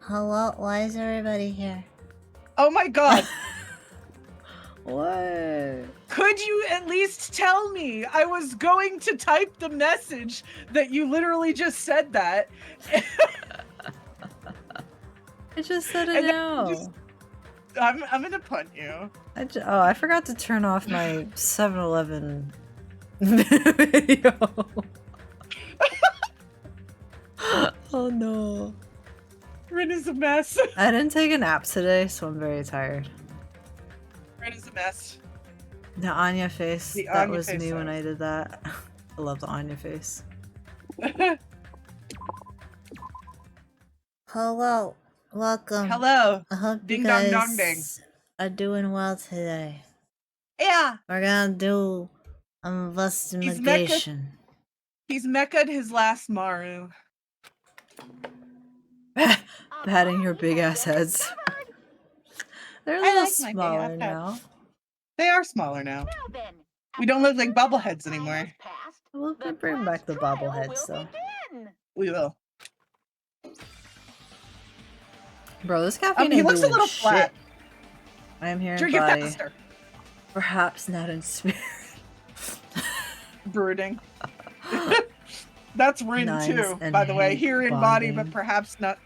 Hello? Why is everybody here? Oh my god. What? Could you at least tell me? I was going to type the message that you literally just said that. I just said it now. I'm gonna punt you. I forgot to turn off my 7-Eleven video. Oh no. Rin is a mess. I didn't take a nap today, so I'm very tired. Rin is a mess. The Anya face. The that Anya was face me when sounds. I did that. I love the Anya face. Hello. Welcome. Hello. I hope Ding you dong guys dong ding. are doing well today. Yeah. We're gonna do investigation. He's MECHA'd his last MARU. Patting your big ass heads. They're a little smaller now. They are smaller now. We don't look like bobbleheads anymore. We'll bring back the bobbleheads though. We will. Bro, this caffeine He ain't looks a doing little shit. flat. I am here in Drink it body. faster. Perhaps not in spirit. Brooding. That's Rin too, by the way. Here in body, but perhaps not.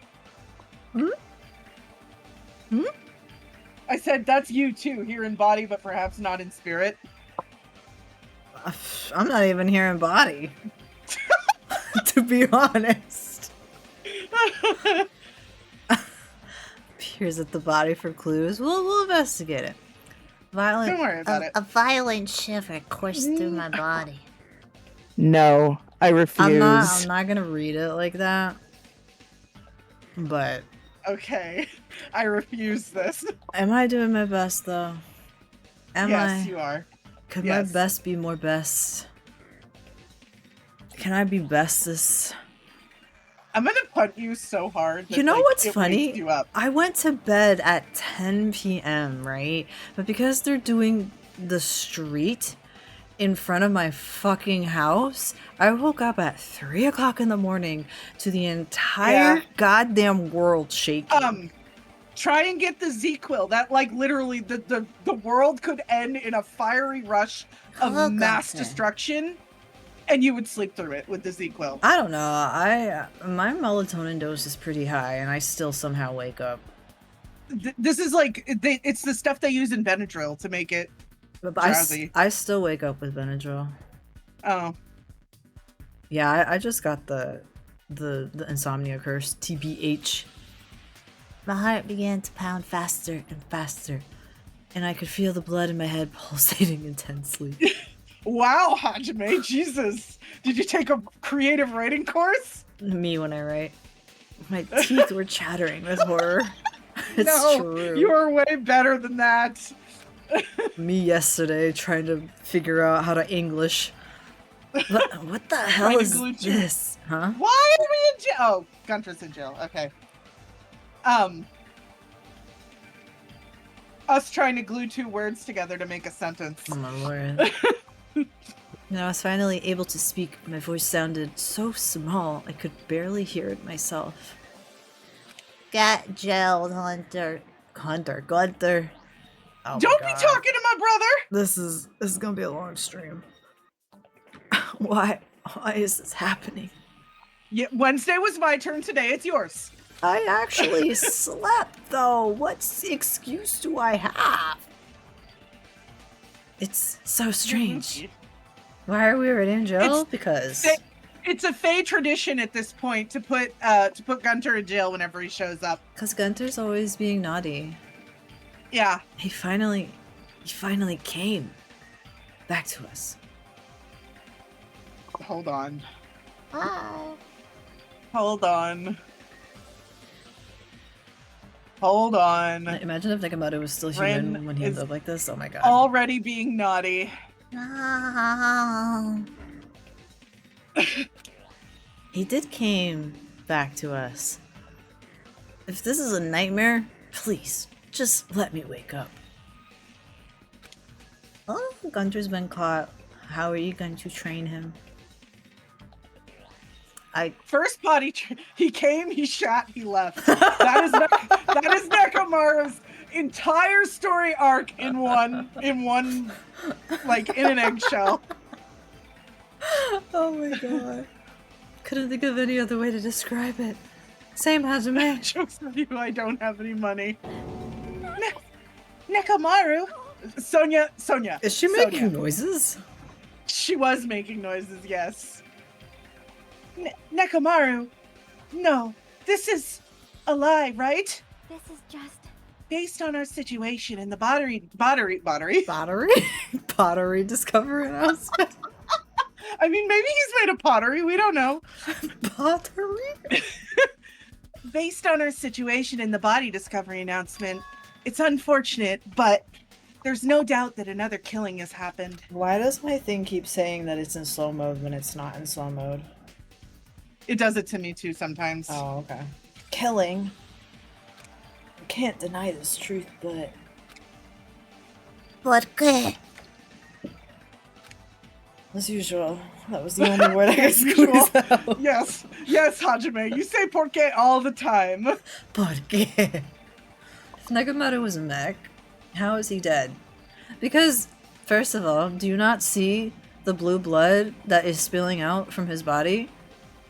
I said that's you too, here in body, but perhaps not in spirit. I'm not even here in body. To be honest. Appears at the body for clues. We'll investigate it. Don't worry about it. A violent shiver coursed through my body. No, I refuse. I'm not gonna read it like that. But okay, I refuse this. Am I doing my best though? Yes, you are. Could my best be more best? Can I be bestest? I'm gonna punt you so hard that, you know what's it funny? wakes you up. I went to bed at 10 p.m., right? But because they're doing the street in front of my fucking house, I woke up at 3 o'clock in the morning to the entire goddamn world shaking. Try and get the Z-Quill. That, like, literally, the world could end in a fiery rush of mass destruction, and you would sleep through it with the Z-Quill. I don't know. My melatonin dose is pretty high, and I still somehow wake up. This is like, it's the stuff they use in Benadryl to make it drowsy. I still wake up with Benadryl. Oh. Yeah, I just got the insomnia curse, TBH. My heart began to pound faster and faster, and I could feel the blood in my head pulsating intensely. Wow, Hajime, Jesus. Did you take a creative writing course? Me when I write. My teeth were chattering with horror. It's true. You are way better than that. Me yesterday trying to figure out how to English. What the hell is this? Huh? Why are we in jail? Oh, Gunter's in jail. Okay. Us trying to glue two words together to make a sentence. Oh my lord. Now I was finally able to speak. My voice sounded so small I could barely hear it myself. Got jailed, Hunter. Gunter. Oh Don't be talking to my brother! This is gonna be a long stream. Why is this happening? Yeah, Wednesday was my turn, today it's yours. I actually slept though. What excuse do I have? It's so strange. Why are we already in jail? Because it's a Fae tradition at this point to put Gunter in jail whenever he shows up. Because Gunter's always being naughty. Yeah. He finally came back to us. Hold on. Hi. Hold on. Hold on. Imagine if Nekomaru was still human when he ended up like this. Oh my god. Already being naughty. No. He did came back to us. If this is a nightmare, please, just let me wake up. Oh, Gunter's been caught. How are you going to train him? First potty he came, he shat, he left. That is Nekomaru's entire story arc in one like in an eggshell. Oh my god. Couldn't think of any other way to describe it. Same Hajime. Jokes on you, I don't have any money. Nekomaru? Sonia. Is she making noises? She was making noises, yes. Nekomaru, no, this is a lie, right? This is just based on our situation in the pottery Discovery announcement. I mean, maybe he's made a pottery, we don't know. Pottery? Based on our situation in the body discovery announcement, it's unfortunate, but there's no doubt that another killing has happened. Why does my thing keep saying that it's in slow mode when it's not in slow mode? It does it to me too sometimes. Oh, okay. Killing. I can't deny this truth, but... ¿Por qué? As usual, that was the only word I could squeeze out. Yes, Hajime, you say "por qué" all the time. ¿Por qué? If Nekomaru was a mech, how is he dead? Because, first of all, do you not see the blue blood that is spilling out from his body?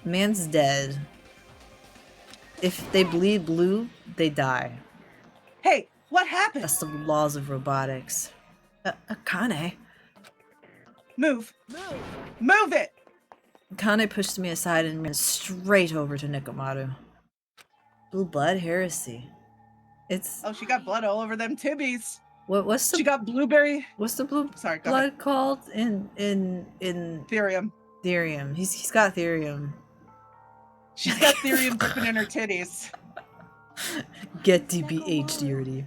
Man's dead. If they bleed blue, they die. Hey, what happened? That's the laws of robotics. Akane. Move it! Akane pushed me aside and ran straight over to Nekomaru. Blue blood heresy. It's... Oh, she got blood all over them tibbies. What's the... She got blueberry... What's the blue Sorry, go blood ahead. called in... Therium. Therium. He's got therium. She's got therium dripping in her titties. Get DBH, dearity.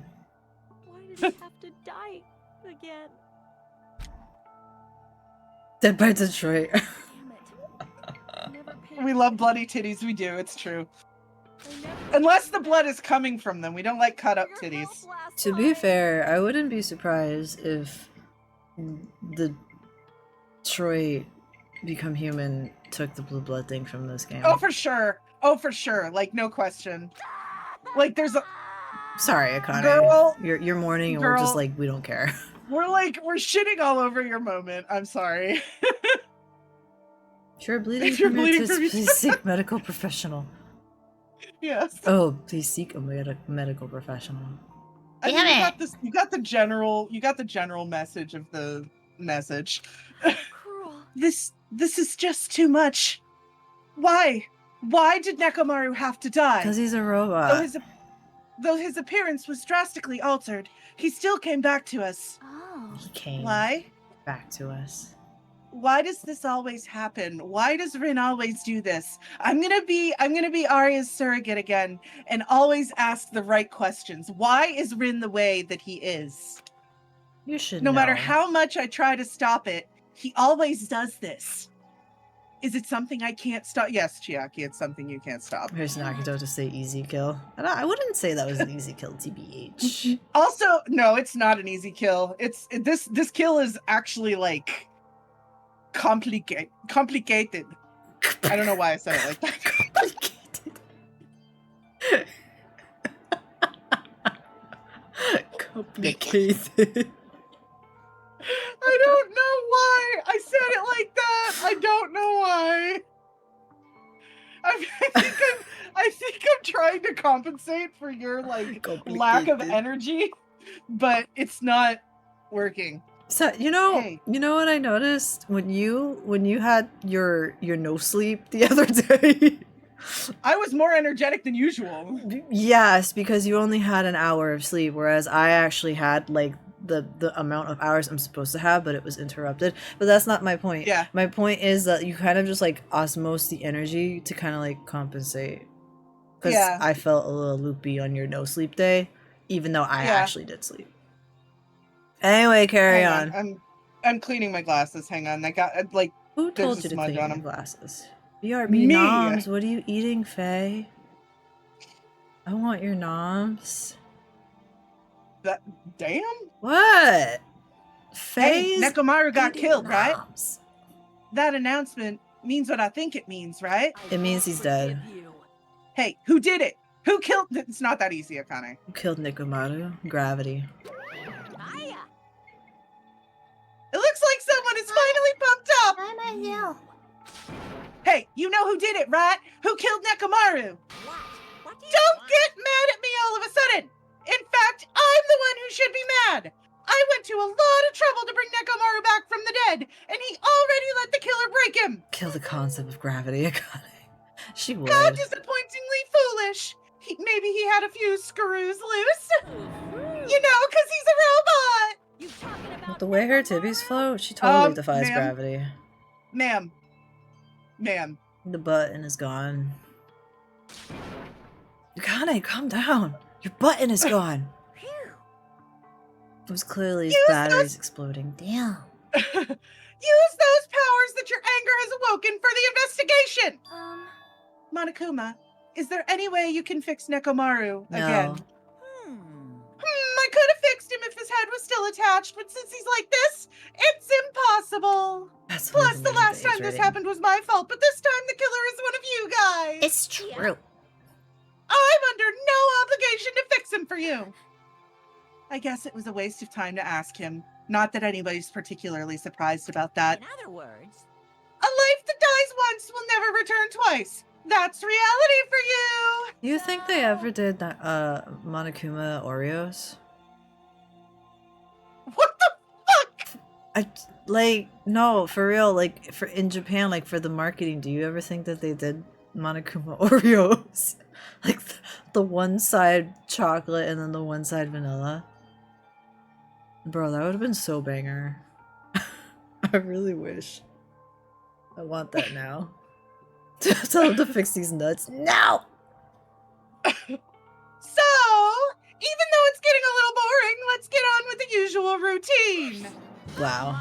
Why did he have to die again? Dead by Detroit. Damn it. Never paid We love bloody titties, we do, it's true. I never Unless the blood is coming from them, we don't like cut up your help titties. last To be time. fair, I wouldn't be surprised if the Detroit Become Human took the blue blood thing from this game. Oh, for sure. Like, no question. Like, there's a... Sorry, Akane. Girl. You're mourning and we're just Girl. like, we don't care. We're shitting all over your moment. I'm sorry. If you're bleeding If you're from your bleeding tits, from your please seek medical professional. Yes. Oh, please seek a medical professional. I mean, Damn it. you got the general message of the message. Cruel. This is just too much. Why did Nekomaru have to die? Because he's a robot. Though his appearance was drastically altered, he still came back to us. Oh. He came Why? back to us. Why does this always happen? Why does Rin always do this? I'm gonna be Arya's surrogate again and always ask the right questions. Why is Rin the way that he is? You should No matter know. how much I try to stop it, he always does this. Is it something I can't stop? Yes, Chiaki, it's something you can't stop. Here's Naruto to say easy kill. And I wouldn't say that was an easy kill, TBH. Also, no, it's not an easy kill. This kill is actually like complicated. I don't know why I said it like that. Complicated. I don't know why I said it like that. I don't know why. I think I'm trying to compensate for your like lack of energy, but it's not working. So you know Hey. what I noticed when you had your no sleep the other day. I was more energetic than usual. Yes, because you only had an hour of sleep, whereas I actually had like the amount of hours I'm supposed to have, but it was interrupted. But that's not my point. Yeah. My point is that you kind of just like osmose the energy to kind of like compensate. Because Yeah. I felt a little loopy on your no sleep day, even though I Yeah. actually did sleep. Anyway, carry Hang on. I'm cleaning my glasses. Hang on. I got like Who there's told a you to smudge clean on your 'em. glasses? BRB Me. noms, what are you eating, Faye? I want your noms. that. Damn. What? Hey, Faye's Nekomaru got eating killed, right? noms. That announcement Means what I think it means, right? It means he's dead. Hey, who did it? Who killed? It's not that easy, Akane. Who killed Nekomaru? Gravity. It looks like someone is finally pumped up. Why am I here? Hey, you know who did it, right? Who killed Nekomaru? Don't get mad at me all of a sudden. In fact, I'm the one who should be mad. I went to a lot of trouble to bring Nekomaru back from the dead, and he already let the killer break him. Kill the concept of gravity, Akane. She would. How disappointingly foolish. Maybe he had a few screws loose. You know, because he's a robot. With the way her tibbies float, she totally defies ma'am. gravity. Ma'am. The button is gone. Akane, calm down. Your button is gone. It was clearly his batteries exploding. Damn. Use those powers that your anger has awoken for the investigation. Monokuma, is there any way you can fix Nekomaru again? I could have fixed him if his head was still attached, but since he's like this, it's impossible. That's Plus, the last time this happened was my fault, but this time the killer is one of you guys. It's true. I'm under no obligation to fix him for you. I guess it was a waste of time to ask him. Not that anybody's particularly surprised about that. In other words, A life that dies once will never return twice. That's reality for you. You think they ever did that, Monokuma Oreos? What the fuck? No, for real, like, in Japan, like, for the marketing, do you ever think that they did Monokuma Oreos? Like, the one side chocolate and then the one side vanilla? Bro, that would have been so banger. I really wish. I want that now. Tell them to fix these nuts. No! So, even though it's getting a little boring, let's get on with the usual routine. Wow.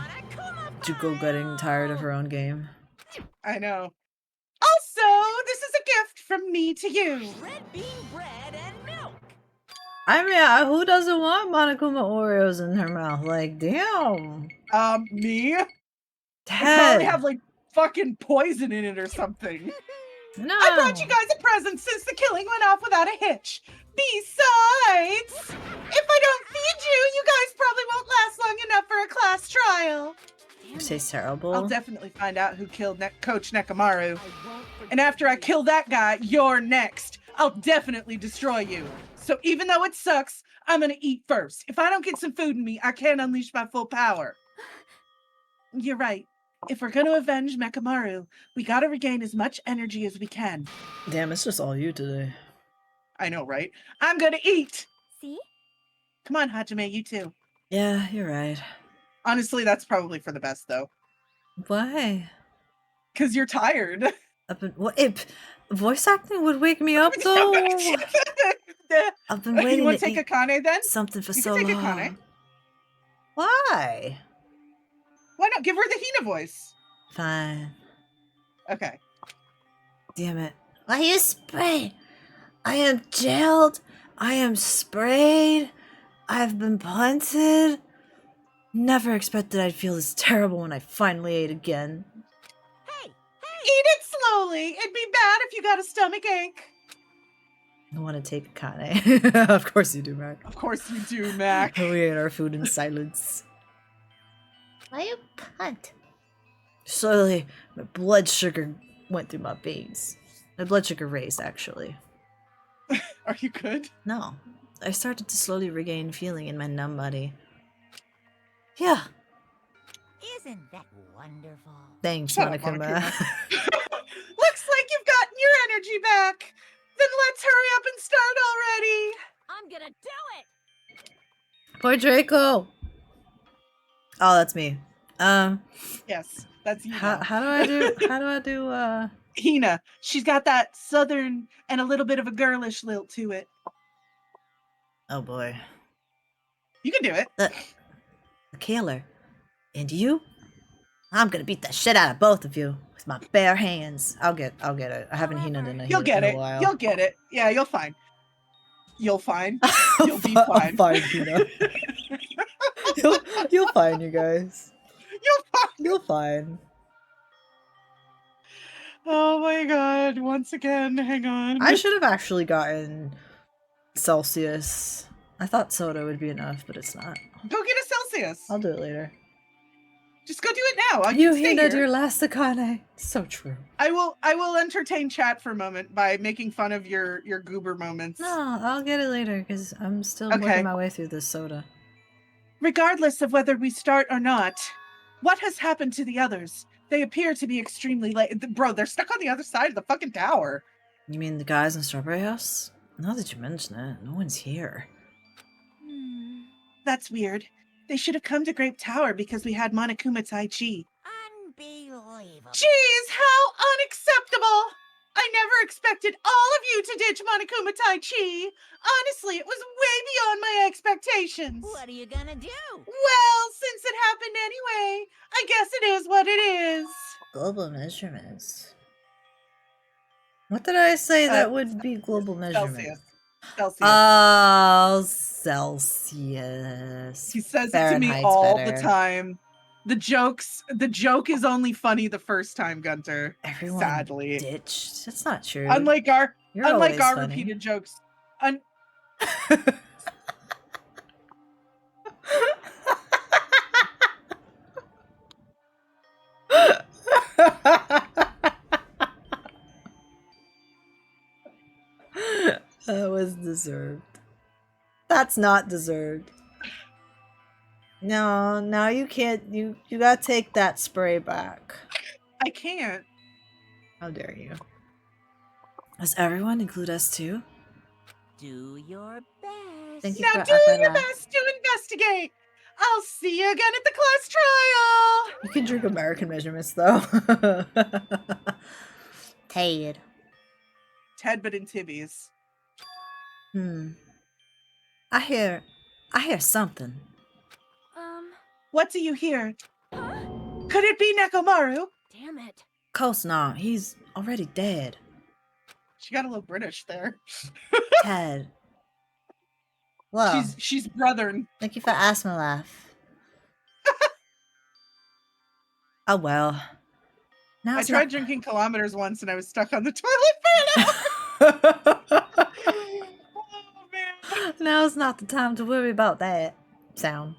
Juko getting tired of her own game. I know. Also, this is a gift from me to you. red bean bread and milk. I mean, who doesn't want Monokuma Oreos in her mouth? Like, damn. Me? It Ted. probably have like fucking poison in it or something. No. I brought you guys a present since the killing went off without a hitch. Besides, if I don't feed you, you guys probably won't last long enough for a class trial. You say terrible. I'll definitely find out who killed Coach Nekomaru. And after I kill that guy, you're next. I'll definitely destroy you. So even though it sucks, I'm gonna eat first. If I don't get some food in me, I can't unleash my full power. You're right. If we're gonna avenge Mechamaru, we gotta regain as much energy as we can. Damn, it's just all you today. I know, right? I'm gonna eat! See? Come on, Hajime, you too. Yeah, you're right. Honestly, that's probably for the best, though. Why? Because you're tired. What? Voice acting would wake me up though. I've been waiting You want to to take eat Akane then? something for You so can take long. Akane. Why? Why not? Give her the Hina voice. Fine. Okay. Damn it. Why you sprayed? I am jailed. I am sprayed. I've been punted. Never expected I'd feel this terrible when I finally ate again. Hey, Eat it slowly. It'd be bad if you got a stomach ache. I want to take Akane. Of course you do, Mac. Of course you do, Mac. We ate our food in silence. Why you punt? Slowly, my blood sugar went through my veins. My blood sugar raised, actually. Are you good? No. I started to slowly regain feeling in my numb body. Yeah. isn't that wonderful? Thanks, Shut up, Monokuma. Looks like you've gotten your energy back. Then let's hurry up and start already. I'm gonna do it! Poor Draco. Oh, that's me. Yes, that's you. How now. do I do Hina. She's got that southern and a little bit of a girlish lilt to it. Oh boy. You can do it. The killer. And you? I'm gonna beat the shit out of both of you with my bare hands. I'll get it. I haven't Hina in You'll get in it. a while. You'll get it. Yeah, you'll find. You'll find. You'll be I'm fine. fine, Hina. you'll find, you guys. You'll find. You'll find. Oh my god, once again, hang on. I should have actually gotten Celsius. I thought soda would be enough, but it's not. Go get a Celsius. I'll do it later. Just go do it now. You can stay heeded here. your last Akane. So true. I will entertain chat for a moment by making fun of your goober moments. No, I'll get it later because I'm still Okay. working my way through this soda. Regardless of whether we start or not, what has happened to the others? They appear to be extremely late. Bro, they're stuck on the other side of the fucking tower. You mean the guys in Strawberry House? Now that you mention it, no one's here. That's weird. They should have come to Grape Tower because we had Monokuma Tai Chi. Unbelievable. Jeez, how unacceptable! I never expected all of you to ditch Monokuma Tai Chi. Honestly, it was way beyond my expectations. What are you gonna do? Well, since it happened anyway, I guess it is what it is. Global measurements. What did I say that would be global measurements? Celsius. Oh, Celsius. He says it to me Fahrenheit's all better. the time. The joke is only funny the first time, Gunter. Everyone sadly. ditched. That's not true. Unlike our You're always funny. repeated jokes. That was deserved. That's not deserved. No, you can't. You gotta take that spray back. I can't. How dare you? Does everyone include us too? Do your best. Thank you Now for do upping your that. best to investigate. I'll see you again at the class trial. You can drink American measurements though. Ted. Ted, but in Tibby's. I hear something. What do you hear? Could it be Nekomaru? Damn it. Course not. He's already dead. She got a little British there. Ted. Well, She's Brethren. thank you for asking, laugh. Oh well. Now I it's tried not- drinking kilometers once and I was stuck on the toilet for an hour. Oh man. Now's not the time to worry about that. Sound.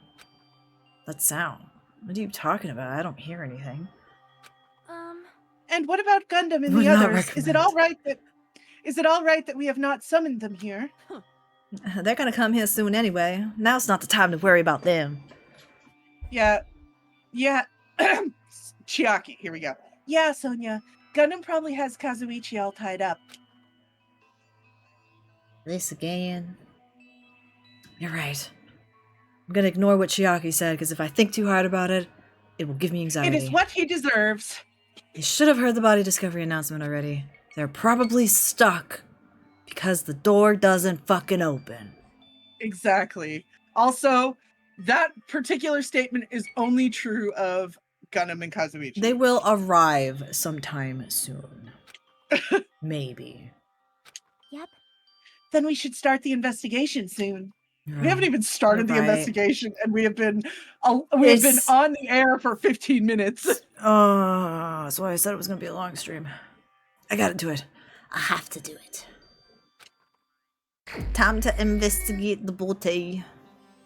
That sound. What are you talking about? I don't hear anything. And what about Gundam and Would the not others? Is it all right that we have not summoned them here? They're gonna come here soon anyway. Now's not the time to worry about them. Yeah. Chiaki, here we go. Yeah, Sonia. Gundam probably has Kazuichi all tied up. This again. You're right. I'm gonna ignore what Chiaki said, because if I think too hard about it, it will give me anxiety. It is what he deserves. You should have heard the body discovery announcement already. They're probably stuck because the door doesn't fucking open. Exactly. Also, that particular statement is only true of Gundam and Kazuichi. They will arrive sometime soon. Maybe. Yep. Then we should start the investigation soon. You're We haven't right. even started the You're right. investigation, and we have been on the air for 15 minutes. Oh, that's why I said it was gonna be a long stream. I gotta do it. I have to do it. Time to investigate the booty.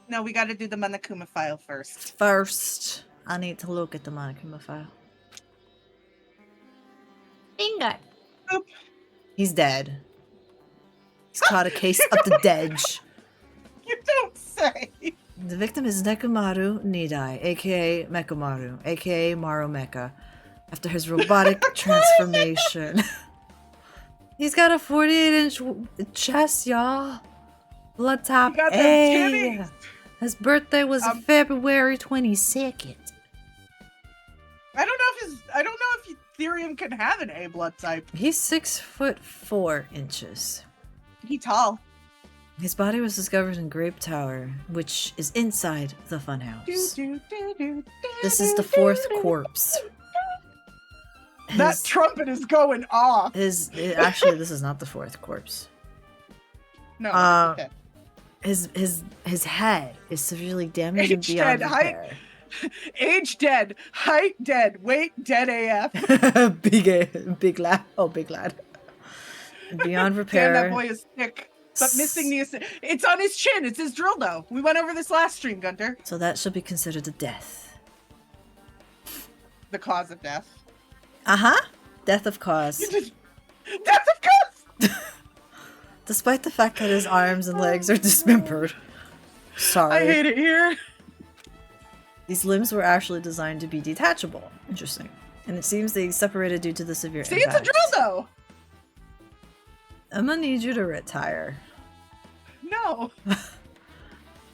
No, we got to do the Monokuma file first. First, I need to look at the Monokuma file. Bingo. He's dead. He's caught a case of the dead. You don't say. The victim is Nekomaru Nidai, aka Mekomaru, aka Maru Mecha, after his robotic transformation. He's got a 48-inch chest, y'all. Blood type He got them A. titties. His birthday was February 22nd. I don't know if Ethereum can have an A blood type. He's 6'4". He tall. His body was discovered in Grape Tower, which is inside the funhouse. This is the fourth corpse. That trumpet is going off. Actually, this is not the fourth corpse. No. Uh, okay. His head is severely damaged and H beyond head, repair. Age dead, height dead, weight dead AF. big lad. Oh, big lad. Beyond repair. Damn, that boy is sick. But missing the... It's on his chin. It's his dildo. We went over this last stream, Gunter. So that should be considered a death. The cause of death. Uh-huh. Death of cause. Death of cause! Despite the fact that his arms and legs are dismembered. Sorry. I hate it here. These limbs were actually designed to be detachable. Interesting. And it seems they separated due to the severe See, impact. it's a dildo! I'm gonna need you to retire. No.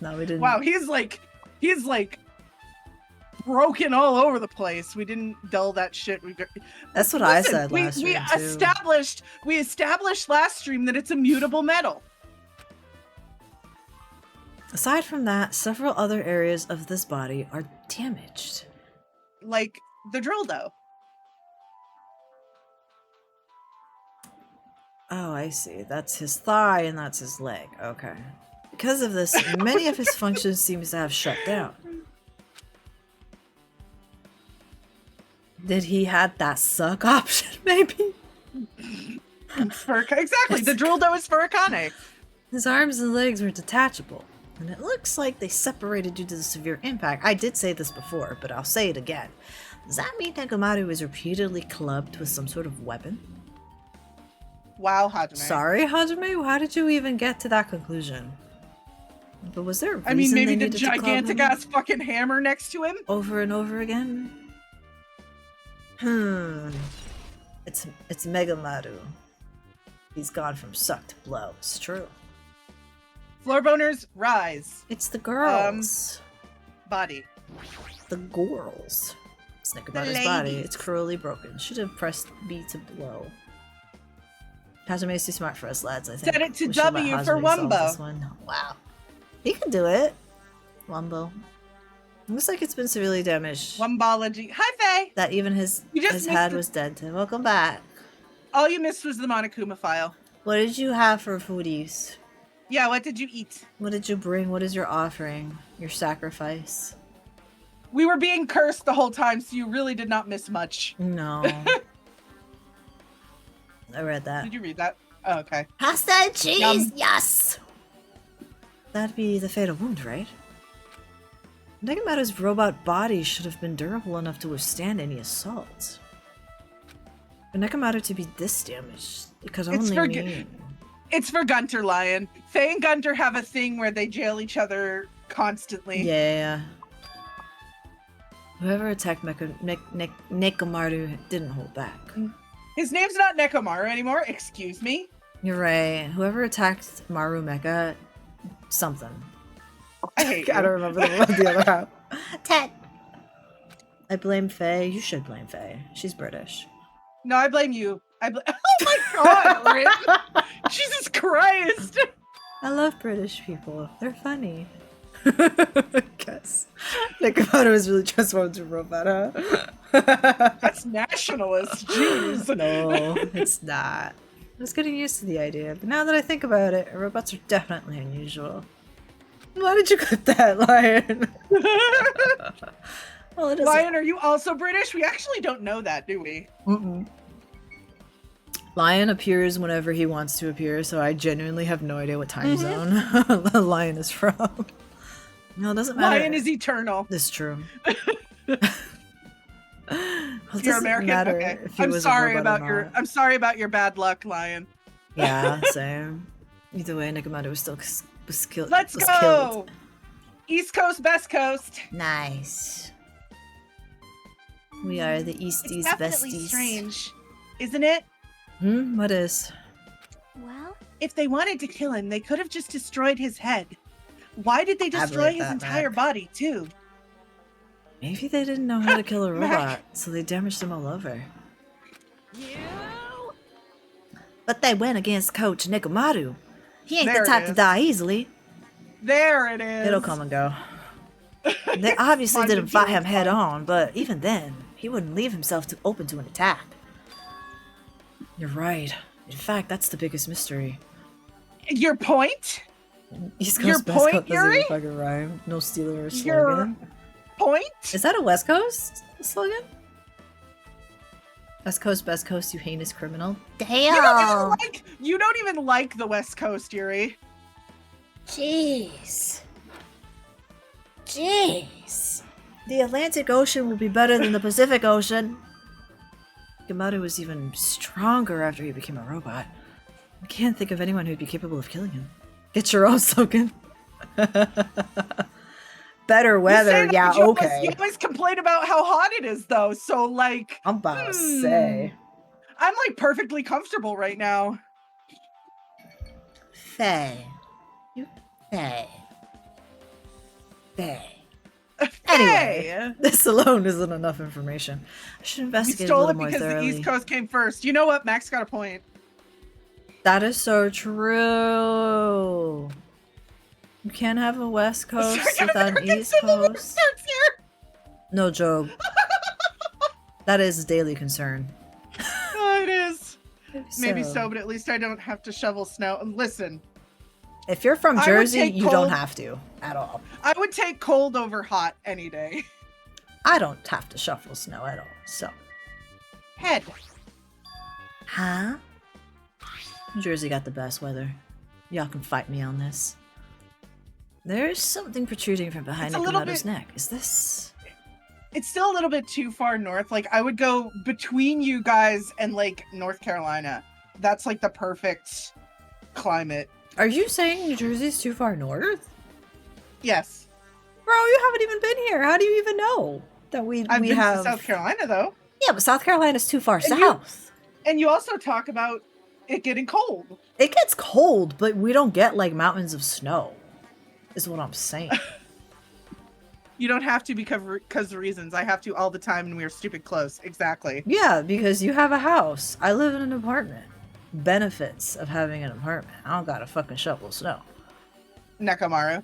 No, we didn't. Wow, he's like broken all over the place. We didn't dull that shit. That's what I said last stream, we established last stream that it's a mutable metal. Aside from that, several other areas of this body are damaged. Like the dildo. Oh, I see. That's his thigh and that's his leg. Okay. Because of this, many of his functions seems to have shut down. Did he had that suck option, maybe? Exactly, the dildo is Furikane. His arms and legs were detachable, and it looks like they separated due to the severe impact. I did say this before, but I'll say it again. Does that mean Nekomaru was repeatedly clubbed with some sort of weapon? Wow, Hajime. Sorry, Hajime? How did you even get to that conclusion? But was there a reason I mean, maybe they the needed to club gigantic him ass fucking hammer next to him? over and over again? It's Megamaru. He's gone from suck to blow. It's true. Floor boners, rise. It's the girls. Body. The girls. It's Nekomaru's body. It's cruelly broken. Should have pressed B to blow. Hajime's too smart for us lads, I think. Set it to We should let W for Hajime solve Wumbo. this one. Wow. He can do it. Wumbo. Looks like it's been severely damaged. Wumbology. Hi, Faye! That even his missed head it. was dead to him. Welcome back. All you missed was the Monokuma file. What did you have for foodies? Yeah, what did you eat? What did you bring? What is your offering? Your sacrifice? We were being cursed the whole time, so you really did not miss much. No. I read that. Did you read that? Oh, okay. Pasta and cheese, Yum. yes! That'd be the fatal wound, right? Nekomaru's robot body should have been durable enough to withstand any assault. For Nekomaru to be this damaged, it could only mean... It's for Gunter, Lion. Faye and Gunter have a thing where they jail each other constantly. Yeah. Whoever attacked Nekomaru didn't hold back. His name's not Nekomaru anymore, excuse me. You're right. Whoever attacked Maru Mecha, something. I hate I don't remember the other half. Ted. I blame Faye. You should blame Faye. She's British. No, I blame you. Oh my god, Rin! Jesus Christ! I love British people. They're funny. Guess. Nekomaru was really transformed to a robot, huh? That's nationalist. Jeez. No, it's not. I was getting used to the idea, but now that I think about it, robots are definitely unusual. Why did you cut that, Lion? Well, it is. Lion, are you also British? We actually don't know that, do we? Mm-mm. Lion appears whenever he wants to appear, so I genuinely have no idea what time zone Lion is from. No, it doesn't matter. Lion is eternal. It's true. Well, it You're doesn't American. matter Okay. if he I'm was a sorry robot about or your. not. I'm sorry about your bad luck, Lion. Yeah, same. Either way, Nekomaru was still killed. Let's was go. Killed. East Coast, Best Coast. Nice. We are the Easties, It's definitely Besties. strange, isn't it? What is? Well, If they wanted to kill him, they could have just destroyed his head. Why did they destroy believe his that, entire Mac. body too? Maybe they didn't know how to kill a Mac. robot, so they damaged him all over. you. But they went against Coach Nekomaru. He ain't There the type it to is. die easily. There it is. It'll come and go. They obviously Mind didn't the fight him Jules head fine. on, but even then, he wouldn't leave himself open to an attack. You're right. In fact, that's the biggest mystery. Your point? East Your Coast Best point, Coast doesn't even Yuri? fucking rhyme. No stealer or Your- slogan. point? Is that a West Coast slogan? West Coast, best coast, you heinous criminal. Damn. You don't even like the West Coast, Yuri. Jeez. Jeez. The Atlantic Ocean will be better than the Pacific Ocean. Nekomaru was even stronger after he became a robot. I can't think of anyone who'd be capable of killing him. Get your own slogan. Better weather, yeah, okay. You always complain about how hot it is, though. So, like, I'm about to say. I'm like perfectly comfortable right now. Faye. You Faye. Faye. Anyway, Hey! this alone isn't enough information. I should We investigate a stole little it more because thoroughly. the East Coast came first. You know what? Max got a point. That is so true. You can't have a West Coast without an East Coast. No joke. That is a daily concern. Oh, it is. Maybe so, but at least I don't have to shovel snow. And listen, If you're from I would Jersey, take you cold. don't have to at all. I would take cold over hot any day. I don't have to shovel snow at all, so. Head. Huh? New Jersey got the best weather. Y'all can fight me on this. There's something protruding from behind It's a little Nekomaru's bit- neck. Is this? It's still a little bit too far north. Like, I would go between you guys and, like, North Carolina. That's, like, the perfect climate. Are you saying New Jersey's too far north? Yes. Bro, you haven't even been here. How do you even know that I've we been have to South Carolina, though. Yeah, but South Carolina's too far And you- south. And you also talk about it getting cold. It gets cold, but we don't get like mountains of snow. Is what I'm saying. You don't have to because of reasons. I have to all the time and we are stupid close. Exactly. Yeah, because you have a house. I live in an apartment. Benefits of having an apartment. I don't gotta fucking shovel snow. Nekomaru.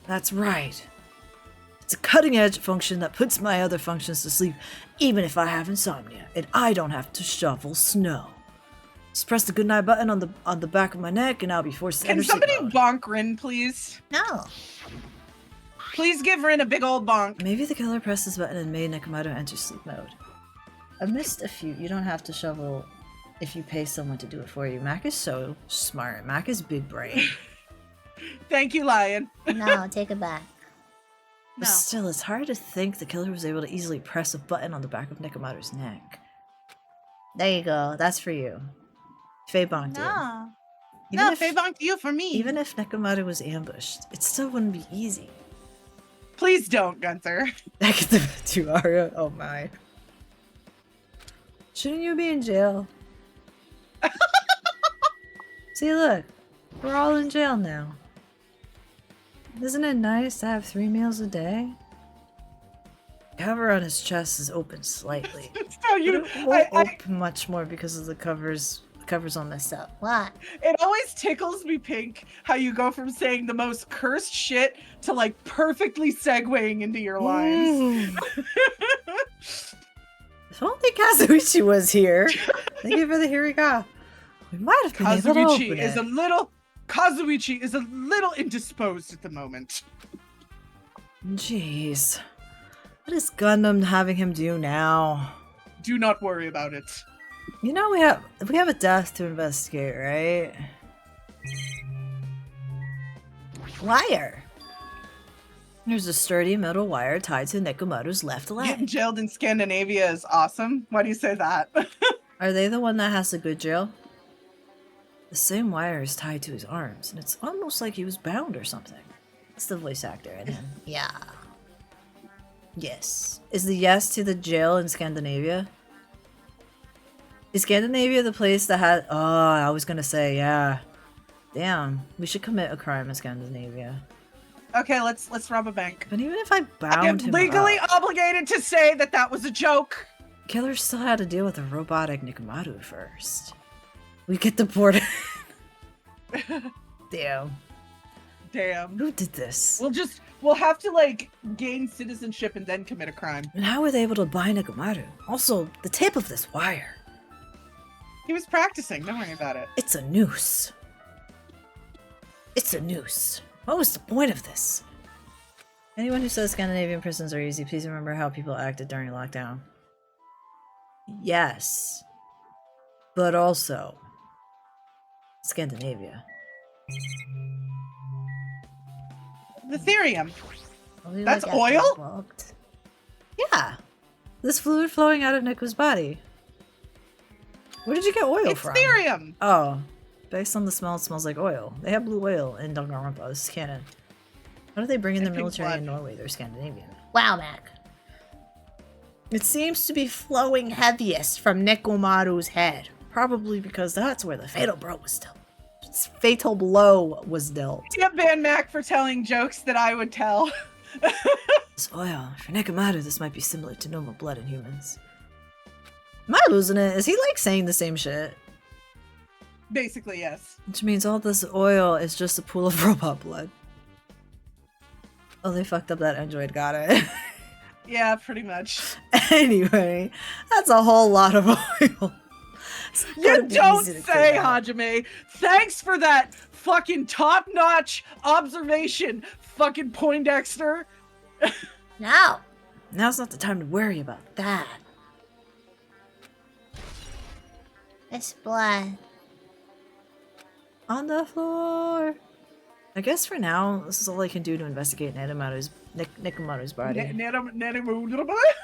That's right. It's a cutting edge function that puts my other functions to sleep, even if I have insomnia, and I don't have to shovel snow. Just press the goodnight button on the back of my neck, and I'll be forced to Can enter sleep somebody mode. bonk Rin, please? No. Please give Rin a big old bonk. Maybe the killer pressed this button and made Nekomaru enter sleep mode. I missed a few. You don't have to shovel if you pay someone to do it for you. Mac is so smart. Mac is big brain. Thank you, Lion. No, take it back. But still, it's hard to think the killer was able to easily press a button on the back of Nekomaru's neck. There you go. That's for you. Faye bonked you. No. Even No, if- Faye bonked you for me. Even if Nekomaru was ambushed, it still wouldn't be easy. Please don't, Gunther. Back at the Tuara. Oh my. Shouldn't you be in jail? See, look. We're all in jail now. Isn't it nice to have 3 meals a day? The cover on his chest is open slightly. So But you, it won't I, open much more because of the covers all messed up. What? it always tickles me pink how you go from saying the most cursed shit to like perfectly segueing into your lines. If only Kazuichi was here. Thank you for the here we go. We might have been able to Kazuichi open is it. Kazuichi is a little indisposed at the moment. Jeez. What is Gundam having him do now? Do not worry about it. You know we have a death to investigate, right? Wire. There's a sturdy metal wire tied to Nekomaru's left Getting leg. jailed in Scandinavia is awesome. Why do you say that? Are they the one that has the good jail? The same wire is tied to his arms, and it's almost like he was bound or something. It's the voice actor in him. Yeah. Yes. Is the yes to the jail in Scandinavia? Is Scandinavia the place that had... Oh, I was gonna say, yeah. Damn, we should commit a crime in Scandinavia. Okay, let's rob a bank. But even if I I am bound him legally up, obligated to say that that was a joke. Killer still had to deal with the robotic Nekomaru first. We get deported. Damn. Damn. Who did this? We'll have to like gain citizenship and then commit a crime. And how were they able to buy Nekomaru? Also, the tip of this wire. He was practicing, don't worry about it. It's a noose. It's a noose. What was the point of this? Anyone who says Scandinavian prisons are easy, please remember how people acted during lockdown. Yes. But also, Scandinavia. The therium. Well, we That's look at oil? the booked. Yeah. This fluid flowing out of Niko's body. Where did you get oil It's from? therium. Oh. Based on the smell, it smells like oil. They have blue oil in Danganronpa. This is canon. How do they bring in the And pink military blood. in Norway? They're Scandinavian. Wow, Mac. It seems to be flowing heaviest from Nekomaru's head. Probably because that's where the fatal blow was dealt. Fatal blow was dealt. Can't ban Mac for telling jokes that I would tell. This oil. For Nekomaru, this might be similar to normal blood in humans. Am I losing it? Is he like saying the same shit? Basically, yes. Which means all this oil is just a pool of robot blood. Oh, they fucked up that android. Got it. Yeah, pretty much. Anyway, that's a whole lot of oil. It's not You gonna be don't easy to say, figure out. Hajime. Thanks for that fucking top-notch observation, fucking Poindexter. No. Now's not the time to worry about that. It's blood. On the floor. I guess for now, this is all I can do to investigate Nekomaru's body.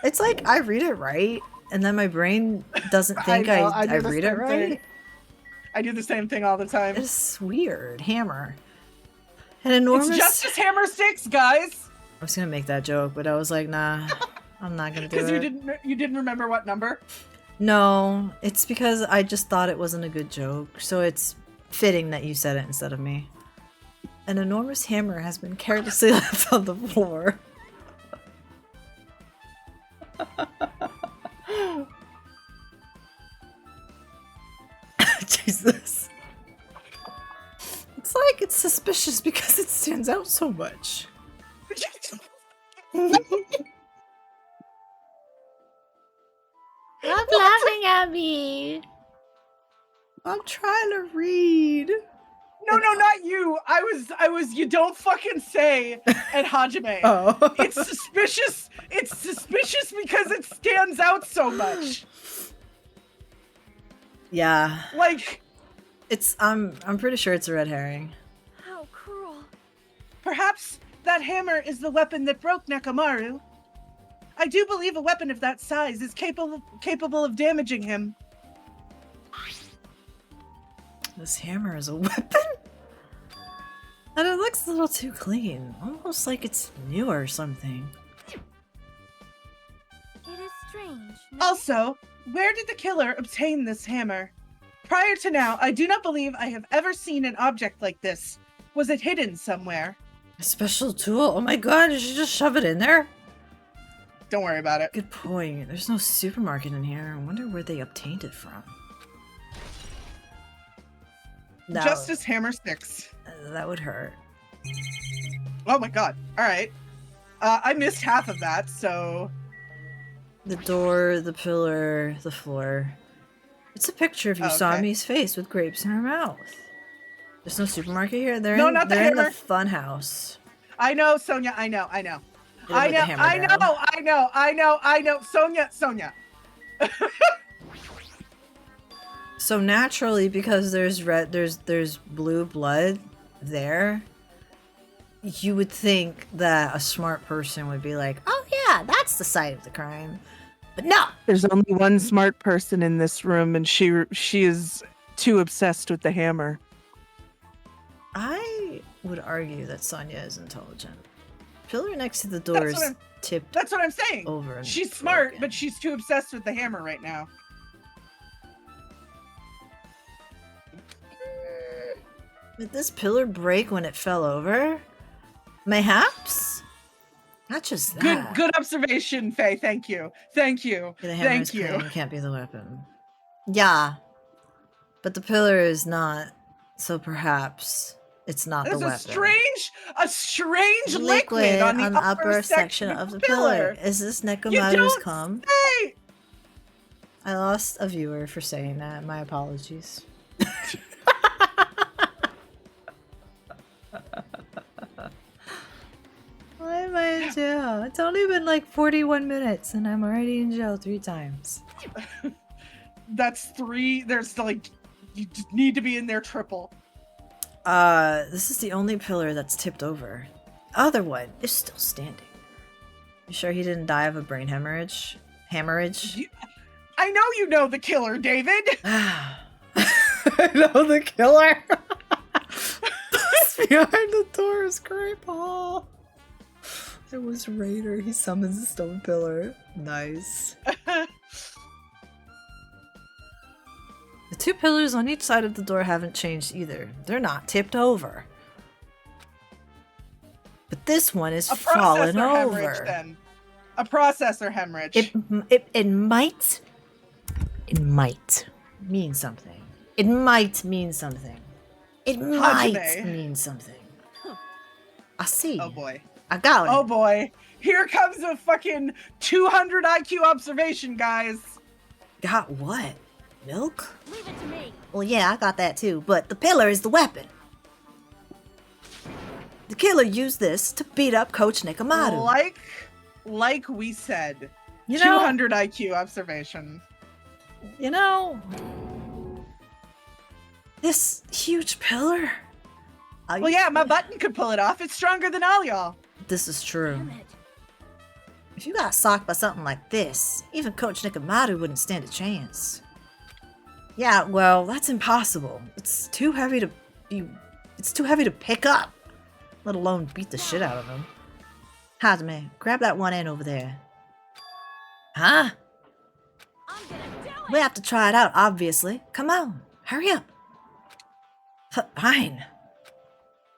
It's like I read it right, and then my brain doesn't think I do the read it same right. thing. I do the same thing all the time. It's weird. Hammer. An enormous. It's Justice Hammer 6, guys. I was gonna make that joke, but I was like, nah, I'm not gonna do Because it. you didn't remember what number? No, it's because I just thought it wasn't a good joke, so it's fitting that you said it instead of me. An enormous hammer has been carelessly left on the floor. Jesus. It's like it's suspicious because it stands out so much. Stop laughing at me. I'm trying to read. No, not you. I was. You don't fucking say at Hajime. Oh. It's suspicious. It's suspicious because it stands out so much. Yeah. Like, It's I'm pretty sure it's a red herring. How cruel. perhaps that hammer is the weapon that broke Nekomaru. I do believe a weapon of that size is capable of damaging him. This hammer is a weapon? And it looks a little too clean. Almost like it's new or something. It is strange. Also, where did the killer obtain this hammer? Prior to now, I do not believe I have ever seen an object like this. Was it hidden somewhere? A special tool? Oh my god, did you just shove it in there? Don't worry about it. Good point. There's no supermarket in here. I wonder where they obtained it from. No, Justice Hammer 6. that would hurt. Oh my god. Alright. I missed half of that, so... The door, the pillar, the floor. It's a picture of Oh, okay. Usami's face with grapes in her mouth. There's no supermarket here. They're No, in, not the they're in the hammer. fun house. I know, Sonia, I know. Hit him I with the know, hammer I barrel. know. Sonia. So naturally, because there's blue blood there, you would think that a smart person would be like, "Oh yeah, that's the site of the crime," but no. There's only one smart person in this room, and she is too obsessed with the hammer. I would argue that Sonya is intelligent. Pillar next to the door That's what is I'm- tipped That's what I'm saying. over. And She's smart, broken. but she's too obsessed with the hammer right now. Did this pillar break when it fell over? Mayhaps? Not just that. Good observation, Faye. Thank you. The hammer is clean, it can't be the weapon. Yeah. But the pillar is not, so perhaps it's not There's the a weapon. strange liquid on the upper section of the pillar. Is this You Nekomaru's don't cum? say! I lost a viewer for saying that. My apologies. Why am I It's only been like 41 minutes and I'm already in jail 3 times. That's 3. There's like, you just need to be in there triple. This is the only pillar that's tipped over. Other one is still standing. You sure he didn't die of a brain hemorrhage? I know you know the killer, David. I know the killer. Behind the door is Grandpa. It was Raider. He summons the stone pillar. Nice. The 2 pillars on each side of the door haven't changed either. They're not tipped over. But this one is fallen over. Then. A processor hemorrhage. It might mean something. It might mean something. It might mean something. I see. Oh boy. I got it. Oh boy. Here comes a fucking 200 IQ observation, guys. Got what? Milk? Leave it to me. Well, yeah, I got that too, but the pillar is the weapon. The killer used this to beat up Coach Nekomaru. Like we said, You know, 200 IQ observation. You know, this huge pillar. Well, yeah, my button could pull it off. It's stronger than all y'all. This is true. Damn it. If you got socked by something like this, even Coach Nekomaru wouldn't stand a chance. Yeah, well, that's impossible. It's too heavy to pick up, let alone beat the shit out of him. Hajime, grab that one end over there. Huh? I'm gonna do it. We have to try it out, obviously. Come on, hurry up. Fine.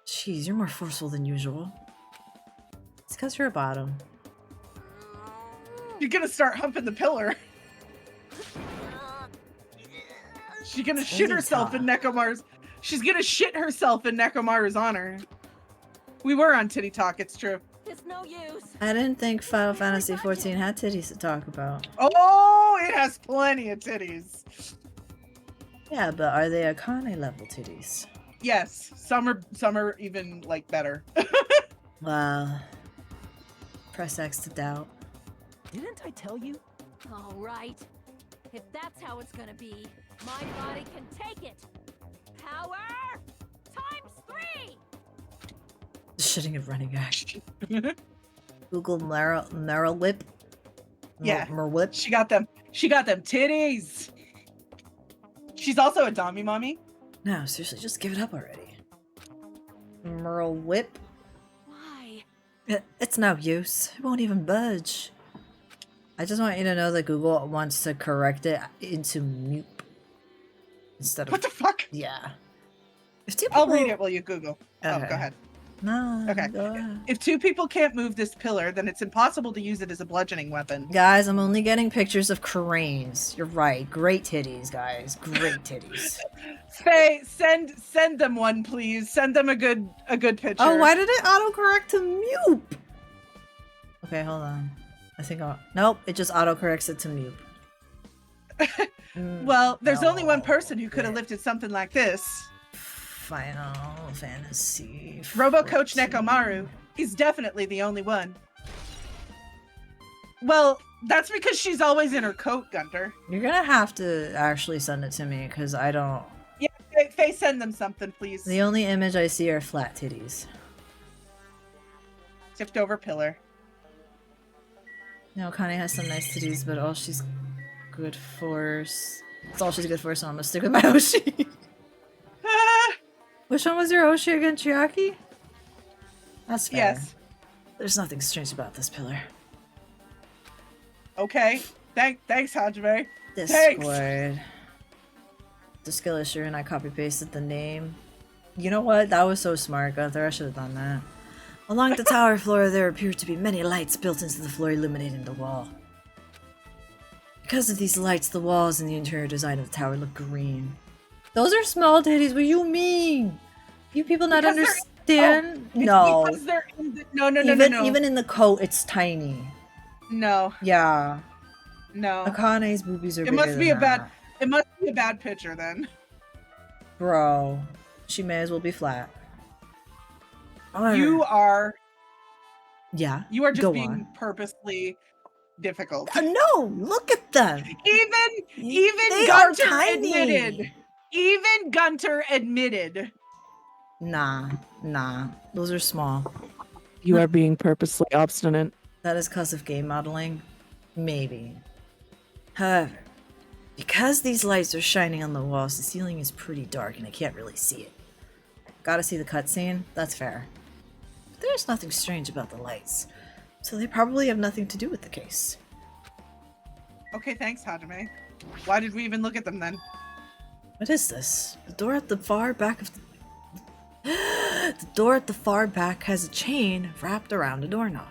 Jeez, you're more forceful than usual. It's because you're a bottom. You're gonna start humping the pillar. She's gonna shit herself in Nekomaru's. She's gonna shit herself in Nekomaru's honor. We were on Titty Talk, it's true. It's no use. I didn't think Final Fantasy XIV had titties to talk about. Oh, it has plenty of titties. Yeah, but are they Akane level titties? Yes, some are even like better. Wow. Press X to doubt. Didn't I tell you? All right. If that's how it's gonna be, my body can take it. Power ×3. Shitting of running act. Google Meryl Whip. Yeah. Whip. She got them titties. She's also a Dami mommy. No, seriously, just give it up already. Merle Whip. Why? It's no use. It won't even budge. I just want you to know that Google wants to correct it into Meep. Instead of... What the fuck? Yeah. I'll read it while you Google. Okay. Oh, go ahead. No. Okay. Go ahead. If 2 people can't move this pillar, then it's impossible to use it as a bludgeoning weapon. Guys, I'm only getting pictures of cranes. You're right. Great titties, guys. Great titties. Faye, send them one, please. Send them a good picture. Oh, why did it autocorrect to Meep? Okay, hold on. I think nope, it just autocorrects it to Meep. Well, there's only one person who could have lifted something like this. Final Fantasy. Robo Coach Nekomaru. He's definitely the only one. Well, that's because she's always in her coat, Gunter. You're gonna have to actually send it to me because I don't. Yeah, Faye, send them something, please. The only image I see are flat titties. Tipped over pillar. You know, Kane has some nice titties, but all she's good for. That's all she's good for, so I'm gonna stick with my Oshi. Which one was your Oshi again, Chiaki? That's fair. Yes. There's nothing strange about this pillar. Okay. Thanks, Hajime. Discord. The skill issue, and I copy pasted the name. You know what? That was so smart, Gunther. I should have done that. Along the tower floor, there appear to be many lights built into the floor, illuminating the wall. Because of these lights, the walls and the interior design of the tower look green. Those are small titties. What do you mean? You people not Because understand? It's No. because they're in the, no. Even in the coat, it's tiny. No. Yeah. No. Akane's boobies are It bigger must be than a bad. that. It must be a bad picture then. Bro, she may as well be flat. You are Yeah. You are just go being on. purposely difficult. No, look at them. Even They are Gunter tiny. admitted. Even Gunter admitted. Nah. Those are small. You are being purposely obstinate. That is because of game modeling? Maybe. However, because these lights are shining on the walls, the ceiling is pretty dark and I can't really see it. Gotta see the cutscene? That's fair. But there's nothing strange about the lights, so they probably have nothing to do with the case. Okay, thanks, Hajime. Why did we even look at them then? What is this? The door at the far back of the... The door at the far back has a chain wrapped around a doorknob.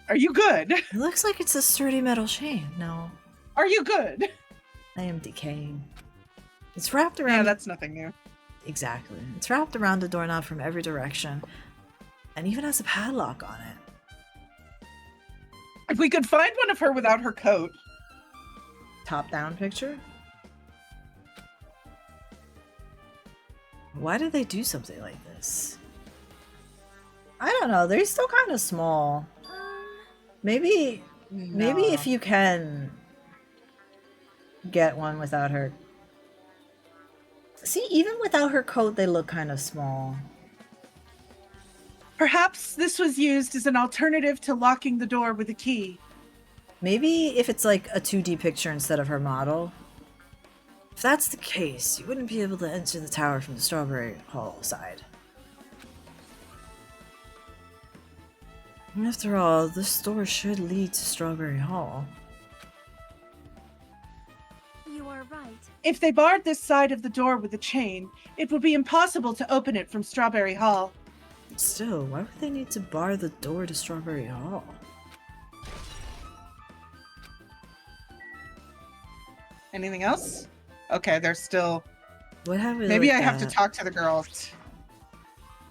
Are you good? It looks like it's a sturdy metal chain. No, Are you good? I am decaying. It's wrapped around... Yeah, that's nothing new. Exactly. It's wrapped around the doorknob from every direction, and even has a padlock on it. If we could find one of her without her coat. Top-down picture? Why did they do something like this? I don't know. They're still kind of small. Maybe if you can get one without her. See, even without her coat, they look kind of small. Perhaps this was used as an alternative to locking the door with a key. Maybe if it's like a 2D picture instead of her model. If that's the case, you wouldn't be able to enter the tower from the Strawberry Hall side. After all, this door should lead to Strawberry Hall. You are right. If they barred this side of the door with a chain, it would be impossible to open it from Strawberry Hall. Still, why would they need to bar the door to Strawberry Hall? Anything else? Okay, there's still... What have we Maybe I looked have to at? talk to the girls.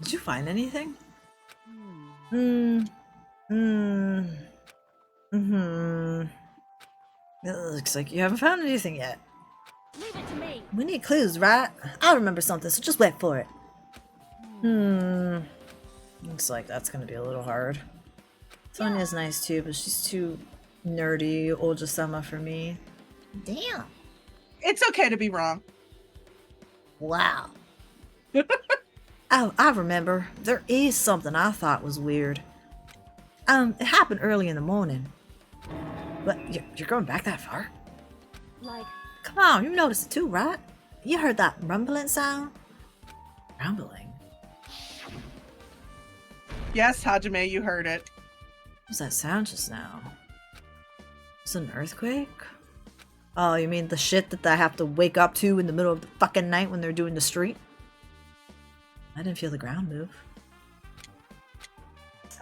Did you find anything? It looks like you haven't found anything yet. Leave it to me. We need clues, right? I'll remember something, so just wait for it. Looks like that's gonna be a little hard. Sonya's nice too, but she's too nerdy, Oja-sama for me. Damn. It's okay to be wrong. Wow. Oh, I remember. There is something I thought was weird. It happened early in the morning. But you're going back that far? Like, Come on, you noticed it too, right? You heard that rumbling sound? Rumbling? Yes, Hajime, you heard it. What was that sound just now? Was it an earthquake? Oh, you mean the shit that I have to wake up to in the middle of the fucking night when they're doing the street? I didn't feel the ground move.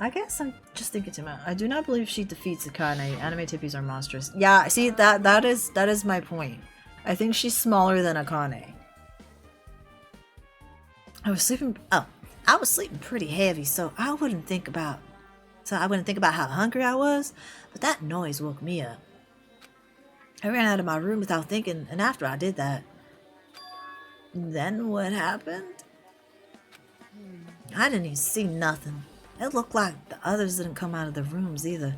I guess I'm just thinking too much. I do not believe she defeats Akane. Anime tippies are monstrous. Yeah, see, that is my point. I think she's smaller than Akane. I was sleeping pretty heavy, so I wouldn't think about how hungry I was, but that noise woke me up. I ran out of my room without thinking, and after I did that, then what happened? I didn't even see nothing. It looked like the others didn't come out of their rooms either.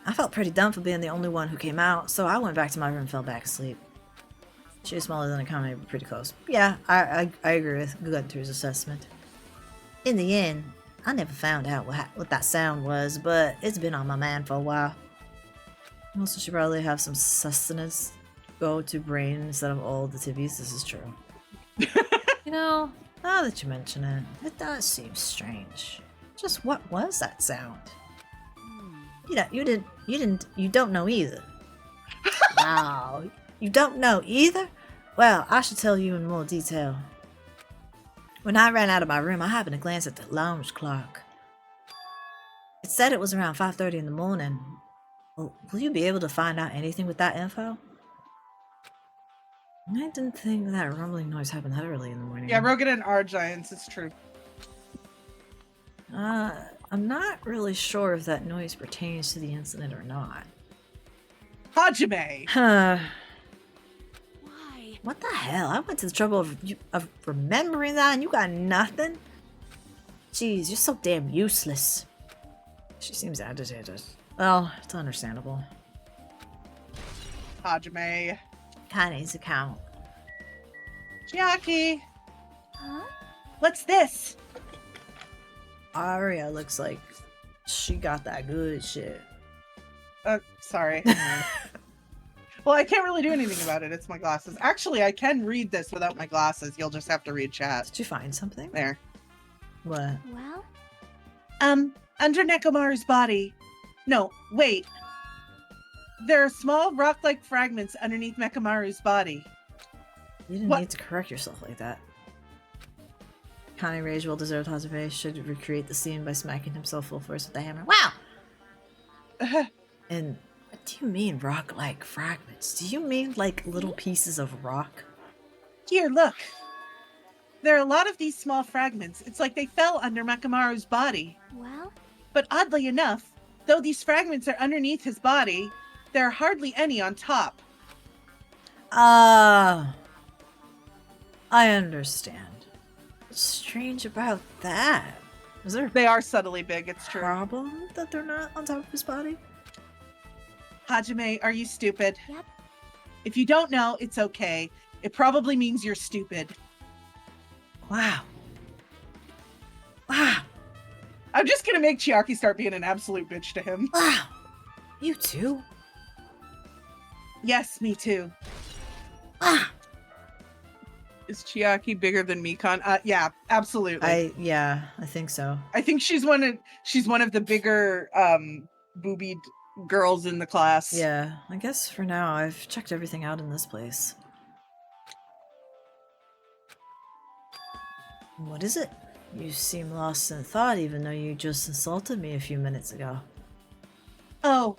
I felt pretty dumb for being the only one who came out, so I went back to my room and fell back asleep. She was smaller than Akane, but pretty close. Yeah, I agree with Gunter's assessment. In the end, I never found out what that sound was, but it's been on my mind for a while. Also, she probably have some sustenance go to brain instead of all the tibbies. This is true. You know, now that you mention it, it does seem strange. Just what was that sound? You don't know either. Wow, you don't know either? Well, I should tell you in more detail. When I ran out of my room, I happened to glance at the lounge clock. It said it was around 5:30 in the morning. Well, will you be able to find out anything with that info? I didn't think that rumbling noise happened that early in the morning. Yeah, Rogan are giants, it's true. I'm not really sure if that noise pertains to the incident or not. Hajime! Huh. why? What the hell? I went to the trouble of remembering that and you got nothing? Jeez, you're so damn useless. She seems agitated. Well, it's understandable. Hajime. Kane's account. Chiaki, Huh? what's this? Aria looks like she got that good shit. Sorry. Well, I can't really do anything about it. It's my glasses. Actually, I can read this without my glasses. You'll just have to read chat. Did you find something? There. What? Well, Under Nekomaru's body. No, wait. There are small rock-like fragments underneath Nekomaru's body. You didn't What? need to correct yourself like that. Kane Rage well deserved Hazube should recreate the scene by smacking himself full force with the hammer. Wow! And what do you mean rock-like fragments? Do you mean like little pieces of rock? Here, look. There are a lot of these small fragments. It's like they fell under Nekomaru's body. well, But oddly enough, though these fragments are underneath his body, there are hardly any on top. Ah, I understand. What's strange about that? Is there a They are subtly big, it's true. problem that they're not on top of his body? Hajime, are you stupid? Yep. If you don't know, it's okay. It probably means you're stupid. Wow. Wow. I'm just gonna make Chiaki start being an absolute bitch to him. Wow. You too? Yes, me too. Wow. Is Chiaki bigger than Mikan? Yeah, absolutely. I think so. I think she's one of the bigger boobied girls in the class. Yeah, I guess for now I've checked everything out in this place. What is it? You seem lost in thought even though you just insulted me a few minutes ago. Oh,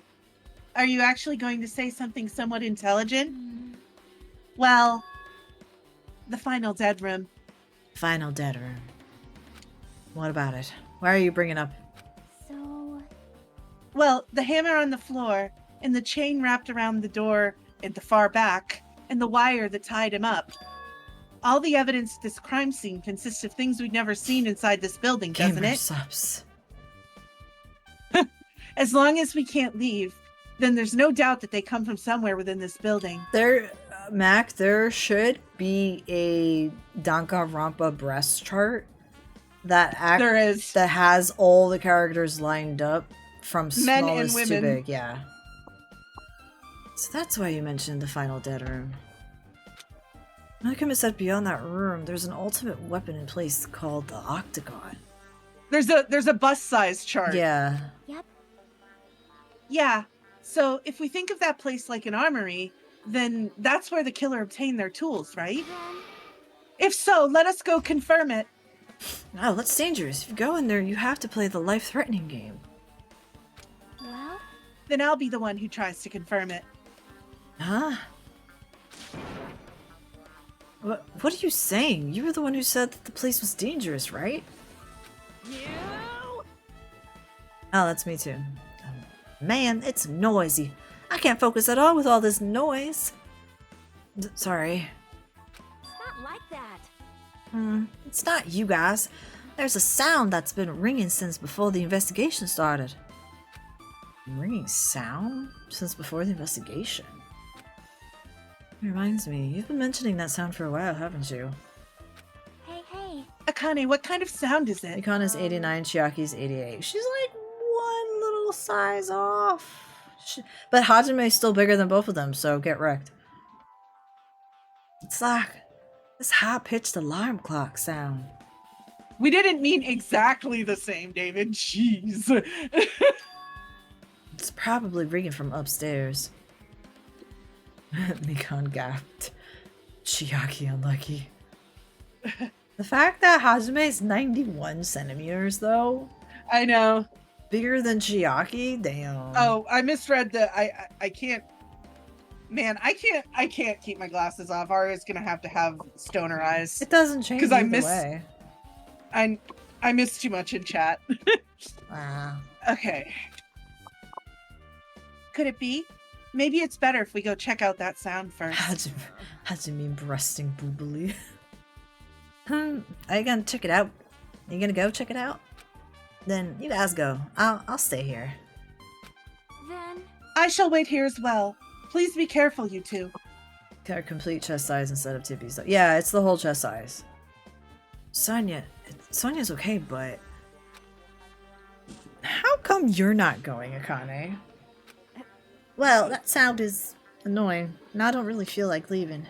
are you actually going to say something somewhat intelligent? hmm, Well, the final dead room. Final dead room. What about it? Why are you bringing up? so, Well, the hammer on the floor, and the chain wrapped around the door at the far back, and the wire that tied him up. All the evidence at this crime scene consists of things we've never seen inside this building, doesn't Gamer it? subs. As long as we can't leave, then there's no doubt that they come from somewhere within this building. Mac, there should be a Danganronpa breast chart that There is. that has all the characters lined up from Men and smallest to women. big, yeah. So that's why you mentioned the final dead room. Malcolm has said beyond that room, there's an ultimate weapon in place called the Octagon. There's a bus-sized chart. Yeah. yep. Yeah. So if we think of that place like an armory, then that's where the killer obtained their tools, right? Then, If so, let us go confirm it. No, that's dangerous. If you go in there, you have to play the life-threatening game. well, Then I'll be the one who tries to confirm it. Huh? What are you saying? You were the one who said that the place was dangerous, right? you. Oh, that's me too. Man, it's noisy. I can't focus at all with all this noise. Sorry. It's not like that. It's not you guys. There's a sound that's been ringing since before the investigation started. Ringing sound? Since before the investigation? Reminds me, you've been mentioning that sound for a while, haven't you? Hey, Akane, what kind of sound is it? Mikana's 89, Chiaki's 88. She's like one little size off. But Hajime's still bigger than both of them, so get wrecked. It's like this high-pitched alarm clock sound. We didn't mean exactly the same, David. Jeez. It's probably ringing from upstairs. Mikan gasped. Chiaki unlucky. The fact that Hajime is 91 centimeters, though, I know. bigger than Chiaki, damn. Oh, I misread the. I can't. Man, I can't keep my glasses off. Aria's gonna have to have stoner eyes. It doesn't change 'Cause I either miss- way. I missed too much in chat. Wow. Okay. Could it be? Maybe it's better if we go check out that sound first. Hajime breasting boobily. I can check it out. You gonna go check it out? Then you guys go. I'll stay here. Then I shall wait here as well. Please be careful, you two. Got a complete chest size instead of Tippy's. Yeah, it's the whole chest size. Sonya's okay, but how come you're not going, Akane? Well, that sound is annoying, and I don't really feel like leaving.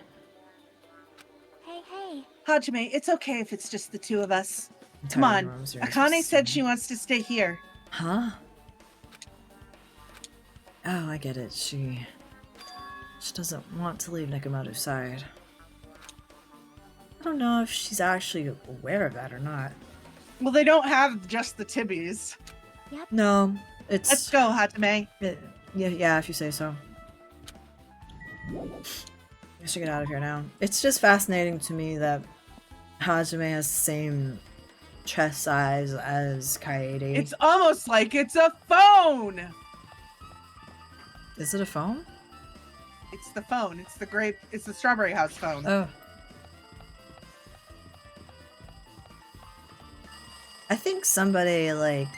hey. Hajime, it's okay if it's just the two of us. I'm Come tired on. of Rome Akane said she wants to stay here. Huh? Oh, I get it. She doesn't want to leave Nekomaru's side. I don't know if she's actually aware of that or not. Well, they don't have just the Tibbies. No, it's... Let's go, Hajime. Yeah, if you say so. I should get out of here now. It's just fascinating to me that Hajime has the same chest size as Kaede. It's almost like it's a phone. Is it a phone? It's the phone. It's the Strawberry House phone. Oh. I think somebody, like,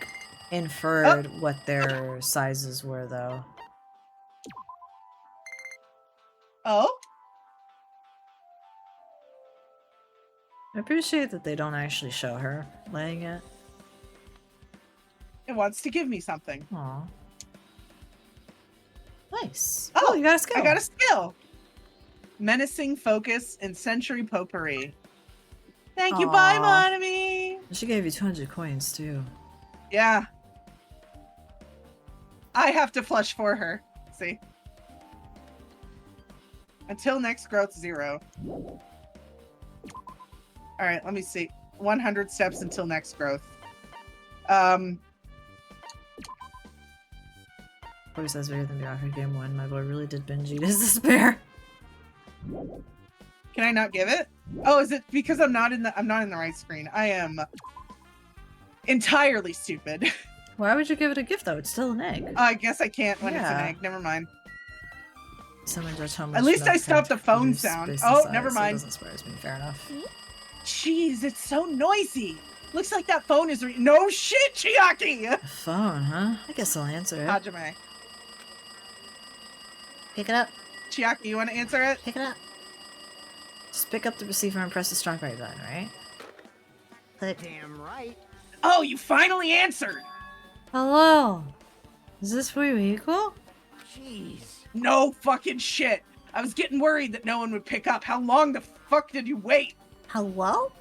inferred what their sizes were, though. Oh? I appreciate that they don't actually show her laying it. It wants to give me something. Aw. Nice. Oh, you got a skill. I got a skill. Menacing Focus and Century Potpourri. Thank you. Bye, Aw. Monami. She gave you 200 coins, too. Yeah. I have to flush for her. See? Until next growth 0. Alright, let me see. 100 steps until next growth. Boy says bigger than the offer game 1. My boy really did binge eat his despair. Can I not give it? Oh, is it because I'm not in the right screen? I am entirely stupid. Why would you give it a gift, though? It's still an egg. I guess I can't when it's an Yeah. egg. Never mind. Someone judge how much At least milk I stopped the can phone produce sound. based Oh, on never size, so it mind. doesn't surprise me. Fair enough. Jeez, it's so noisy. Looks like that phone is no shit, Chiaki! A phone, huh? I guess I'll answer it. Hajime. Pick it up. Chiaki, you want to answer it? Pick it up. Just pick up the receiver and press the strong right button, right? Click. Damn right. Oh, you finally answered! Hello. Is this for equal? Jeez. No fucking shit. I was getting worried that no one would pick up. How long the fuck did you wait? Hello?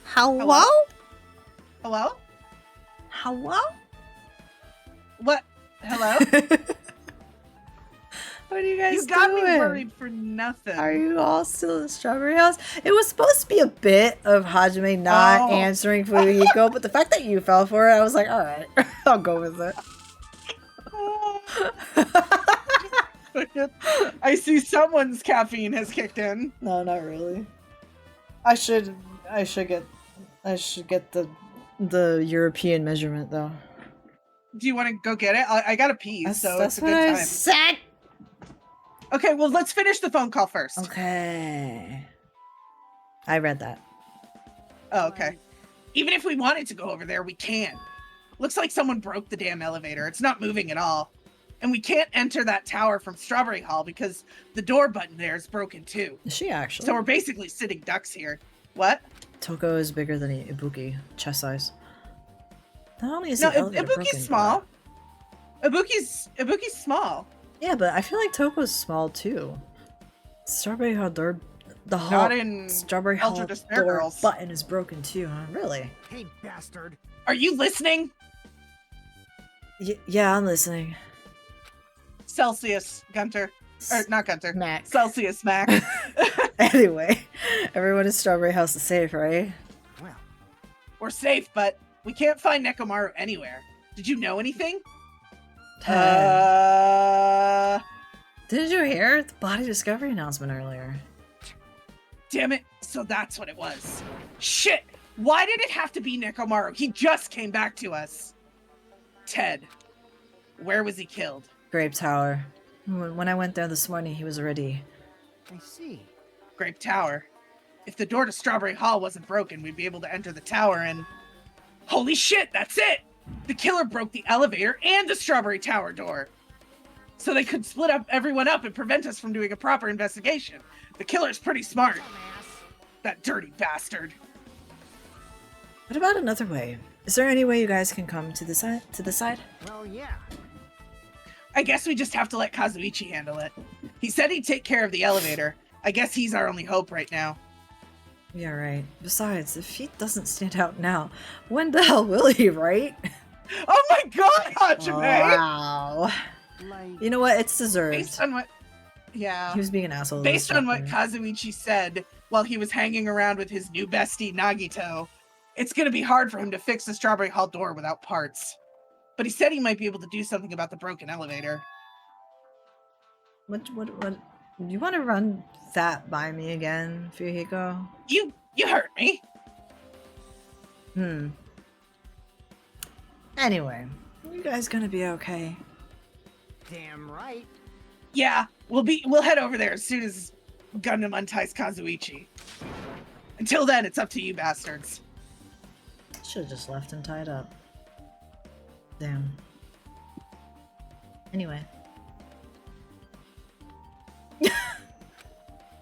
Hello? Hello? Hello? What? Hello? What are you guys You got doing? me worried for nothing. Are you all still in the Strawberry House? It was supposed to be a bit of Hajime not Oh. answering Fuyuhiko, but the fact that you fell for it, I was like, alright, I'll go with it. I see someone's caffeine has kicked in. No, not really. I should get the European measurement though. Do you want to go get it? I got a pee, so it's a what good I time. said. Okay, well, let's finish the phone call first. Okay. I read that. Oh, okay. Even if we wanted to go over there, we can. Looks like someone broke the damn elevator. It's not moving at all. And we can't enter that tower from Strawberry Hall because the door button there is broken too. Is she actually? So we're basically sitting ducks here. What? Toko is bigger than Ibuki, chest size. Not only is No, the elevator broken, Ibuki's small. Ibuki's small. Yeah, but I feel like Toko's small too. Strawberry Hall door, the hall, Not in Strawberry Hall Ultra Despair door Girls. button is broken too, huh? Really? Hey, bastard. Are you listening? Yeah, I'm listening. Celsius, Gunter. Or not Gunter. Mac. Celsius, Mac. Anyway, everyone in Strawberry House is safe, right? Well, We're safe, but we can't find Nekomaru anywhere. Did you know anything? Did you hear the body discovery announcement earlier? Damn it. So that's what it was. Shit. Why did it have to be Nekomaru? He just came back to us. Ted. Where was he killed? Grape Tower. When I went there this morning, he was already... I see. Grape Tower. If the door to Strawberry Hall wasn't broken, we'd be able to enter the tower and... Holy shit, that's it! The killer broke the elevator and the Strawberry Tower door. So they could split up everyone up and prevent us from doing a proper investigation. The killer's pretty smart. That dirty bastard. What about another way? Is there any way you guys can come to the side? Well, yeah. I guess we just have to let Kazuichi handle it. He said he'd take care of the elevator. I guess he's our only hope right now. Yeah, right. Besides, if he doesn't stand out now, when the hell will he, right? Oh my god, Hajime! Wow. Like, You know what? It's deserved. Based on what... Yeah. He was being an asshole. to Based this on what chapter. Kazuichi said while he was hanging around with his new bestie, Nagito, it's gonna be hard for him to fix the Strawberry Hall door without parts. But he said he might be able to do something about the broken elevator. What? You want to run that by me again, Fuyuhiko? You heard me. Anyway, you guys gonna be okay? damn right. Yeah, we'll head over there as soon as Gundam unties Kazuichi. Until then, it's up to you bastards. Should've just left him tied up. Damn. Anyway.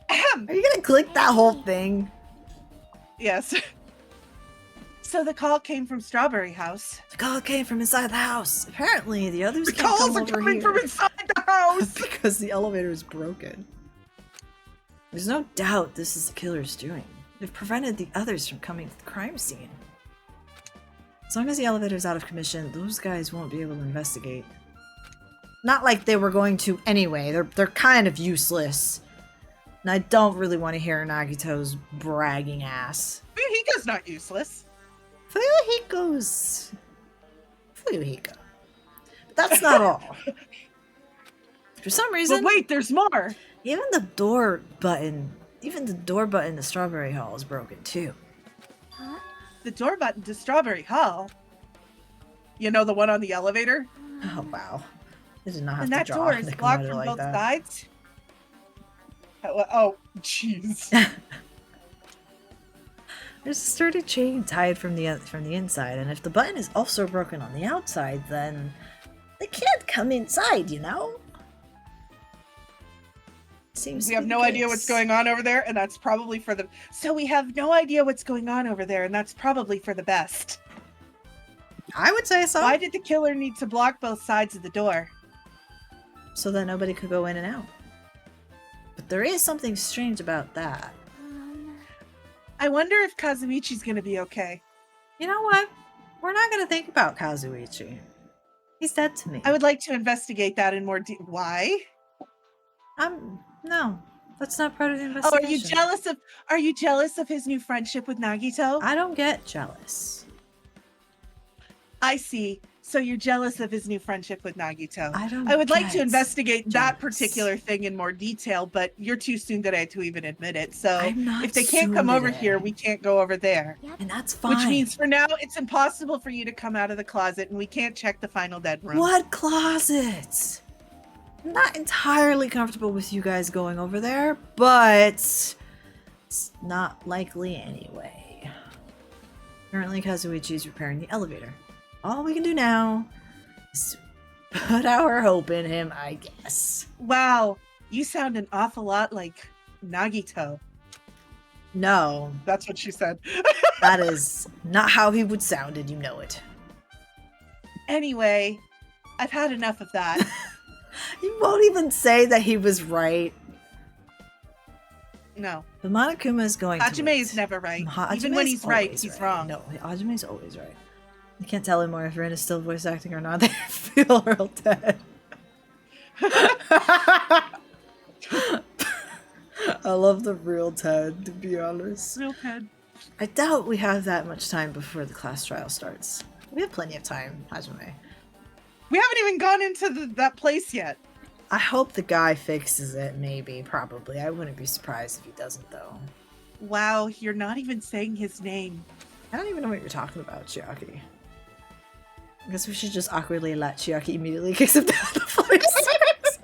Ahem. Are you gonna click that whole thing? Yes. So the call came from Strawberry House. The call came from inside the house. Apparently, the others The can't calls come are over coming here. from inside the house! Because the elevator is broken. There's no doubt this is the killer's doing. They've prevented the others from coming to the crime scene. As long as the elevator's out of commission, those guys won't be able to investigate. Not like they were going to anyway. They're kind of useless. And I don't really want to hear Nagito's bragging ass. Fuyuhiko's not useless. Fuyuhiko. But that's not all. For some reason, But wait, there's more! even the door button to Strawberry Hall is broken too. The door button to Strawberry Hall. You know, the one on the elevator? Oh wow. This did not have And to that draw door is Nick blocked Mother from like both that. sides. Oh, jeez. There's a sturdy chain tied from the inside, and if the button is also broken on the outside, then they can't come inside, you know? Seems We have no idea what's going on over there, and that's probably for the... So we have no idea what's going on over there, and that's probably for the best. I would say so. Why did the killer need to block both sides of the door? So that nobody could go in and out. But there is something strange about that. I wonder if Kazuichi's gonna be okay. You know what? We're not gonna think about Kazuichi. He's dead to me. I would like to investigate that in more Why? No. That's not part of the Oh, investigation. are you jealous of his new friendship with Nagito? I don't get jealous. I see. So you're jealous of his new friendship with Nagito. I would like to get investigate that jealous. particular thing in more detail, but you're too tsundere to even admit it. So I'm not if they can't come over tsundere. here, we can't go over there. And that's fine. Which means for now, it's impossible for you to come out of the closet, and we can't check the final dead room. What closet? I'm not entirely comfortable with you guys going over there, but it's not likely anyway. Currently, Kazuichi's repairing the elevator. All we can do now is put our hope in him, I guess. Wow, you sound an awful lot like Nagito. No, That's what she said. that is not how he would sound, and you know it. Anyway, I've had enough of that. You won't even say that he was right. No, But Monokuma is going to Hajime wait. is never right. Hajime Even when is he's right, always he's wrong. No, Hajime is always right. I can't tell anymore if Rin is still voice acting or not. They feel real dead. I love the real Ted, to be honest. Real Ted. I doubt we have that much time before the class trial starts. We have plenty of time, Hajime. We haven't even gone into that place yet. I hope the guy fixes it, maybe, probably. I wouldn't be surprised if he doesn't, though. Wow, you're not even saying his name. I don't even know what you're talking about, Chiaki. I guess we should just awkwardly let Chiaki immediately kicks him down the flight of stairs.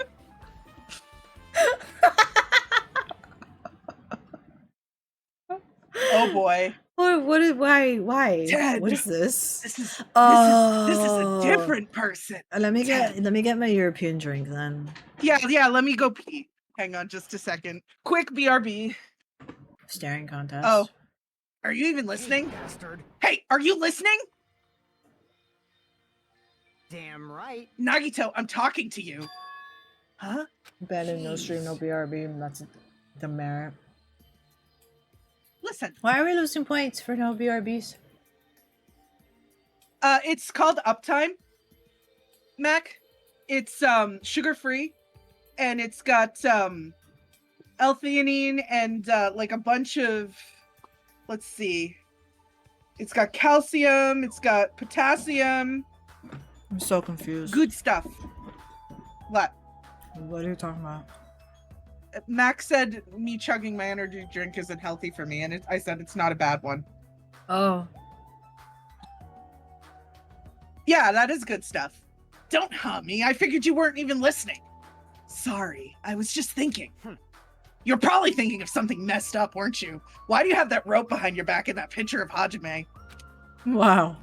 Oh boy. Why? Ted. What is this? This is Oh. a different person. Let me Ted. get my European drink then. Yeah, let me go pee. Hang on just a second. Quick BRB. Staring contest. Oh. Are you even listening? Bastard. Hey, are you listening? Damn right. Nagito, I'm talking to you. Huh? Abandon, no stream, no BRB. That's the merit. Listen. Why are we losing points for no BRBs? It's called Uptime, Mac. It's sugar-free, and it's got L-theanine and like a bunch of, let's see. It's got calcium, it's got potassium. I'm so confused. Good stuff. What? What are you talking about? Max said me chugging my energy drink isn't healthy for me, and I said it's not a bad one. Oh. Yeah, that is good stuff. Don't hum me. I figured you weren't even listening. Sorry, I was just thinking. You're probably thinking of something messed up, weren't you? Why do you have that rope behind your back and that picture of Hajime? Wow.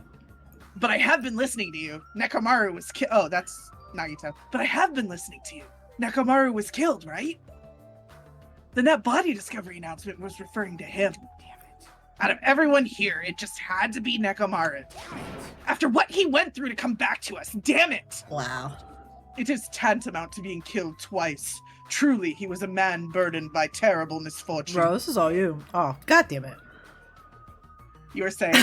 But I have been listening to you. Nekomaru was killed. Oh, that's Nagito. But I have been listening to you. Nekomaru was killed, right? The net body discovery announcement was referring to him. Damn it. Out of everyone here, it just had to be Nekomaru. After what he went through to come back to us, damn it! Wow. It is tantamount to being killed twice. Truly, he was a man burdened by terrible misfortune. Bro, this is all you. Oh, god damn it. You were saying?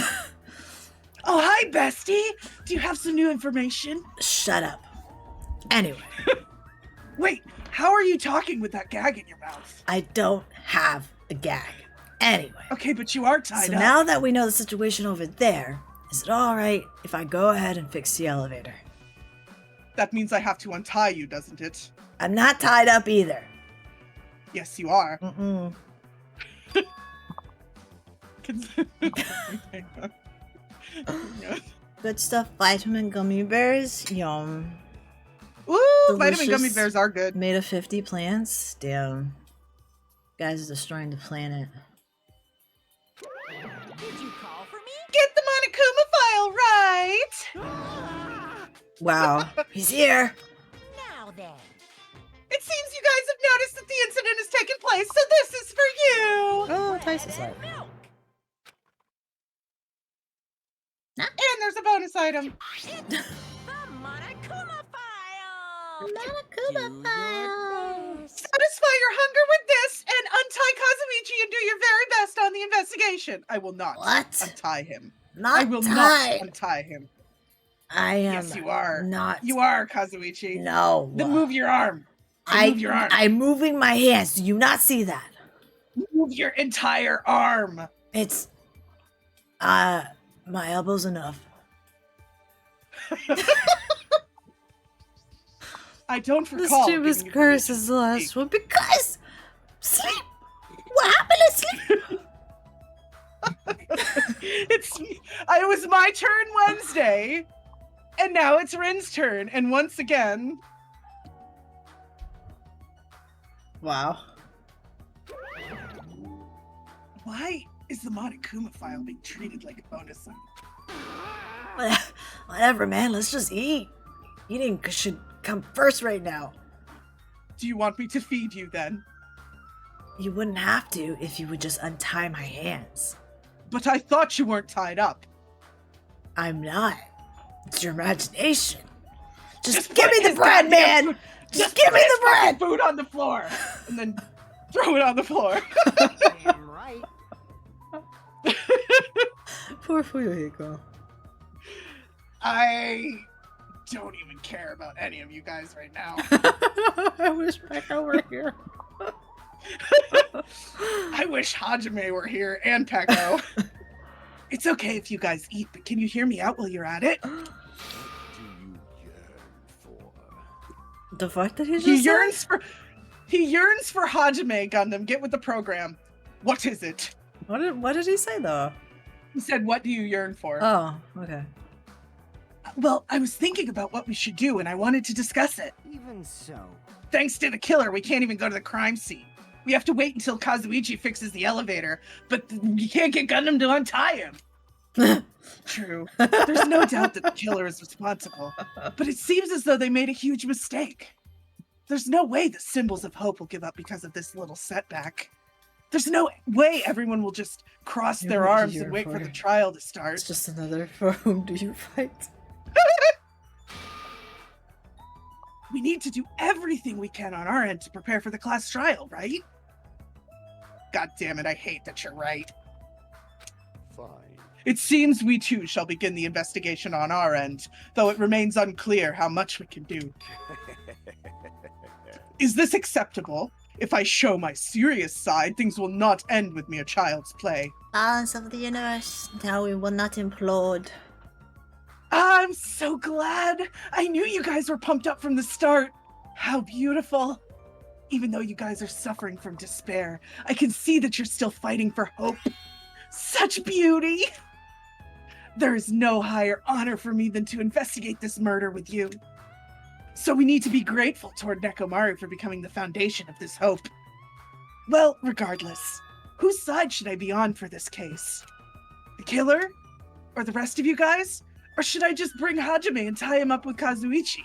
Oh, hi, bestie! Do you have some new information? Shut up. Anyway. Wait, how are you talking with that gag in your mouth? I don't have a gag. Anyway. Okay, but you are tied So up. now that we know the situation over there, is it alright if I go ahead and fix the elevator? That means I have to untie you, doesn't it? I'm not tied up either. Yes, you are. Mm-mm. Good stuff. Vitamin gummy bears. Yum. Ooh, vitamin Delicious. gummy bears are good. Made of 50 plants. Damn. Guys are destroying the planet. Did you call for me? Get the Monokuma file right! Wow. He's here. Now then. It seems you guys have noticed that the incident has taken place, so this is for you! Oh, Tyson's like. Milk. And there's a bonus item. The Monokuma file. Monokuma file. Satisfy your hunger with this and untie Kazuichi and do your very best on the investigation. I will not What? untie him. Not I will tied. not untie him. I am Yes, you are. not. You are, Kazuichi. No. Then move your arm. Move your arm. I'm moving my hands. Do you not see that? Move your entire arm. It's my elbow's enough. I don't This recall. stream is giving you cursed permission as to the last speak. one because sleep. What happened to sleep? It was my turn Wednesday, and now it's Rin's turn, and once again, Wow. why is the Monokuma file being treated like a bonus item? Whatever, man. Let's just eat. Eating should come first right now. Do you want me to feed you then? You wouldn't have to if you would just untie my hands. But I thought you weren't tied up. I'm not. It's your imagination. Just Just give put me the his bread, goddamn man. food- Just give me put his the bread. fucking food on the floor, and then throw it on the floor. Damn right. Poor Fuyuhiko. I don't even care about any of you guys right now. I wish Pekka were here. I wish Hajime were here and Peko. It's okay if you guys eat, but can you hear me out while you're at it? The fuck did he just He say? yearns for Hajime, Gundam. Get with the program. What is it? What did he say though? He said, what do you yearn for? Oh, okay. Well, I was thinking about what we should do, and I wanted to discuss it. Even so. Thanks to the killer, we can't even go to the crime scene. We have to wait until Kazuichi fixes the elevator, but you can't get Gundam to untie him. True. There's no doubt that the killer is responsible, but it seems as though they made a huge mistake. There's no way the symbols of hope will give up because of this little setback. There's no way everyone will just cross their arms and wait for the trial to start. It's just another for whom do you fight? We need to do everything we can on our end to prepare for the class trial, right? God damn it, I hate that you're right. Fine. It seems we too shall begin the investigation on our end, though it remains unclear how much we can do. Is this acceptable? If I show my serious side, things will not end with mere child's play. Balance of the universe. Now we will not implode. I'm so glad. I knew you guys were pumped up from the start. How beautiful. Even though you guys are suffering from despair, I can see that you're still fighting for hope. Such beauty. There is no higher honor for me than to investigate this murder with you. So we need to be grateful toward Nekomaru for becoming the foundation of this hope. Well, regardless, whose side should I be on for this case? The killer? Or the rest of you guys? Or should I just bring Hajime and tie him up with Kazuichi?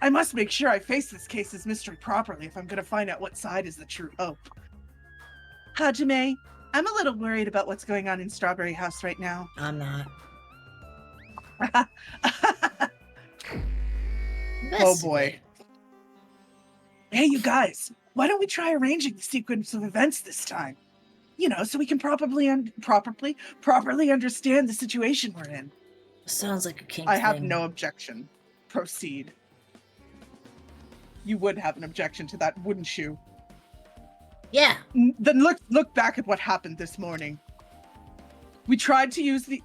I must make sure I face this case's mystery properly if I'm going to find out what side is the true hope. Hajime, I'm a little worried about what's going on in Strawberry House right now. I'm not. Oh boy. Hey, you guys, why don't we try arranging the sequence of events this time? You know, so we can properly understand the situation we're in. Sounds like a kink I have thing. no objection. Proceed. You would have an objection to that, wouldn't you? Yeah. Then look back at what happened this morning. We tried to use the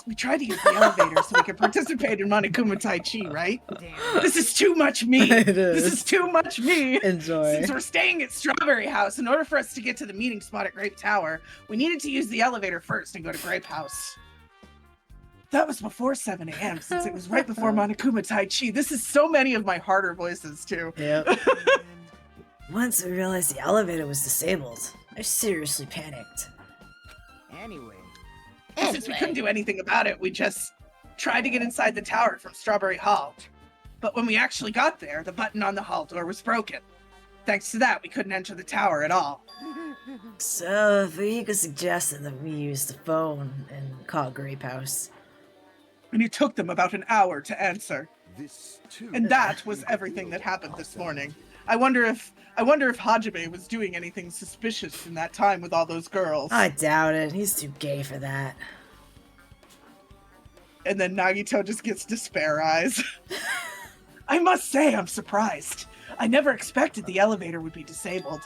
we tried to use the elevator so we could participate in Monokuma Tai Chi, right? Damn. This is too much me. It is. This is too much me. Enjoy. Since we're staying at Strawberry House, in order for us to get to the meeting spot at Grape Tower, we needed to use the elevator first and go to Grape House. That was before 7 a.m. since it was right before Monokuma Tai Chi. This is so many of my harder voices, too. Yep. Once we realized the elevator was disabled, I seriously panicked. Anyway. Since we couldn't do anything about it, we just tried to get inside the tower from Strawberry Hall. But when we actually got there, the button on the hall door was broken. Thanks to that, we couldn't enter the tower at all. So, Vika suggested that we use the phone and call Grape House. And it took them about an hour to answer. This too. And that was everything that happened this morning. I wonder if Hajime was doing anything suspicious in that time with all those girls. I doubt it. He's too gay for that. And then Nagito just gets despair eyes. I must say, I'm surprised. I never expected the elevator would be disabled.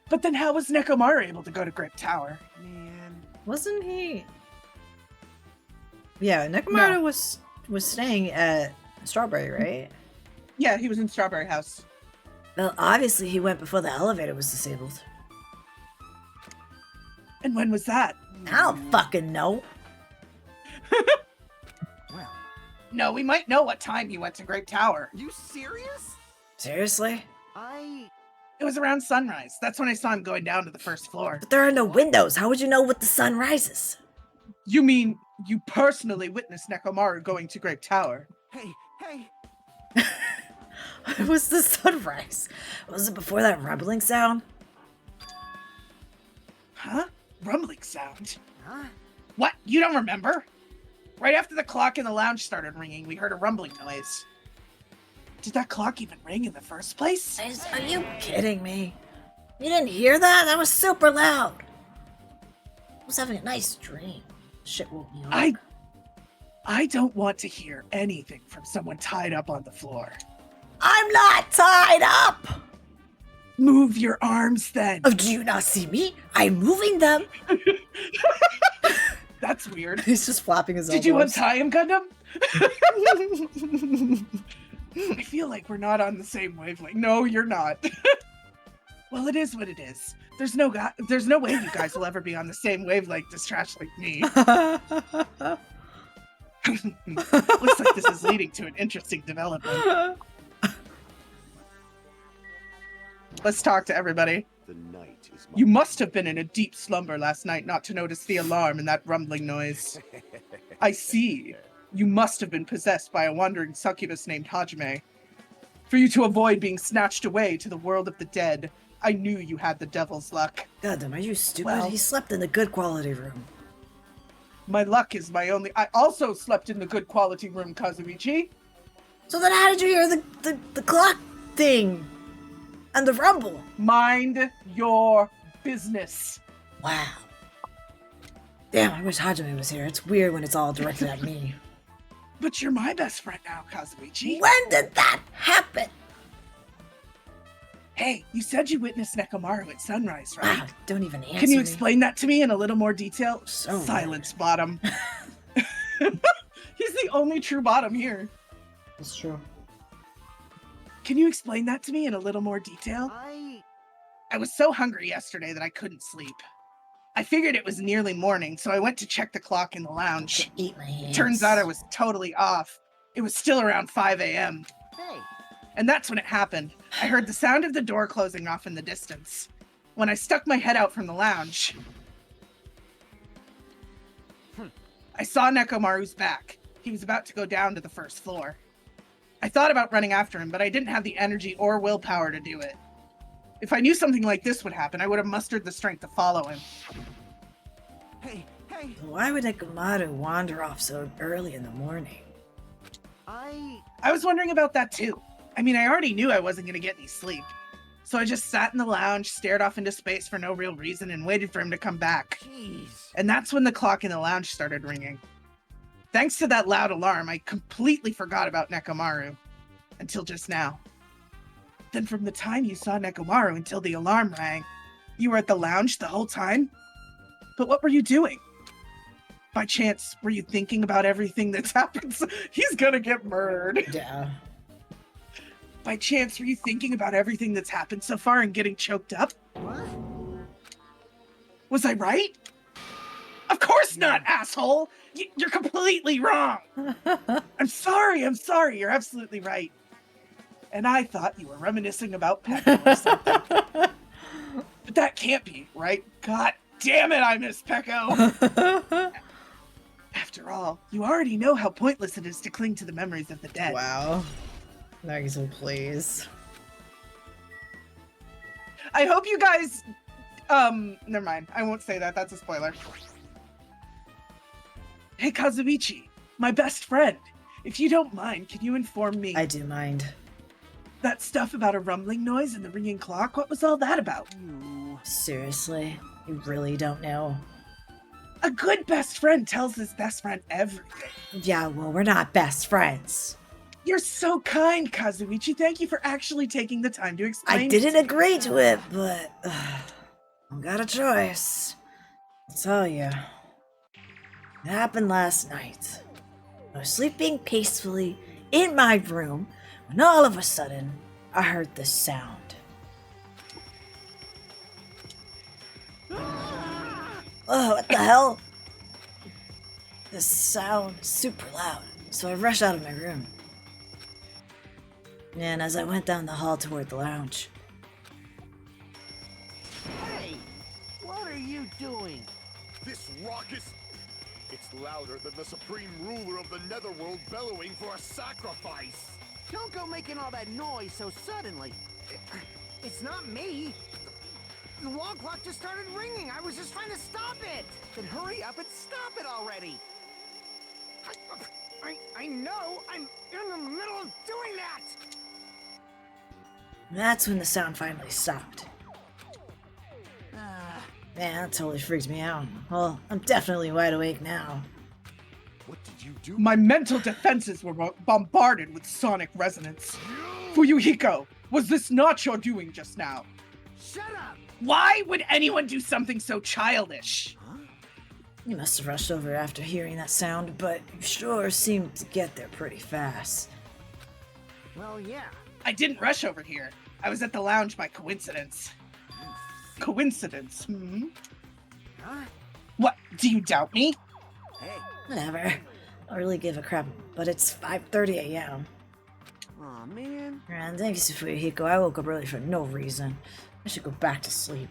But then how was Nekomaru able to go to Grape Tower? Man. Wasn't he? Yeah, Nekomaru was staying at Strawberry, right? Yeah, he was in Strawberry House. Well, obviously he went before the elevator was disabled. And when was that? I don't fucking know. Well, No, we might know what time he went to Grape Tower. you serious? Seriously? It was around sunrise. That's when I saw him going down to the first floor. But there are no windows. How would you know what the sun rises? You mean you personally witnessed Nekomaru going to Grape Tower? Hey. It was the sunrise. Was it before that rumbling sound? Huh? Rumbling sound? Huh? What? You don't remember? Right after the clock in the lounge started ringing, we heard a rumbling noise. Did that clock even ring in the first place? Are you kidding me? You didn't hear that? That was super loud. I was having a nice dream. Shit woke me up. I don't want to hear anything from someone tied up on the floor. I'm not tied up! Move your arms then. Oh, do you not see me? I'm moving them. That's weird. He's just flapping his elbows. Did you untie him, Gundam? I feel like we're not on the same wavelength. No, you're not. Well, it is what it is. There's no way you guys will ever be on the same wavelength as trash like me. Looks like this is leading to an interesting development. Let's talk to everybody. The night is You must have been in a deep slumber last night not to notice the alarm and that rumbling noise. I see. You must have been possessed by a wandering succubus named Hajime. For you to avoid being snatched away to the world of the dead, I knew you had the devil's luck. Goddamn, are you stupid? Well- He slept in the good quality room. My luck is my only... I also slept in the good quality room, Kazuichi. So then how did you hear the clock thing? And the rumble? Mind your business. Wow. Damn, I wish Hajime was here. It's weird when it's all directed at me. But you're my best friend now, Kazuichi. When did that happen? Hey, you said you witnessed Nekomaru at sunrise, right? Wow, don't even answer Can you me. explain that to me in a little more detail? So Silence, Bottom. He's the only true Bottom here. That's true. Can you explain that to me in a little more detail? I was so hungry yesterday that I couldn't sleep. I figured it was nearly morning, so I went to check the clock in the lounge. Eat my hands. Turns out I was totally off. It was still around 5 a.m. Hey, And that's when it happened. I heard the sound of the door closing off in the distance. When I stuck my head out from the lounge, I saw Nekomaru's back. He was about to go down to the first floor. I thought about running after him, but I didn't have the energy or willpower to do it. If I knew something like this would happen, I would have mustered the strength to follow him. hey, Why would Nekomaru wander off so early in the morning? I was wondering about that too. I mean, I already knew I wasn't going to get any sleep. So I just sat in the lounge, stared off into space for no real reason, and waited for him to come back. jeez. And that's when the clock in the lounge started ringing. Thanks to that loud alarm, I completely forgot about Nekomaru. Until just now. Then from the time you saw Nekomaru until the alarm rang, you were at the lounge the whole time? But what were you doing? By chance, were you thinking about everything that's happened? He's gonna get murdered. Yeah. By chance, were you thinking about everything that's happened so far and getting choked up? What? Was I right? Of course not, asshole! You're completely wrong! I'm sorry, you're absolutely right. And I thought you were reminiscing about Pekka or something. But that can't be, right? God damn it, I miss Pekko! After all, you already know how pointless it is to cling to the memories of the dead. Wow. Nagisa, please. I hope you guys... never mind. I won't say that. That's a spoiler. Hey, Kazuichi, my best friend. If you don't mind, can you inform me? I do mind. That stuff about a rumbling noise and the ringing clock, what was all that about? Seriously? You really don't know? A good best friend tells his best friend everything. Yeah, well, we're not best friends. You're so kind, Kazuichi. Thank you for actually taking the time to explain. I didn't agree to it, but... I've got a choice. I'll tell you. It happened last night. I was sleeping peacefully in my room when all of a sudden I heard this sound. Oh, what the hell? This sound is super loud, so I rush out of my room. And as I went down the hall toward the lounge, Hey, what are you doing? This raucous... It's louder than the supreme ruler of the netherworld bellowing for a sacrifice. Don't go making all that noise so suddenly. It's not me. The wall clock just started ringing. I was just trying to stop it. Then hurry up and stop it already. I know. I'm in the middle of doing that. that's when the sound finally stopped. Man, that totally freaked me out. Well, I'm definitely wide awake now. What did you do? My mental defenses were bombarded with sonic resonance. Fuyuhiko, was this not your doing just now? Shut up. Why would anyone do something so childish? You must have rushed over after hearing that sound, but you sure seemed to get there pretty fast. Well, yeah. I didn't rush over here. I was at the lounge by coincidence. Coincidence, Huh? What, do you doubt me? Hey, Whatever. I don't really give a crap, but it's 5:30 a.m. Aw, man. And thanks to Fuyuhiko, I woke up early for no reason. I should go back to sleep.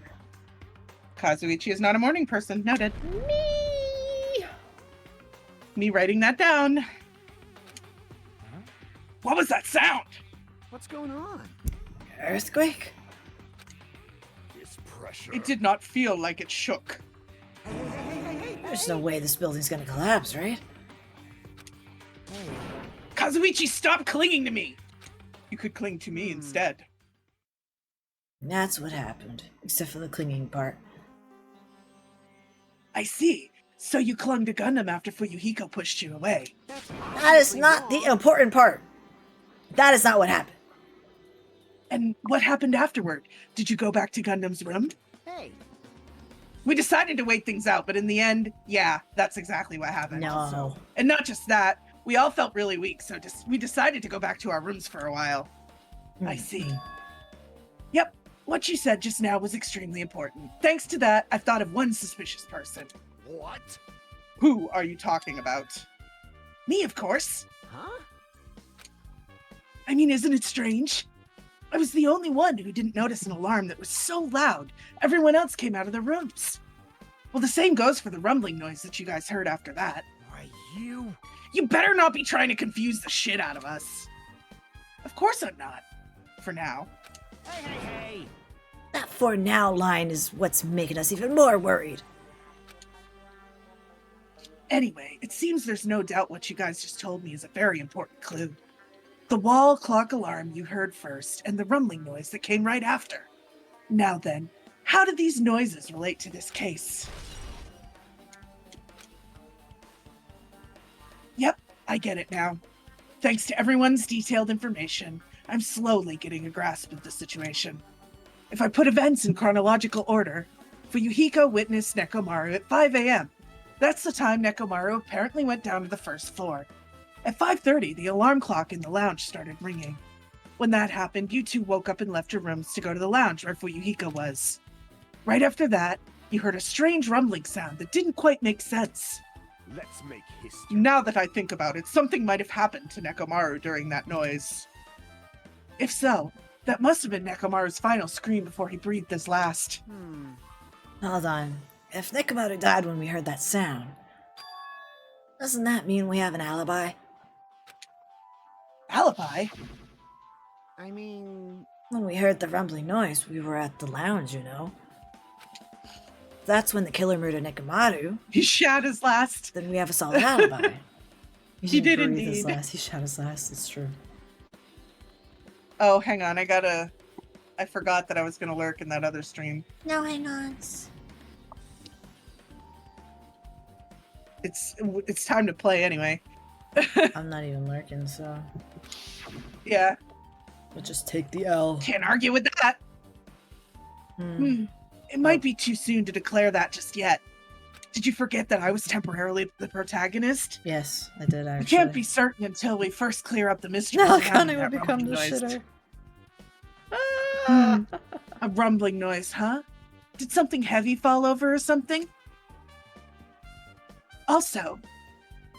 Kazuichi is not a morning person. Noted. Me writing that down. What was that sound? What's going on? Earthquake? This pressure. It did not feel like it shook. There's no way this building's gonna collapse, right? Kazuichi, stop clinging to me! You could cling to me instead. That's what happened, except for the clinging part. I see. So you clung to Gundam after Fuyuhiko pushed you away. That is not the important part. That is not what happened. And what happened afterward? Did you go back to Gundam's room? Hey, We decided to wait things out, but in the end, yeah, that's exactly what happened. No. And not just that, we all felt really weak, so we decided to go back to our rooms for a while. I see. Yep, what you said just now was extremely important. Thanks to that, I've thought of one suspicious person. What? Who are you talking about? Me, of course. huh? I mean, isn't it strange? I was the only one who didn't notice an alarm that was so loud, everyone else came out of their rooms. Well, the same goes for the rumbling noise that you guys heard after that. Why, you... You better not be trying to confuse the shit out of us. Of course I'm not. For now. Hey! That "for now" line is what's making us even more worried. Anyway, it seems there's no doubt what you guys just told me is a very important clue. The wall clock alarm you heard first, and the rumbling noise that came right after. Now then, how do these noises relate to this case? Yep, I get it now. Thanks to everyone's detailed information, I'm slowly getting a grasp of the situation. If I put events in chronological order, Fuyuhiko witnessed Nekomaru at 5 a.m. That's the time Nekomaru apparently went down to the first floor. At 5:30, the alarm clock in the lounge started ringing. When that happened, you two woke up and left your rooms to go to the lounge where Fuyuhiko was. Right after that, you heard a strange rumbling sound that didn't quite make sense. Let's make history. Now that I think about it, something might have happened to Nekomaru during that noise. If so, that must have been Nekomaru's final scream before he breathed his last. Hold on. If Nekomaru died when we heard that sound, doesn't that mean we have an alibi? Alibi? I mean... When we heard the rumbling noise, we were at the lounge, you know. That's when the killer murdered Nekomaru. He shot his last. Then we have a solid alibi. He did breathe his indeed. last. He shot his last. It's true. Oh, hang on, I forgot that I was gonna lurk in that other stream. No, hang on. It's time to play anyway. I'm not even lurking, so Yeah, we'll just take the L. can't argue with that. It might be too soon to declare that just yet. Did you forget that I was temporarily the protagonist? Yes, I did We actually. can't be certain until we first clear up the mystery. No, surrounding Connie will that become the rumbling noise. shitter. A rumbling noise, huh? Did something heavy fall over or something? Also,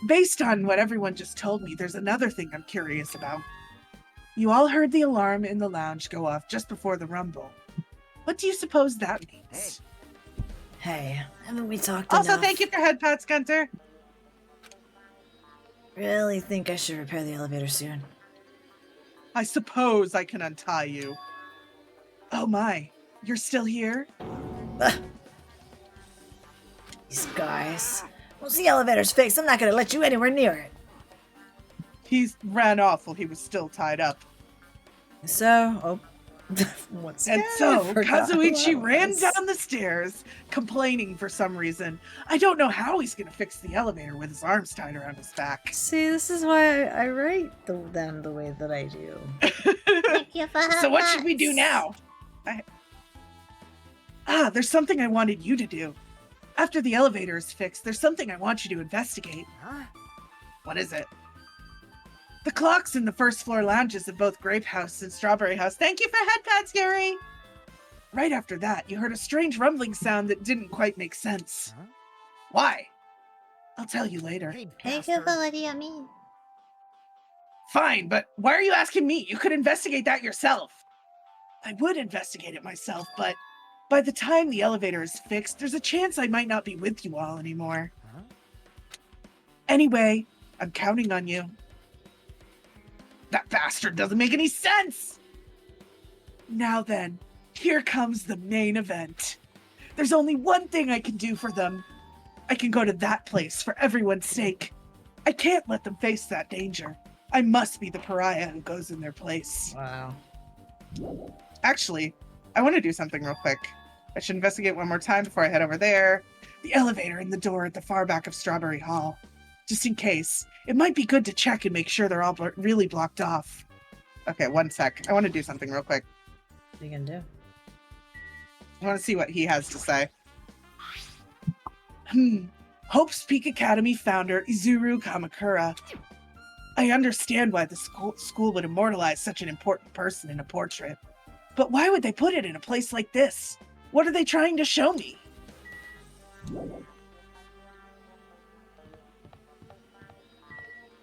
based on what everyone just told me, there's another thing I'm curious about. You all heard the alarm in the lounge go off just before the rumble. What do you suppose that means? Hey, haven't we talked Also, enough? thank you for head pats, Gunter. Really think I should repair the elevator soon. I suppose I can untie you. Oh my, you're still here? These guys. Once the elevator's fixed, I'm not gonna let you anywhere near it. He ran off while he was still tied up. So, what's And that? so, I forgot who Kazuichi I ran was. down the stairs, complaining for some reason. I don't know how he's gonna fix the elevator with his arms tied around his back. See, this is why I write them the way that I do. So what should we do now? There's something I wanted you to do. After the elevator is fixed, there's something I want you to investigate. Huh? What is it? The clocks in the first floor lounges of both Grape House and Strawberry House. Thank you for head pats, Gary! Right after that, you heard a strange rumbling sound that didn't quite make sense. Huh? Why? I'll tell you later. Hey, Thank you for Pastor. letting me. Fine, but why are you asking me? You could investigate that yourself. I would investigate it myself, but by the time the elevator is fixed, there's a chance I might not be with you all anymore. Huh? Anyway, I'm counting on you. That bastard doesn't make any sense! Now then, here comes the main event. There's only one thing I can do for them. I can go to that place for everyone's sake. I can't let them face that danger. I must be the pariah who goes in their place. Wow. Actually, I want to do something real quick. I should investigate one more time before I head over there. The elevator and the door at the far back of Strawberry Hall. Just in case. It might be good to check and make sure they're all really blocked off. Okay, one sec. I want to do something real quick. What are you gonna do? I want to see what he has to say. Hope's Peak Academy founder Izuru Kamakura. I understand why the school would immortalize such an important person in a portrait. But why would they put it in a place like this? What are they trying to show me?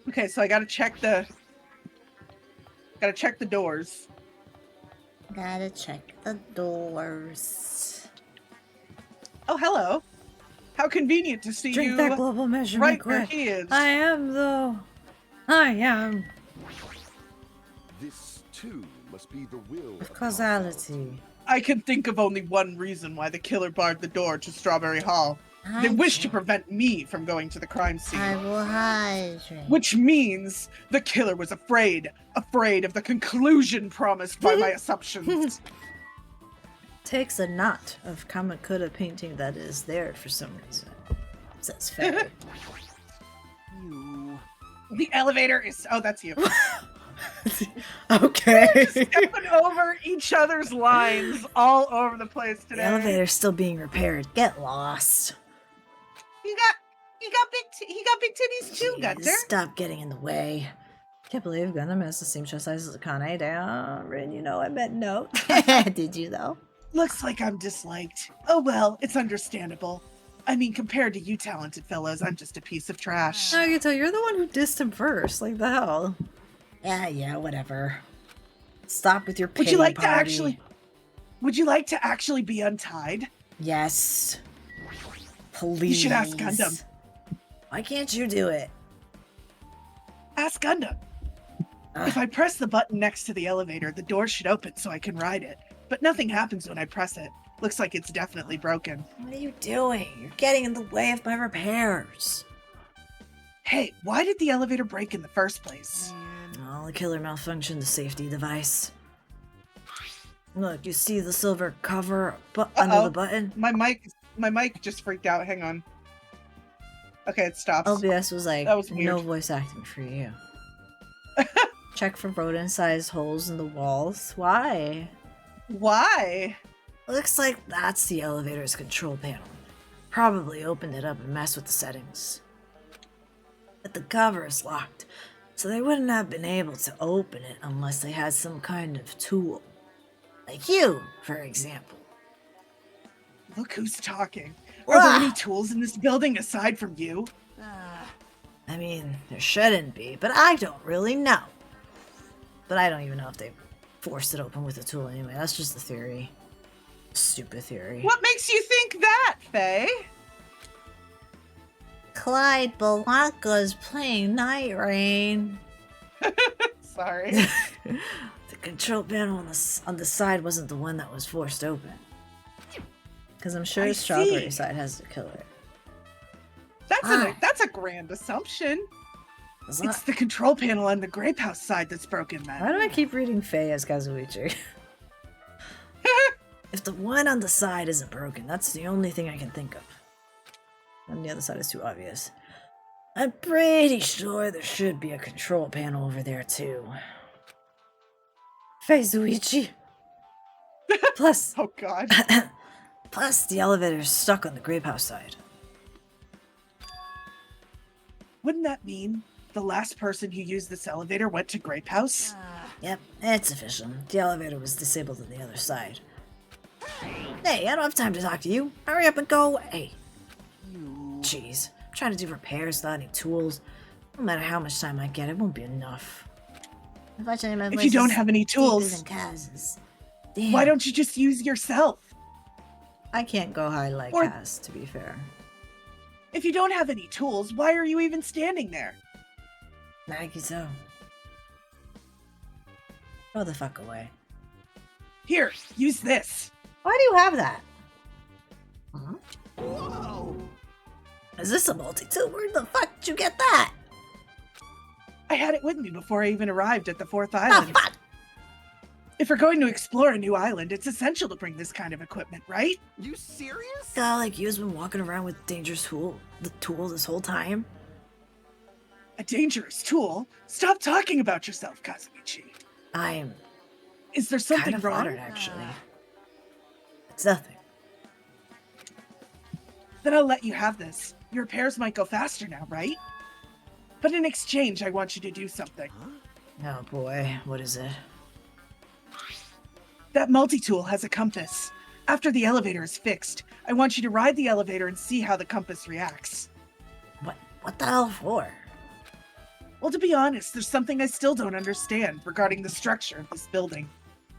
Okay, so I gotta check the doors. Gotta check the doors. Oh, hello. How convenient to see Drink you that global measurement right where quick. he is. I am, though. I am. This, too, must be the will Of causality. I can think of only one reason why the killer barred the door to Strawberry Hall. They wish to prevent me from going to the crime scene. I will hydrate. Which means the killer was afraid of the conclusion promised by my assumptions. Takes a knot of Kamakura painting that is there for some reason. Says Faye. You. The elevator is... Oh, that's you. Okay. Stepping over each other's lines all over the place today. The elevator's still being repaired. Get lost. He got big titties too, Jeez, Gunter. stop getting in the way. Can't believe Gundam has the same chest size as Akane. Damn, Rin, you know I meant no. Did you though? Looks like I'm disliked. Oh well, it's understandable. I mean, compared to you talented fellows, I'm just a piece of trash. I can tell you're the one who dissed him first. Like the hell. Yeah, whatever. Stop with your pity Would you like party. Would you like to actually be untied? Yes. Please. You should ask Gundam. Why can't you do it? Ask Gundam. If I press the button next to the elevator, the door should open so I can ride it. But nothing happens when I press it. Looks like it's definitely broken. What are you doing? You're getting in the way of my repairs. Hey, why did the elevator break in the first place? Oh, the killer malfunctioned the safety device. Look, you see the silver cover under the button? My mic just freaked out. Hang on. Okay, it stops. LBS was like, That was no weird. voice acting for you. Check for rodent-sized holes in the walls. Why? Why? Looks like that's the elevator's control panel. Probably opened it up and messed with the settings. But the cover is locked, so they wouldn't have been able to open it unless they had some kind of tool. Like you, for example. Look who's talking. Are there Ah! any tools in this building aside from you? I mean, there shouldn't be, but I don't really know. But I don't even know if they forced it open with a tool anyway. That's just the theory. Stupid theory. What makes you think that, Faye? Clyde Blanca's playing Night Rain. Sorry. The control panel on the side wasn't the one that was forced open. Because I'm sure I the strawberry see. side has the killer. That's a grand assumption. It's It's not- the control panel on the grape house side that's broken, Why then. do I keep reading Faye as Kazuichi? If the one on the side isn't broken, that's the only thing I can think of. And the other side is too obvious. I'm pretty sure there should be a control panel over there too. Feizuichi. Plus, Oh god. plus the elevator's stuck on the grape house side. Wouldn't that mean the last person who used this elevator went to Grape House? Yep, it's official. The elevator was disabled on the other side. Hey, I don't have time to talk to you. Hurry up and go away. Jeez, I'm trying to do repairs without any tools. No matter how much time I get, it won't be enough. Unfortunately, my If voice you don't is have any deeper tools, than Kaz's. Damn. why don't you just use yourself? I can't go high like Or- Kaz, to be fair. If you don't have any tools, why are you even standing there? Nagito. Go the fuck away. Here, use this. Why do you have that? Huh? Whoa! Is this a multi-tool? Where the fuck did you get that? I had it with me before I even arrived at the 4th The island. fuck? If we're going to explore a new island, it's essential to bring this kind of equipment, right? You serious? Guy like you's been walking around with dangerous tool this whole time? A dangerous tool? Stop talking about yourself, Kazumichi. I'm Is there something kind of wrong? flattered, actually. It's nothing. Then I'll let you have this. Your repairs might go faster now, right? But in exchange, I want you to do something. Oh boy, what is it? That multi-tool has a compass. After the elevator is fixed, I want you to ride the elevator and see how the compass reacts. What the hell for? Well, to be honest, there's something I still don't understand regarding the structure of this building.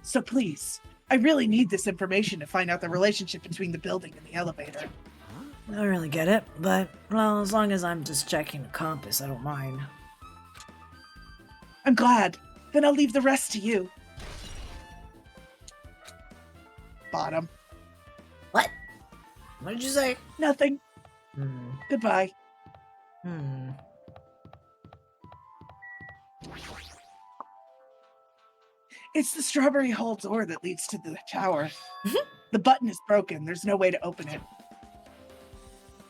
So please, I really need this information to find out the relationship between the building and the elevator. I don't really get it, but, well, as long as I'm just checking the compass, I don't mind. I'm glad. Then I'll leave the rest to you. Bottom. What? What did you say? Nothing. Hmm. Goodbye. Hmm. It's the strawberry hall door that leads to the tower. The button is broken. There's no way to open it.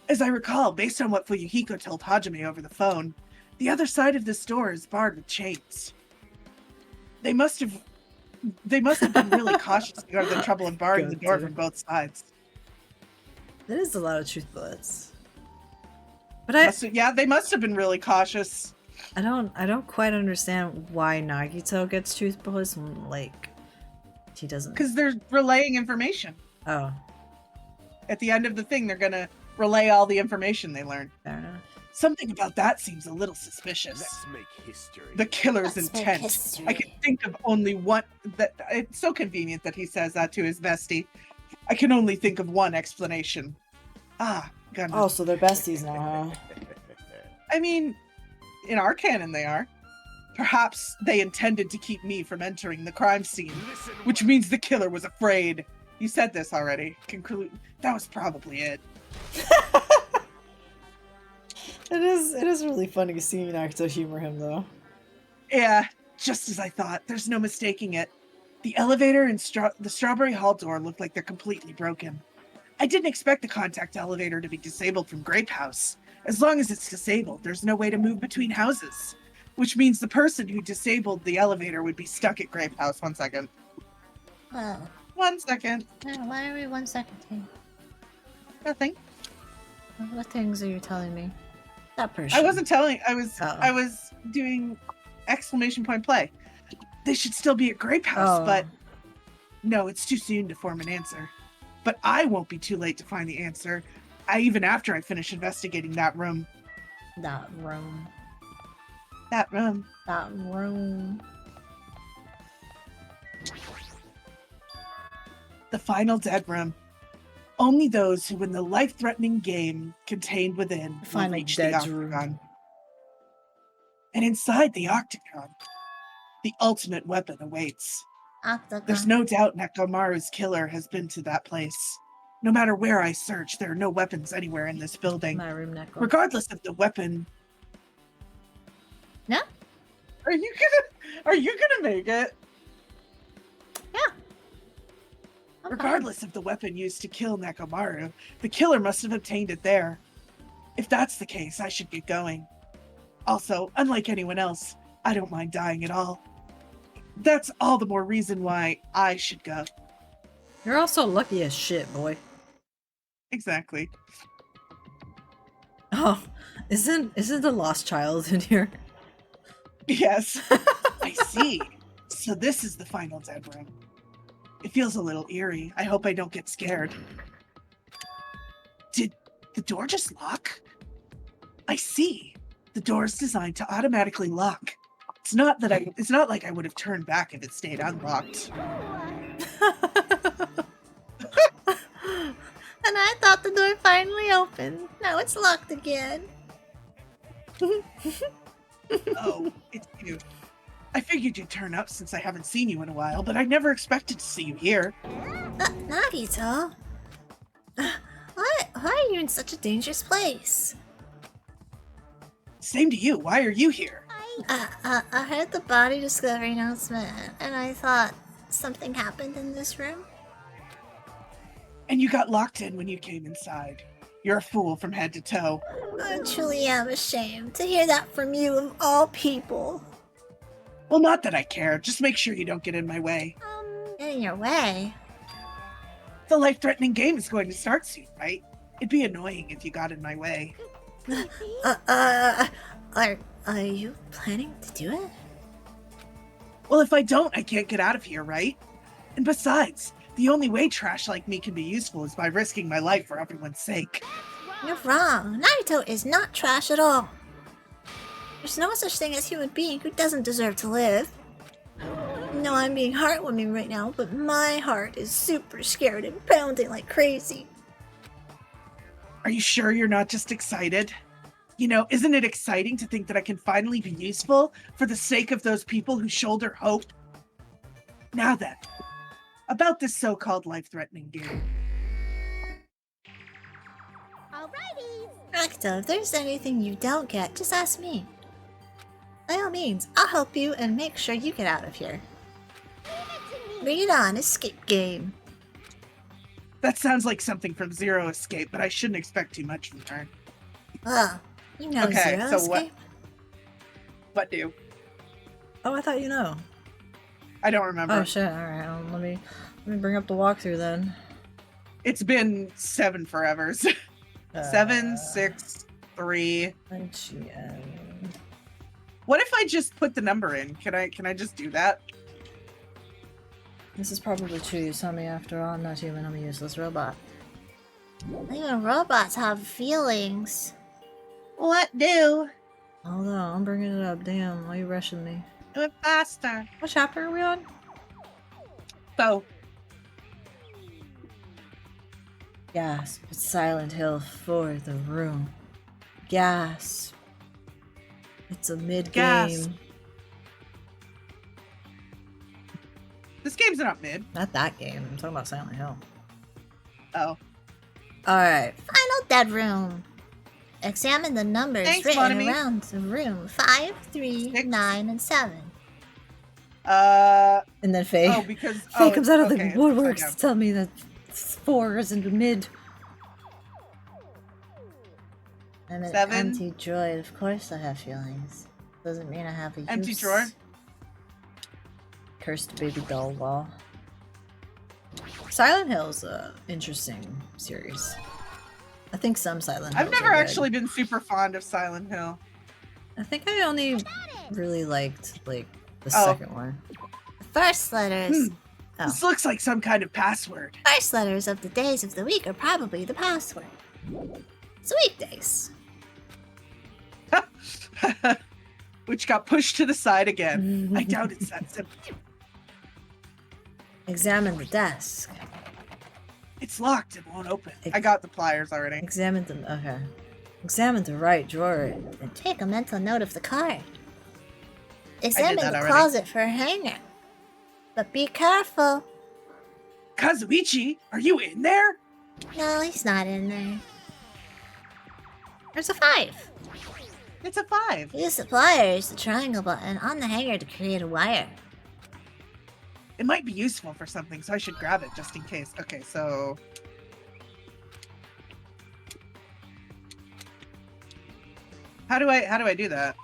As I recall, based on what Fuyuhiko told Hajime over the phone, the other side of this door is barred with chains. They must have been really cautious regarding the trouble in barring the door Gotcha. from both sides. That is a lot of truth bullets. But They must have been really cautious. I don't quite understand why Nagito gets truth bullets when, like, he doesn't. Because they're relaying information. Oh, At the end of the thing, they're gonna relay all the information they learned. fair enough. Something about that seems a little suspicious. Let's make history. The killer's Let's make intent. history. I can think of only one. That it's so convenient that he says that to his bestie. I can only think of one explanation. Ah, goodness. Oh, so they're besties now, huh? I mean, in our canon, they are. Perhaps they intended to keep me from entering the crime scene, Listen, which means the killer was afraid. You said this already. Conclude. That was probably it. It is really funny to see Nagito humor him, though. Yeah, just as I thought. There's no mistaking it. The elevator and the strawberry hall door look like they're completely broken. I didn't expect the contact elevator to be disabled from Grape House. As long as it's disabled, there's no way to move between houses. Which means the person who disabled the elevator would be stuck at Grape House. 1 second. Well, 1 second. why are we 1 second? Nothing. What things are you telling me? That person. I wasn't telling. I Oh. was doing exclamation point play. They should still be at Grape House, Oh. but no, it's too soon to form an answer. But I won't be too late to find the answer. Even after I finish investigating that room. That room. That room. That room. The final dead room. Only those who win the life-threatening game contained within will Final reach dead the room. octagon. And inside the octagon, the ultimate weapon awaits. There's no doubt Nekomaru's killer has been to that place. No matter where I search, there are no weapons anywhere in this building. My room, Neko. Regardless of the weapon. No? Are you gonna make it? Regardless of the weapon used to kill Nekomaru, the killer must have obtained it there. If that's the case, I should get going. Also, unlike anyone else, I don't mind dying at all. That's all the more reason why I should go. You're also lucky as shit, boy. Exactly. Oh, isn't the lost child in here? Yes. I see. So this is the final dead room. It feels a little eerie. I hope I don't get scared. Did the door just lock? I see. The door is designed to automatically lock. It's not like I would have turned back if it stayed unlocked. And I thought the door finally opened. Now it's locked again. Oh, it's you. I figured you'd turn up since I haven't seen you in a while, but I never expected to see you here. Nagito? Why are you in such a dangerous place? Same to you. Why are you here? I heard the body discovery announcement, and I thought something happened in this room. And you got locked in when you came inside. You're a fool from head to toe. I truly am ashamed to hear that from you of all people. Well, not that I care. Just make sure you don't get in my way. Get in your way? The life-threatening game is going to start soon, right? It'd be annoying if you got in my way. Are you planning to do it? Well, if I don't, I can't get out of here, right? And besides, the only way trash like me can be useful is by risking my life for everyone's sake. You're wrong. Naruto is not trash at all. There's no such thing as human being who doesn't deserve to live. No, I'm being heartwarming right now, but my heart is super scared and pounding like crazy. Are you sure you're not just excited? You know, isn't it exciting to think that I can finally be useful for the sake of those people who shoulder hope? Now then, about this so-called life-threatening game. Alrighty. Naruto, if there's anything you don't get, just ask me. By all means, I'll help you and make sure you get out of here. Bring it on, escape game. That sounds like something from Zero Escape, but I shouldn't expect too much from her. Oh, you know Okay, Zero so Escape? What do? Oh, I thought you know. I don't remember. Oh shit! All right, let me bring up the walkthrough then. It's been 7 forevers. 7, 6, 3. IGN. What if I just put the number in? Can I just do that? This is probably true. You saw me after all. I'm not human. I'm a useless robot. Even robots have feelings. What do? Hold on, I'm bringing it up. Damn, why are you rushing me? Do it faster. What chapter are we on? So, Gasp! It's Silent Hill for the room. Gasp! It's a mid-game. Gasp. This game's not mid. Not that game. I'm talking about Silent Hill. Oh. Alright. Final dead room. Examine the numbers Thanks, written Monami. around the room. 5, 3, 6. 9, and 7. And then Faye. Oh, because Faye comes out of okay, the it's woodworks upside to tell me that 4 is in the mid. I'm an 7. empty droid. Of course I have feelings. Doesn't mean I have a Empty use. drawer. Cursed baby doll wall. Silent Hill's a interesting series. I think some Silent Hills I've never are good. actually been super fond of Silent Hill. I think I only really liked like the Oh. second one. The first letters. Oh. This looks like some kind of password. First letters of the days of the week are probably the password. It's weekdays. Which got pushed to the side again. I doubt it's that simple. Examine the desk. It's locked. It won't open. I got the pliers already. Examine the okay. Examine the right drawer and take a mental note of the card. Examine that the already. closet for a hanger. But be careful. Kazuichi, are you in there? No, he's not in there. There's a 5. It's a 5. Use the pliers, the triangle button on the hanger to create a wire. It might be useful for something, so I should grab it just in case. Okay, so... How do I do that?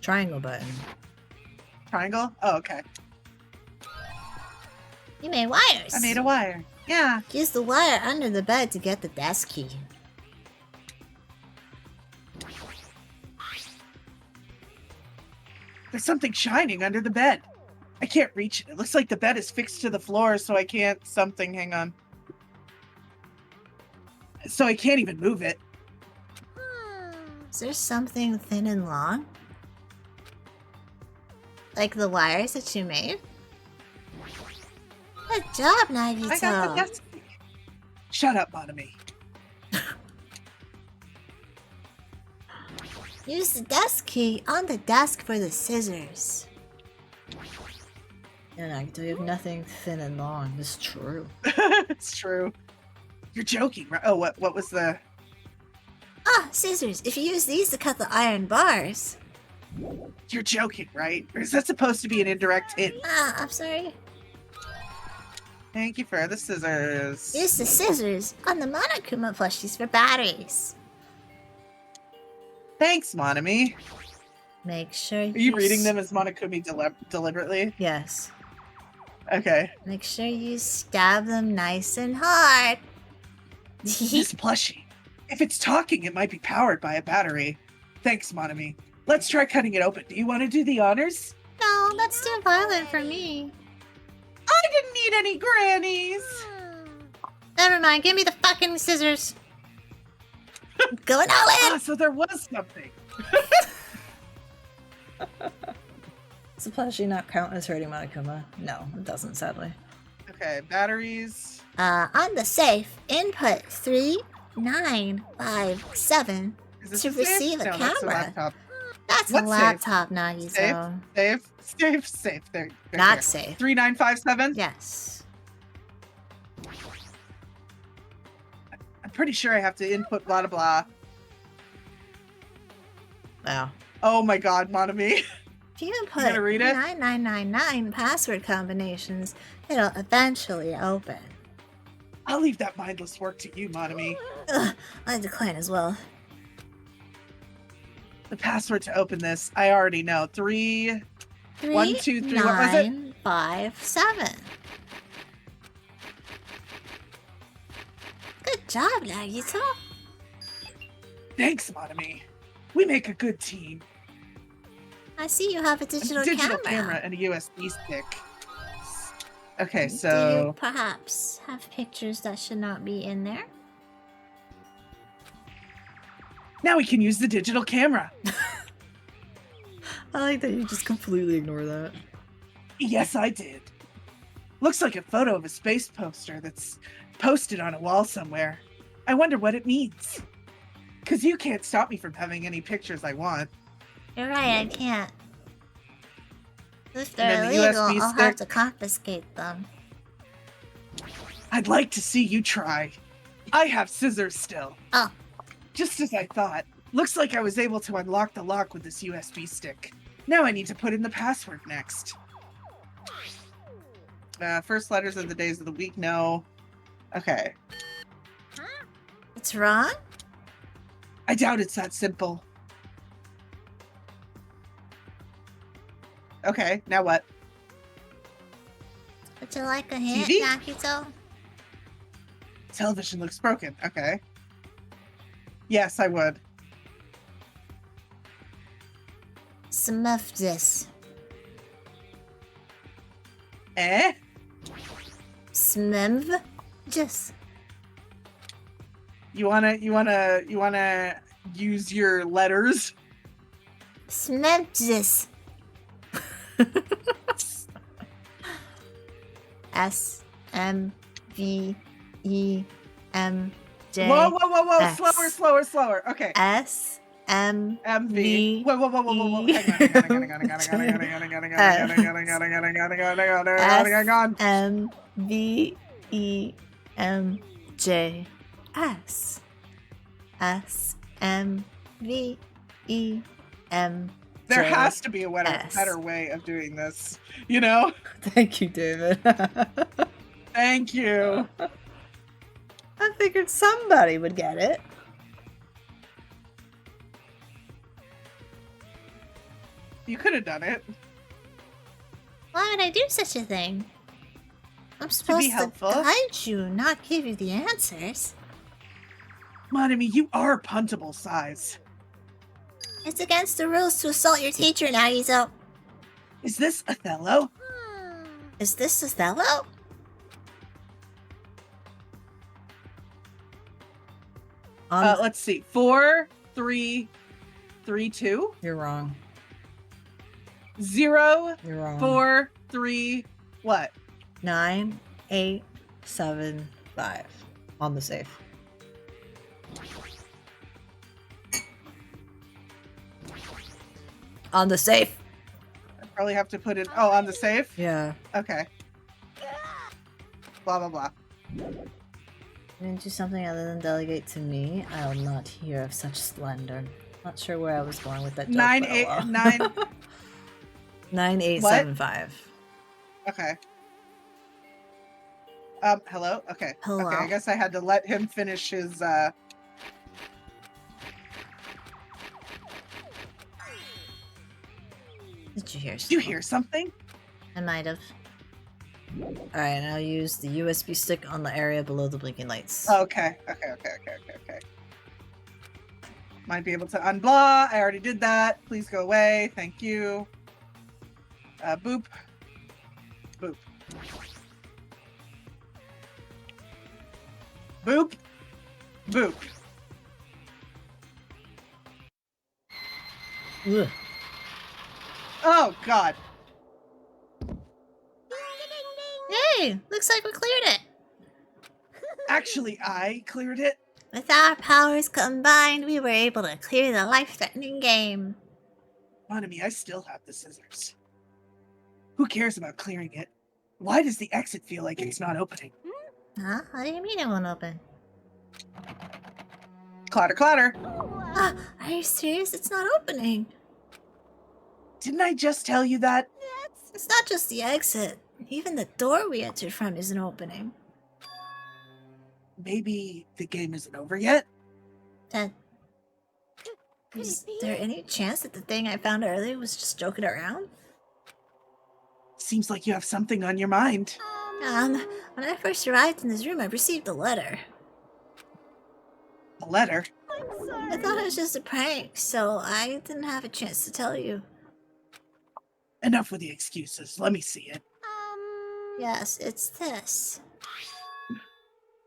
Triangle button. Triangle? Oh, okay. You made wires. I made a wire. Yeah. Use the wire under the bed to get the desk key. There's something shining under the bed. I can't reach it. It looks like the bed is fixed to the floor, so I can't... Something, hang on. So I can't even move it. Is there something thin and long? Like the wires that you made? Good job, Nagito. I got the desk key. Shut up, Monomi. Use the desk key on the desk for the scissors. Yeah, Nagito, you have nothing thin and long. It's true. It's true. You're joking, right? Oh, what was the... Ah, scissors. If you use these to cut the iron bars. You're joking, right? Or is that supposed to be an indirect hint? Ah, I'm sorry. Thank you for the scissors. Use the scissors on the Monokuma plushies for batteries. Thanks, Monomi. Make sure Are you reading them as Monokumi deliberately? Yes. Okay. Make sure you stab them nice and hard. This plushie. If it's talking, it might be powered by a battery. Thanks, Monomi. Let's try cutting it open. Do you want to do the honors? No, that's too violent for me. I didn't need any grannies. Never mind, give me the fucking scissors. I'm going all in. Ah, so there was something. Does the plushie not count as hurting Monokuma? No, it doesn't, sadly. Okay, batteries. On the safe, input 3957 Is this to a safe? receive a No, that's a camera. laptop. That's What a safe? laptop, Nagito. Safe. There. Not safe. 3957. Yes. I'm pretty sure I have to input blah blah blah. Wow. Oh my God, Monomi. If you input gonna read it? 9999 password combinations, it'll eventually open. I'll leave that mindless work to you, Monomi. Ugh, I decline as well. The password to open this, I already know. 1, 2, 3. What was it? 3957. Good job, Nagito. Thanks, Monomi. We make a good team. I see you have a digital, camera and a USB stick. Okay, Do you so perhaps have pictures that should not be in there? now we can use the digital camera. I like that you just completely ignore that. Yes, I did. Looks like a photo of a space poster that's posted on a wall somewhere. I wonder what it means. Because you can't stop me from having any pictures I want. You're right, I can't. If And they're then the illegal, USB I'll have stick. to confiscate them. I'd like to see you try. I have scissors still. Oh. Just as I thought. Looks like I was able to unlock the lock with this USB stick. Now I need to put in the password next. First letters of the days of the week, no. Okay. It's wrong? I doubt it's that simple. Okay, now what? Would you like a hint, TV? Nagito? Television looks broken. Okay. Yes, I would. Some of this. Eh? Smv? Just. You wanna use your letters? Smemtis. S M V E M J. Whoa! X. Slower. Okay. S M MV. V Whoa. E Hang on. M V E M J S S M V E M. There has to be a S. better way of doing this, you know? Thank you, David. Thank you. I figured somebody would get it. You could have done it. Why would I do such a thing? I'm supposed to helpful. guide you, not give you the answers. Monomi, you are puntable size. It's against the rules to assault your teacher, Nagito. Is this Othello? Is this Othello? Let's see. 4, 3, 3, 2. You're wrong. 0, You're wrong. 4, 3, what? 9, 8, 7, 5 on the safe. On the safe. I probably have to put it. Oh, on the safe. Yeah. Okay. Blah blah blah. You didn't do something other than delegate to me. I will not hear of such slander. Not sure where I was going with that joke. 9, but oh 8, well. 9. 9, 8, What? 7, 5. Okay. Hello? Okay. Hello? Okay, I guess I had to let him finish his, Did you hear Did something? you hear something? I might have. Alright, now use the USB stick on the area below the blinking lights. Okay. Okay. Might be able to unblah. I already did that. Please go away. Thank you. Boop. Boop. Boop. Boop. Ugh. Oh, God. Hey, looks like we cleared it. Actually, I cleared it. With our powers combined, we were able to clear the life-threatening game. Monami, I still have the scissors. Who cares about clearing it? Why does the exit feel like it's not opening? Huh? How do you mean it won't open? Clatter, clatter. Ah, are you serious? It's not opening. Didn't I just tell you that? It's not just the exit. Even the door we entered from isn't opening. Maybe the game isn't over yet? Ted, is there any chance that the thing I found earlier was just joking around? Seems like you have something on your mind. When I first arrived in this room, I received a letter. A letter? I thought it was just a prank, so I didn't have a chance to tell you. Enough with the excuses. Let me see it. Yes, it's this.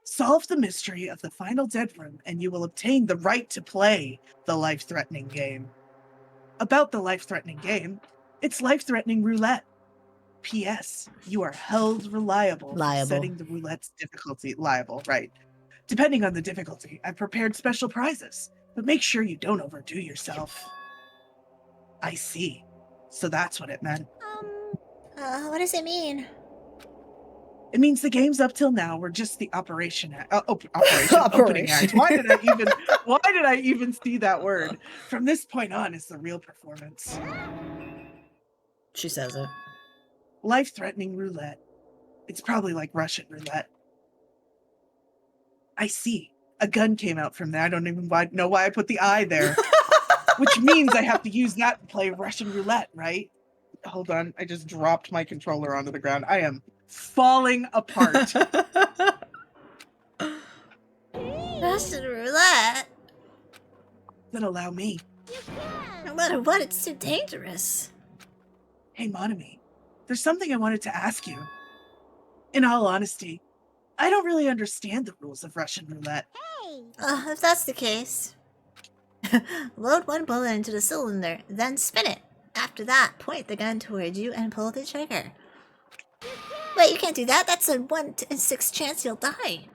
Solve the mystery of the final dead room, and you will obtain the right to play the life-threatening game. About the life-threatening game, it's life-threatening roulette. P.S. You are held reliable for setting the roulette's difficulty. Liable, right. Depending on the difficulty, I've prepared special prizes, but make sure you don't overdo yourself. I see. So that's what it meant. What does it mean? It means the games up till now were just the opening act. Why did I even see that word? From this point on is the real performance. She says it. Life-threatening roulette. It's probably like Russian roulette. I see. A gun came out from there. I don't even know why I put the I there. Which means I have to use that to play Russian roulette, right? Hold on. I just dropped my controller onto the ground. I am falling apart. Russian roulette? Then allow me. No matter what, it's too dangerous. Hey, Monami, there's something I wanted to ask you. In all honesty, I don't really understand the rules of Russian roulette. If that's the case, load one bullet into the cylinder, then spin it. After that, point the gun towards you and pull the trigger. Wait, you can't do that. That's a 1 in 6 chance you'll die.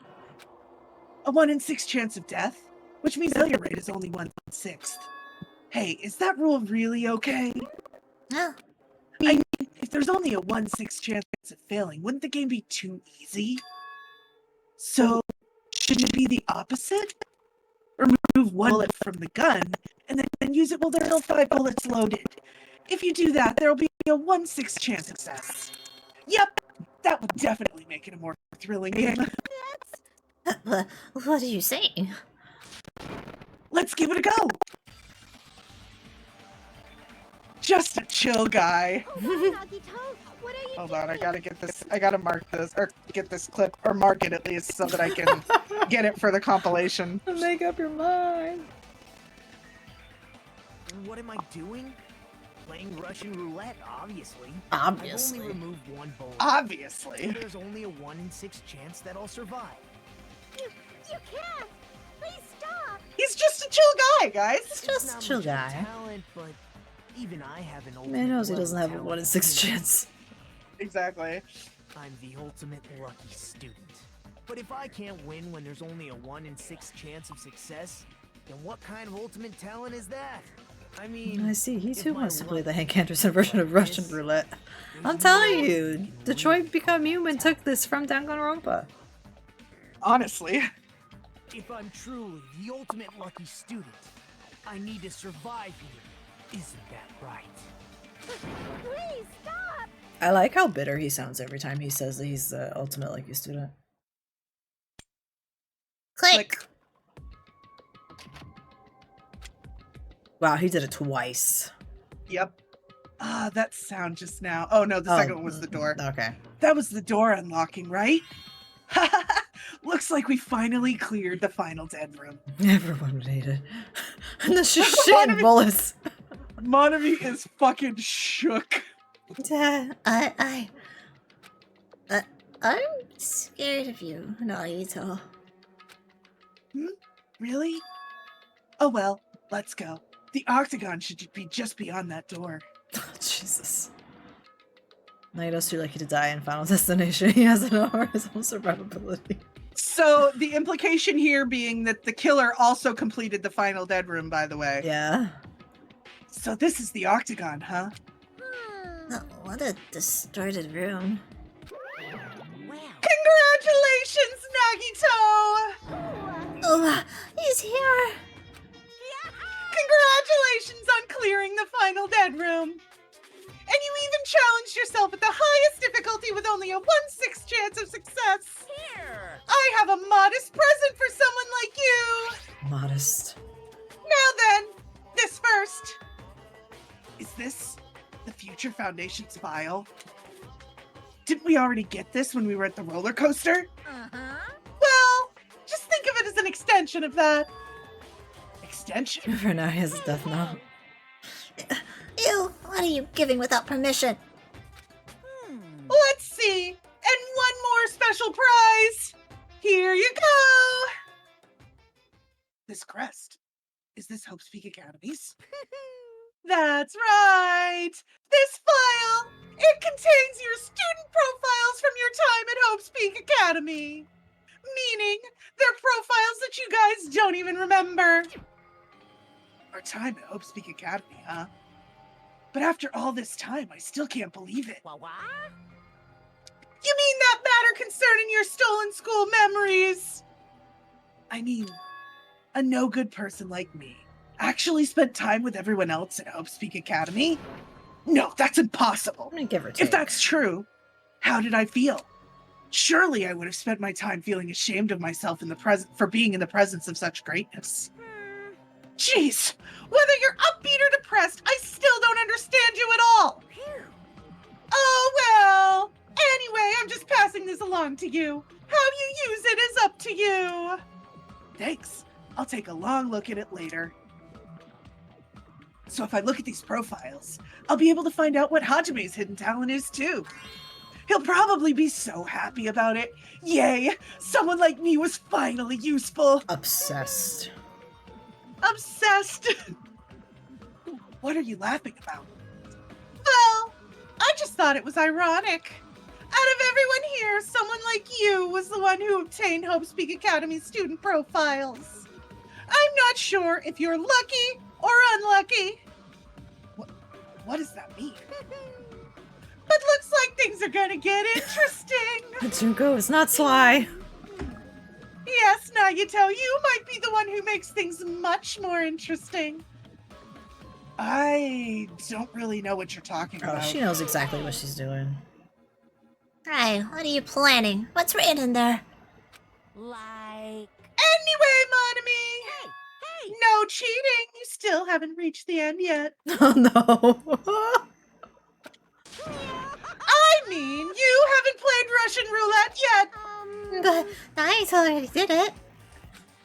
A 1 in 6 chance of death? Which means failure rate is only 1/6. Hey, is that rule really okay? No. I mean, if there's only a 1/6 chance of failing, wouldn't the game be too easy? So, shouldn't it be the opposite? Remove one bullet from the gun, and then use it while there are still 5 bullets loaded. If you do that, there'll be a 1/6 chance of success. Yep, that would definitely make it a more thrilling game. What are you saying? Let's give it a go. Just a chill guy. Hold on, I gotta get this. I gotta mark this, or get this clip, or mark it at least, so that I can get it for the compilation. Make up your mind. What am I doing? Playing Russian roulette, obviously. Obviously. I've only removed 1 bullet. Obviously. So there's only a 1 in 6 chance that I'll survive. You can't! Please stop! He's just a chill guy, guys. It's just Not a chill much of a guy. talent, but Even I have an ultimate Man knows he level doesn't have a talent 1 in 6 to- chance. Exactly. I'm the ultimate lucky student. But if I can't win when there's only a 1 in 6 chance of success, then what kind of ultimate talent is that? I mean, I see, he if too my wants to play luck the Hank Anderson version of like Russian this, roulette. there's I'm no telling way you, I can Detroit win Become without Human talent. took this from Danganronpa. Honestly. If I'm truly the ultimate lucky student, I need to survive here. Isn't that right? Please stop! I like how bitter he sounds every time he says that he's the ultimate lucky student. Click. Wow, he did it twice. Yep. Ah, that sound just now. Oh no, the second one was the door. Okay. That was the door unlocking, right? Looks like we finally cleared the final dead room. Everyone would hate it. And this is shitting bullets. Monami is fucking shook. Dad, I'm scared of you, Naito. Really? Oh well, let's go. The octagon should be just beyond that door. Jesus. Naito's too lucky to die in Final Destination. He has an hour his own survivability. So the implication here being that the killer also completed the final dead room, by the way. Yeah. So this is the octagon, huh? Oh, what a distorted room. Congratulations, Nagito! Oh, he's here! Congratulations on clearing the final dead room! And you even challenged yourself at the highest difficulty with only a 1/6 chance of success! Here! I have a modest present for someone like you! Modest. Now then, this first. Is this the Future Foundation's file? Didn't we already get this when we were at the roller coaster? Uh-huh. Well, just think of it as an extension of that. Extension? For now, he has a death note. Ew, what are you giving without permission? Let's see. And one more special prize. Here you go. This crest. Is this Hope's Peak Academy's? That's right. This file. It contains your student profiles from your time at Hope's Peak Academy. Meaning, they're profiles that you guys don't even remember. Our time at Hope's Peak Academy, huh? But after all this time, I still can't believe it. What? You mean that matter concerning your stolen school memories? I mean, a no-good person like me actually spent time with everyone else at Hope's Peak Academy? No, that's impossible. I'm gonna give her If that's true, how did I feel? Surely I would have spent my time feeling ashamed of myself in the for being in the presence of such greatness. Jeez, whether you're upbeat or depressed, I still don't understand you at all. Oh well. Anyway, I'm just passing this along to you. How you use it is up to you. Thanks. I'll take a long look at it later. So if I look at these profiles, I'll be able to find out what Hajime's hidden talent is too. He'll probably be so happy about it. Yay! Someone like me was finally useful. Obsessed. Obsessed. What are you laughing about? Well, I just thought it was ironic. Out of everyone here, someone like you was the one who obtained Hope's Peak Academy student profiles. I'm not sure if you're lucky or unlucky. What does that mean? But looks like things are gonna get interesting. Junko is not sly. Yes, Nagito, you might be the one who makes things much more interesting. I don't really know what you're talking Oh, about. she knows exactly what she's doing. Right, what are you planning? What's written in there? Like... Anyway, Monami! Hey! No cheating! You still haven't reached the end yet. Oh no. I mean, you haven't played Russian roulette yet! But Naito already did it.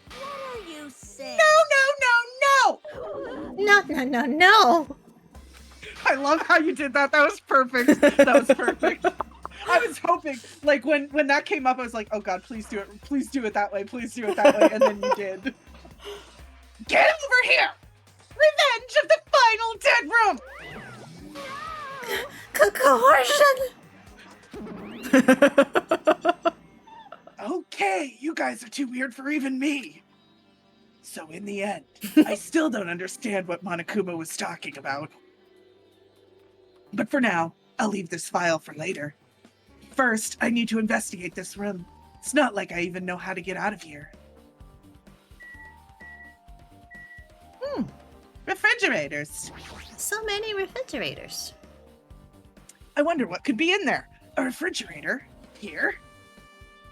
What are you saying? No! No. I love how you did that. That was perfect. That was perfect. I was hoping, like, when that came up, I was like, oh god, please do it. Please do it that way. Please do it that way. And then you did. Get over here! Revenge of the final dead room! Coercion! Okay, you guys are too weird for even me. So in the end, I still don't understand what Monokuma was talking about. But for now, I'll leave this file for later. First, I need to investigate this room. It's not like I even know how to get out of here. Refrigerators. So many refrigerators. I wonder what could be in there. A refrigerator? Here?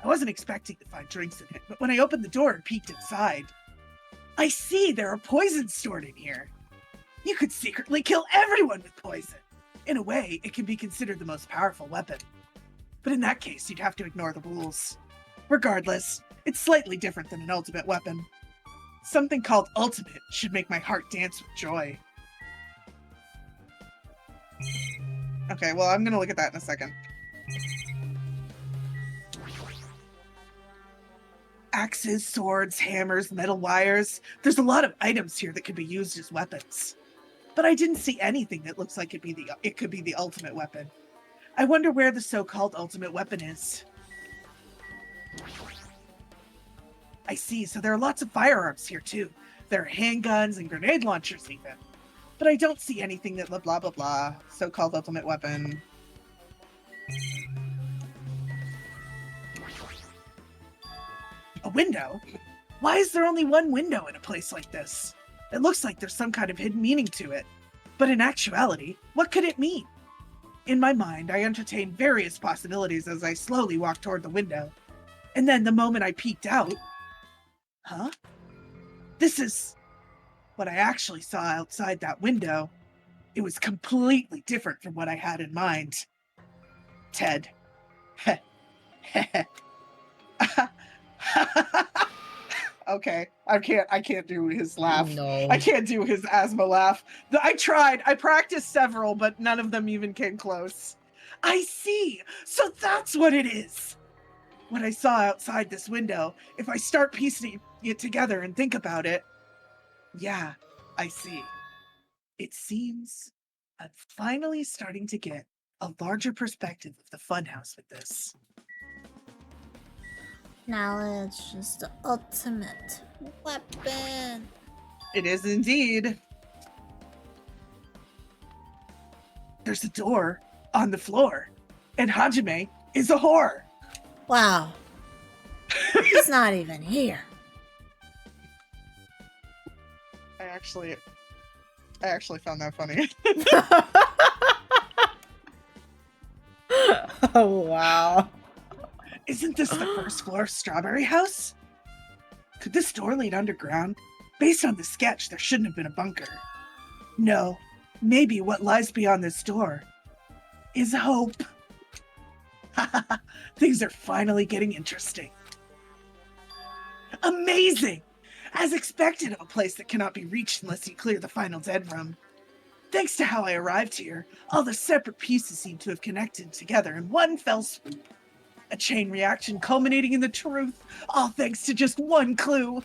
I wasn't expecting to find drinks in it, but when I opened the door and peeked inside, I see there are poisons stored in here. You could secretly kill everyone with poison. In a way, it can be considered the most powerful weapon. But in that case, you'd have to ignore the rules. Regardless, it's slightly different than an ultimate weapon. Something called ultimate should make my heart dance with joy. Okay, well, I'm gonna look at that in a second. Axes, swords, hammers, metal wires. There's a lot of items here that could be used as weapons. But I didn't see anything that looks like it could be the ultimate weapon. I wonder where the so-called ultimate weapon is. I see, so there are lots of firearms here too. There are handguns and grenade launchers even. But I don't see anything that blah blah blah, so-called ultimate weapon. A window? Why is there only one window in a place like this? It looks like there's some kind of hidden meaning to it. But in actuality, what could it mean? In my mind, I entertained various possibilities as I slowly walked toward the window. And then the moment I peeked out... Huh? This is... what I actually saw outside that window. It was completely different from what I had in mind. Ted. Okay, I can't do his laugh. No. I can't do his asthma laugh. I tried. I practiced several, but none of them even came close. I see. So that's what it is. What I saw outside this window, if I start piecing it together and think about it, yeah, I see. It seems I'm finally starting to get a larger perspective of the funhouse with this. Knowledge is the ultimate weapon. It is indeed. There's a door on the floor, and Hajime is a whore. Wow. He's not even here. I actually found that funny. Oh, wow. Isn't this the first floor of Strawberry House? Could this door lead underground? Based on the sketch, there shouldn't have been a bunker. No, maybe what lies beyond this door is hope. Things are finally getting interesting. Amazing! As expected of a place that cannot be reached unless you clear the final dead room. Thanks to how I arrived here, all the separate pieces seem to have connected together in one fell swoop. A chain reaction culminating in the truth, all thanks to just one clue.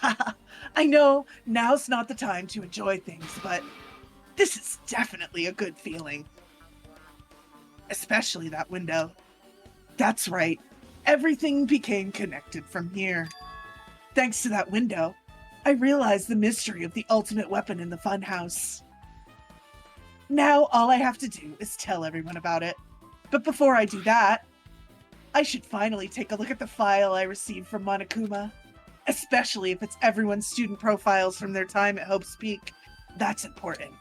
I know, now's not the time to enjoy things, but this is definitely a good feeling. Especially that window. That's right, everything became connected from here. Thanks to that window, I realized the mystery of the ultimate weapon in the funhouse. Now all I have to do is tell everyone about it. But before I do that, I should finally take a look at the file I received from Monokuma. Especially if it's everyone's student profiles from their time at Hope's Peak. That's important.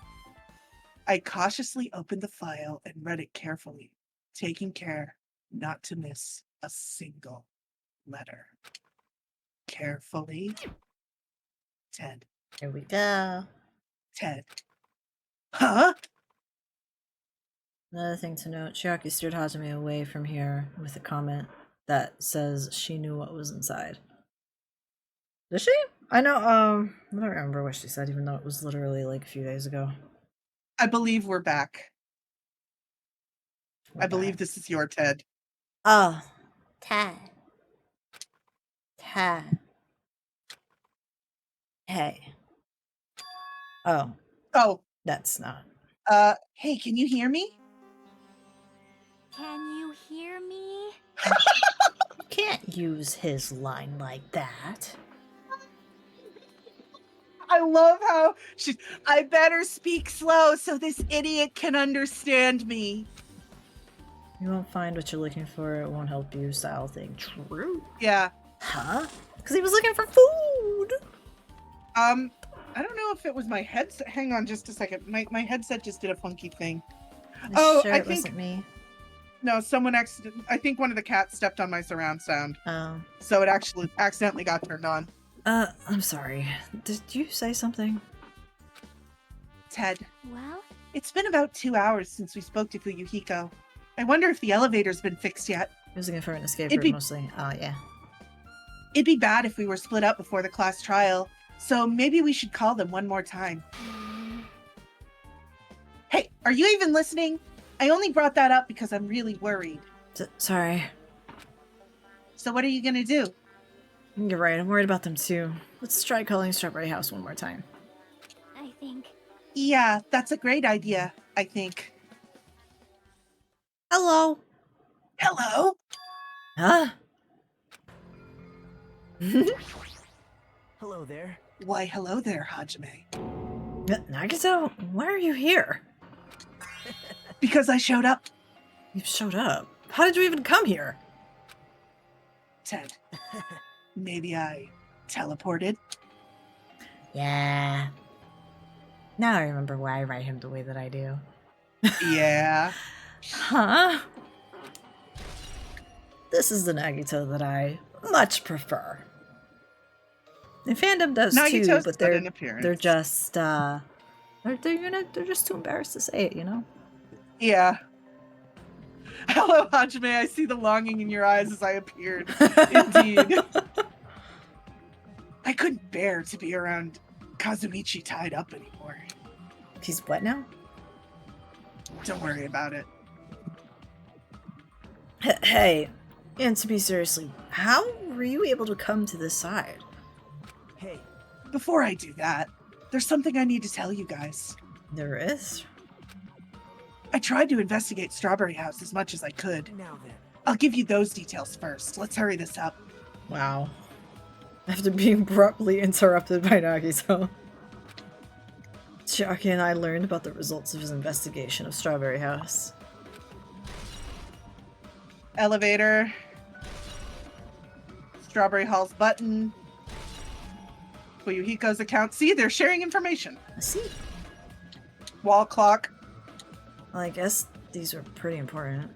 I cautiously opened the file and read it carefully, taking care not to miss a single letter. Carefully. Ted. Here we go. Ted. Huh? Another thing to note, Chiaki steered Hajime away from here with a comment that says she knew what was inside. Did she? I know, I don't remember what she said, even though it was literally like a few days ago. I believe we're back. We're I believe back. this is your Ted. Oh. Ted. Ted. Hey. Oh, Oh, that's not. hey, can you hear me? Can you hear me? You can't use his line like that. I love how I better speak slow so this idiot can understand me. You won't find what you're looking for. It won't help you. Style thing. True. Yeah. Huh? Because he was looking for food. I don't know if it was my headset. Hang on just a second. My headset just did a funky thing. Sure, I it think wasn't me. no, I think one of the cats stepped on my surround sound. Oh. So it actually accidentally got turned on. I'm sorry. Did you say something? Ted, Well, it's been about 2 hours since we spoke to Fuyuhiko. I wonder if the elevator's been fixed yet. He was looking for an escape It'd route be- mostly. Oh, yeah. It'd be bad if we were split up before the class trial, so maybe we should call them one more time. Hey, are you even listening? I only brought that up because I'm really worried. Sorry. So what are you gonna do? You're right. I'm worried about them too. Let's try calling Strawberry House one more time. I think. Yeah, that's a great idea, I think. Hello. Hello? Huh? Hello there. Why, hello there, Hajime. Nagito, why are you here? Because I showed up, You showed up. How did you even come here? Ted. Maybe I teleported? Yeah. Now I remember why I write him the way that I do. Yeah. Huh? This is the Nagito that I much prefer. The fandom does Nagito's too, but sudden appearance. they're just they're just too embarrassed to say it, you know? Yeah. Hello, Hajime. I see the longing in your eyes as I appeared. Indeed. I couldn't bear to be around Kazuichi tied up anymore. He's what now? Don't worry about it. Hey, and to be seriously, how were you able to come to this side? Hey, Before I do that, there's something I need to tell you guys. There is? I tried to investigate Strawberry House as much as I could. now then. I'll give you those details first. Let's hurry this up. Wow. After being abruptly interrupted by Nagito. Chiaki and I learned about the results of his investigation of Strawberry House. Elevator. Strawberry Hall's button. Fuyuhiko's account. See, they're sharing information. I see. Wall clock. Well, I guess these were pretty important.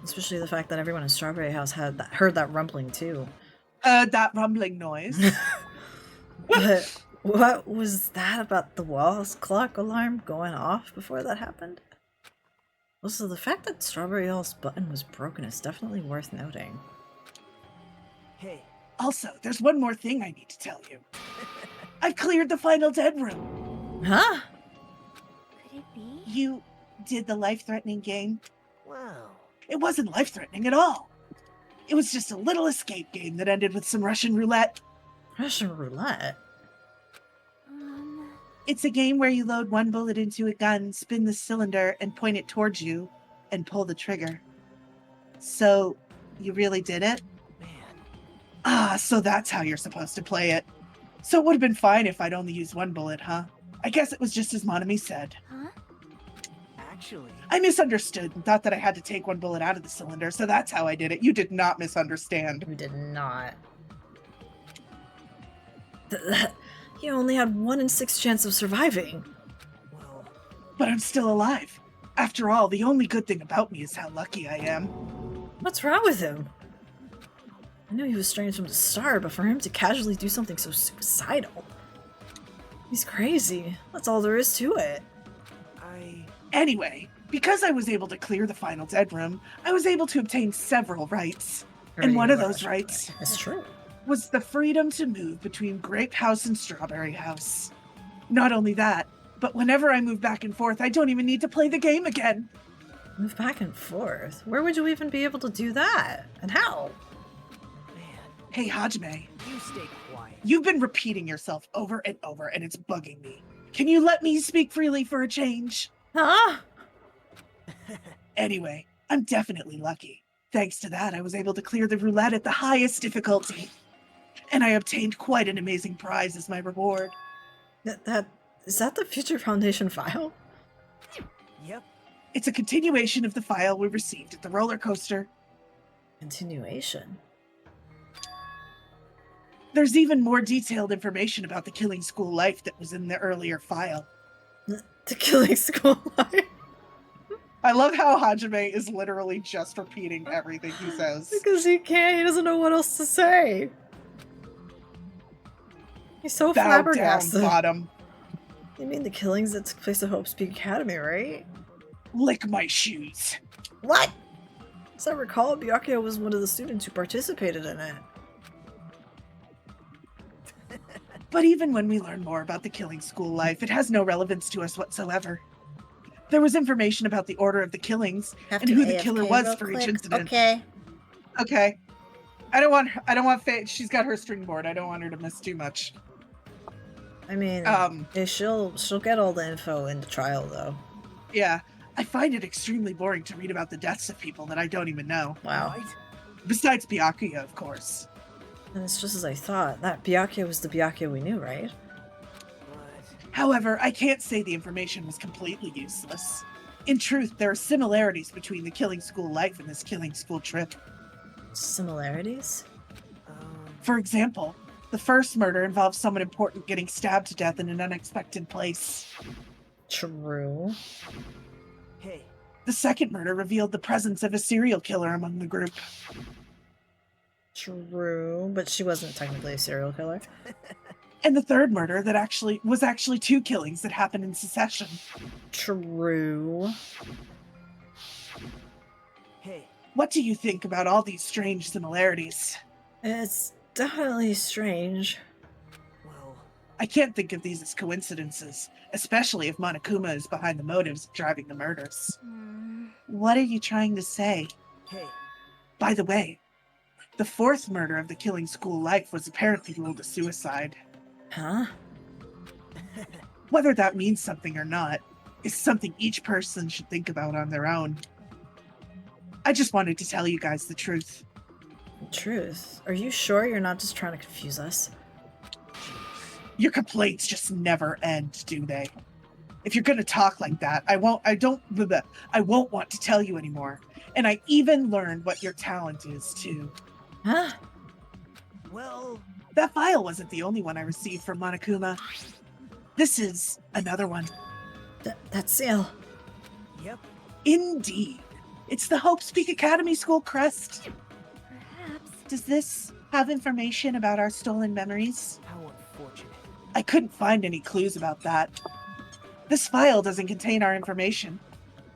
Especially the fact that everyone in Strawberry House heard that rumbling too. That rumbling noise. But what was that about the wall's clock alarm going off before that happened? Also, the fact that Strawberry Hall's button was broken is definitely worth noting. Hey, Also, there's one more thing I need to tell you. I've cleared the final dead room. Huh? Could it be? You did the life-threatening game. wow. It wasn't life-threatening at all. It was just a little escape game that ended with some Russian roulette. Russian roulette? It's a game where you load one bullet into a gun, spin the cylinder, and point it towards you, and pull the trigger. So, you really did it? Man. Ah, so that's how you're supposed to play it. So it would have been fine if I'd only used one bullet, huh? I guess it was just as Monami said. Huh? Actually, I misunderstood and thought that I had to take one bullet out of the cylinder, so that's how I did it. You did not misunderstand. We did not. You only had 1 in 6 chance of surviving. well, But I'm still alive. After all, the only good thing about me is how lucky I am. What's wrong with him? I knew he was strange from the start, but for him to casually do something so suicidal... He's crazy. That's all there is to it. Anyway, because I was able to clear the final dead room, I was able to obtain several rights. And one of those rights It's true. was the freedom to move between Grape House and Strawberry House. Not only that, but whenever I move back and forth, I don't even need to play the game again. Move back and forth? Where would you even be able to do that? And how? man. Hey, Hajime, You stay quiet. you've been repeating yourself over and over, and it's bugging me. Can you let me speak freely for a change? Huh? Anyway, I'm definitely lucky. Thanks to that, I was able to clear the roulette at the highest difficulty. And I obtained quite an amazing prize as my reward. Is that the Future Foundation file? Yep. It's a continuation of the file we received at the roller coaster. Continuation. There's even more detailed information about the killing school life that was in the earlier file. The killing school life. I love how Hajime is literally just repeating everything he says. Because he doesn't know what else to say. He's so Bow down, flabbergasted. bottom. You mean the killings that took place at Hope's Peak Academy, right? Lick my shoes. What? As I recall, Byakuya was one of the students who participated in it. But even when we learn more about the killing school life, it has no relevance to us whatsoever. There was information about the order of the killings Have and to who the AFK killer was real for each quick. incident. Okay. Okay. I don't want Faye. She's got her string board. I don't want her to miss too much. I mean, yeah, she'll get all the info in the trial, though. Yeah. I find it extremely boring to read about the deaths of people that I don't even know. Wow. Right? Besides Byakuya, of course. And it's just as I thought. That Byakuya was the Byakuya we knew, right? But However, I can't say the information was completely useless. In truth, there are similarities between the killing school life and this killing school trip. Similarities? For example, the first murder involves someone important getting stabbed to death in an unexpected place. True. hey, The second murder revealed the presence of a serial killer among the group. True, but she wasn't technically a serial killer. And the third murder that was actually two killings that happened in succession. True. hey, What do you think about all these strange similarities? It's definitely strange. well, I can't think of these as coincidences, especially if Monokuma is behind the motives of driving the murders. What are you trying to say? hey, By the way, the fourth murder of the killing school life was apparently ruled a suicide. Huh? Whether that means something or not is something each person should think about on their own. I just wanted to tell you guys the truth. Truth. Are you sure you're not just trying to confuse us? Your complaints just never end, do they? If you're gonna talk like that, I won't want to tell you anymore. And I even learned what your talent is, too. Huh? well, That file wasn't the only one I received from Monokuma. This is another one. That seal. yep. Indeed. It's the Hope's Peak Academy School crest. Perhaps. Does this have information about our stolen memories? How unfortunate. I couldn't find any clues about that. This file doesn't contain our information.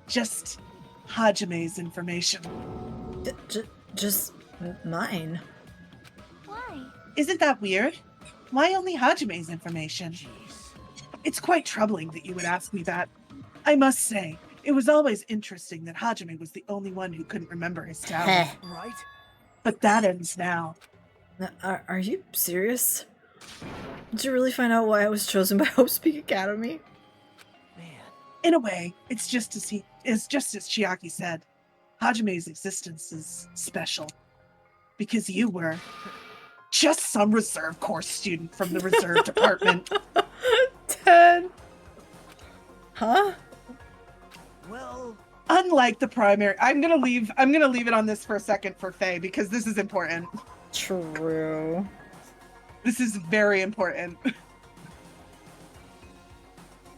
Just Hajime's information. Just mine. Why? Isn't that weird? Why only Hajime's information? Jeez. It's quite troubling that you would ask me that. I must say, it was always interesting that Hajime was the only one who couldn't remember his talent. Heh. Right? But that ends now. Are you serious? Did you really find out why I was chosen by Hope's Peak Academy? Man. In a way, it's just as Chiaki said. Hajime's existence is special. Because you were just some reserve course student from the reserve department. 10. Huh? Well, Unlike the primary, I'm gonna leave it on this for a second for Faye because this is important. True. This is very important.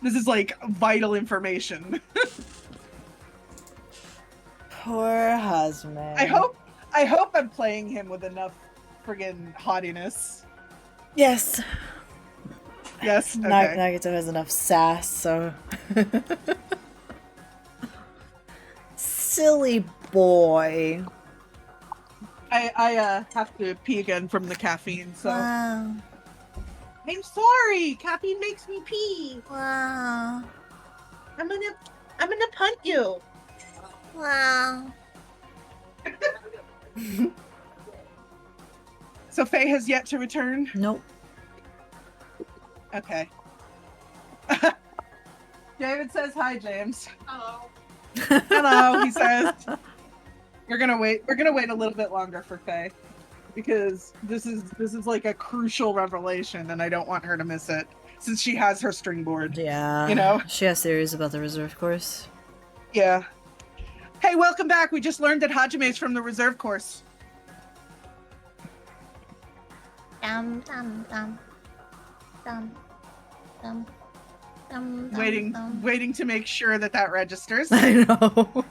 This is like vital information. Poor husband. I hope I'm playing him with enough friggin' haughtiness. Yes. Yes. Okay. Nagato has enough sass, so. Silly boy. I have to pee again from the caffeine, so Wow. I'm sorry. Caffeine makes me pee. Wow. I'm gonna punt you. Wow. So Faye has yet to return? Nope. Okay. David says hi, James. Hello. Hello, he says. We're gonna wait a little bit longer for Faye. Because this is like a crucial revelation and I don't want her to miss it. Since she has her string board. Yeah. You know? She has theories about the reserve course. Yeah. Hey, welcome back. We just learned that Hajime is from the reserve course. Dum dum dum. Dum dum. Waiting to make sure that registers. I know.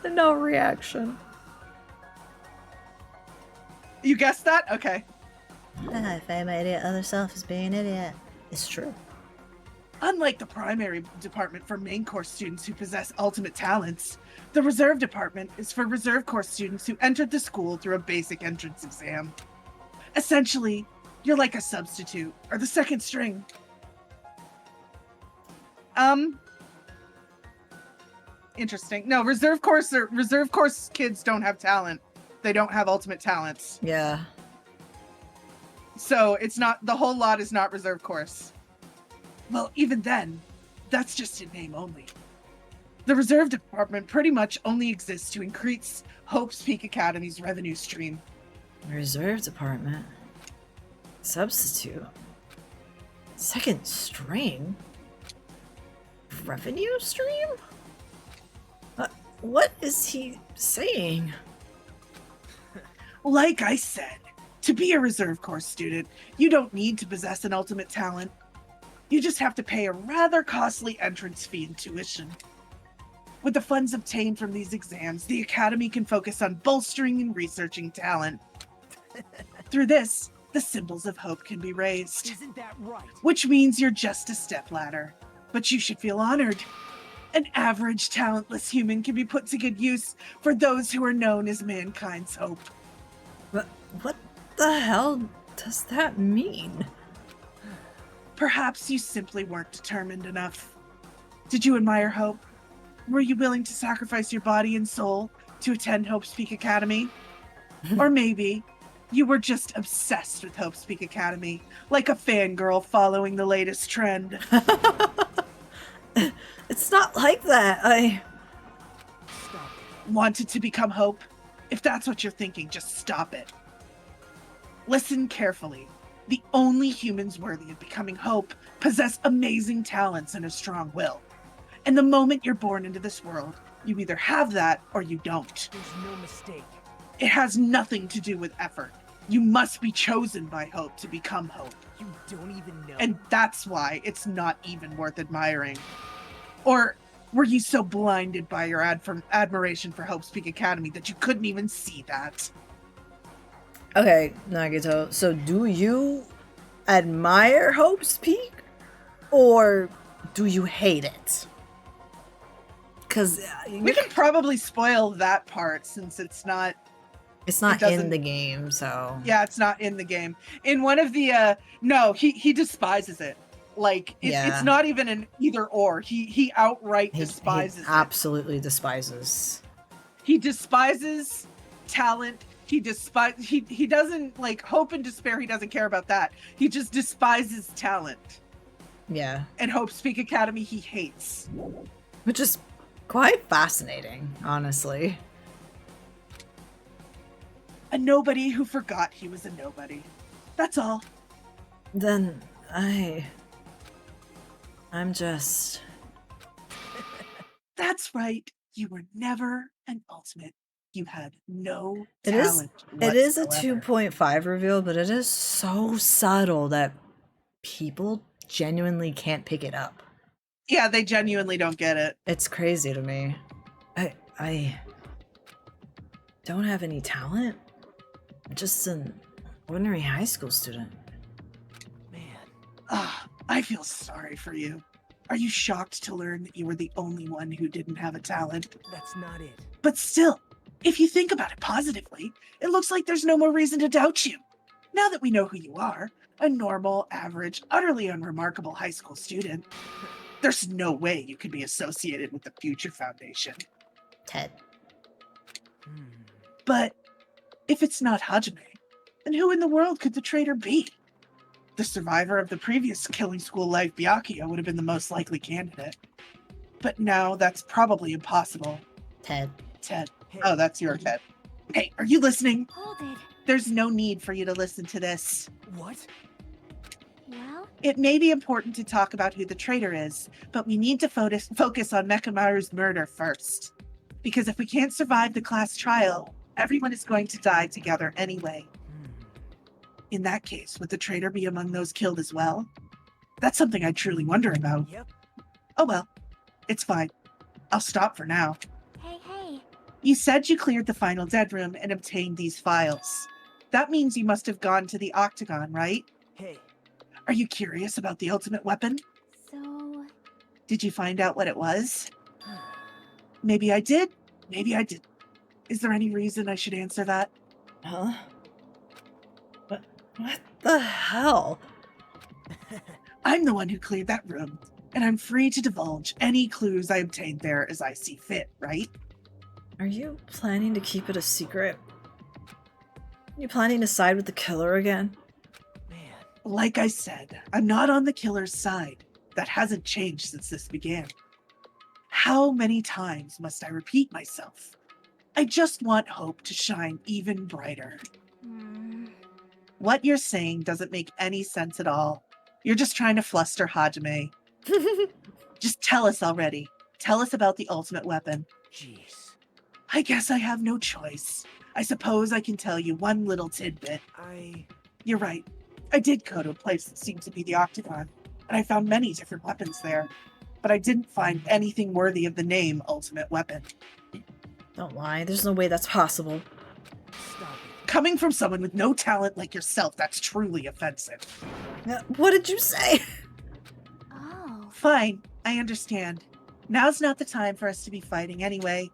No reaction. You guessed that? Okay. I find my idiot other self is being an idiot. It's true. Unlike the primary department for main course students who possess ultimate talents, the reserve department is for reserve course students who entered the school through a basic entrance exam. Essentially, you're like a substitute or the second string. Interesting. No, reserve course kids don't have talent. They don't have ultimate talents. Yeah. So it's not, the whole lot is not reserve course. Well, even then, that's just in name only. The reserve department pretty much only exists to increase Hope's Peak Academy's revenue stream. Reserve department. Substitute. Second string. Revenue stream? What is he saying? Like I said, to be a reserve course student, you don't need to possess an ultimate talent. You just have to pay a rather costly entrance fee and tuition. With the funds obtained from these exams, the Academy can focus on bolstering and researching talent. Through this, the symbols of hope can be raised. Isn't that right? Which means you're just a stepladder. But you should feel honored. An average, talentless human can be put to good use for those who are known as mankind's hope. What the hell does that mean? Perhaps you simply weren't determined enough. Did you admire Hope? Were you willing to sacrifice your body and soul to attend Hope's Peak Academy? Or maybe you were just obsessed with Hope's Peak Academy, like a fangirl following the latest trend. It's not like that. Stop. Wanted to become Hope? If that's what you're thinking, just stop it. Listen carefully. The only humans worthy of becoming Hope possess amazing talents and a strong will. And the moment you're born into this world, you either have that or you don't. There's no mistake. It has nothing to do with effort. You must be chosen by Hope to become Hope. You don't even know. And that's why it's not even worth admiring. Or were you so blinded by your admiration for Hope's Peak Academy that you couldn't even see that? Okay, Nagito, so do you admire Hope's Peak? Or do you hate it? Because we can probably spoil that part since it's not in the game, so yeah, it's not in the game. In one of the no, he despises it. Like it's not even an either or. He outright despises it. Absolutely despises. He despises talent. He doesn't like Hope and Despair. He doesn't care about that. He just despises talent. Yeah. And Hope's Peak Academy he hates. Which is quite fascinating, honestly. A nobody who forgot he was a nobody. That's all. Then I'm just... That's right. You were never an ultimate. You had no talent. It is a 2.5 reveal, but it is so subtle that people genuinely can't pick it up. Yeah, they genuinely don't get it. It's crazy to me. I don't have any talent. I'm just an ordinary high school student. Man. I feel sorry for you. Are you shocked to learn that you were the only one who didn't have a talent? That's not it. But still, if you think about it positively, it looks like there's no more reason to doubt you. Now that we know who you are, a normal, average, utterly unremarkable high school student, there's no way you could be associated with the Future Foundation. Ted. But if it's not Hajime, Then who in the world could the traitor be? The survivor of the previous killing school life, Byakuya, would have been the most likely candidate. But now that's probably impossible. Ted. Ted. Oh, that's your Ted. Hey, are you listening? Hold it. There's no need for you to listen to this. What? Well, It may be important to talk about who the traitor is, but we need to focus on Mechamaru's murder first. Because if we can't survive the class trial, everyone is going to die together anyway. In that case, would the traitor be among those killed as well? That's something I truly wonder about. Yep. Oh well, it's fine. I'll stop for now. hey. You said you cleared the final dead room and obtained these files. That means you must have gone to the Octagon, right? Hey. Are you curious about the ultimate weapon? So, Did you find out what it was? Maybe I did, maybe I didn't. Is there any reason I should answer that? Huh? What the hell? I'm the one who cleared that room, and I'm free to divulge any clues I obtained there as I see fit, right? Are you planning to keep it a secret? You planning to side with the killer again? Man. Like I said, I'm not on the killer's side. That hasn't changed since this began. How many times must I repeat myself? I just want hope to shine even brighter. What you're saying doesn't make any sense at all. You're just trying to fluster Hajime. Just tell us already. Tell us about the ultimate weapon. Jeez. I guess I have no choice. I suppose I can tell you one little tidbit. You're right. I did go to a place that seemed to be the Octagon, and I found many different weapons there. But I didn't find anything worthy of the name Ultimate Weapon. Don't lie, there's no way that's possible. Stop it. Coming from someone with no talent like yourself, that's truly offensive. What did you say? oh. Fine, I understand. Now's not the time for us to be fighting anyway.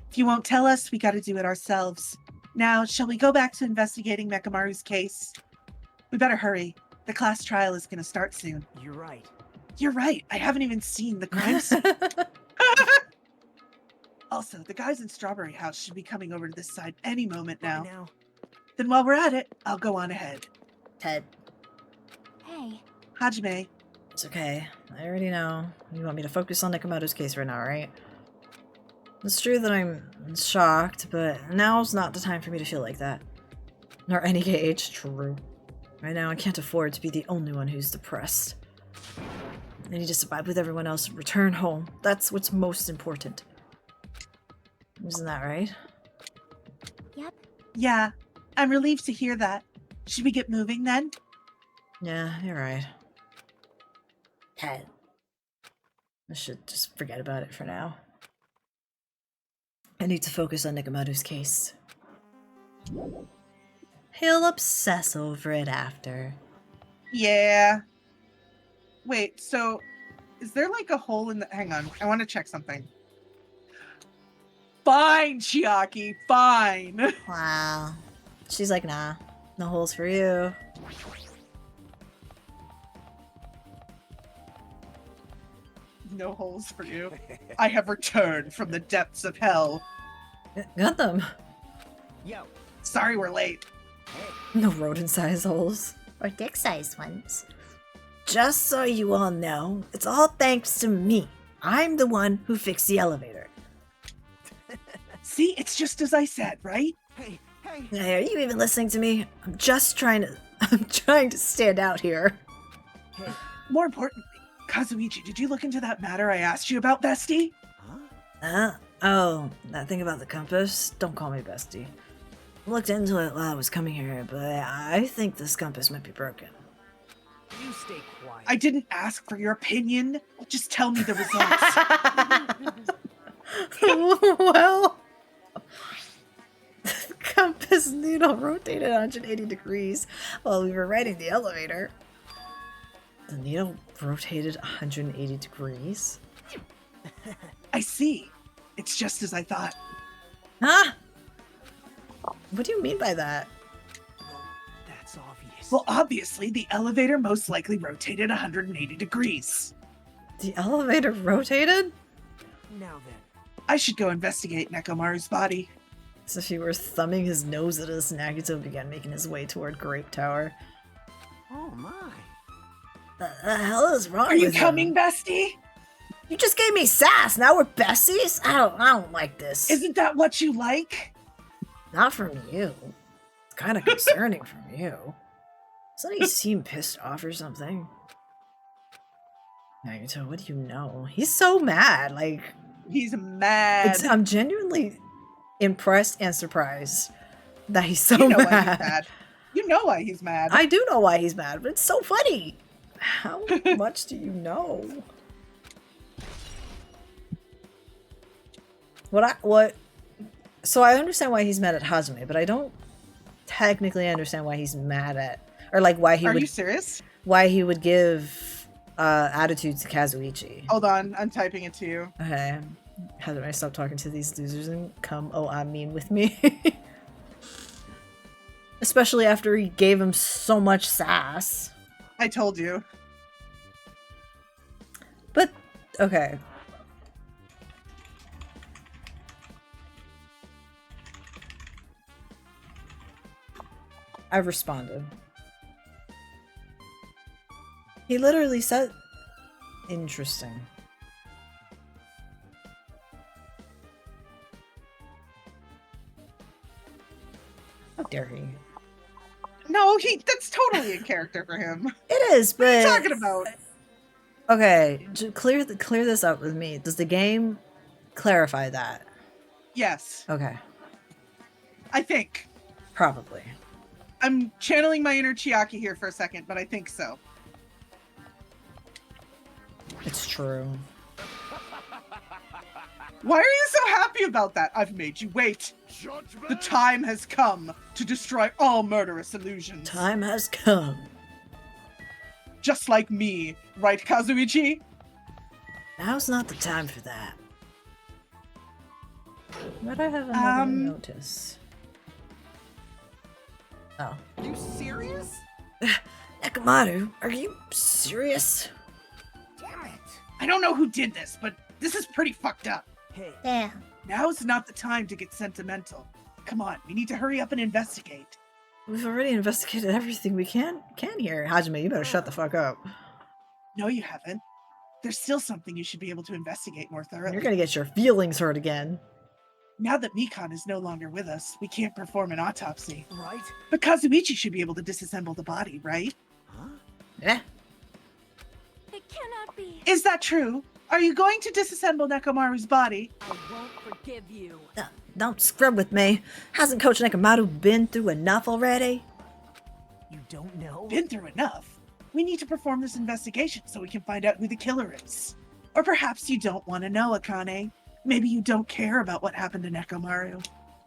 If you won't tell us, we gotta do it ourselves. Now, shall we go back to investigating Mechamaru's case? We better hurry. The class trial is gonna start soon. You're right. You're right, I haven't even seen the crime scene. Also, the guys in Strawberry House should be coming over to this side any moment now. Now. Then while we're at it, I'll go on ahead. Ted. Hey. Hajime, It's okay. I already know. You want me to focus on Nakamoto's case right now, right? It's true that I'm shocked, but now's not the time for me to feel like that. Nor any age, true. Right now, I can't afford to be the only one who's depressed. I need to survive with everyone else and return home. That's what's most important. Isn't that right? Yep. yeah, I'm relieved to hear that. Should we get moving then? Yeah, you're right. Ted. I should just forget about it for now. I need to focus on Nakamoto's case. He'll obsess over it after. Yeah. Wait, so is there like a hole in the... Hang on, I want to check something. Fine, Chiaki, fine. Wow. She's like, nah, no holes for you. No holes for you. I have returned from the depths of hell. Got them. Yo. Sorry we're late. No rodent-sized holes. Or dick-sized ones. Just so you all know, it's all thanks to me. I'm the one who fixed the elevator. See, it's just as I said, right? Hey. Hey, are you even listening to me? I'm trying to stand out here. Hey. More importantly, Kazuichi, did you look into that matter I asked you about, bestie? Huh? Oh, that thing about the compass? Don't call me bestie. I looked into it while I was coming here, but I think this compass might be broken. You stay quiet. I didn't ask for your opinion. Just tell me the results. Well, the compass needle rotated 180 degrees while we were riding the elevator. The needle rotated 180 degrees? I see. It's just as I thought. Huh? What do you mean by that? Well, that's obvious. Well, obviously, the elevator most likely rotated 180 degrees. The elevator rotated? Now then. I should go investigate Nekomaru's body. So if he were thumbing his nose at us, Nagito began making his way toward Grape Tower. Oh my. The hell is wrong Are you with coming, him? bestie? You just gave me sass. Now we're besties. I don't like this. Isn't that what you like? Not from you. It's kind of concerning from you. Doesn't he seem pissed off or something? Nagito, what do you know? He's so mad. Like, He's mad. I'm genuinely impressed and surprised that he's so You know why mad. he's mad. You know why he's mad. I do know why he's mad, but it's so funny. How much do you know? So I understand why he's mad at Hajime, but I don't technically understand why he's mad at, or like why he Are would you serious? why he would give attitude to Kazuichi. Hold on, I'm typing it to you. Okay. Hajime, stop talking to these losers and come I mean with me. Especially after he gave him so much sass. I told you. But okay. I've responded. He literally said, interesting. How dare he? No, that's totally in character for him. It is, but What are you talking about? okay, clear this up with me. Does the game clarify that? Yes, Okay, I think. probably. I'm channeling my inner Chiaki here for a second, but I think so. It's true. Why are you so happy about that? I've made you wait. Judgment! The time has come to destroy all murderous illusions. Time has come. Just like me, right, Kazuichi? Now's not the time for that. But I have another notice. Oh. You serious? Nekomaru, are you serious? Damn it. I don't know who did this, but this is pretty fucked up. Hey, Yeah. Now's not the time to get sentimental. Come on, we need to hurry up and investigate. We've already investigated everything we can here. Hajime, you better shut the fuck up. No, you haven't. There's still something you should be able to investigate more thoroughly. You're gonna get your feelings hurt again. Now that Mikan is no longer with us, we can't perform an autopsy. right? But Kazuichi should be able to disassemble the body, right? Huh? Eh? It cannot be. Is that true? Are you going to disassemble Nekomaru's body? I won't forgive you. Don't scrub with me. Hasn't Coach Nekomaru been through enough already? You don't know? Been through enough. We need to perform this investigation so we can find out who the killer is. Or perhaps you don't want to know, Akane. Maybe you don't care about what happened to Nekomaru.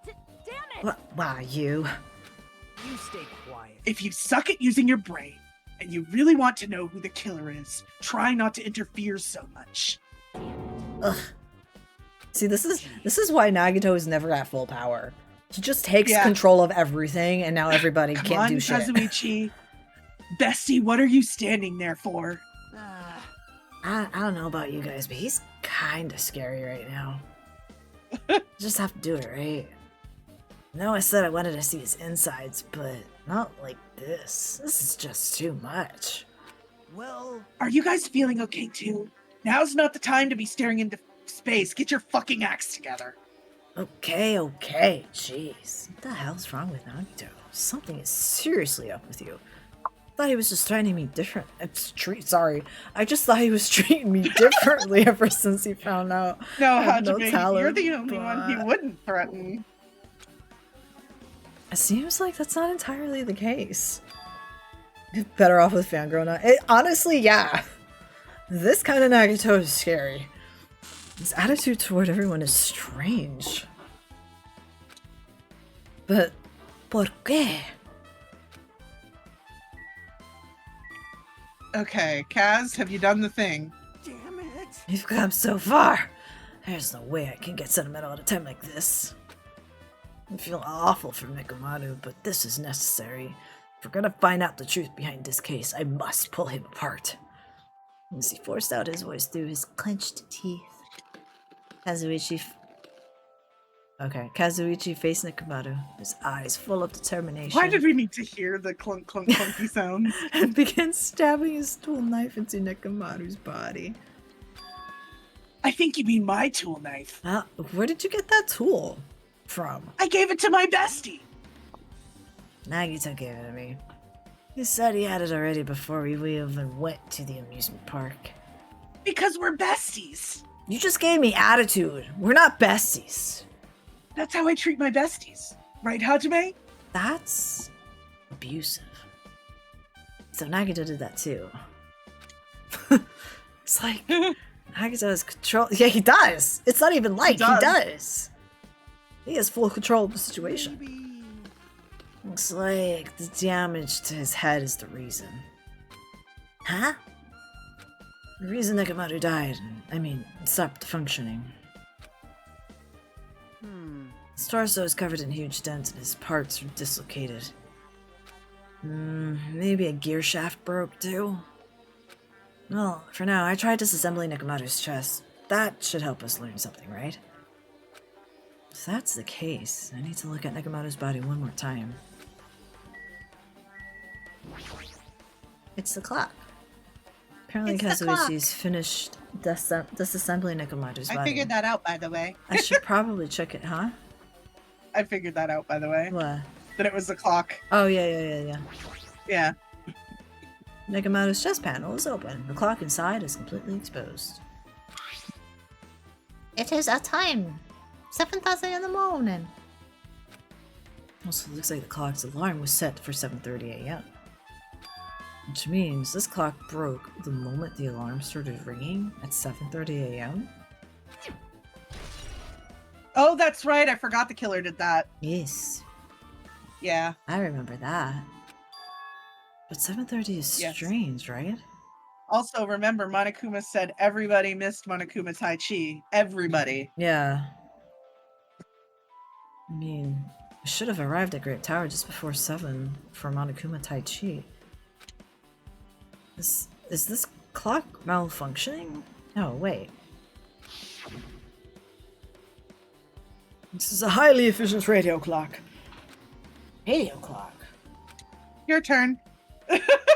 Damn it! Why, you? You stay quiet. If you suck at using your brain, and you really want to know who the killer is, try not to interfere so much. Ugh. See, this is why Nagito is never at full power. He just takes Yeah. control of everything, and now everybody Come can't on, do shit. Kazuichi. Bestie, what are you standing there for? I don't know about you guys, but he's kind of scary right now. Just have to do it, right? No, I said I wanted to see his insides, but not like this. This is just too much. Well, Are you guys feeling okay too? Now's not the time to be staring into space. Get your fucking acts together. Okay. Jeez. What the hell's wrong with Nagito? Something is seriously up with you. I thought he was just trying to be different. Sorry. I just thought he was treating me differently ever since he found out. No, I have no Hajime, talent, you're the only one he but- wouldn't threaten. It seems like that's not entirely the case. Better off with Fangirl now. Honestly, yeah. This kind of Nagito is scary. His attitude toward everyone is strange. But, ¿por qué? Okay, Kaz, have you done the thing? damn it. You've come so far. There's no way I can get sentimental at a time like this. I feel awful for Nekomaru, but this is necessary. If we're gonna find out the truth behind this case, I must pull him apart. As he forced out his voice through his clenched teeth, Kazuichi Okay, Kazuichi faced Nekomaru, his eyes full of determination. Why did we need to hear the clunk, clunk, clunky sounds? And began stabbing his tool knife into Nekomaru's body. I think you mean my tool knife. Where did you get that tool from? I gave it to my bestie. Nagito gave it to me. He said he had it already before we even went to the amusement park. Because we're besties. You just gave me attitude. We're not besties. That's how I treat my besties. Right, Hajime? That's abusive. So Nagito did that too. It's like Nagito has control. Yeah, he does. It's not even like he does. He has full control of the situation. Looks like the damage to his head is the reason. Huh? The reason Nekomaru died. I mean, stopped functioning. His torso is covered in huge dents and his parts are dislocated. Maybe a gear shaft broke too? Well, for now, I tried disassembling Nekomaru's chest. That should help us learn something, right? If that's the case, I need to look at Nekomaru's body one more time. It's the clock. Apparently Kazuichi's finished disassembling Nekomaru's body. I figured that out, by the way. I should probably check it, huh? I figured that out, by the way. What? That it was the clock. Oh, yeah. Yeah. Nekomaru's chest panel is open. The clock inside is completely exposed. It is a time. 7:30 in the morning. Also, it looks like the clock's alarm was set for 7:30 a.m. Which means this clock broke the moment the alarm started ringing at 7:30 a.m. Oh, that's right. I forgot the killer did that. Yes, Yeah. I remember that. But 7:30 is Yes. strange, right? Also, remember, Monokuma said everybody missed Monokuma Tai Chi. Everybody. Yeah. I mean, I should have arrived at Great Tower just before 7 for Monokuma Tai Chi. Is this clock malfunctioning? No, wait. This is a highly efficient radio clock. Radio clock? Your turn.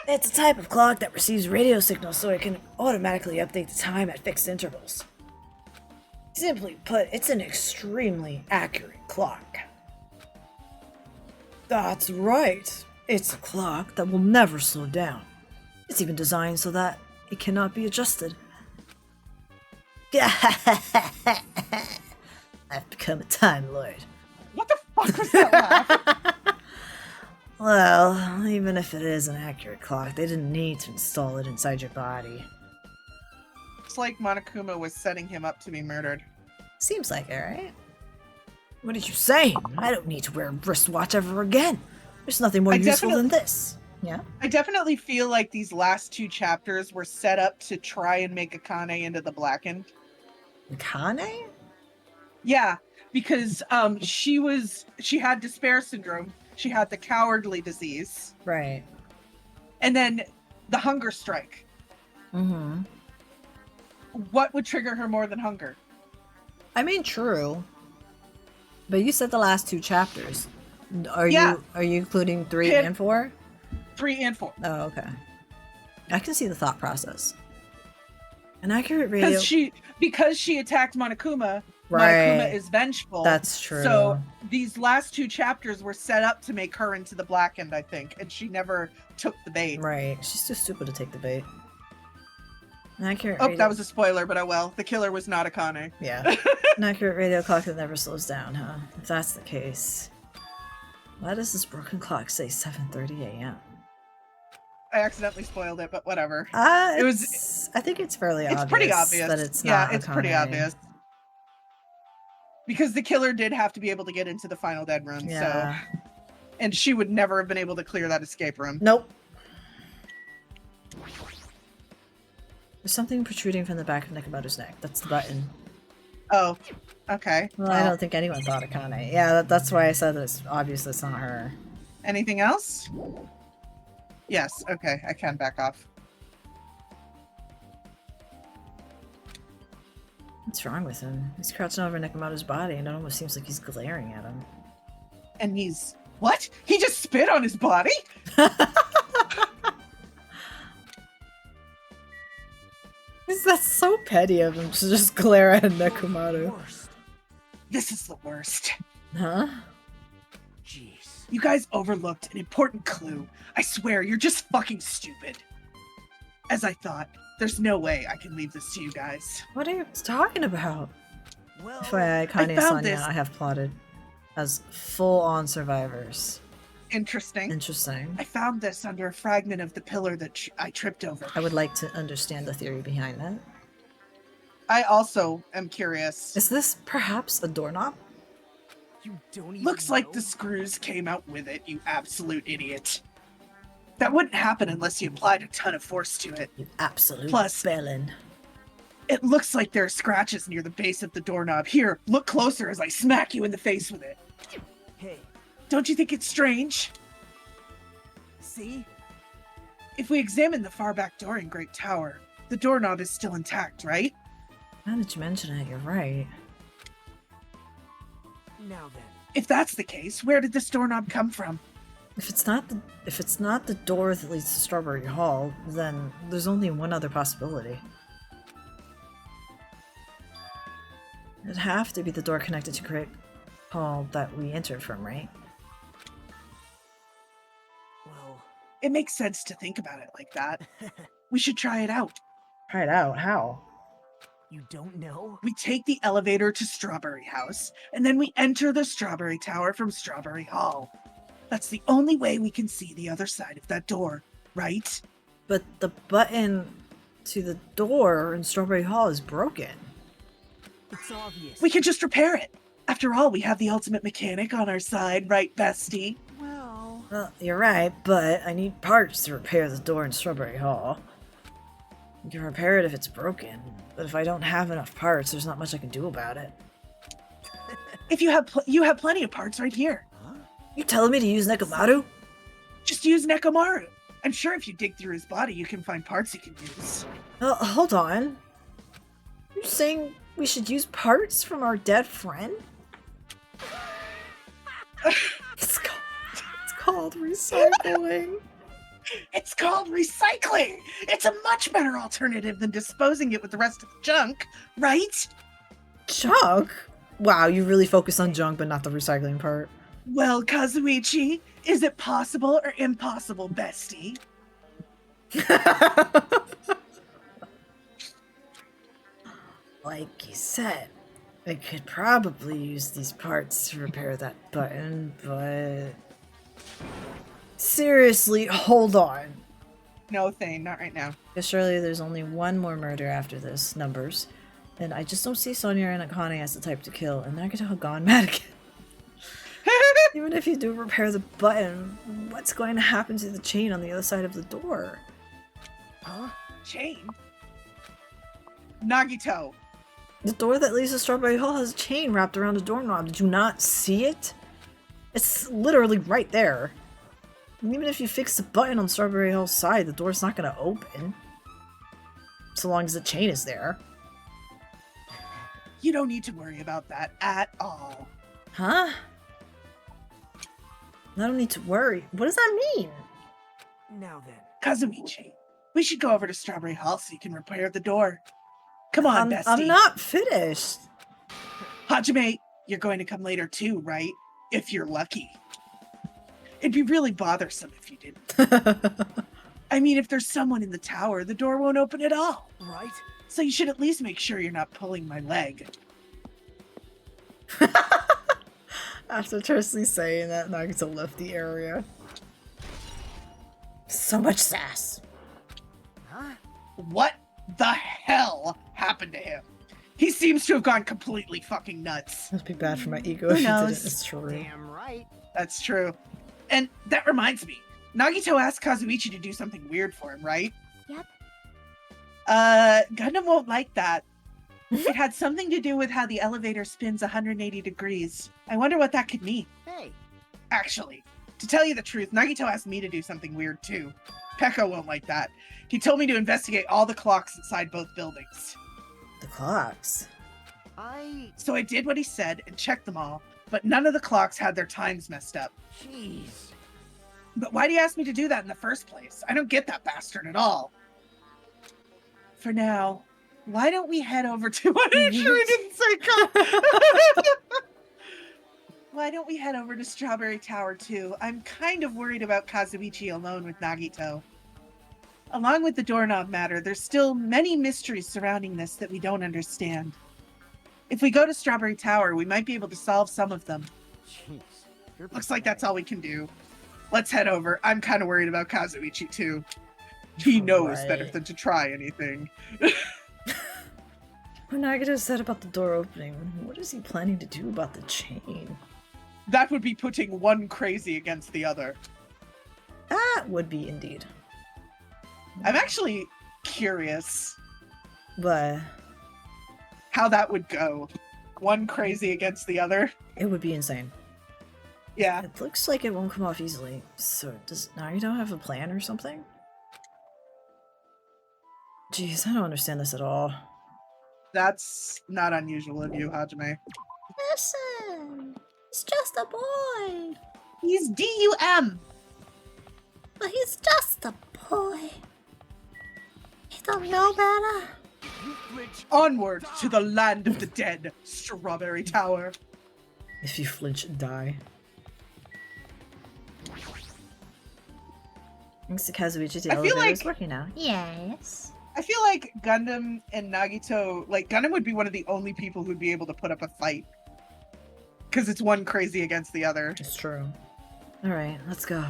It's a type of clock that receives radio signals so it can automatically update the time at fixed intervals. Simply put, it's an extremely accurate clock. That's right. It's a clock that will never slow down. It's even designed so that it cannot be adjusted. I've become a Time Lord. What the fuck was that laugh? Well, even if it is an accurate clock, they didn't need to install it inside your body. It's like Monokuma was setting him up to be murdered. Seems like it, right? What are you saying? I don't need to wear a wristwatch ever again. There's nothing more useful than this. Yeah? I definitely feel like these last two chapters were set up to try and make Akane into the Blackened. Akane? Yeah, because she had despair syndrome. She had the cowardly disease. Right. And then the hunger strike. Mm-hmm. What would trigger her more than hunger? I mean, true. But you said the last two chapters. Are you including 3 and 4? 3 and 4. Oh, okay. I can see the thought process. An accurate radio... Because she attacked Monokuma, Right. Monokuma is vengeful. That's true. So these last two chapters were set up to make her into the Blackened, I think, and she never took the bait. Right. She's too stupid to take the bait. An accurate Oh, that was a spoiler, but oh well. The killer was not Akane. Yeah. An accurate radio clock that never slows down, huh? If that's the case, why does this broken clock say 7:30 a.m.? I accidentally spoiled it, but whatever. It was. I think it's fairly obvious. It's pretty obvious that it's not. Yeah, it's pretty Akane. obvious. Because the killer did have to be able to get into the final dead room, Yeah. so... And she would never have been able to clear that escape room. Nope. There's something protruding from the back of Nekomaru's neck. That's the button. Oh, okay. Well, I don't think anyone thought Akane. Yeah, that's why I said that it's obvious it's not her. Anything else? Yes, okay, I can back off. What's wrong with him? He's crouching over Nekomaru's body and it almost seems like he's glaring at him. And he's... What? He just spit on his body? That's so petty of him to just glare at Nekomaru. This is the worst. Huh? Jeez. You guys overlooked an important clue. I swear, you're just fucking stupid. As I thought, there's no way I can leave this to you guys. What are you talking about? Well, FYI, Kanye and found Sonya this. I have plotted as full-on survivors. Interesting. Interesting. I found this under a fragment of the pillar that I tripped over. I would like to understand the theory behind that. I also am curious. Is this perhaps a doorknob? you don't even Looks like know? the screws came out with it, you absolute idiot. That wouldn't happen unless you applied a ton of force to it. You absolute Plus- bellend. It looks like there are scratches near the base of the doorknob. Here, look closer as I smack you in the face with it. Hey, Don't you think it's strange? see? If we examine the far back door in Great Tower, the doorknob is still intact, right? Now that you mention it, you're right. Now then. If that's the case, where did this doorknob come from? If it's not the door that leads to Strawberry Hall, then there's only one other possibility. It'd have to be the door connected to Great Hall that we entered from, right? Well, It makes sense to think about it like that. We should try it out. Try it out. How? you don't know? We take the elevator to Strawberry House, and then we enter the Strawberry Tower from Strawberry Hall. That's the only way we can see the other side of that door, right? But the button to the door in Strawberry Hall is broken. It's obvious. We can just repair it. After all, we have the ultimate mechanic on our side, right, bestie? Well, Well, you're right, but I need parts to repair the door in Strawberry Hall. You can repair it if it's broken, but if I don't have enough parts, there's not much I can do about it. If you have plenty of parts right here. You telling me to use Nekomaru? Just use Nekomaru. I'm sure if you dig through his body, you can find parts you can use. Hold on. You're saying we should use parts from our dead friend? It's called recycling. It's called recycling. It's a much better alternative than disposing it with the rest of the junk, right? Junk? Wow, you really focus on junk but not the recycling part. Well, Kazuichi, is it possible or impossible, bestie? Like you said, I could probably use these parts to repair that button, but... Seriously, hold on. No thing, not right now. Because surely there's only one more murder after this, numbers. And I just don't see Sonya and Akane as the type to kill, and they're gonna have gone mad again. Even if you do repair the button, what's going to happen to the chain on the other side of the door? huh? Chain? Nagito, The door that leads to Strawberry Hall has a chain wrapped around the doorknob. Did you not see it? It's literally right there. And even if you fix the button on Strawberry Hall's side, the door's not going to open. So long as the chain is there. you don't need to worry about that at all. Huh? I don't need to worry. What does that mean? Now then. Kazuichi, we should go over to Strawberry Hall so you can repair the door. Come on, bestie. I'm not finished. Hajime, you're going to come later too, right? If you're lucky. It'd be really bothersome if you didn't. I mean, if there's someone in the tower, the door won't open at all. Right? So you should at least make sure you're not pulling my leg. After tersely saying that, Nagito left the area. So much sass. Huh? What the hell happened to him? He seems to have gone completely fucking nuts. Must be bad for my ego Who if you didn't. knows? It's true. Damn right. That's true. And that reminds me, Nagito asked Kazuichi to do something weird for him, right? Yep. Gundam won't like that. It had something to do with how the elevator spins 180 degrees. I wonder what that could mean. Hey, Actually, to tell you the truth, Nagito asked me to do something weird too. Pekka won't like that. He told me to investigate all the clocks inside both buildings. The clocks. So I did what he said and checked them all, but none of the clocks had their times messed up. Jeez. But why'd he ask me to do that in the first place? I don't get that bastard at all. For now, why don't we head over to what I sure didn't say come. Why don't we head over to Strawberry Tower too? I'm kind of worried about Kazuichi alone with Nagito. Along with the doorknob matter, there's still many mysteries surrounding this that we don't understand. If we go to Strawberry Tower, we might be able to solve some of them. Jeez. Looks like that's all we can do. Let's head over. I'm kind of worried about Kazuichi too. He knows better than to try anything. When Nagito said about the door opening, what is he planning to do about the chain? That would be putting one crazy against the other. That would be indeed. I'm actually curious But how that would go. One crazy against the other. it would be insane. Yeah. It looks like it won't come off easily. So does Nagito have a plan or something? Jeez, I don't understand this at all. That's not unusual of you, Hajime. Listen, he's just a boy. He's DUM. But he's just a boy. He don't know better. Onward to the land of the dead, Strawberry Tower. If you flinch, die. Thanks to Kazuichi, the I feel elevator is like- working now. Yes. I feel like Gundam and Nagito, like Gundam would be one of the only people who'd be able to put up a fight. Because it's one crazy against the other. It's true. Alright, let's go.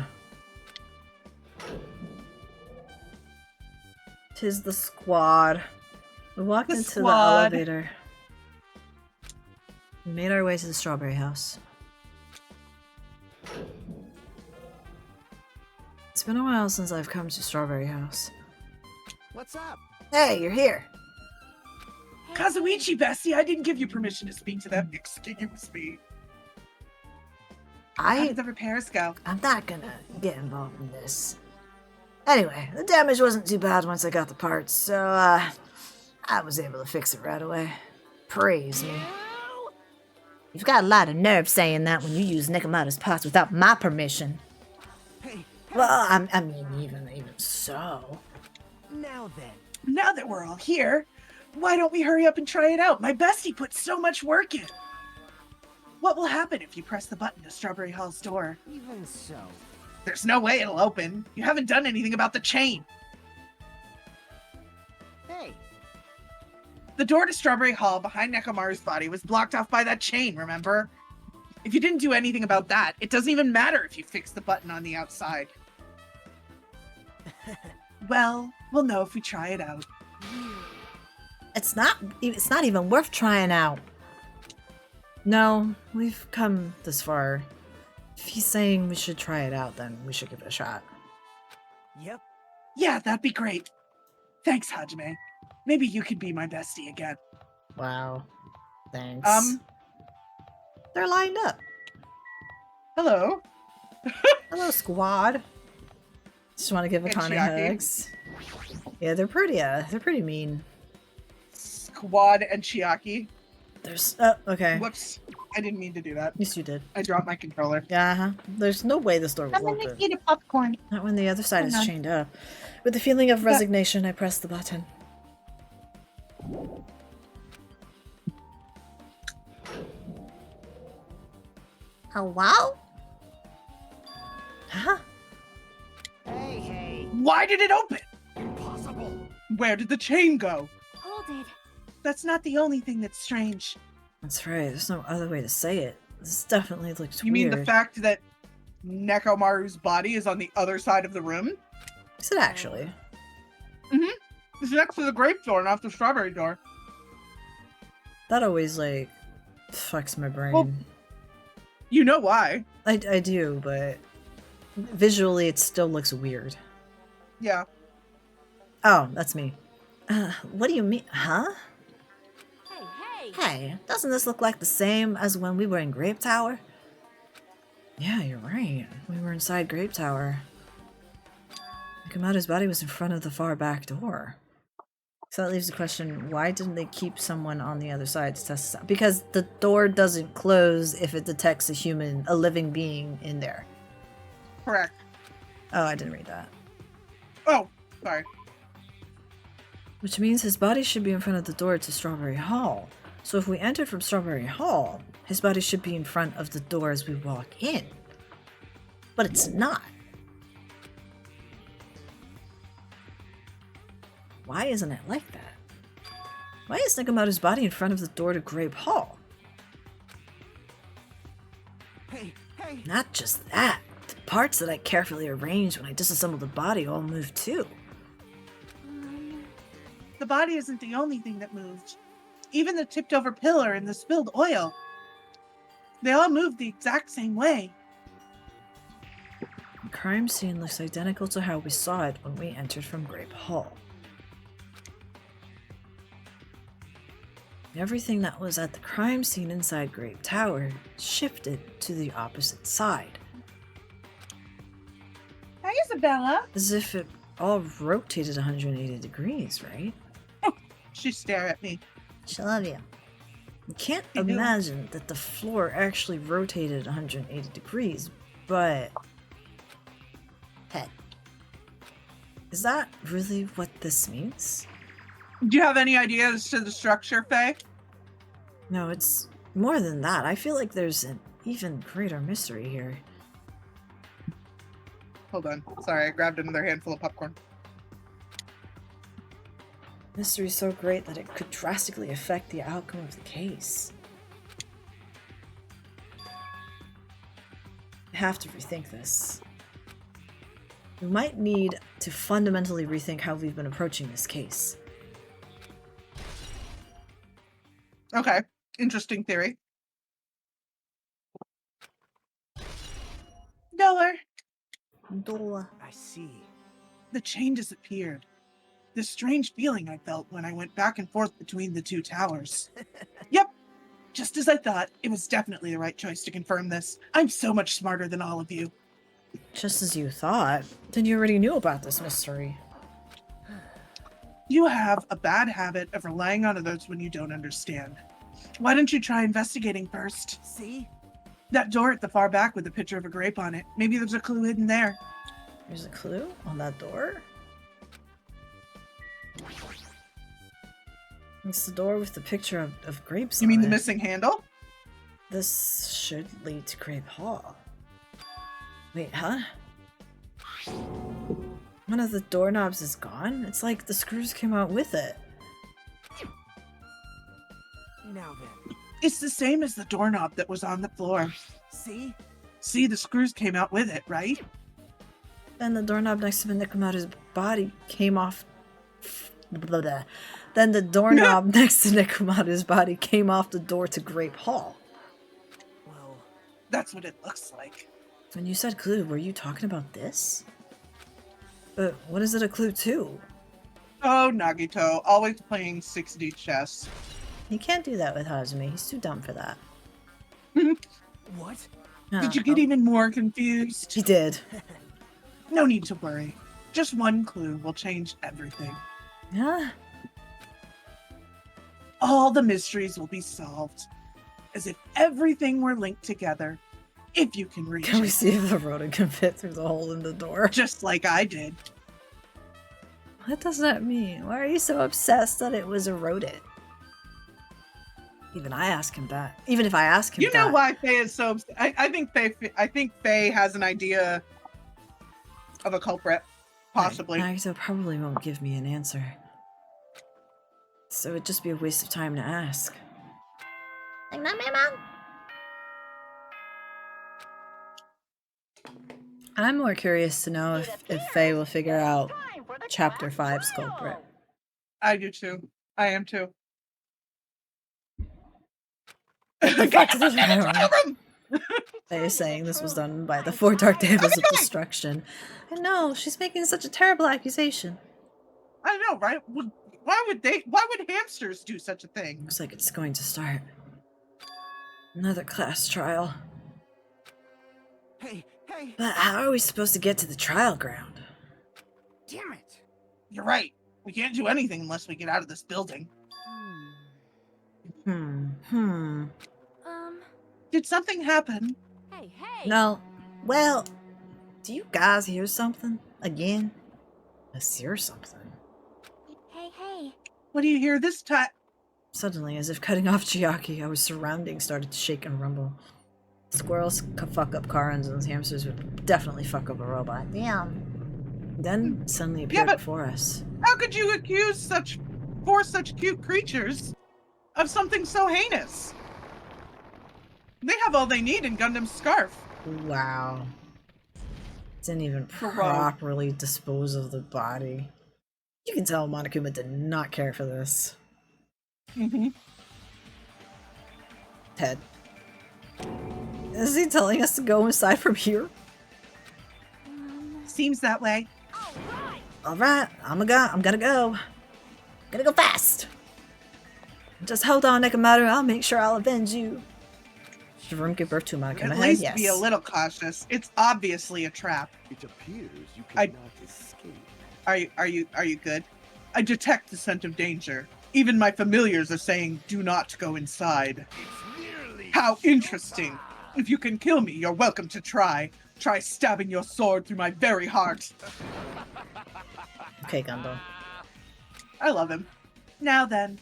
Tis the squad. We walked The into squad. the elevator. We made our way to the strawberry house. It's been a while since I've come to Strawberry House. What's up? Hey, you're here! Kazuichi, bestie, I didn't give you permission to speak to them. Excuse me. How did the repairs go? I'm not gonna get involved in this. Anyway, the damage wasn't too bad once I got the parts, so, I was able to fix it right away. Praise me. You've got a lot of nerve saying that when you use Nekomaru's parts without my permission. Hey, Well, I mean, even so. now then. Now that we're all here, why don't we hurry up and try it out? My bestie put so much work in. What will happen if you press the button to Strawberry Hall's door? Even so. There's no way it'll open. You haven't done anything about the chain. Hey, The door to Strawberry Hall behind Nekomaru's body was blocked off by that chain, remember? If you didn't do anything about that, it doesn't even matter if you fix the button on the outside. Well, we'll know if we try it out. It's not even worth trying out. No, we've come this far. If he's saying we should try it out, then we should give it a shot. yep. Yeah, that'd be great. Thanks, Hajime. Maybe you could be my bestie again. Wow. Thanks. They're lined up. Hello. Hello, squad. Just want to give And Akane Chiaki. hugs. Yeah, they're pretty mean. Squad and Chiaki. There's okay. Whoops. I didn't mean to do that. Yes, you did. I dropped my controller. Yeah, There's no way this door will open. eat a popcorn. Not when the other side Hang is on. chained up. With a feeling of resignation, I press the button. Hello? Huh? Hey, hey. Why did it open? Impossible. Where did the chain go? Hold it. That's not the only thing that's strange. That's right. There's no other way to say it. This definitely looks You weird. mean the fact that Nekomaru's body is on the other side of the room? Is it actually? It's next to the grape door, not the strawberry door. That always like fucks my brain. Well- You know why. I do, but visually it still looks weird. Yeah. Oh, that's me. What do you mean? Huh? Hey, hey. Hey, doesn't this look like the same as when we were in Grape Tower? Yeah, you're right. We were inside Grape Tower. Nakamoto's body was in front of the far back door. So that leaves the question, why didn't they keep someone on the other side to test this out? Because the door doesn't close if it detects a living being in there. Correct. Oh, I didn't read that. Oh, sorry. Which means his body should be in front of the door to Strawberry Hall. So if we entered from Strawberry Hall, his body should be in front of the door as we walk in. But it's not. Why isn't it like that? Why is Nekomaru's body in front of the door to Grape Hall? Hey, hey! Not just that. The parts that I carefully arranged when I disassembled the body all moved too. The body isn't the only thing that moved. Even the tipped over pillar and the spilled oil. They all moved the exact same way. The crime scene looks identical to how we saw it when we entered from Grape Hall. Everything that was at the crime scene inside Grape Tower shifted to the opposite side. Hi, Isabella. As if it all rotated 180 degrees, right? She stared at me. She love you. You can't I do. imagine that the floor actually rotated 180 degrees, but... Pet. Is that really what this means? Do you have any idea as to the structure, Faye? No, it's more than that. I feel like there's an even greater mystery here. Hold on. Sorry, I grabbed another handful of popcorn. Mystery so great that it could drastically affect the outcome of the case. I have to rethink this. We might need to fundamentally rethink how we've been approaching this case. Okay. Interesting theory. Dollar. Door. I see. The chain disappeared. The strange feeling I felt when I went back and forth between the two towers. Yep. Just as I thought, it was definitely the right choice to confirm this. I'm so much smarter than all of you. Just as you thought. Then you already knew about this mystery. You have a bad habit of relying on others when you don't understand. Why don't you try investigating first? See? That door at the far back with a picture of a grape on it. Maybe there's a clue hidden there. There's a clue on that door? It's the door with the picture of grapes You mean on the it. missing handle? This should lead to Grape Hall. Wait, huh? One of the doorknobs is gone? It's like the screws came out with it. Now then. It's the same as the doorknob that was on the floor. See? See, the screws came out with it, right? Then the doorknob next to Nekomaru's body came off. Blah, blah. Then the doorknob next to Nekomaru's body came off the door to Grape Hall. Well, That's what it looks like. When you said clue, were you talking about this? But what is it a clue to? Oh, Nagito, always playing 6D chess. You can't do that with Hajime. He's too dumb for that. what? Did you get even more confused? He did. No need to worry. Just one clue will change everything. Yeah. All the mysteries will be solved. As if everything were linked together. If you can reach Can we it. see if the rodent can fit through the hole in the door? Just like I did. What does that mean? Why are you so obsessed that it was a rodent? Even I ask him that. Even if I ask him You know that. why Faye is so... I think Faye has an idea of a culprit. Possibly. Nagito probably won't give me an answer. So it'd just be a waste of time to ask. Like, not my mom. I'm more curious to know if Faye will figure out Chapter 5's culprit. I do too. I am too. The fuck did it Get happen? to them! Faye is saying this was done by the 4 Dark Devils of Destruction. I know, she's making such a terrible accusation. I know, right? Why would hamsters do such a thing? Looks like it's going to start. Another class trial. Hey, But how are we supposed to get to the trial ground? damn it! You're right. We can't do anything unless we get out of this building. Um, Did something happen? hey, hey! No. Well, do you guys hear something? Again? I hear something. Hey, hey! What do you hear this time? Suddenly, as if cutting off Chiaki, our surroundings started to shake and rumble. Squirrels could fuck up car engines, hamsters would definitely fuck up a robot. Damn. Then suddenly appeared but- before us. How could you accuse such cute creatures of something so heinous? They have all they need in Gundam's scarf. Wow. Didn't even Correct. properly dispose of the body. You can tell Monokuma did not care for this. Mm-hmm. Ted. Is he telling us to go inside from here? Seems that way. Alright! Alright, I'm gonna go. Gonna go fast. Just hold on, Nekomaru. I'll make sure I'll avenge you. Did Vroom give birth to a Monokuma At head? least Yes. be a little cautious. It's obviously a trap. It appears you I- cannot escape. Are you good? I detect the scent of danger. Even my familiars are saying, do not go inside. It's nearly How interesting. If you can kill me, you're welcome to try. Try stabbing your sword through my very heart. Okay, Gundam. I love him. Now then,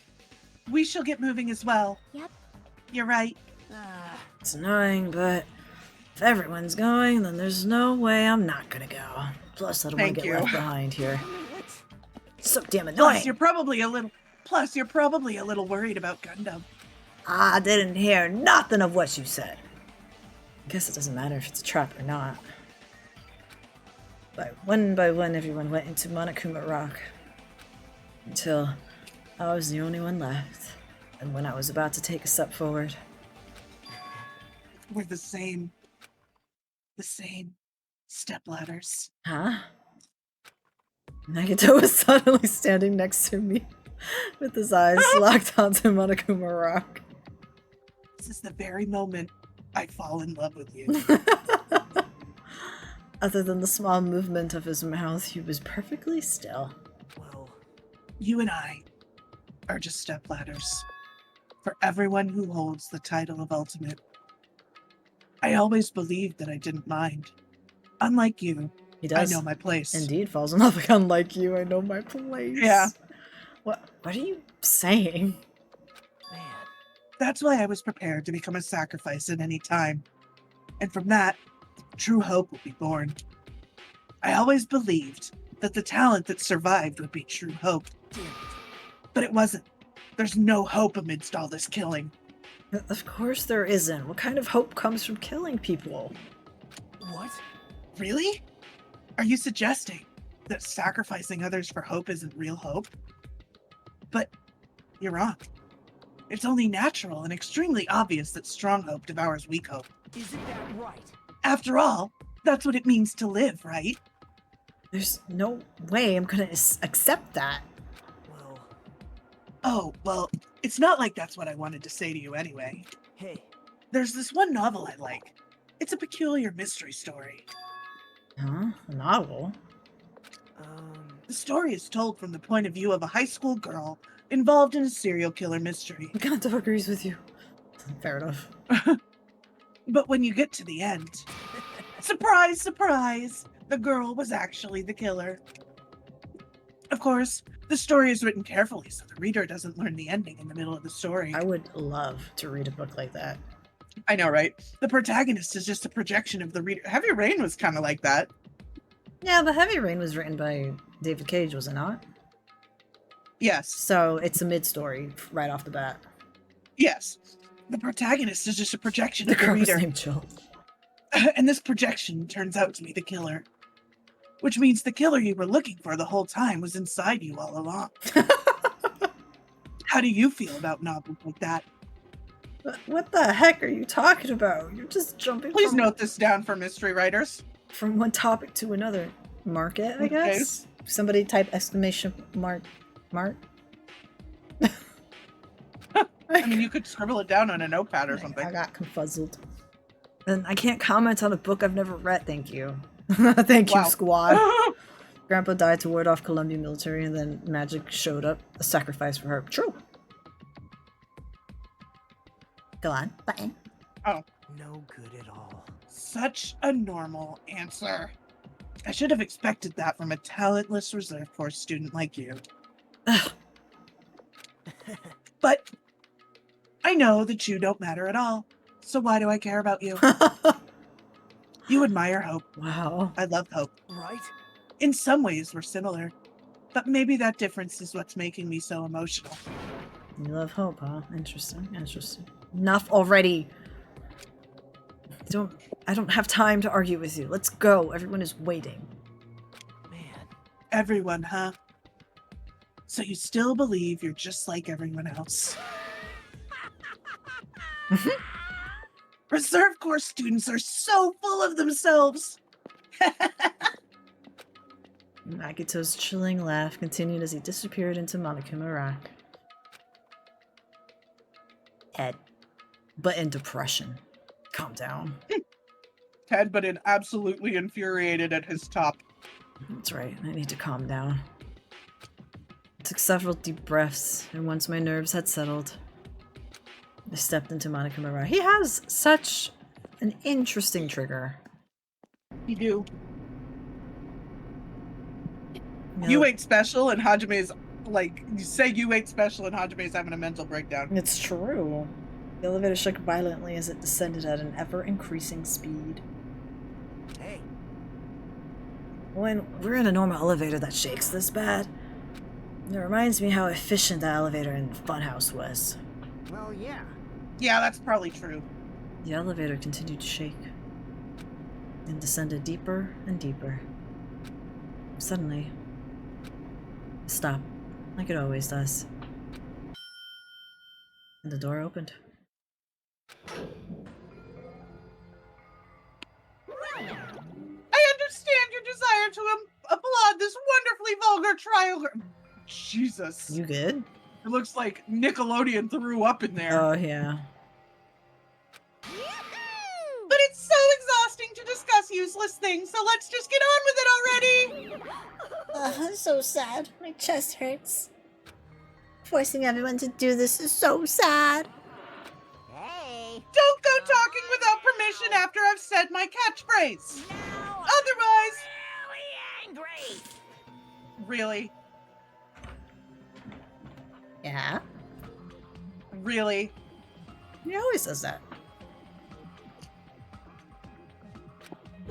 we shall get moving as well. Yep. You're right. It's annoying, but if everyone's going, then there's no way I'm not gonna go. Plus, I don't want Thank to get you. left behind here. So damn Plus, annoying. you're probably a little worried about Gundam. I didn't hear nothing of what you said. Guess it doesn't matter if it's a trap or not. By one, everyone went into Monokuma Rock. Until I was the only one left. And when I was about to take a step forward, We're the same. The same stepladders. huh? Nagito was suddenly standing next to me with his eyes locked onto Monokuma Rock. This is the very moment I fall in love with you. Other than the small movement of his mouth, he was perfectly still. Well, You and I are just stepladders for everyone who holds the title of Ultimate. I always believed that I didn't mind. Unlike you, He does. I know my place. Indeed, falls in love again like you. I know my place. Yeah. What are you saying? man. That's why I was prepared to become a sacrifice at any time. And from that, true hope will be born. I always believed that the talent that survived would be true hope. But it wasn't. There's no hope amidst all this killing. Of course there isn't. What kind of hope comes from killing people? What? Really? Are you suggesting that sacrificing others for hope isn't real hope? But you're wrong. It's only natural and extremely obvious that strong hope devours weak hope. Isn't that right? After all, that's what it means to live, right? There's no way I'm gonna accept that. Well, Oh, well, it's not like that's what I wanted to say to you anyway. hey, There's this one novel I like. It's a peculiar mystery story. Huh? A novel? The story is told from the point of view of a high school girl involved in a serial killer mystery. Kanto agrees with you. Fair enough. But when you get to the end, surprise, surprise, the girl was actually the killer. Of course, the story is written carefully so the reader doesn't learn the ending in the middle of the story. I would love to read a book like that. I know, right? The protagonist is just a projection of the reader. Heavy Rain was kind of like that. Yeah, but Heavy Rain was written by David Cage, was it not? Yes, So it's a mid-story right off the bat. yes. The protagonist is just a projection The of the girl was reader. named Jill. And this projection turns out to be the killer. Which means the killer you were looking for the whole time was inside you all along. How do you feel about novels like that? What the heck are you talking about? You're just jumping Please from, note this down for mystery writers. from one topic to another. Market, I Okay. guess? Somebody type exclamation mark. I mean, you could scribble it down on a notepad or something. I got confuzzled. And I can't comment on a book I've never read, thank you. Thank you, Wow. squad. Grandpa died to ward off Colombian military, and then magic showed up. A sacrifice for her. True. Go on. Button. Oh, No good at all. such a normal answer. I should have expected that from a talentless reserve corps student like you. Ugh. But I know that you don't matter at all. So why do I care about you? You admire Hope. Wow. I love Hope. Right? In some ways, we're similar. But maybe that difference is what's making me so emotional. You love Hope, huh? Interesting. Interesting. Enough already. I don't have time to argue with you. Let's go. Everyone is waiting. Man. Everyone, huh? So you still believe you're just like everyone else? Reserve Corps students are so full of themselves. Magito's chilling laugh continued as he disappeared into Monokuma. Ed. But in depression. Calm down. Ted, but absolutely infuriated at his top. That's right. I need to calm down. I took several deep breaths, and once my nerves had settled, I stepped into Monokuma. He has such an interesting trigger. You do. You You know, ain't special, and Hajime's like, you say you ain't special, and Hajime's having a mental breakdown. It's true. The elevator shook violently as it descended at an ever-increasing speed. Hey. When we're in a normal elevator that shakes this bad, it reminds me how efficient that elevator in Funhouse was. Well, yeah. Yeah, that's probably true. The elevator continued to shake and descended deeper and deeper. Suddenly, it stopped, like it always does. And the door opened. I understand your desire to applaud this wonderfully vulgar trial. Jesus. You good? It looks like Nickelodeon threw up in there. Oh, yeah. But it's so exhausting to discuss useless things, so let's just get on with it already. I'm so sad. My chest hurts. Forcing everyone to do this is so sad. Hey! Don't go talking without permission after I've said my catchphrase. Now Otherwise, I'm really angry! really, Yeah? really. He always says that.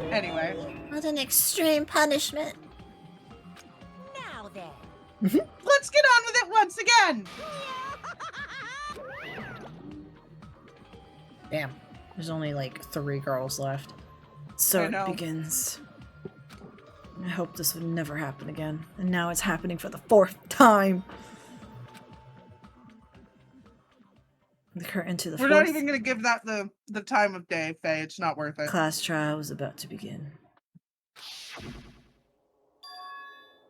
Anyway, What an extreme punishment. Now then. let's get on with it once again. Damn. There's only like 3 girls left. So I it know. begins. I hope this would never happen again. And now it's happening for the 4th time. The curtain to the We're 4th not even going to give that the time of day, Faye. It's not worth it. class trial was about to begin.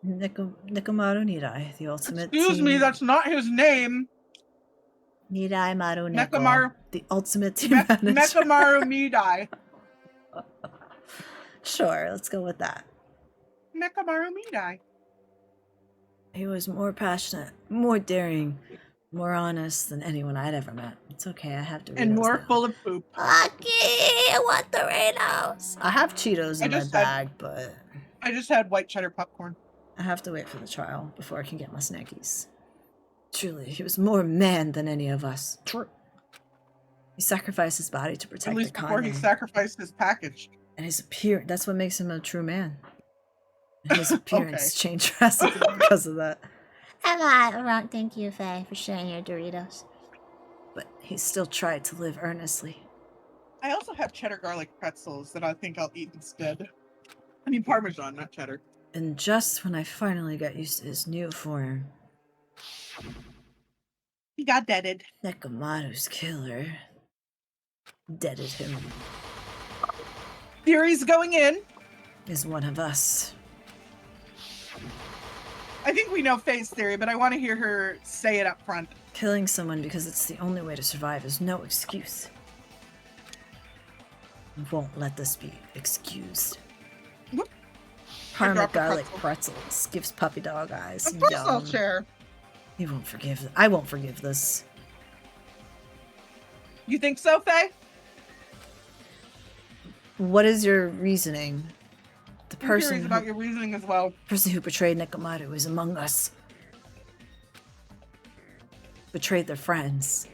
Nekomaru Nirai, the ultimate Excuse team. me, that's not his name. Nirai Maru Neko. Mekamaru, The ultimate team manager. Mekamaru Midai. Sure, let's go with that. Mekamaru Midai. He was more passionate, more daring, more honest than anyone I'd ever met. It's okay, I have to. And more full of poop. Lucky! I want the Doritos! I have Cheetos I in my just had- bag, but I just had white cheddar popcorn. I have to wait for the trial before I can get my snackies. Truly, he was more man than any of us. True. He sacrificed his body to protect At least the before he continent. sacrificed his package. And his appearance, that's what makes him a true man. And his appearance changed drastically because of that. I'm not wrong. Thank you, Faye, for sharing your Doritos. But he still tried to live earnestly. I also have cheddar garlic pretzels that I think I'll eat instead. I mean Parmesan, not cheddar. And just when I finally got used to his new form, He got deaded. Nekomaru's killer deaded him. Theory's going in. Is one of us. I think we know Faye's theory, but I want to hear her say it up front. Killing someone because it's the only way to survive is no excuse. I won't let this be excused. Whoop. Parma dropped a garlic pretzel. pretzels gives puppy dog eyes. Of course I'll Yum. share. He won't forgive. I won't forgive this. You think so, Faye? What is your reasoning? The I'm curious person about who, your reasoning as well. person who betrayed Nekomaru is among us. Betrayed their friends.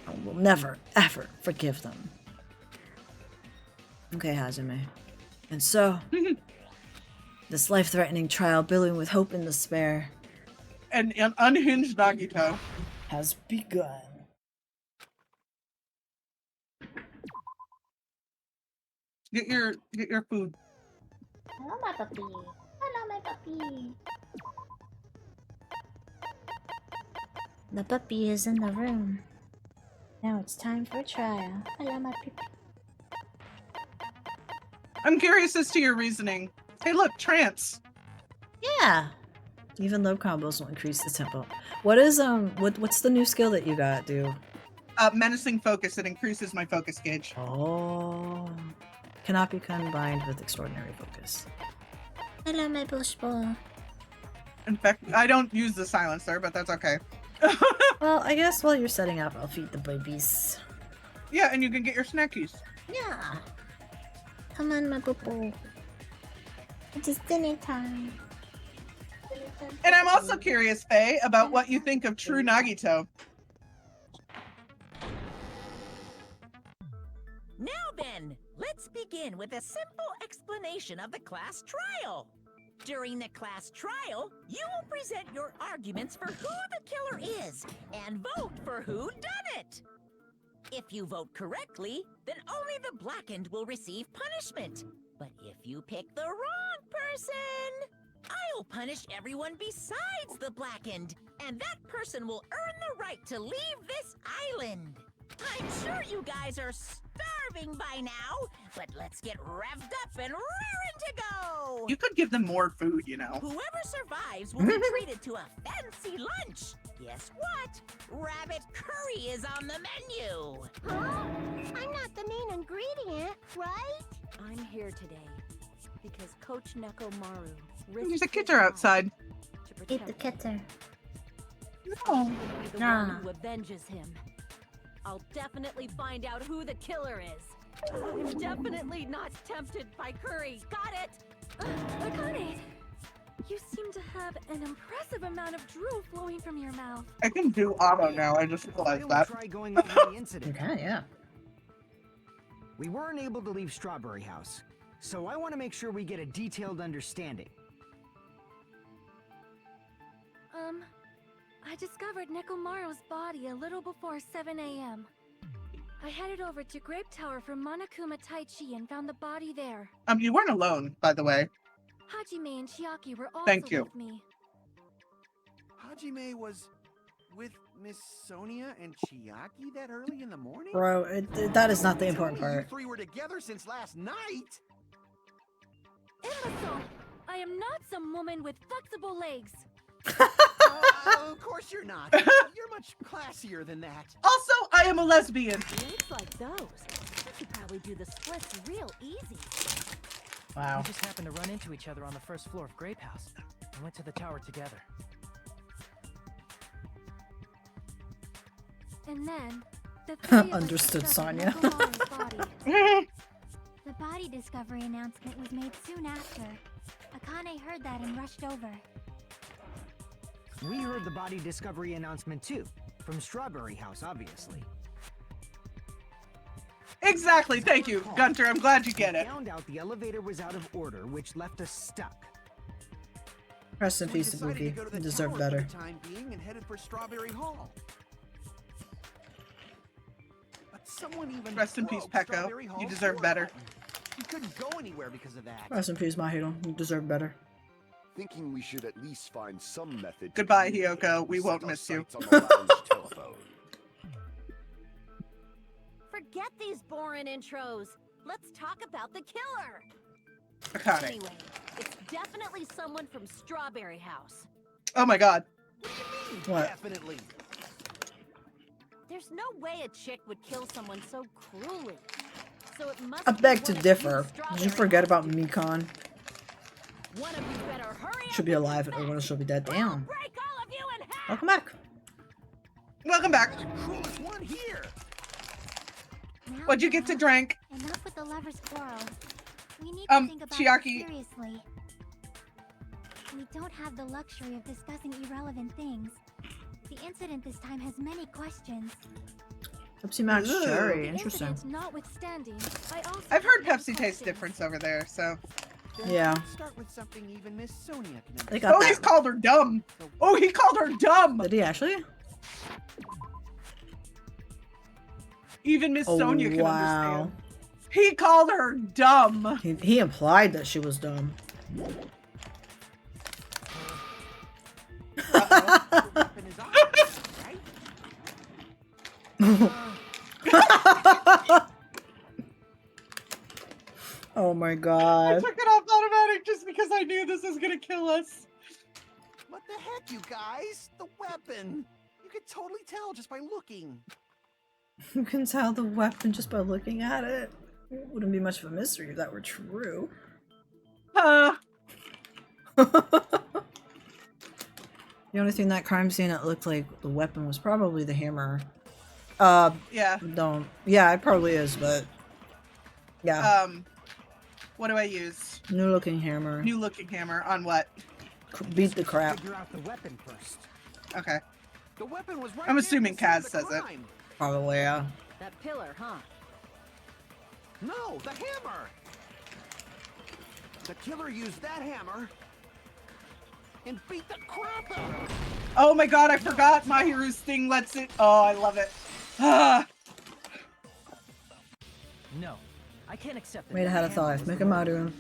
I will never, ever forgive them. Okay, Hajime. And so, this life-threatening trial, billowing with hope and despair, And an unhinged Nagito. has begun. Get your food. Hello, my puppy. Hello, my puppy. The puppy is in the room. Now it's time for a trial. Hello, my puppy. I'm curious as to your reasoning. Hey, look, trance. Yeah. Even low combos will increase the tempo. What is what's the new skill that you got, dude? Menacing focus. It increases my focus gauge. Oh. Cannot be combined with extraordinary focus. Hello, my bush ball. In fact, I don't use the silencer, but that's okay. Well, I guess while you're setting up, I'll feed the babies. Yeah, and you can get your snackies. Yeah. Come on, my boo. It is dinner time. And I'm also curious, Faye, about what you think of True Nagito. Now then, let's begin with a simple explanation of the class trial. During the class trial, you will present your arguments for who the killer is and vote for who done it. If you vote correctly, then only the blackened will receive punishment. But if you pick the wrong person, I'll punish everyone besides the blackened, and that person will earn the right to leave this island. I'm sure you guys are starving by now, but let's get revved up and raring to go! You could give them more food, you know. Whoever survives will be treated to a fancy lunch. Guess what? Rabbit curry is on the menu. Huh? I'm not the main ingredient, right? I'm here today because Coach Nekomaru There's risked a his kitten life outside. to Eat the protect kitten. No. Be the Nah. one who avenges him. I'll definitely find out who the killer is. I'm definitely not tempted by curry. Got it? Akane, you seem to have an impressive amount of drool flowing from your mouth. I can do auto now. I just Why realized don't we that. try going over the incident? Okay, yeah. We weren't able to leave Strawberry House, so I want to make sure we get a detailed understanding. I discovered Nekomaru's body a little before 7 a.m. I headed over to Grape Tower for Monokuma Taichi and found the body there. You weren't alone, by the way. Hajime and Chiaki were also Thank you. with me. Hajime was with Miss Sonia and Chiaki that early in the morning? Bro, that is not the It's important only part. You three were together since last night. Imbecile! I am not some woman with flexible legs. Of course you're not. You're much classier than that. Also, I am a lesbian. Looks like those. You could probably do the splits real easy. Wow. We just happened to run into each other on the first floor of Grape House. We went to the tower together. And then, the three of us Understood, discovered Sonya. Nekomaru's body. The body discovery announcement was made soon after. Akane heard that and rushed over. We heard the body discovery announcement too, from Strawberry House, obviously. Exactly. Thank you, Gunter. I'm glad you get We it. found out the elevator was out of order, which left us stuck. Rest in We peace, decided to Ibuki. go to the You deserve tower better. For the time being and headed for Strawberry Hall. But someone even Rest in peace, broke Pecco. Strawberry You Hall's deserve door better. button. We couldn't go anywhere because of that. Rest in peace, Mahito. You deserve better. Thinking we should at least find some method. to Goodbye, communicate, Hiyoko. We set won't our miss you. sights on the lounge telephone. Forget these boring intros. Let's talk about the killer. Akane. Anyway, it's definitely someone from Strawberry House. Oh my god. What? Definitely. There's no way a chick would kill someone so cruelly. So it must I be beg to one of differ. these Did you Strawberry forget House about dudes. Mekon? One of you better hurry She'll be alive, or she'll be dead. Damn. break all of you in half. Welcome back. Welcome back. Cruelest one here. What'd you get to drink? Enough with the lovers' quarrel. We need to think about Chiaki. it seriously. We don't have the luxury of discussing irrelevant things. The incident this time has many questions. Pepsi Max Ooh. Cherry. Interesting. Incident notwithstanding, I also I've heard have Pepsi tastes questions. difference over there, so. Yeah. Let's start with something even Miss Sonia can They understand. got Oh, he's that. called her dumb. Oh, he called her dumb. Did he actually? Even Miss Oh, Sonia can wow. understand. He called her dumb. He implied that she was dumb. Oh my I god. took it off automatic just because I knew this was gonna kill us. What the heck, you guys? The weapon. You could totally tell just by looking. You can tell the weapon just by looking at it. It wouldn't be much of a mystery if that were true. The only thing that crime scene that looked like the weapon was probably the hammer. Yeah. Don't. Yeah, it probably is, but yeah. What do I use? New looking hammer. New looking hammer on what? Beat the crap. Figure out the weapon first. Okay. The weapon was right I'm there assuming at the scene Kaz of the says it. crime. Probably, yeah. That pillar, huh? No, the hammer. The killer used that hammer and beat the crap out of her. Oh my god, I forgot Mahiru's thing lets it. Oh, I love it. Ah. No, I can't accept that. Wait, I had a that thought. hammer was Make the a murderer. MARU.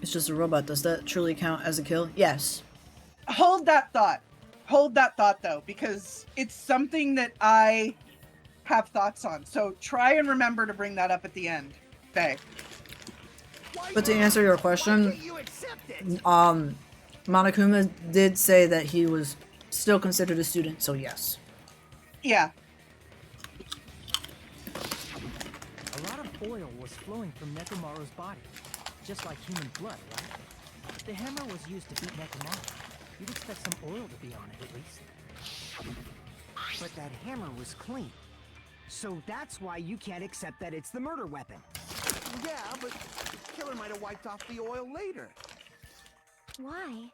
It's just a robot. Does that truly count as a kill? Yes. Hold that thought. Hold that thought though, because it's something that I have thoughts on. So try and remember to bring that up at the end. Faye. But to answer your question, Monokuma did say that he was still considered a student, so yes. Yeah. A lot of oil was flowing from Nekomaru's body, just like human blood, right? If the hammer was used to beat Nekomaru, you'd expect some oil to be on it at least. But that hammer was clean. So that's why you can't accept that it's the murder weapon. Yeah, but the killer might have wiped off the oil later. Why?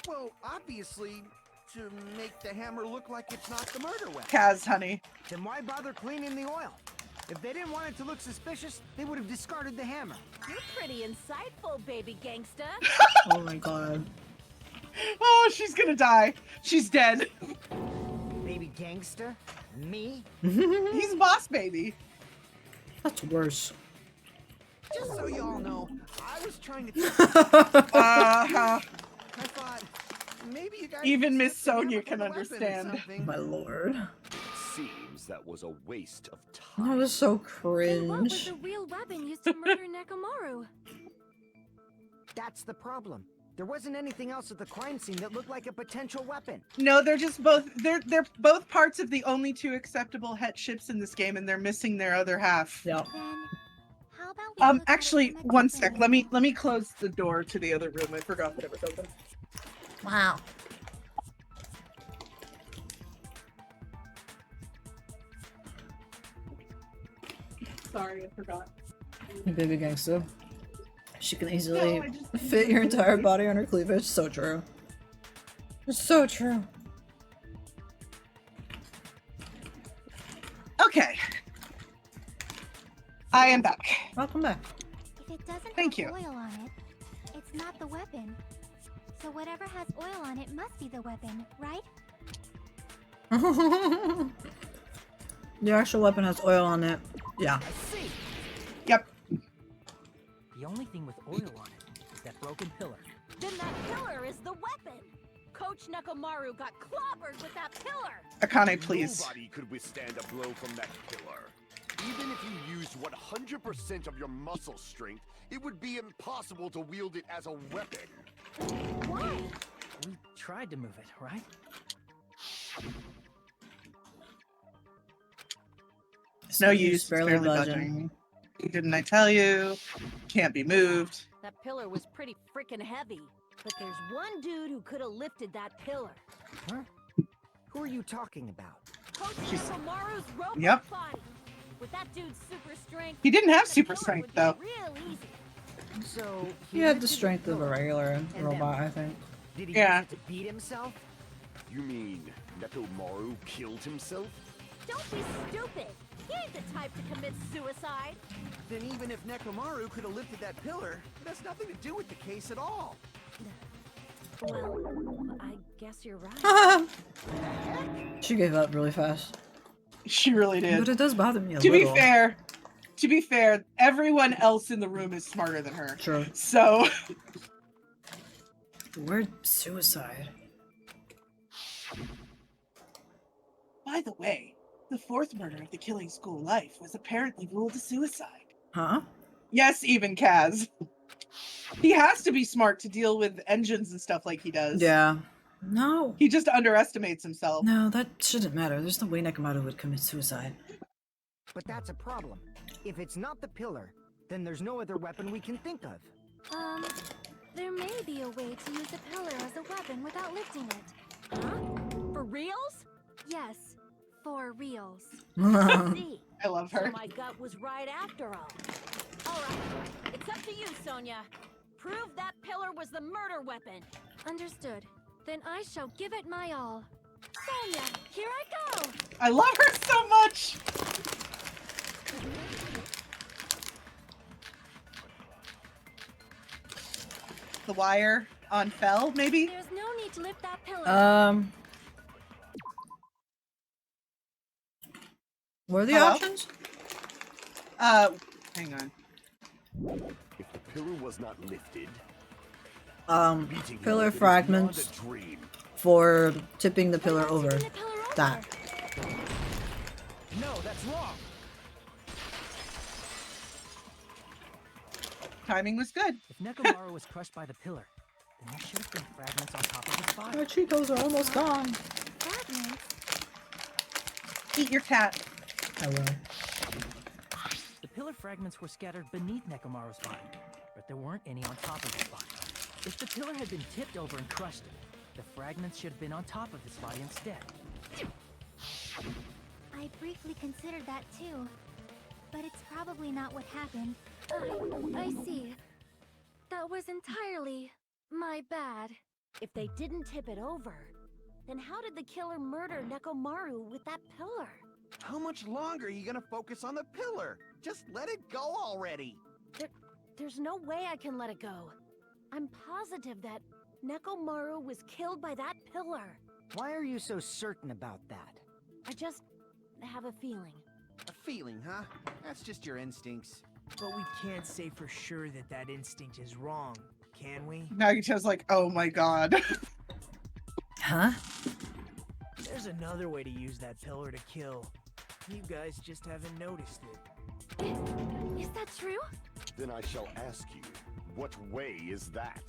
Well, obviously, to make the hammer look like it's not the murder weapon. Kaz, honey. Then why bother cleaning the oil? If they didn't want it to look suspicious, they would have discarded the hammer. You're pretty insightful, baby gangsta. Oh my god. Oh, she's gonna die. She's dead. Baby gangster? Me? He's boss baby. That's worse. Just so y'all know, I was trying to... Uh-huh. I thought, maybe you guys... Even Miss accept the Sonia hammer can for the weapon or understand. something. My lord. Seems that was a waste of time. That was so Then what was cringe. the real weapon used to murder Nekomaru? That's the problem. There wasn't anything else at the crime scene that looked like a potential weapon. No, they're just both they're both parts of the only two acceptable het ships in this game, and they're missing their other half. Yep. Then, how about we look at it Actually, from a one different sec. Let me angle? close the door to the other room. I forgot that it was open. Wow. Sorry, I forgot. Baby gangster. She can easily No, I just- fit your entire body on her cleavage. So true. It's so true. Okay. I am back. Welcome back. If it doesn't Thank have you. oil on it, it's not the weapon. So whatever has oil on it must be the weapon, right? The actual weapon has oil on it. Yeah. I see. Yep. The only thing with oil on it is that broken pillar. Then that pillar is the weapon. Coach Nekomaru got clobbered with that pillar. Akane, please. Nobody could withstand a blow from that pillar. Even if you used 100% of your muscle strength, it would be impossible to wield it as a weapon. Why? We tried to move it, right? It's no use. It's Barely barely budging. budging. Didn't I tell you? Can't be moved. That pillar was pretty freaking heavy. But there's one dude who could have lifted that pillar. Huh? Who are you talking about? Coach Nekomaru's robot Yep. body. With that dude's super strength. He didn't have the super pillar strength, would be though. Real easy. So He had the lifted strength of a pillar, regular and then robot, I think. Did he Yeah. use it to beat himself? You mean Nekomaru killed himself? Don't be stupid. He ain't the type to commit suicide. Then even if Nekomaru could have lifted that pillar, it has nothing to do with the case at all. Well, I guess you're right. She gave up really fast. She really did. But it does bother me a To little. be fair, everyone else in the room is smarter than her. True. So The word suicide. by the way, the fourth murder of the Killing School life was apparently ruled a suicide. Huh? Yes, even Kaz. He has to be smart to deal with engines and stuff like he does. Yeah. No. He just underestimates himself. No, that shouldn't matter. There's no way Nekomaru would commit suicide. But that's a problem. If it's not the pillar, then there's no other weapon we can think of. There may be a way to use a pillar as a weapon without lifting it. Huh? For reals? Yes, for reals. See. I love her. So my gut was right after all. All right, it's up to you, Sonia. Prove that pillar was the murder weapon. Understood. Then I shall give it my all. Sonia, here I go! I love her so much! The wire on Fell, maybe? There's no need to lift that pillar. What are the Hello? options? Hang on. If the pillar was not lifted, beating Pillar him is fragments beyond a dream. for tipping the pillar over. Tipping the pillar over. That. No, that's wrong. Timing was good. If Nekomaru was crushed by the pillar, then there should have been fragments on top of his body. My Cheetos are almost gone. Fragments? Eat your cat. I will. The pillar fragments were scattered beneath Nekomaru's body, but there weren't any on top of his body. If the pillar had been tipped over and crushed him, the fragments should have been on top of his body instead. I briefly considered that too, but it's probably not what happened. I see. That was entirely my bad. If they didn't tip it over, then how did the killer murder Nekomaru with that pillar? How much longer are you gonna focus on the pillar? Just let it go already. There's no way I can let it go. I'm positive that Nekomaru was killed by that pillar. Why are you so certain about that? I just have a feeling. A feeling, huh? That's just your instincts. But we can't say for sure that that instinct is wrong, can we? Nagito's like, oh my god. Huh? There's another way to use that pillar to kill. You guys just haven't noticed it. Is that true? Then I shall ask you, what way is that?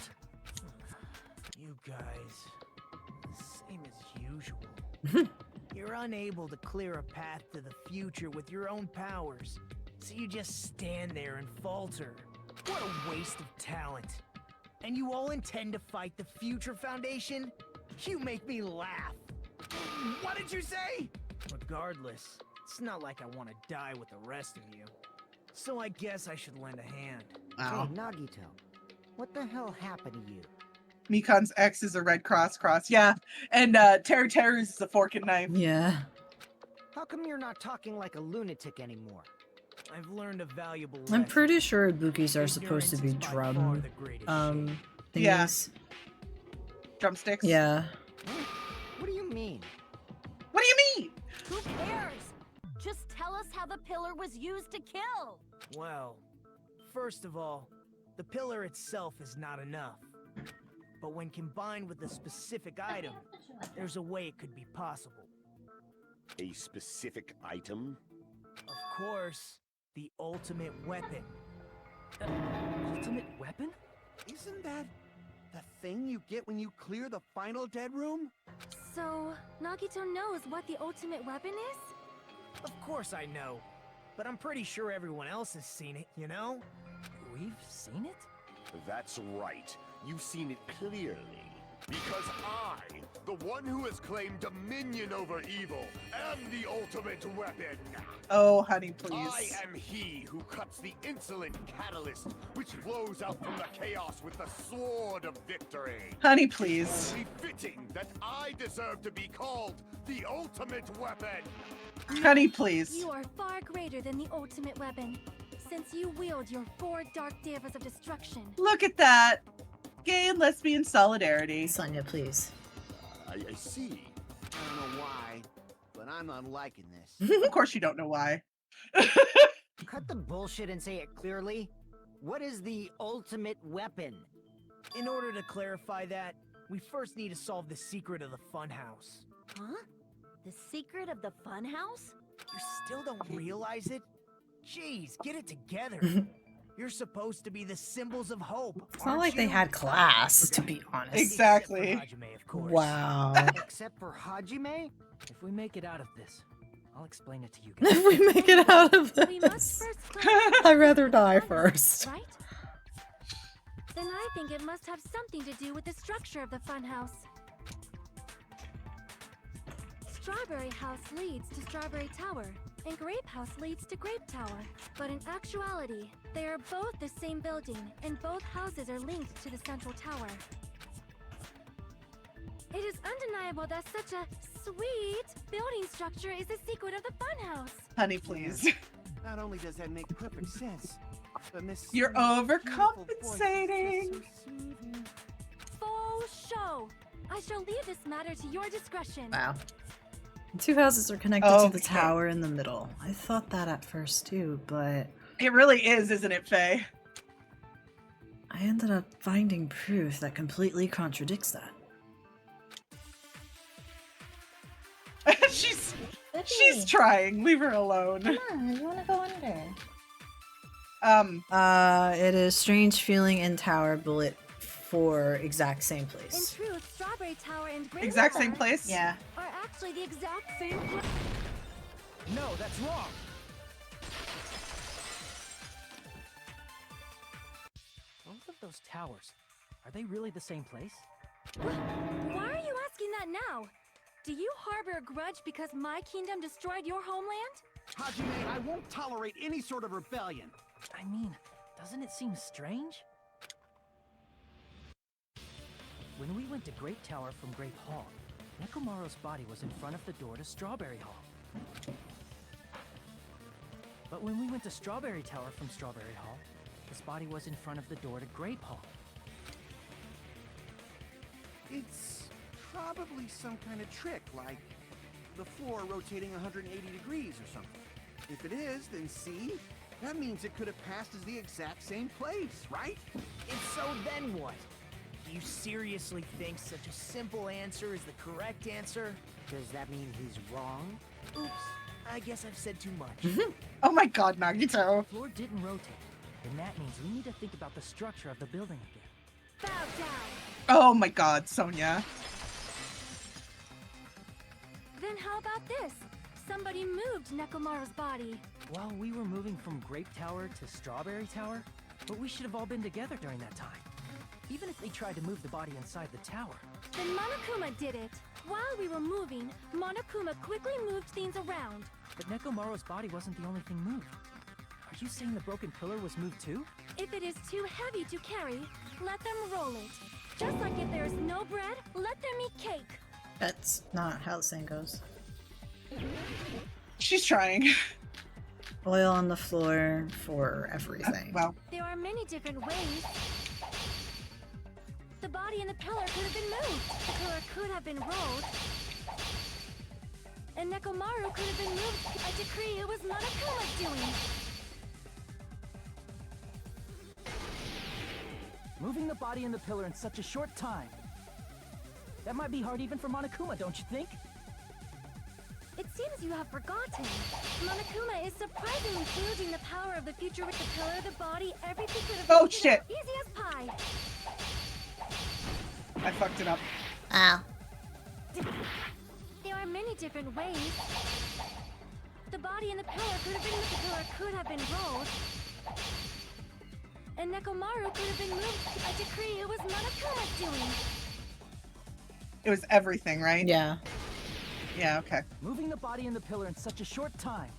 You guys, same as usual. You're unable to clear a path to the future with your own powers, so you just stand there and falter. What a waste of talent. And you all intend to fight the Future Foundation? You make me laugh. What did you say? Regardless, it's not like I want to die with the rest of you. So I guess I should lend a hand. Wow. Hey, Nagito, what the hell happened to you? Mikan's X is a red cross. Yeah. And Teru Teru's is a fork and knife. Yeah. How come you're not talking like a lunatic anymore? I've learned a valuable I'm lesson. pretty sure Ibukis are supposed to be Ignorance is by far drum the greatest shame. Yeah. thingies. Drumsticks. Yeah. What do you mean? What do you mean? Who cares? Just tell us how the pillar was used to kill. Well, first of all, the pillar itself is not enough. But when combined with a specific item, there's a way it could be possible. A specific item? Of course, the ultimate weapon. Ultimate weapon? Isn't that the thing you get when you clear the final dead room? So, Nagito knows what the ultimate weapon is? Of course I know. But I'm pretty sure everyone else has seen it, you know? We've seen it? That's right. you've seen it clearly. Because I, the one who has claimed dominion over evil, am the ultimate weapon. Oh, honey, please. I am he who cuts the insolent catalyst, which flows out from the chaos with the sword of victory. Honey, please. Only fitting that I deserve to be called the ultimate weapon. Honey, please. You are far greater than the ultimate weapon, since you wield your 4 dark devas of destruction. Look at that. Gay and lesbian solidarity. Sonia, please. I see. I don't know why, but I'm not liking this. Of course you don't know why. Cut the bullshit and say it clearly. What is the ultimate weapon? In order to clarify that, we first need to solve the secret of the funhouse. Huh? The secret of the funhouse? You still don't realize it? Jeez, get it together. You're supposed to be the symbols of hope. It's not like they had class, to be honest. Exactly. Hajime, of course. Wow. Except for Hajime? If we make it out of this, I'll explain it to you guys. If we make it out of We must this, first clarify I'd rather die the funhouse, first. Right? Then I think it must have something to do with the structure of the funhouse. Strawberry House leads to Strawberry Tower, and Grape House leads to Grape Tower. But in actuality, they are both the same building, and both houses are linked to the central tower. It is undeniable that such a sweet building structure is the secret of the funhouse. Honey, please. Not only does that make perfect sense, but Miss You're Sonia's beautiful voice is overcompensating. just so soothing. Faux show. I shall leave this matter to your discretion. Wow. The 2 houses are connected to the Okay. tower in the middle. I thought that at first too, but It really is, isn't it, Faye? I ended up finding proof that completely contradicts that. She's trying. Leave her alone. Come on, you wanna go under? It is strange feeling in tower bullet for exact same In place. truth, Strawberry Tower and Grape Exact Tower same place? Yeah. are actually the exact same place. No, that's wrong. Both of those towers, are they really the same place? Why are you asking that now? Do you harbor a grudge because my kingdom destroyed your homeland? Hajime, I won't tolerate any sort of rebellion. I mean, doesn't it seem strange? When we went to Grape Tower from Grape Hall, Nekomaru's body was in front of the door to Strawberry Hall. But when we went to Strawberry Tower from Strawberry Hall, his body was in front of the door to Grape Hall. It's probably some kind of trick, like the floor rotating 180 degrees or something. If it is, then see? That means it could have passed as the exact same place, right? And so then what? Do you seriously think such a simple answer is the correct answer? Does that mean he's wrong? Oops, I guess I've said too much. Oh my god, Nagito. The floor didn't rotate, and that means we need to think about the structure of the building again. Bow down. Oh my god, Sonia. Then how about this? Somebody moved Nekomaru's body. Well, we were moving from Grape Tower to Strawberry Tower, but we should have all been together during that time. Even if they tried to move the body inside the tower. Then Monokuma did it. While we were moving, Monokuma quickly moved things around. But Nekomaru's body wasn't the only thing moved. Are you saying the broken pillar was moved too? If it is too heavy to carry, let them roll it. Just like if there is no bread, let them eat cake. That's not how the saying goes. She's trying. Oil on the floor for everything. Well, There are many different ways. The body and the pillar could have been moved. The pillar could have been rolled. And Nekomaru could have been moved. I decree it was Monokuma's doing. Moving the body and the pillar in such a short time. That might be hard even for Monokuma, don't you think? It seems you have forgotten. Monokuma is surprisingly wielding the power of the future with the pillar, the body, everything could have Oh, been shit. easy as pie. I fucked it up. Ow. There are many different ways. The body and the pillar could have been rolled. And and Nekomaru could have been moved. A decree it was Monokuma's doing. It was everything, right? Yeah. Yeah, okay. Moving the body and the pillar in such a short time.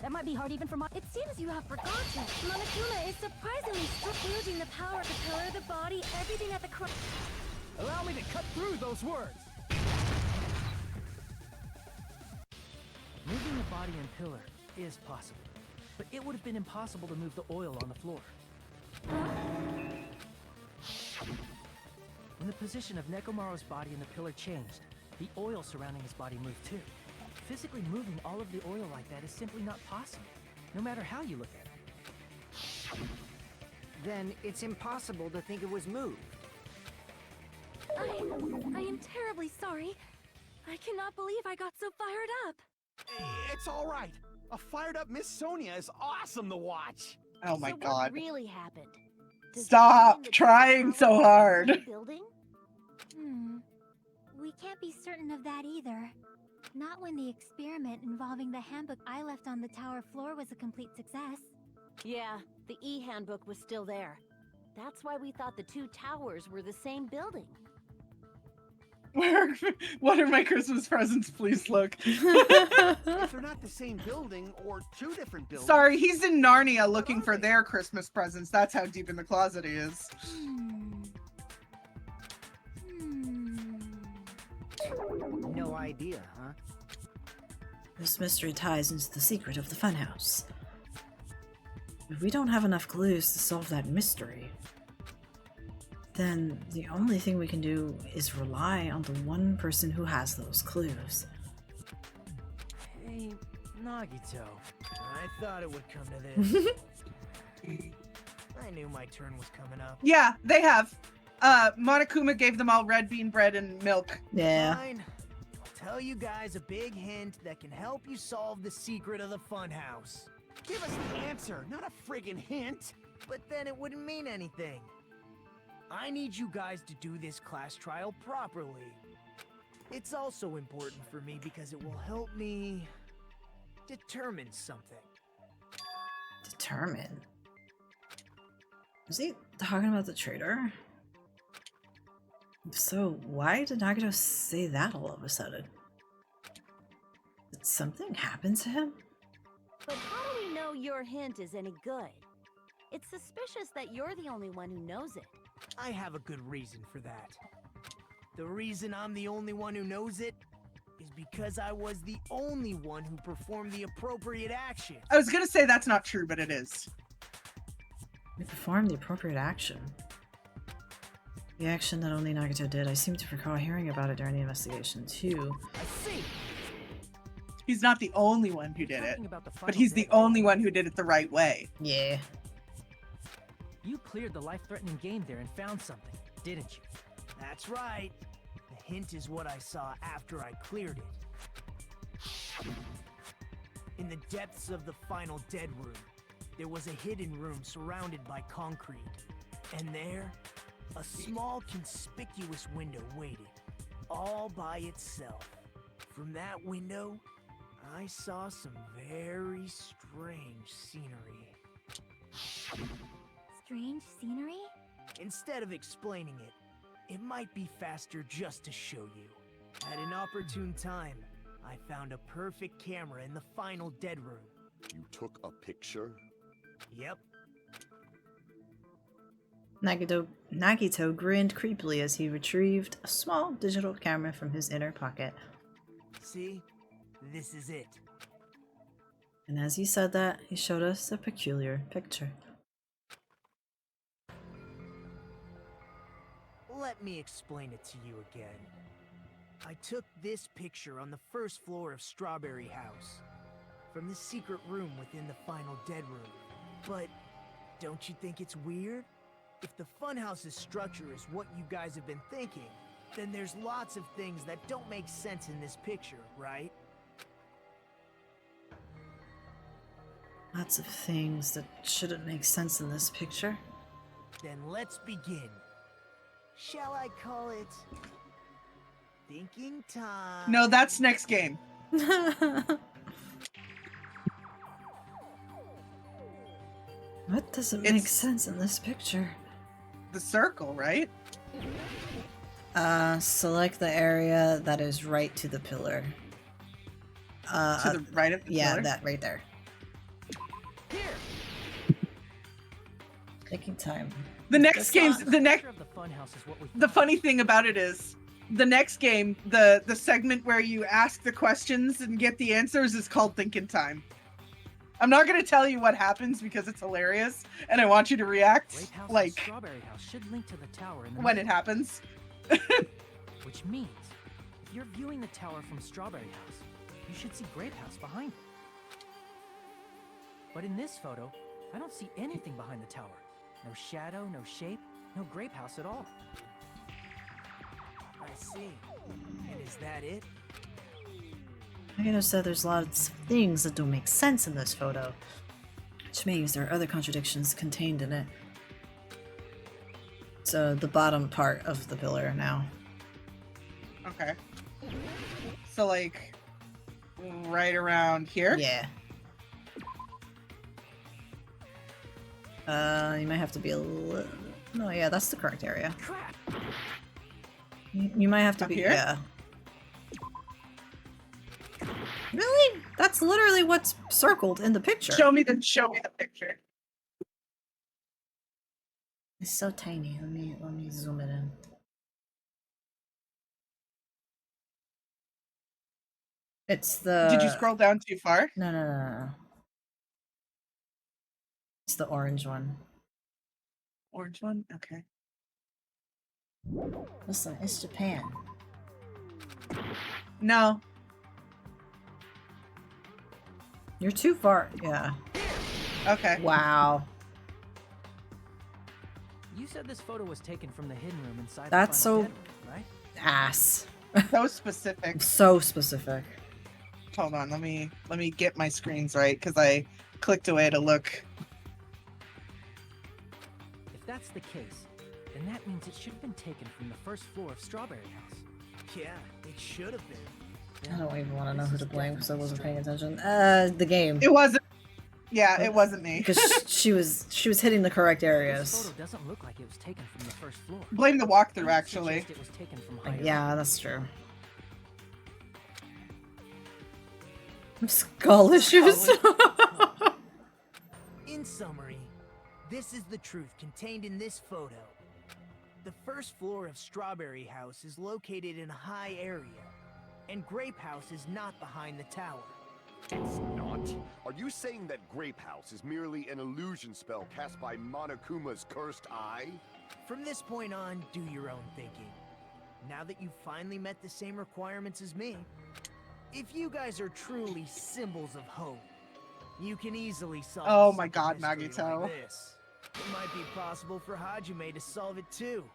That might be hard even for my. It seems you have forgotten. Monokuma is surprisingly strong, wielding the power of the pillar, the body, everything at the cross. Allow me to cut through those words. Moving the body and pillar is possible, but it would have been impossible to move the oil on the floor. When the position of Nekomaru's body and the pillar changed, the oil surrounding his body moved too. Physically moving all of the oil like that is simply not possible, no matter how you look at it. Then it's impossible to think it was moved. I am terribly sorry. I cannot believe I got so fired up. It's all right. A fired up Miss Sonia is awesome to watch. Oh my So god. what really happened? Does Stop that mean the trying so tower hard. was in the building? We can't be certain of that either. Not when the experiment involving the handbook I left on the tower floor was a complete success. Yeah, the E-handbook was still there. That's why we thought the two towers were the same building. What are my Christmas presents? Please look. If they're not the same building or two different buildings. Sorry, he's in Narnia looking for their Christmas presents. That's how deep in the closet he is. No idea, huh? This mystery ties into the secret of the funhouse. If we don't have enough clues to solve that mystery, then the only thing we can do is rely on the one person who has those clues. Hey, Nagito. I thought it would come to this. I knew my turn was coming up. Yeah, they have. Monokuma gave them all red bean bread and milk. Yeah. Fine. I'll tell you guys a big hint that can help you solve the secret of the funhouse. Give us the answer, not a friggin' hint. But then it wouldn't mean anything. I need you guys to do this class trial properly. It's also important for me because it will help me determine something. Determine? Is he talking about the traitor? If so, why did Nagito say that all of a sudden? Did something happen to him? But how do we know your hint is any good? It's suspicious that you're the only one who knows it. I have a good reason for that. The reason I'm the only one who knows it is because I was the only one who performed the appropriate action. I was gonna say that's not true, but it is. We performed the appropriate action. The action that only Nagito did. I seem to recall hearing about it during the investigation too. I see. He's not the only one who did it, but he's the only one who did it the right way. Yeah. You cleared the life-threatening game there and found something, didn't you? That's right. The hint is what I saw after I cleared it. In the depths of the final dead room, there was a hidden room surrounded by concrete. And there, a small conspicuous window waited, all by itself. From that window, I saw some very strange scenery. Strange scenery? Instead of explaining it, it might be faster just to show you. At an opportune time, I found a perfect camera in the final dead room. You took a picture? Yep. Nagito grinned creepily as he retrieved a small digital camera from his inner pocket. See? This is it. And as he said that, he showed us a peculiar picture. Let me explain it to you again. I took this picture on the first floor of Strawberry House, from the secret room within the final dead room. But don't you think it's weird? If the funhouse's structure is what you guys have been thinking, then there's lots of things that don't make sense in this picture, right? Lots of things that shouldn't make sense in this picture. Then let's begin. Shall I call it thinking time? No, that's next game. What Doesn't make sense in this picture. The circle, right? Select the area that is right to the pillar. To the right of the yeah, pillar? that right there. Taking time. The next game's the funny thing about it is the next game, the segment where you ask the questions and get the answers is called Thinking Time. I'm not gonna tell you what happens because it's hilarious and I want you to react like Strawberry House should link to the tower in the when it middle. happens. Which means, if you're viewing the tower from Strawberry House, you should see Grape House behind it. But in this photo, I don't see anything behind the tower. No shadow, no shape, no Grape House at all. I see. And is that it? I noticed that there's lots of things that don't make sense in this photo, which means there are other contradictions contained in it. So the bottom part of the pillar now. Okay. So like right around here? Yeah. You might have to be a little... No, yeah, that's the correct area. You might have to Up be... here? Yeah. Really? That's literally what's circled in the picture. Show me the picture. It's so tiny. Let me zoom it in. It's the... Did you scroll down too far? No. It's the orange one. Orange one? Okay. Listen, it's Japan. No. You're too far. Yeah. Okay. Wow. You said this photo was taken from the hidden room inside That's the final so... den room, right? Ass. So specific. So specific. Hold on, let me get my screens right because I clicked away to look. If that's the case, then that means it should have been taken from the first floor of Strawberry House. Yeah, it should have been. I don't even want to know who to blame because I wasn't paying attention. The game. It wasn't. Yeah, it wasn't me. Because she was hitting the correct This areas. photo doesn't look like it was taken from the first floor. Blame the walkthrough, actually. It was taken from higher Yeah, that's true. Skull issues. In summary, this is the truth contained in this photo. The first floor of Strawberry House is located in a high area, and Grape House is not behind the tower. It's not? Are you saying that Grape House is merely an illusion spell cast by Monokuma's cursed eye? From this point on, do your own thinking. Now that you've finally met the same requirements as me, if you guys are truly symbols of hope, you can easily solve Oh my god, mystery Nagito. like this. It might be possible for Hajime to solve it too,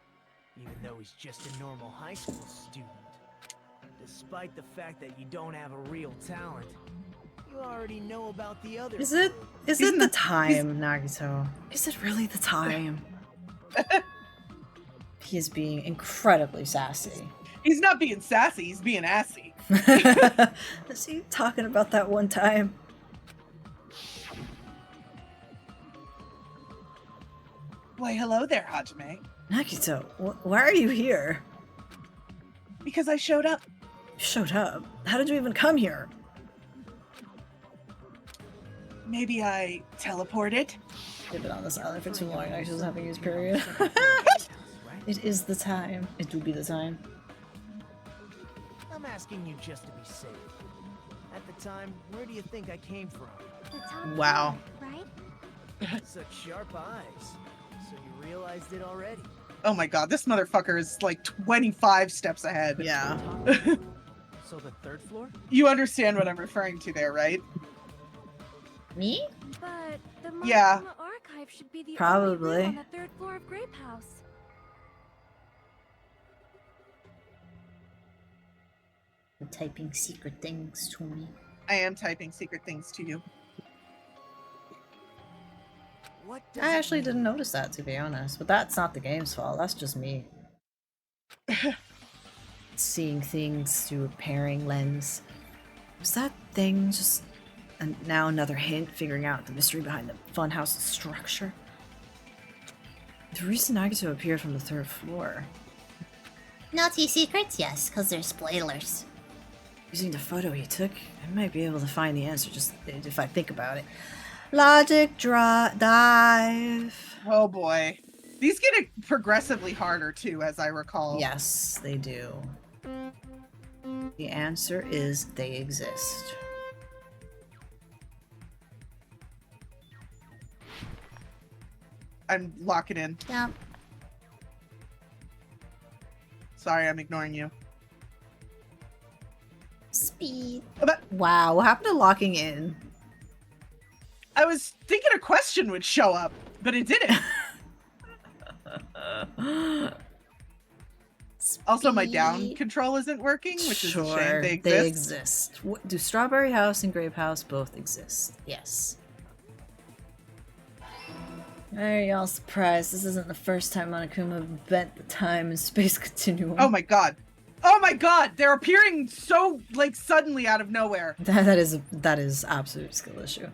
even though he's just a normal high school student. Despite the fact that you don't have a real talent, you already know about the other. Is it the time, Nagito? Is it really the time? He is being incredibly sassy. He's not being sassy, he's being assy. Is he talking about that one time? Why, hello there, Hajime. Nagito, why are you here? Because I showed up. You showed up? How did you even come here? Maybe I teleported? They've been on this island for too long. I just haven't used period. It is the time. It do be the time. I'm asking you just to be safe. At the time, where do you think I came from? The top Wow. floor, right? Such sharp eyes. So you realized it already? Oh my god, this motherfucker is like 25 steps ahead. Yeah. So the third floor? You understand what I'm referring to there, right? Me? But the Yeah. Monokuma archive should be the Probably. only room on the third floor of Grape House. You're typing secret things to me. I am typing secret things to you. What does I it actually mean? didn't notice that, to be honest. But that's not the game's fault. That's just me. Seeing things through a pairing lens. Was that thing just... And now another hint, figuring out the mystery behind the funhouse's structure? The reason Nagito appeared from the 3rd floor. Naughty secrets? Yes, because they're spoilers. Using the photo he took, I might be able to find the answer just if I think about it. Logic dive. Oh boy. These get progressively harder too, as I recall. Yes, they do. The answer is they exist. I'm locking in. Yep. Sorry, I'm ignoring you. Speed. Wow, what happened to locking in? I was thinking a question would show up, but it didn't. Also, my down control isn't working, which is a shame. They exist. Do Strawberry House and Grape House both exist? Yes. Are y'all surprised? This isn't the first time Monokuma bent the time and space continuum. Oh my god. Oh my god! They're appearing so, like, suddenly out of nowhere. That is absolute skill issue.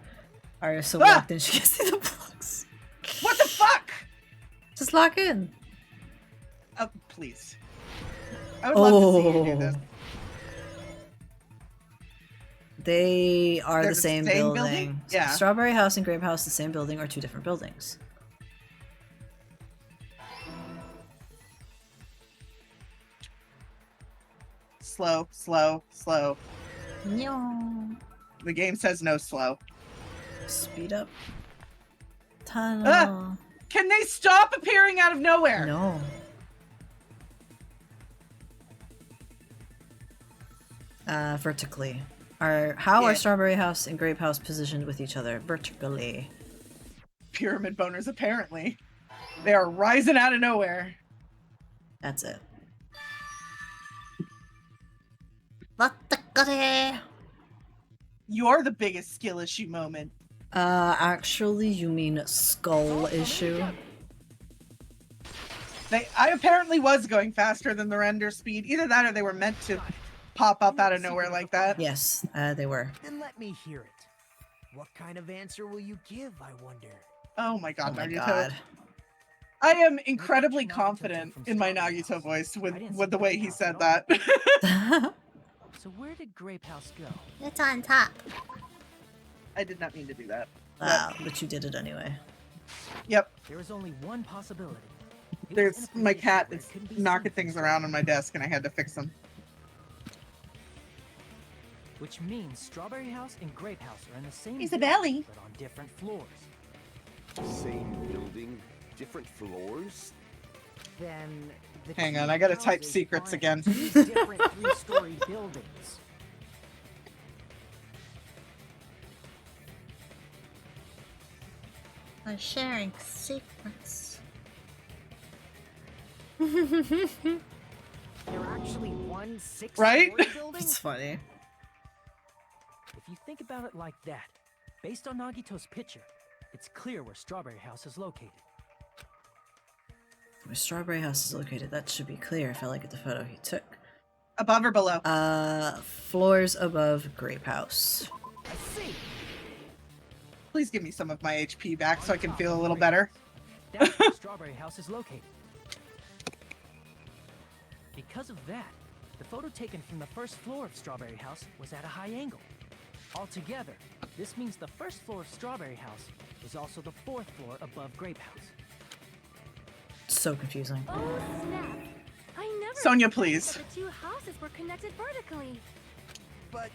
Arya so walked in, she can see the blocks. What the fuck? Just lock in. Please. I would love to see you do this. They are They're the same building. Yeah. Strawberry House and Grape House, the same building, or two different buildings. Slow, slow, slow. No. The game says no slow. Speed up. Tunnel. Can they stop appearing out of nowhere? No. Vertically. How are Strawberry House and Grape House positioned with each other? Vertically. Pyramid boners, apparently. They are rising out of nowhere. That's it. Vertically. You're the biggest skill issue moment. Actually, you mean skull issue? I apparently was going faster than the render speed. Either that or they were meant to pop up out of nowhere like that. Yes, they were. Then let me hear it. What kind of answer will you give, I wonder? Oh my god, Oh my Nagito. god. I am incredibly confident in my Nagito voice with the way he said that. So where did Grape House go? It's on top. I did not mean to do that. Wow, but you did it anyway. Yep. There is only one possibility. There's my cat that's knocking things around on my desk and I had to fix them. Which means Strawberry House and Grape House are in the same Isabelle. building, but on different floors. Same building, different floors? Then the Hang two on, I gotta type houses secrets aren't again. two different three-story buildings. I'm sharing secrets. They're actually one Right? six-story building? It's funny. If you think about it like that, based on Nagito's picture, it's clear where Strawberry House is located. Where Strawberry House is located, that should be clear if I look at the photo he took. Above or below? Floors above Grape House. I see. Please give me some of my HP back so I can feel a little better. That's where Strawberry House is located. Because of that, the photo taken from the first floor of Strawberry House was at a high angle. Altogether, this means the first floor of Strawberry House is also the 4th floor above Grape House. So confusing. Oh snap! I never Sonia, expected please. that the two houses were connected vertically. But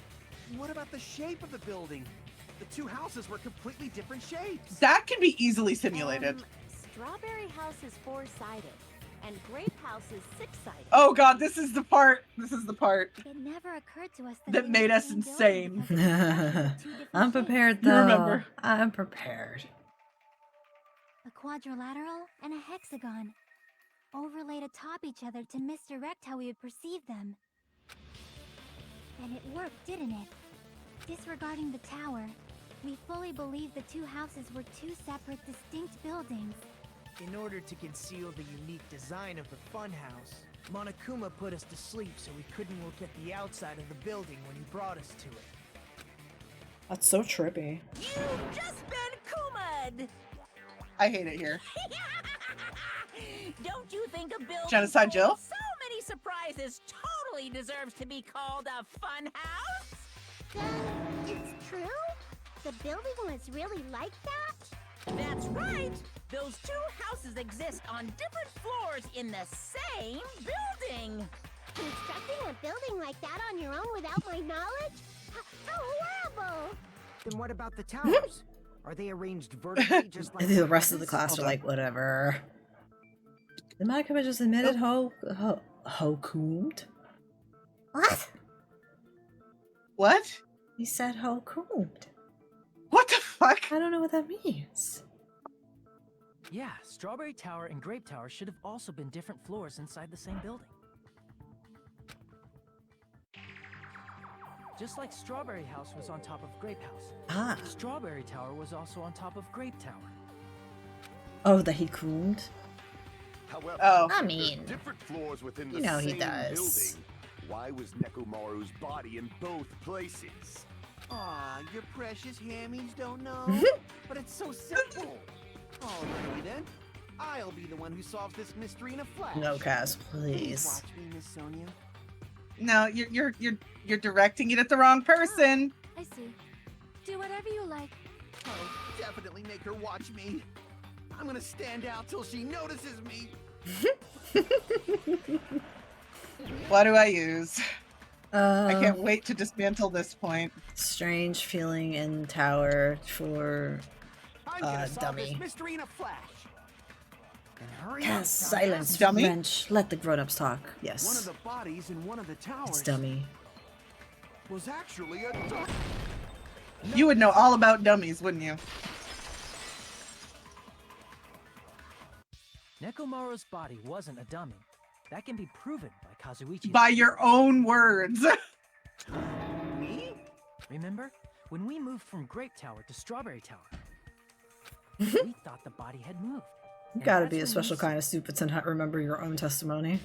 what about the shape of the building? The two houses were completely different shapes. That can be easily simulated. Strawberry House is 4-sided, and Grape House is 6-sided. Oh god, this is the part. This is the part It never occurred to us that they were made the us same insane. building because they're actually two different I'm shapes. prepared You though. remember. I'm prepared. A quadrilateral and a hexagon, overlaid atop each other to misdirect how we would perceive them. And it worked, didn't it? Disregarding the tower, we fully believed the two houses were two separate, distinct buildings. In order to conceal the unique design of the funhouse, Monokuma put us to sleep so we couldn't look at the outside of the building when he brought us to it. That's so trippy. You've just been Kuma'd! I hate it here. Don't you think a building Genocide full Jill? of so many surprises totally deserves to be called a fun house? It's true? The building was really like that? That's right! Those two houses exist on different floors in the same building! Constructing a building like that on your own without my knowledge? How horrible! Then what about the towers? Are they arranged vertically just like The rest of the houses? class are like, whatever. The Makaba just admitted Hokumed? What? What? He said Hokumed. What the fuck? I don't know what that means. Yeah, Strawberry Tower and Grape Tower should have also been different floors inside the same building. Just like Strawberry House was on top of Grape House. Ah. Strawberry Tower was also on top of Grape Tower. Oh, that he coomed? However, Oh. I if mean, there's different floors within the you know same he does. building. Why was Nekomaru's body in both places? Aw, your precious hammies don't know? But it's so simple. Alrighty then. I'll be the one who solves this mystery in a flash. No, Cass, please. Watch me, Miss Sonia. No, you're directing it at the wrong person. I see. Do whatever you like. Oh, definitely make her watch me. I'm gonna stand out till she notices me. What do I use? I Uh, can't wait to dismantle this point. strange feeling in tower for I'm gonna solve this dummy. mystery in a flash. And hurry Cass, up, silence, Dummy? Wrench. Let the grown-ups talk. One of Yes. the bodies in one of the towers It's dummy. Was actually a duck. You would know all about dummies, wouldn't you? Nekomaru's body wasn't a dummy. That can be proven by Kazuichi. By your own words. Me? Remember? When we moved from Grape Tower to Strawberry Tower, we thought the body had moved. You And gotta that's be a when we special saw- kind of stupid to not remember your own testimony.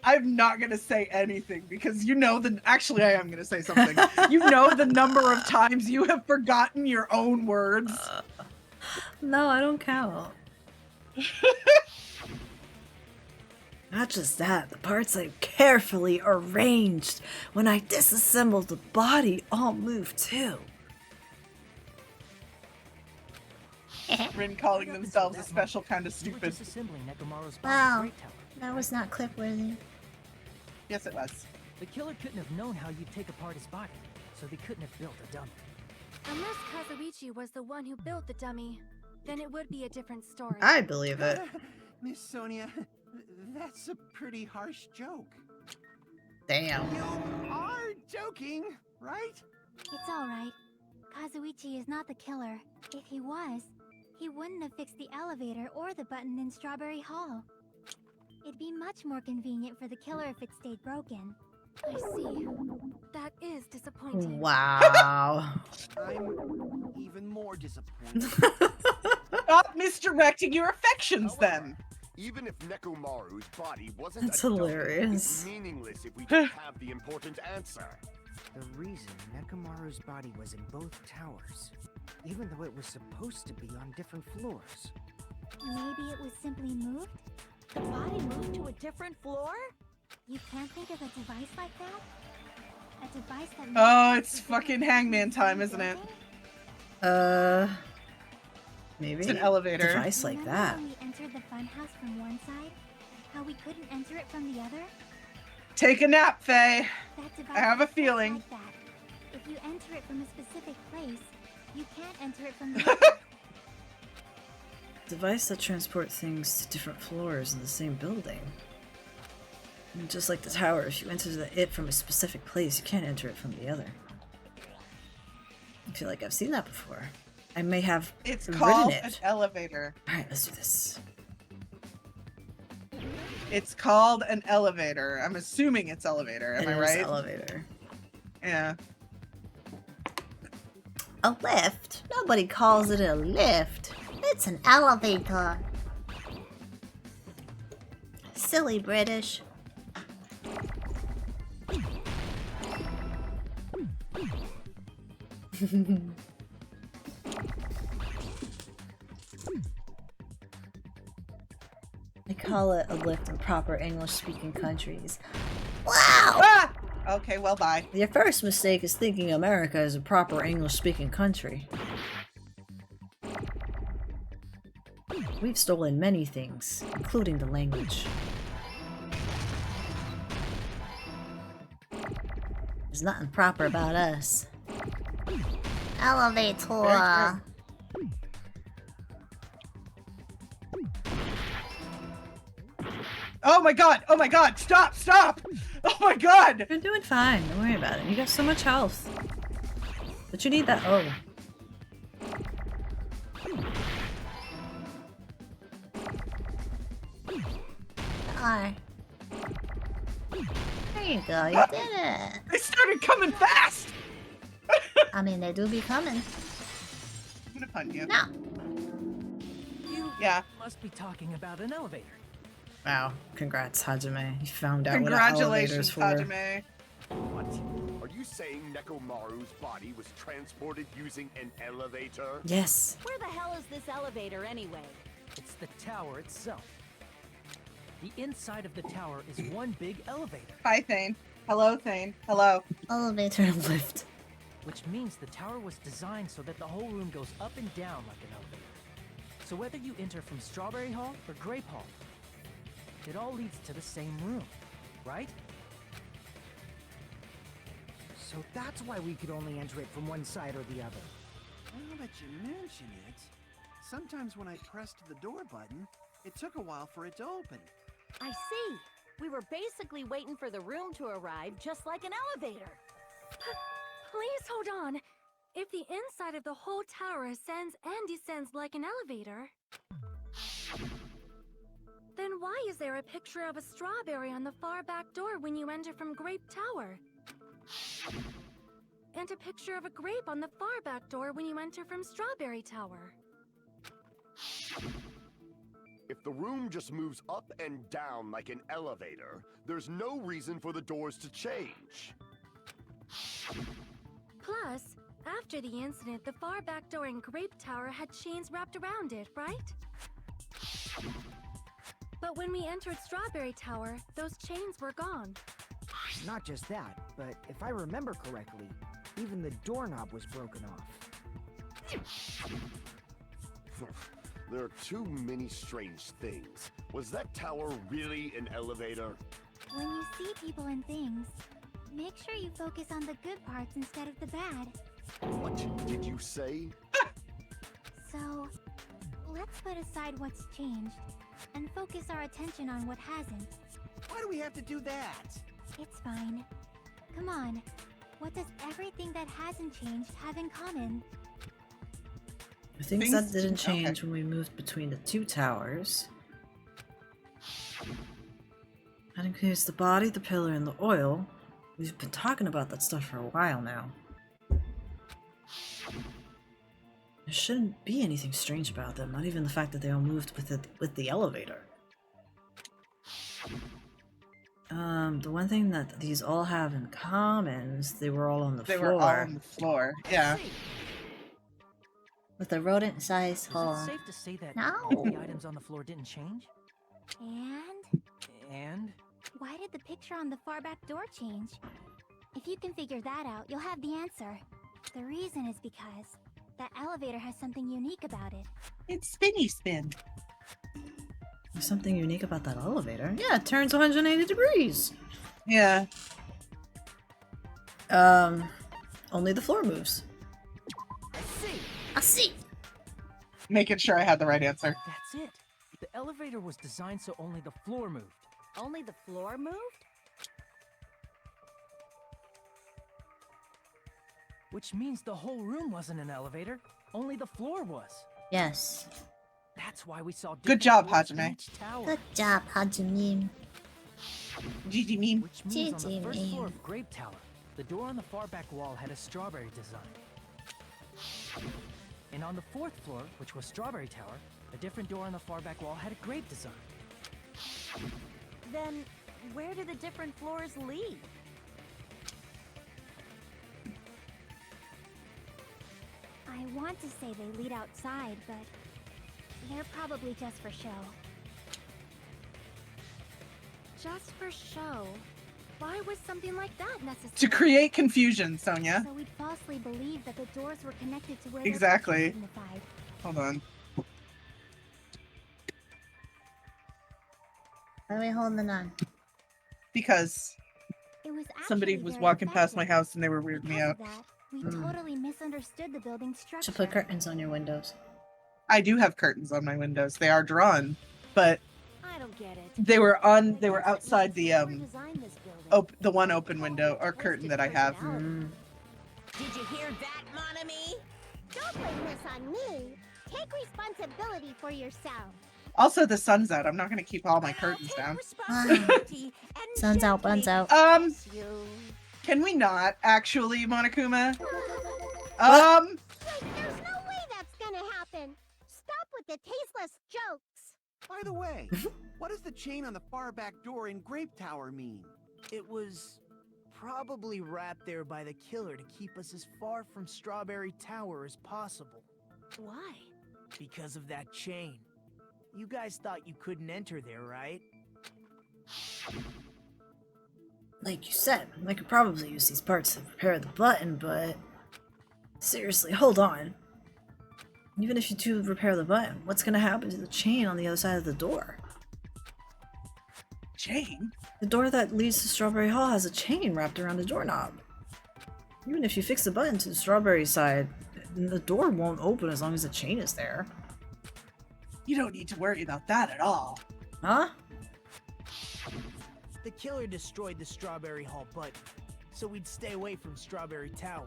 I'm not gonna say anything because you know the. Actually, I am gonna say something. You know the number of times you have forgotten your own words. No, I don't count. Not just that, the parts I carefully arranged when I disassembled the body all moved too. Rin calling themselves a special kind of We were stupid. disassembling Nekomaru's body Wow. in Grape Tower. That was not clip worthy. Yes, it was. The killer couldn't have known how you'd take apart his body, so they couldn't have built a dummy. Unless Kazuichi was the one who built the dummy, then it would be a different story. I believe it. Miss Sonia, that's a pretty harsh joke. Damn. You are joking, right? It's alright. Kazuichi is not the killer. If he was, he wouldn't have fixed the elevator or the button in Strawberry Hall. It'd be much more convenient for the killer if it stayed broken. I see. That is disappointing. Wow. I'm even more disappointed. Stop misdirecting your affections, then. Even if Nekomaru's body wasn't That's a dummy, hilarious. it's meaningless if we don't have the important answer. The reason Nekomaru's body was in both towers, even though it was supposed to be on different floors. Maybe it was simply moved? The body moved to a different floor? You can't think of a device like that? A device that Oh, moves it's specific fucking hangman time, isn't it? Maybe It's an elevator. device like Remember that. when we entered the funhouse from one side? How we couldn't enter it from the other? Take a nap, Faye. That device I have a is just feeling. like that. If you enter it from a specific place, you can't enter it from the other. Device that transports things to different floors in the same building. And just like the tower, if you enter it from a specific place, you can't enter it from the other. I feel like I've seen that before. I may have It's written called it. an elevator. Alright, let's do this. It's called an elevator. I'm assuming it's elevator. Am It I is right? elevator. Yeah. A lift? Nobody calls it a lift. It's an elevator. Silly British. call it a lift in proper English-speaking countries. Wow! Ah! Okay, well, bye. Your first mistake is thinking America is a proper English-speaking country. We've stolen many things, including the language. There's nothing proper about us. Elevator. Oh my god! Oh my god! Stop! Stop! Oh my god! You're doing fine. Don't worry about it. You got so much health. But you need that O. R. There you go, you did it. They started coming fast! I mean, they do be coming. I'm gonna punt you. No. You Yeah. must be talking about an elevator. Wow. Congrats, Hajime. You found out what Congratulations, an elevator's for. Hajime. What? Are you saying Nekomaru's body was transported using an elevator? Yes. Where the hell is this elevator anyway? It's the tower itself. The inside of the tower is one big elevator. Hi, Thane. Hello, Thane. Hello. Elevator. Lift. Which means the tower was designed so that the whole room goes up and down like an elevator. So whether you enter from Strawberry Hall or Grape Hall, it all leads to the same room, right? So that's why we could only enter it from one side or the other. Now that you mention it, sometimes when I pressed the door button, it took a while for it to open. I see. We were basically waiting for the room to arrive, just like an elevator. Please hold on. If the inside of the whole tower ascends and descends like an elevator, then why is there a picture of a strawberry on the far back door when you enter from Grape Tower? And a picture of a grape on the far back door when you enter from Strawberry Tower? If the room just moves up and down like an elevator, there's no reason for the doors to change. Plus, after the incident, the far back door in Grape Tower had chains wrapped around it, right? But when we entered Strawberry Tower, those chains were gone. Not just that, but if I remember correctly, even the doorknob was broken off. There are too many strange things. Was that tower really an elevator? When you see people and things, make sure you focus on the good parts instead of the bad. What did you say? So, let's put aside what's changed and focus our attention on what hasn't. Why do we have to do that? It's fine. Come on. What does everything that hasn't changed have in common? The things that didn't change when we moved between the two towers. That includes the body, the pillar, and the oil. We've been talking about that stuff for a while now. There shouldn't be anything strange about them, not even the fact that they all moved with the elevator. The one thing that these all have in common is they were all on the floor. They were all on the floor, yeah. With a rodent-sized hole. Is it safe to say that No. the items on the floor didn't change? And? And? Why did the picture on the far back door change? If you can figure that out, you'll have the answer. The reason is because that elevator has something unique about it. It's spinny spin. There's something unique about that elevator. Yeah, it turns 180 degrees. Yeah. Only the floor moves. I see. Making sure I had the right answer. That's it. The elevator was designed so only the floor moved. Only the floor moved? Which means the whole room wasn't an elevator, only the floor was. Yes. That's why we saw Good different job, doors in Hajime. each tower. Good job, Hajime. GG meme. Which means on the GG first floor meme. of Grape Tower, the door on the far back wall had a strawberry design. And on the fourth floor, which was Strawberry Tower, a different door on the far back wall had a grape design. Then, where do the different floors lead? I want to say they lead outside, but they're probably just for show. just for show. Why was something like that necessary? To create confusion, Sonia. So we'd falsely believe that the doors were connected to where Exactly. their function signified. Hold on. Why are we holding on? Because It was somebody actually was very walking past my effective. house and they were weirding me Because out. of that, we Mm. totally misunderstood the building's structure. Should put curtains on your windows. I do have curtains on my windows. They are drawn, but I don't get it. they were outside the Whoever designed this building the one open window or curtain that I have. Mm. Did you hear that, Monami? Don't blame this on me. Take responsibility for yourself. Also, the sun's out. I'm not going to keep all my curtains down. Sun's out, buns out. Can we not actually, Monokuma? Wait, there's no way that's gonna happen. Stop with the tasteless jokes. By the way, what does the chain on the far back door in Grape Tower mean? It was probably wrapped there by the killer to keep us as far from Strawberry Tower as possible. Why? Because of that chain. You guys thought you couldn't enter there, right? Like you said, I could probably use these parts to repair the button, but... Seriously, hold on. Even if you do repair the button, what's gonna happen to the chain on the other side of the door? Chain? The door that leads to Strawberry Hall has a chain wrapped around the doorknob. Even if you fix the button to the strawberry side, the door won't open as long as the chain is there. You don't need to worry about that at all. Huh? The killer destroyed the Strawberry Hall button, so we'd stay away from Strawberry Tower.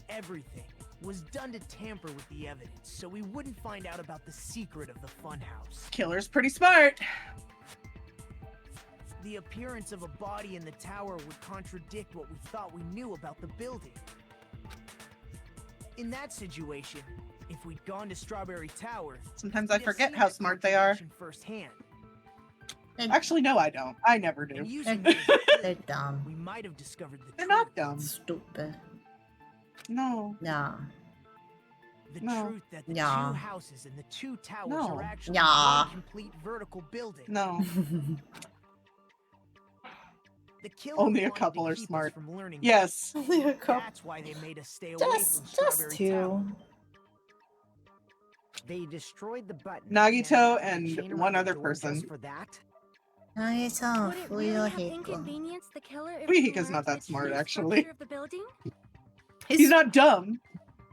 Everything was done to tamper with the evidence, so we wouldn't find out about the secret of the funhouse. Killer's pretty smart. The appearance of a body in the tower would contradict what we thought we knew about the building. In that situation, if we'd gone to Strawberry Tower, Sometimes I we'd have forget seen how that smart they are. contradiction firsthand. Actually, no, I don't. I never do. And using those They're dumb. we might have discovered the They're truth. not dumb. Stupid. No. Nah. The No. truth that the Yeah. two houses and the two towers No. are actually Yeah. one complete vertical building. No. The killer Only a wanted to couple are keep us smart. from learning Yes. Only a couple. That's why they made us stay away Just from Strawberry Tower. two. They destroyed the button. Nagito and the and chain one around the other door person. just for that. Nagito, Would it for really your have hate. inconvenienced the killer if Fuyuhika's we not that learned the smart, true actually. structure of the building? He's not dumb.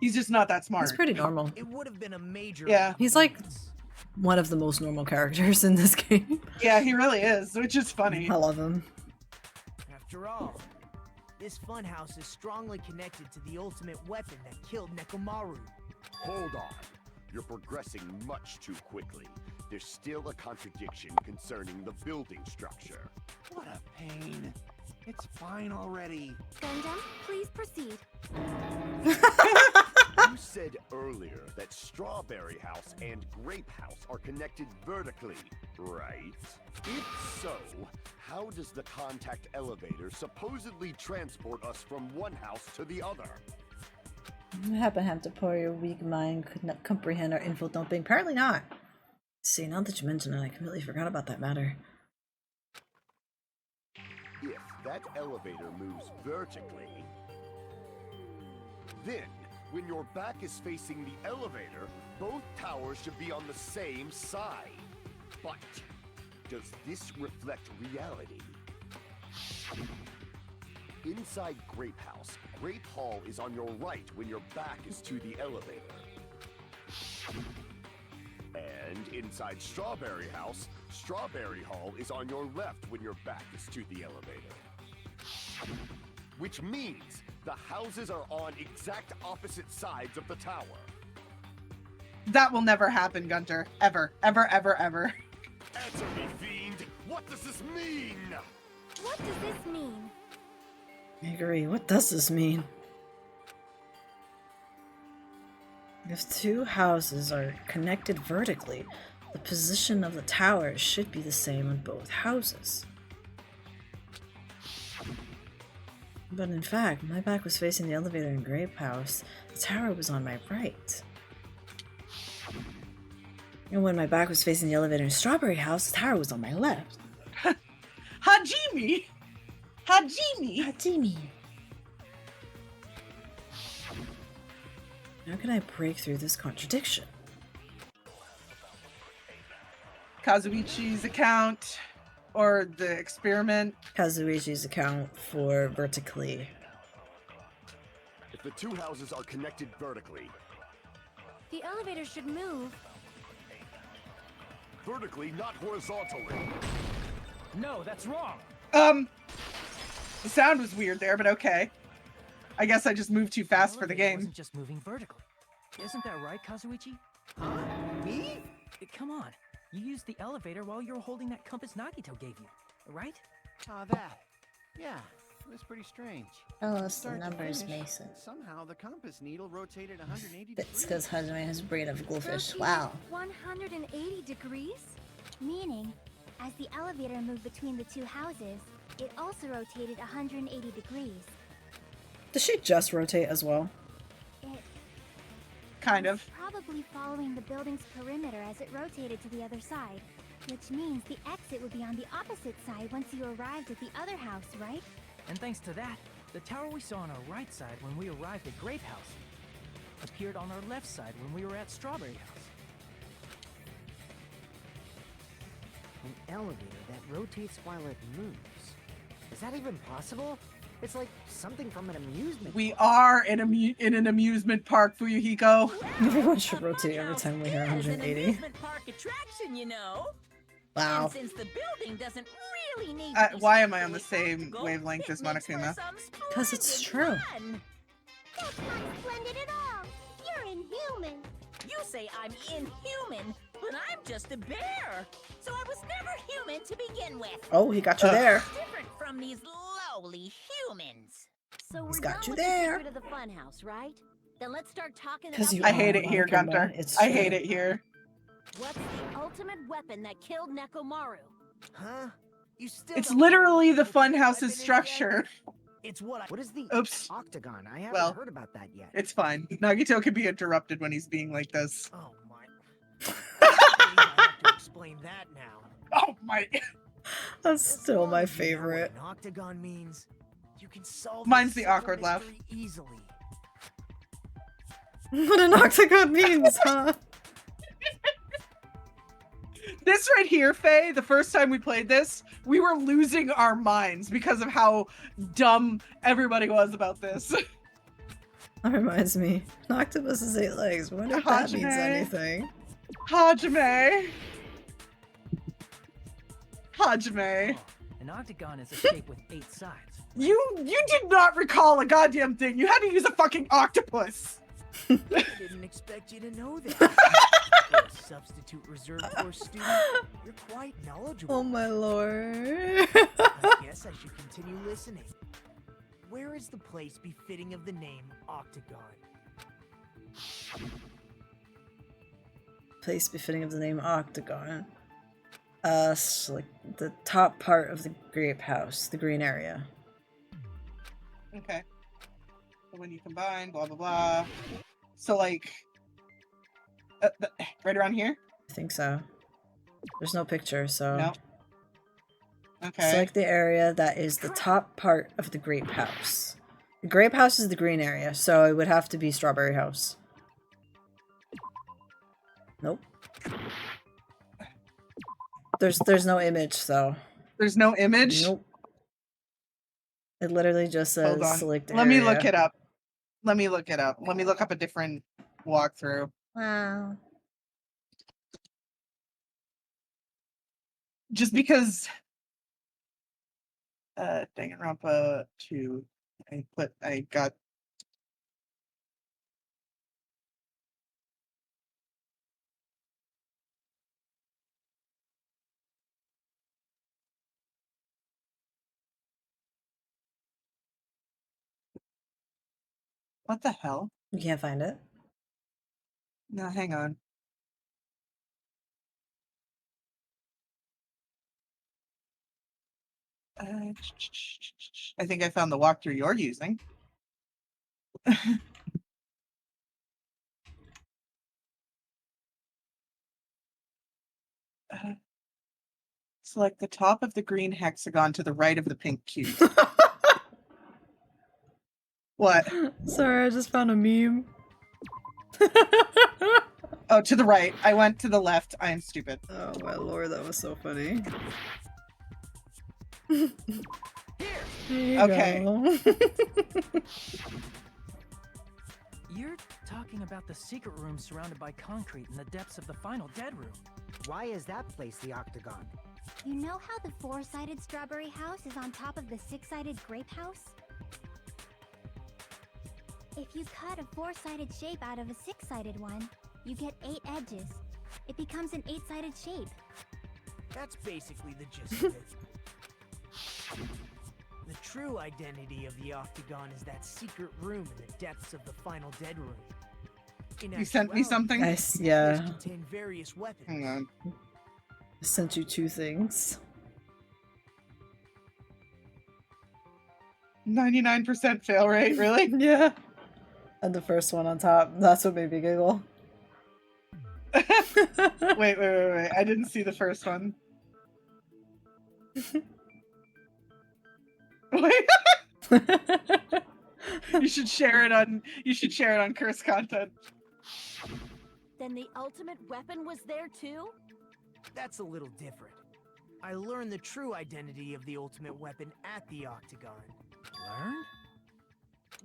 He's just not that smart. He's pretty normal. It would have been a major. Yeah. He's like inconvenience. one of the most normal characters in this game. Yeah, he really is, which is funny. I love him. After all, this funhouse is strongly connected to the ultimate weapon that killed Nekomaru. Hold on. You're progressing much too quickly. There's still a contradiction concerning the building structure. What a pain. It's fine already. Gundam, please proceed. You said earlier that Strawberry House and Grape House are connected vertically, right? If so, how does the contact elevator supposedly transport us from one house to the other? I happen to have to pour your weak mind could not comprehend our info dumping. Apparently not. See, now that you mention it, I completely forgot about that matter. If that elevator moves vertically, then when your back is facing the elevator, both towers should be on the same side. But does this reflect reality? Inside Grape House, Grape Hall is on your right when your back is to the elevator. And inside Strawberry House, Strawberry Hall is on your left when your back is to the elevator. Which means the houses are on exact opposite sides of the tower. That will never happen, Gunter. Ever. Ever, ever, ever. Answer me, fiend! What does this mean? What does this mean? I agree. What does this mean? If two houses are connected vertically, the position of the tower should be the same on both houses. But in fact, my back was facing the elevator in Grape House. The tower was on my right. And when my back was facing the elevator in Strawberry House, the tower was on my left. Hajime. Hajime. Hajime. How can I break through this contradiction? Kazuichi's account or the experiment. Kazuichi's account for vertically. If the two houses are connected vertically. The elevator should move. Vertically, not horizontally. No, that's wrong. The sound was weird there, but okay. I guess I just moved too fast for the game. Wasn't just moving vertically. Isn't that right, Kazuichi? Me? Come on. You used the elevator while you were holding that compass Nagito gave you, right? Ah, that. Yeah, it was pretty strange. Oh, it's the Start to numbers, finish, Mason. Somehow the compass needle rotated 180 It's degrees. because Hajime has a brain of goldfish. Rotated Wow. 180 degrees? Meaning, as the elevator moved between the two houses, it also rotated 180 degrees. Does she just rotate as well? It Kind of. probably following the building's perimeter as it rotated to the other side, which means the exit would be on the opposite side once you arrived at the other house, right? And thanks to that, the tower we saw on our right side when we arrived at Grape House appeared on our left side when we were at Strawberry House. An elevator that rotates while it moves. Is that even possible? It's like something from an amusement We are in an amusement park, Fuyuhiko. Everyone should rotate every time we hear Is an 180. amusement park attraction, you know. Wow. And since the building doesn't really need to be Why am I on the structurally same practical, wavelength as it makes for Monokuma? some Because it's splendid true. fun. That's not splendid at all. You're inhuman. You say I'm inhuman, but I'm just a bear. So I was never human to begin with. Oh, he got you there. Different from these lowly humans. So we're He's done got you with the there. secret of the funhouse, right? Then let's start talking 'Cause about you the I hate are it here, Monokuma. Gunther. It's I true. hate it here. What's the ultimate weapon that killed Nekomaru? Huh? You still It's don't know literally what the ultimate weapon funhouse's is yet? structure. It's what What is the Oops. octagon? I haven't Well, heard about that yet. It's fine. Nagito can be interrupted when he's being like this. Oh my. I can't believe I have to explain that now. Oh my. That's As still long my as you know what favorite. an octagon means, you can solve Mine's this the awkward simple laugh. mystery easily. What an octagon means, huh? This right here, Faye, the first time we played this, we were losing our minds because of how dumb everybody was about this. That reminds me. An octopus has 8 legs. I wonder if that means Hajime. anything. Hajime. Hajime. Oh, an octagon is a shape with 8 sides. You did not recall a goddamn thing. You had to use a fucking octopus. I didn't expect you to know that. For a substitute reserve course student, you're quite knowledgeable. Oh my lord. I guess I should continue listening. Where is the place befitting of the name Octagon? Place befitting of the name Octagon. Like the top part of the grape house, the green area. Okay. So when you combine, blah, blah, blah. So, like, right around here? I think so. There's no picture, so. No. Okay. Select the area that is the top part of the grape house. The grape house is the green area, so it would have to be Strawberry House. Nope. There's no image, so. There's no image? Nope. It literally just says Hold on. select area. Let me look it up. Let me look it up. Let me look up a different walkthrough. Wow. Just because Danganronpa 2, I got what the hell? You can't find it? No, hang on. I think I found the walkthrough you're using. Select the top of the green hexagon to the right of the pink cube. What? Sorry, I just found a meme. Oh, to the right. I went to the left. I am stupid. Oh my lord, that was so funny. Okay. You're talking about the secret room surrounded by concrete in the depths of the final dead room. Why is that place the octagon? You know how the 4-sided strawberry house is on top of the 6-sided grape house? If you cut a 4-sided shape out of a 6-sided one, you get 8 edges. It becomes an 8-sided shape. That's basically the gist of it. The true identity of the octagon is that secret room in the depths of the final dead room. You sent me something? Yeah. Contain various weapons. Hang on. I sent you 2 things. 99% fail rate, really? Yeah. And the first one on top. That's what made me giggle. Wait. I didn't see the first one. Wait. You should share it on curse content. Then the ultimate weapon was there too? That's a little different. I learned the true identity of the ultimate weapon at the octagon. Learned?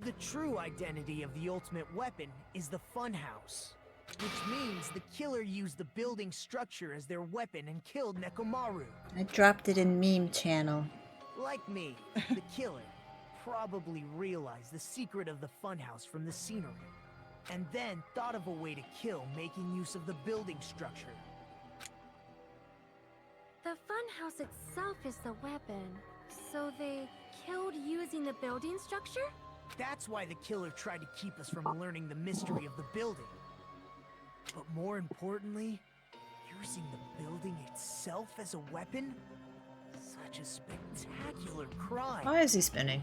The true identity of the ultimate weapon is the funhouse, which means the killer used the building structure as their weapon and killed Nekomaru. I dropped it in meme channel. Like me, the killer probably realized the secret of the funhouse from the scenery, and then thought of a way to kill making use of the building structure. The funhouse itself is the weapon, so they killed using the building structure? That's why the killer tried to keep us from learning the mystery of the building. But more importantly, using the building itself as a weapon? Such a spectacular crime. Why is he spinning?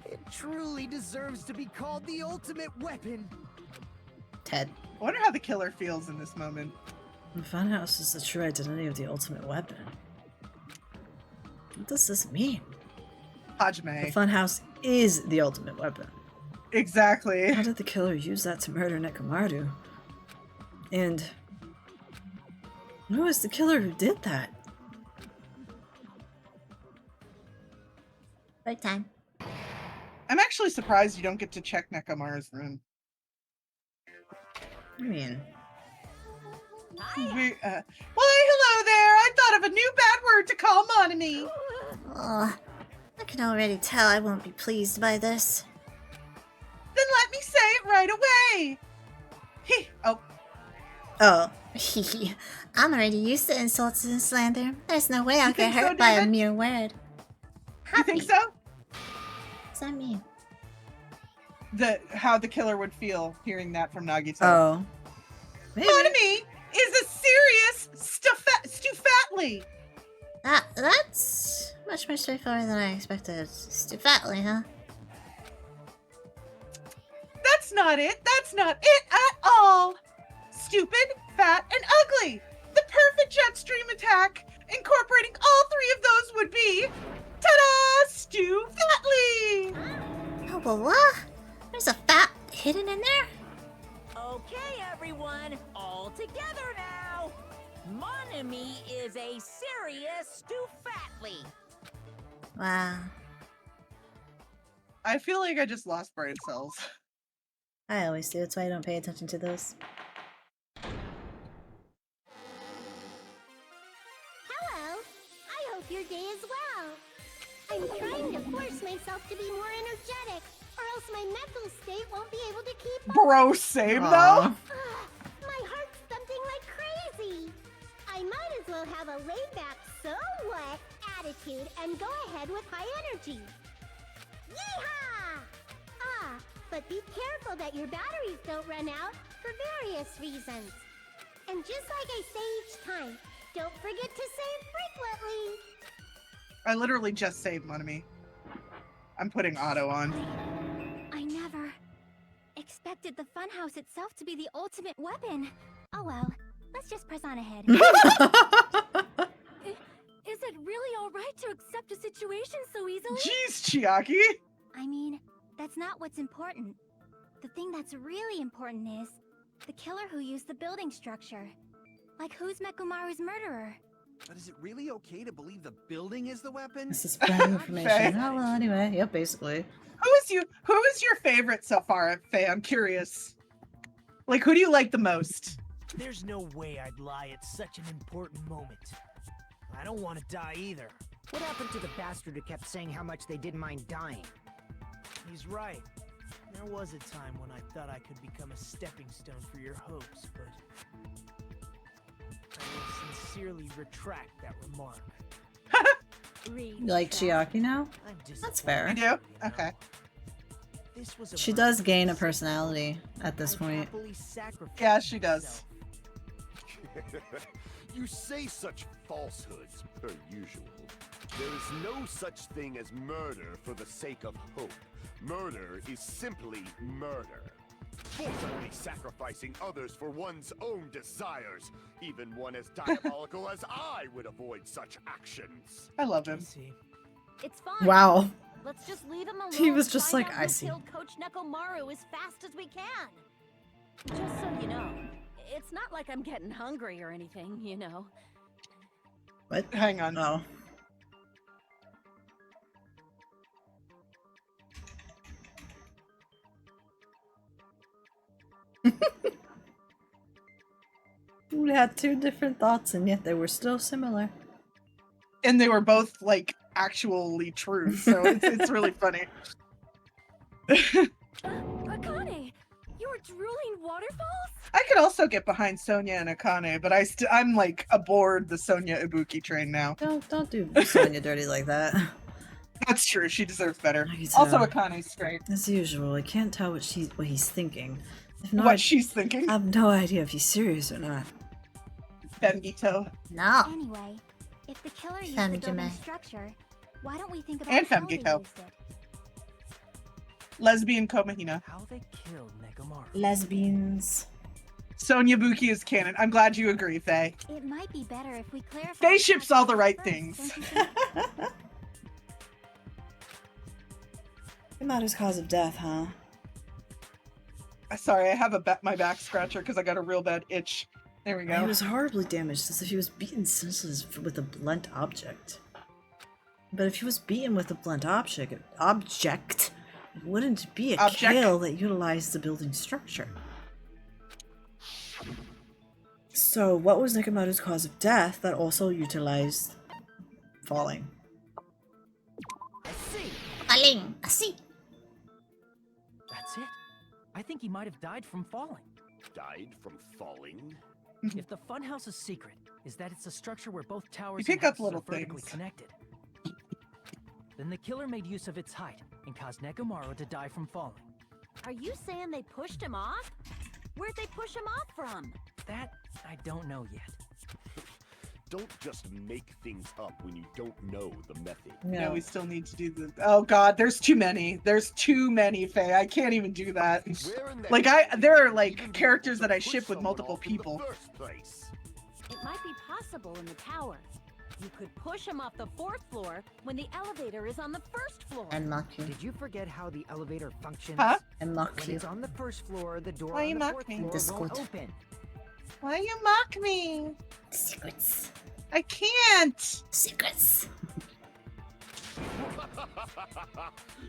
It truly deserves to be called the ultimate weapon. Ted. I wonder how the killer feels in this moment. The funhouse is the true identity of the ultimate weapon. What does this mean? Hajime. The funhouse is the ultimate weapon. Exactly. How did the killer use that to murder Nekomaru? And who is the killer who did that? Right time. I'm actually surprised you don't get to check Nekomaru's room. I mean, Why, hello there! I thought of a new bad word to call Monami! Oh, I can already tell I won't be pleased by this. Then let me say it right away! Oh, I'm already used to insults and slander. There's no way I'll get hurt by a mere word. You think so? What's that mean? How the killer would feel hearing that from Nagito. Oh. Maybe. Monami is a serious Stufatly! That's much more straightforward than I expected. Stufatly, huh? That's not it! That's not it at all! Stupid, fat, and ugly! The perfect jet stream attack! Incorporating all 3 of those would be... Ta-da! Stufatly! Oh, but what? There's a fat hidden in there? Okay, everyone, all together now. Monami is a serious Stufatly. Wow. I feel like I just lost brain cells. I always do. That's why I don't pay attention to those. Hello. I hope your day is well. I'm trying to force myself to be more energetic, or else my mental state won't be able to keep up. Bro, same though? My heart's thumping like crazy. I might as well have a laid-back, so what attitude and go ahead with high energy. Yeehaw! But be careful that your batteries don't run out for various reasons. And just like I say each time, don't forget to save frequently. I literally just saved Monami. I'm putting auto on. I never expected the funhouse itself to be the ultimate weapon. Oh well, Let's just press on ahead. Is it really alright to accept a situation so easily? Jeez, Chiaki. I mean, that's not what's important. The thing that's really important is the killer who used the building structure. Like, who's Mekomaru's murderer? But is it really okay to believe the building is the weapon? This is bad information. Oh, well, anyway. Yep, basically. Who is your favorite so far, Faye? I'm curious. Like, who do you like the most? There's no way I'd lie at such an important moment. I don't want to die either. What happened to the bastard who kept saying how much they didn't mind dying? He's right. There was a time when I thought I could become a stepping stone for your hopes, but I will sincerely retract that remark. You like Chiaki now? That's fair. You do? Okay. She does gain a personality at this point. Yeah, she does. You say such falsehoods, per usual. There is no such thing as murder for the sake of hope. Murder is simply murder. Forcibly sacrificing others for one's own desires. Even one as diabolical as I would avoid such actions. I love him. It's fine. Wow. Let's just leave him alone. He was just Find like, out I who see. killed Coach Nekomaru as fast as we can. Just so you know, it's not like I'm getting hungry or anything, you know. What? Hang on. Oh. We had two different thoughts, and yet they were still similar. And they were both like actually true, so it's really funny. Akane, you were drooling waterfalls? I could also get behind Sonya and Akane, but I'm like aboard the Sonya Ibuki train now. Don't do Sonya dirty like that. That's true. She deserves better. can Also, tell. Akane's straight. As usual, I can't tell what he's thinking. If not, What she's thinking? I have no idea if he's serious or not. Femgito. No. Anyway, if the killer used the Femgime. building structure, why don't we think about And how they Femgito. used it? Lesbian Komahina. How they killed Nekomaru. Lesbians. Sonya Ibuki is canon. I'm glad you agree, Faye. It might be better if we clarify. Faye the ships all the facts right first, things. don't you think? Yamada's cause of death, huh? Sorry, I have my back scratcher because I got a real bad itch. There we He go. was horribly damaged, as if he was beaten senseless with a blunt object. But if he was beaten with a blunt object, it wouldn't be a Object. kill that utilized the building structure. So, what was Nekomaru's cause of death that also utilized falling? Falling. I see. That's it. I think he might have died from falling. Died from falling? If the funhouse's secret is that it's a structure where both towers You pick and up houses little are vertically things. connected, then the killer made use of its height and caused Nekomaru to die from falling. Are you saying they pushed him off? Where'd they push him off from? That I don't know yet. Don't just make things up when you don't know the method. No, we still need to do the. Oh God, there's too many. There's too many, Faye. I can't even do that. Like there are like characters that I ship with multiple people. It might be possible in the tower. You could push him off the 4th floor when the elevator is on the 1st floor. And mock you. Did you forget how the elevator functions? Huh? And mock When you. it's on the 1st floor, the door Why on you the mock 4th me? floor Discord. won't open. Why you mock me? Secrets. I can't. Secrets.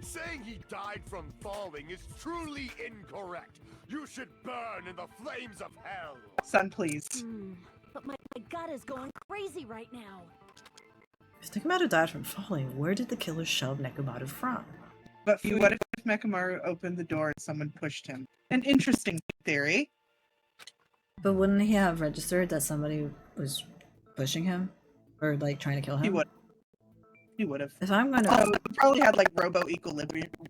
Saying he died from falling is truly incorrect. You should burn in the flames of hell. Son, please. But my gut is going crazy right now. If Nekomaru died from falling, where did the killer shove Nekomaru from? But what if Mekamaru opened the door and someone pushed him? An interesting theory. But wouldn't he have registered that somebody was pushing him? Or, like, trying to kill him? He would. He would have. If I'm gonna... Probably had, like,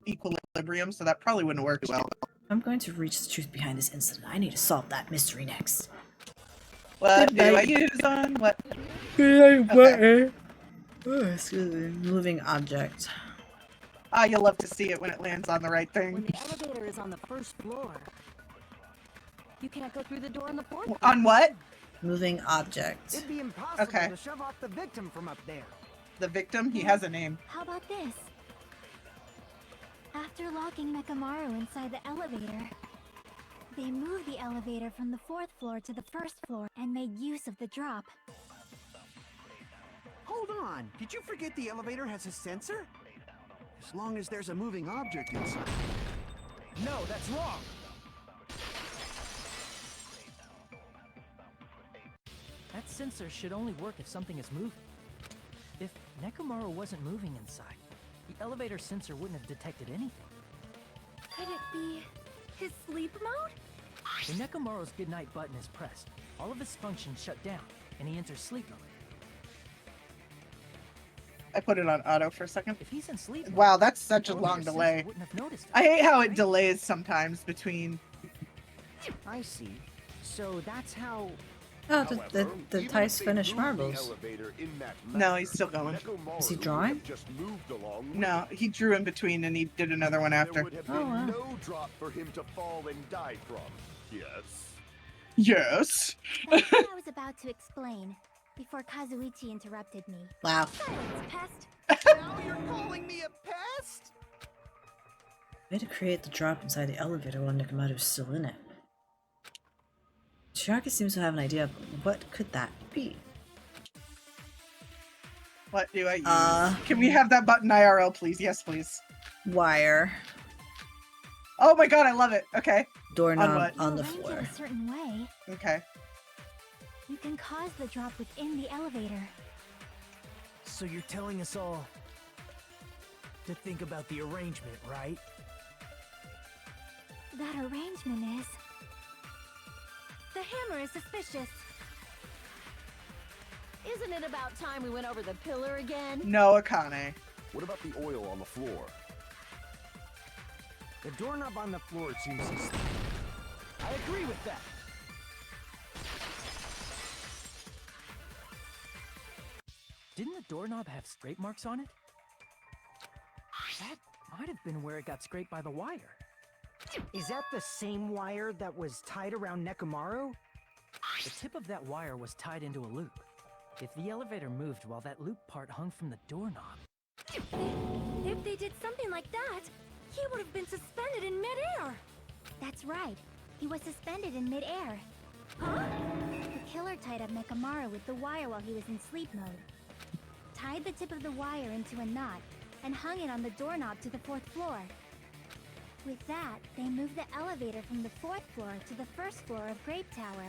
equilibrium, so that probably wouldn't work well. I'm going to reach the truth behind this incident. I need to solve that mystery next. What do I use on what? Okay. Oh, excuse me. Moving object. Ah, you'll love to see it when it lands on the right When thing. the elevator is on the 1st floor, you can't go through the door on the 4th floor. On what? Moving object. It'd be impossible Okay. to shove off the victim from up there. The victim? He has a name. How about this? After locking Mechamaru inside the elevator, they moved the elevator from the 4th floor to the 1st floor and made use of the drop. Hold on. Did you forget the elevator has a sensor? As long as there's a moving object inside. No, that's wrong. That sensor should only work if something is moving. If Nekomaru wasn't moving inside, the elevator sensor wouldn't have detected anything. Could it be his sleep mode? When Nekomaru's goodnight button is pressed, all of his functions shut down, and he enters sleep mode. I put it on auto for a second. If he's in sleep mode, Wow, that's such a the long elevator delay. sensor wouldn't have noticed it. I hate how it delays sometimes between. I see. So that's how... Oh, However, the even Tice if they finished moved the marbles. elevator in that No, manner, he's still going. Nekomaru Is he would drawing? have just moved along with No, he drew in between and he did another one There after. would have Oh, been wow. no drop for him to fall and die from. Yes. Yes. That's what I was about to explain, before Kazuichi interrupted me. Wow. Silence, pest! Now you're calling me a pest? Way to create the drop inside the elevator while Nekomaru's still in it. Chiaki seems to have an idea of what could that be. What do I use? Can we have that button IRL, please? Yes, please. Wire. Oh my god, I love it. Okay. Doorknob what? on the Arrange it floor. a certain way, Okay. you can cause the drop within the elevator. So you're telling us all to think about the arrangement, right? That arrangement is... The hammer is suspicious. Isn't it about time we went over the pillar again? No, Akane. What about the oil on the floor? The doorknob on the floor seems suspicious. I agree with that. Didn't the doorknob have scrape marks on it? That might have been where it got scraped by the wire. Is that the same wire that was tied around Nekomaru? The tip of that wire was tied into a loop. If the elevator moved while that loop part hung from the doorknob... If they did something like that, he would have been suspended in midair. That's right. He was suspended in midair. Huh? The killer tied up Mechamaru with the wire while he was in sleep mode. Tied the tip of the wire into a knot and hung it on the doorknob to the 4th floor. With that, they moved the elevator from the 4th floor to the 1st floor of Grape Tower.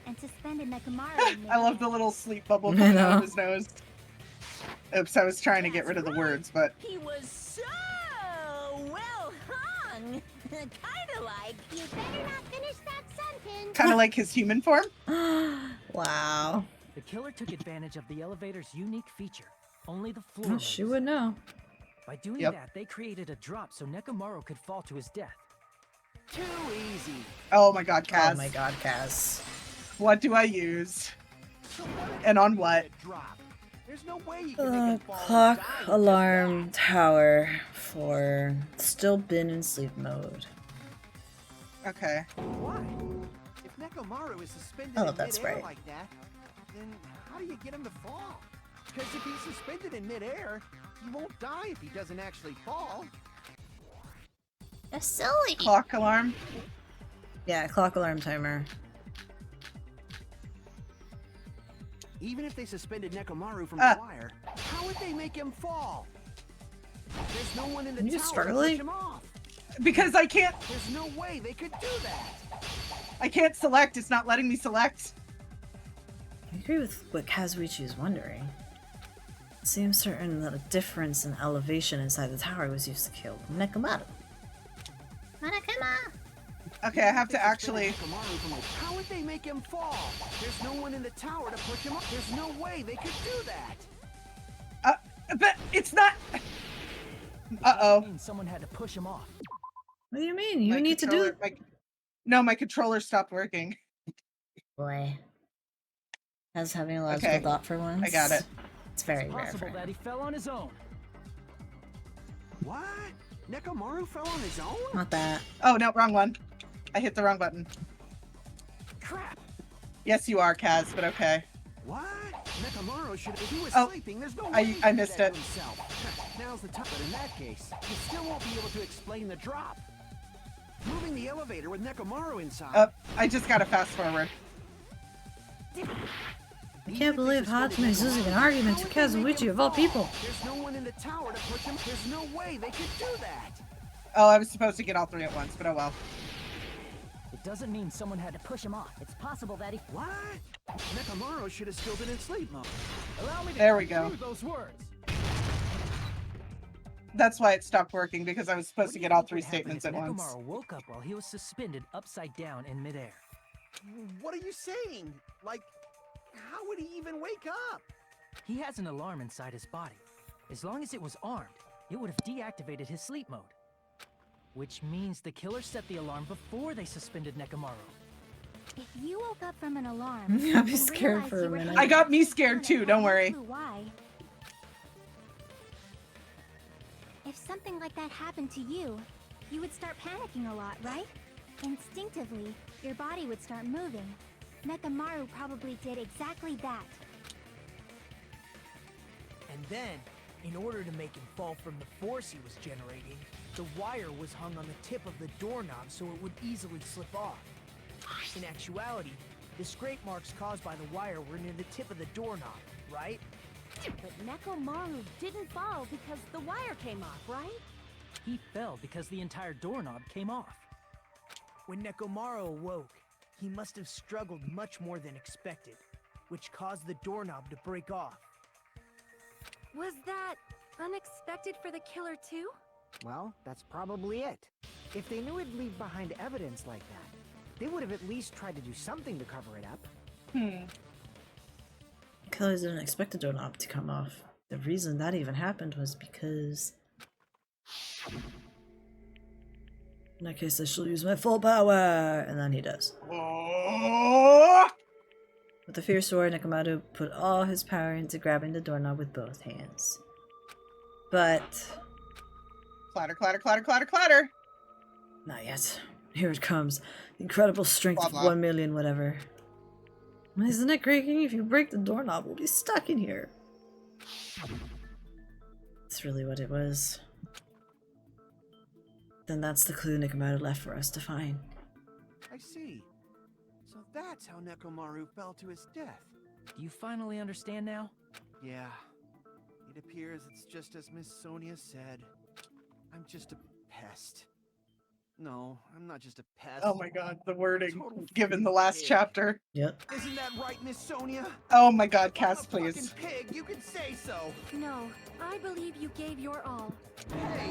And suspended Mechamaru in I love the little sleep bubble coming out of his nose. Oops, I was trying to get rid of the words, but... He was so well hung. Kinda like... You better not finish that sentence. Kind of like his human form? Wow. The killer took advantage of the elevator's unique feature. Only the floor. She would know. By doing Yep. that, they created a drop so Nekomaru could fall to his death. Too easy. Oh my god, Kaz. Oh my god, Kaz. What do I use? And on what? Drop. There's no way you can make him fall and Clock die. alarm tower for still been in sleep mode. Okay. Why? If Nekomaru is suspended Oh, in that's midair right. like that, then how do you get him to fall? Because if he's suspended in midair, he won't die if he doesn't actually fall. That's silly. Clock alarm. Yeah, clock alarm timer. Even if they suspended Nekomaru from the wire, how would they make him fall? There's no one in the Are you tower struggling? to push him off. Because I can't... There's no way they could do that. I can't select. It's not letting me select. I agree with what Kazuichi is wondering. It seems certain that a difference in elevation inside the tower was used to kill Nekomaru. Monokuma! Okay, I have to actually... How would they make him fall? There's no one in the tower to push him up. There's no way they could do that. But it's not... Uh-oh. Someone had to push him off. What do you mean? You My need to do controller- No, my controller stopped working. Boy. Kaz having a logical Okay. thought for once. I got it. It's very rare Possible for him. that he fell on his own. What? Nekomaru fell on his own? Not that. Oh, no, wrong one. I hit the wrong button. Crap! Yes, you are, Kaz, but okay. What? Nekomaru should. If he was sleeping, there's no way I he could missed do that it. himself. Now's the time. But in that case, you still won't be able to explain the drop. Moving the elevator with Nekomaru inside. I just gotta fast forward. I can't believe Hatsune is losing an argument to Kazuichi of all people. There's no one in the tower to push him. There's no way they could do that. Oh, I was supposed to get all three at once, but oh well. It doesn't mean someone had to push him off. It's possible that he... What? Nekomaru should have still been in sleep mode. Allow me to There we go. construe those words. That's why it stopped working, because I was supposed to get all three What do you think statements at would happen once. if Nekomaru woke up while he was suspended upside down in midair. What are you saying? Like, how would he even wake up? He has an alarm inside his body. As long as it was armed, it would have deactivated his sleep mode. Which means the killer set the alarm before they suspended Nekomaru. If you woke up from an alarm, I'll be and scared realized for a you were minute. I got me scared too, don't worry. Why? If something like that happened to you, you would start panicking a lot, right? Instinctively, your body would start moving. Nekomaru probably did exactly that. And then, in order to make him fall from the force he was generating, the wire was hung on the tip of the doorknob so it would easily slip off. In actuality, the scrape marks caused by the wire were near the tip of the doorknob, right? But Nekomaru didn't fall because the wire came off, right? He fell because the entire doorknob came off. When Nekomaru awoke, he must have struggled much more than expected, which caused the doorknob to break off. Was that unexpected for the killer too? Well, that's probably it. If they knew it'd leave behind evidence like that, they would have at least tried to do something to cover it up. Killers didn't expect the doorknob to come off. The reason that even happened was because... In that case, I shall use my full power! And then he does. With the fierce roar, Nekomaru put all his power into grabbing the doorknob with both hands. But... Clatter, clatter, clatter, clatter, clatter! Not yet. Here it comes. The incredible strength Blah, blah. of 1 million whatever. Isn't it creaking? If you break the doorknob, we'll be stuck in here. That's really what it was. Then that's the clue Nekomaru left for us to find. I see. So that's how Nekomaru fell to his death. Do you finally understand now? Yeah. It appears it's just as Miss Sonia said. I'm just a pest. No, I'm not just a pest. Oh my god, the wording Total given the last pig. chapter. Yep. Isn't that right, Miss Sonia? Oh my god, I'm a Cass, please. fucking pig, you can say so. No, I believe you gave your all. Hey,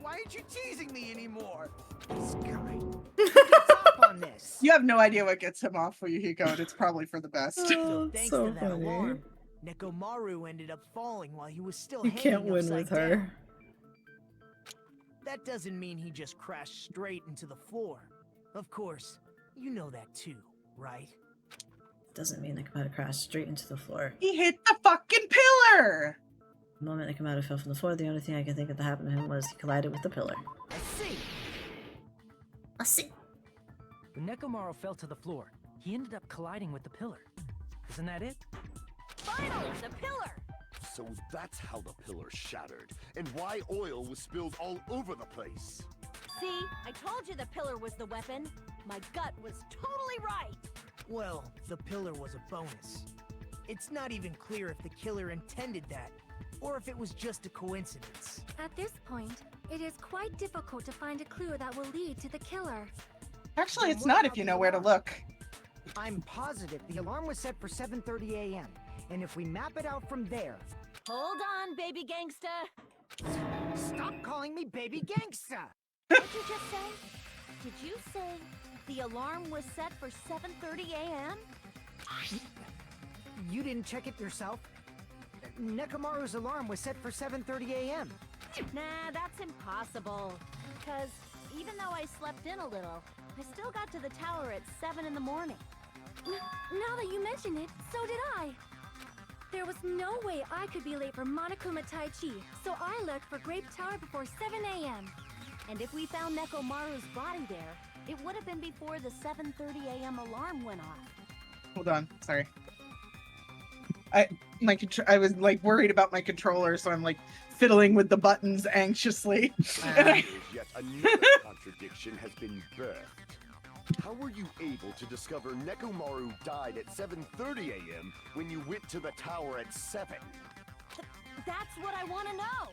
why aren't you teasing me anymore? This guy. Gets up on this. You have no idea what gets him off for Yuhiko, and it's probably for the best. Oh, Thanks so to that funny. alarm, Nekomaru ended up falling while he was still You hanging can't win upside with her. down. That doesn't mean he just crashed straight into the floor. Of course, you know that too, right? Doesn't mean Nekomaru crashed straight into the floor. He hit the fucking pillar! The moment Nekomaru fell from the floor, the only thing I can think of that happened to him was he collided with the pillar. I see. I see. When Nekomaru fell to the floor, he ended up colliding with the pillar. Isn't that it? Finally, the pillar! So that's how the pillar shattered, and why oil was spilled all over the place. See, I told you the pillar was the weapon. My gut was totally right. Well, the pillar was a bonus. It's not even clear if the killer intended that, or if it was just a coincidence. At this point, it is quite difficult to find a clue that will lead to the killer. Actually, it's not if you know where to look. I'm positive the alarm was set for 7:30 a.m. And if we map it out from there... Hold on, baby gangsta. Stop calling me baby gangsta! What'd you just say? Did you say the alarm was set for 7:30 a.m.? You didn't check it yourself? Nekomaru's alarm was set for 7:30 a.m. Nah, that's impossible. Because even though I slept in a little, I still got to the tower at 7 in the morning. Now that you mention it, so did I. There was no way I could be late for Monokuma Tai Chi, so I left for Grape Tower before 7 a.m. And if we found Nekomaru's body there, It would have been before the 7:30 a.m. alarm went off. Hold on, sorry. I was like worried about my controller, so I'm like fiddling with the buttons anxiously. Here's yet another contradiction has been birthed. How were you able to discover Nekomaru died at 7:30 a.m. when you went to the tower at 7? That's what I want to know.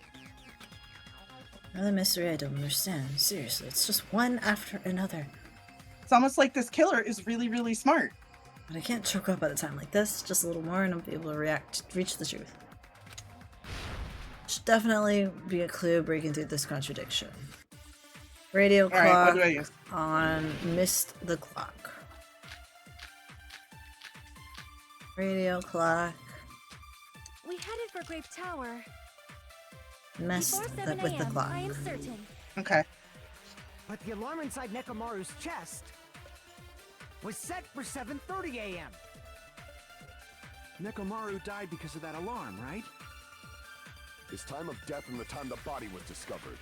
Another mystery I don't understand. Seriously, it's just one after another. It's almost like this killer is really, really smart. But I can't choke up at a time like this. Just a little more and I'll be able to reach the truth. Should definitely be a clue breaking through this contradiction. Radio clock right, what do I use? on missed the clock. Radio clock. We headed for Grape Tower. Messed Before 7 with the a.m., clock. I am certain. Okay. But the alarm inside Nekomaru's chest was set for 7:30 a.m. Nekomaru died because of that alarm, right? His time of death and the time the body was discovered.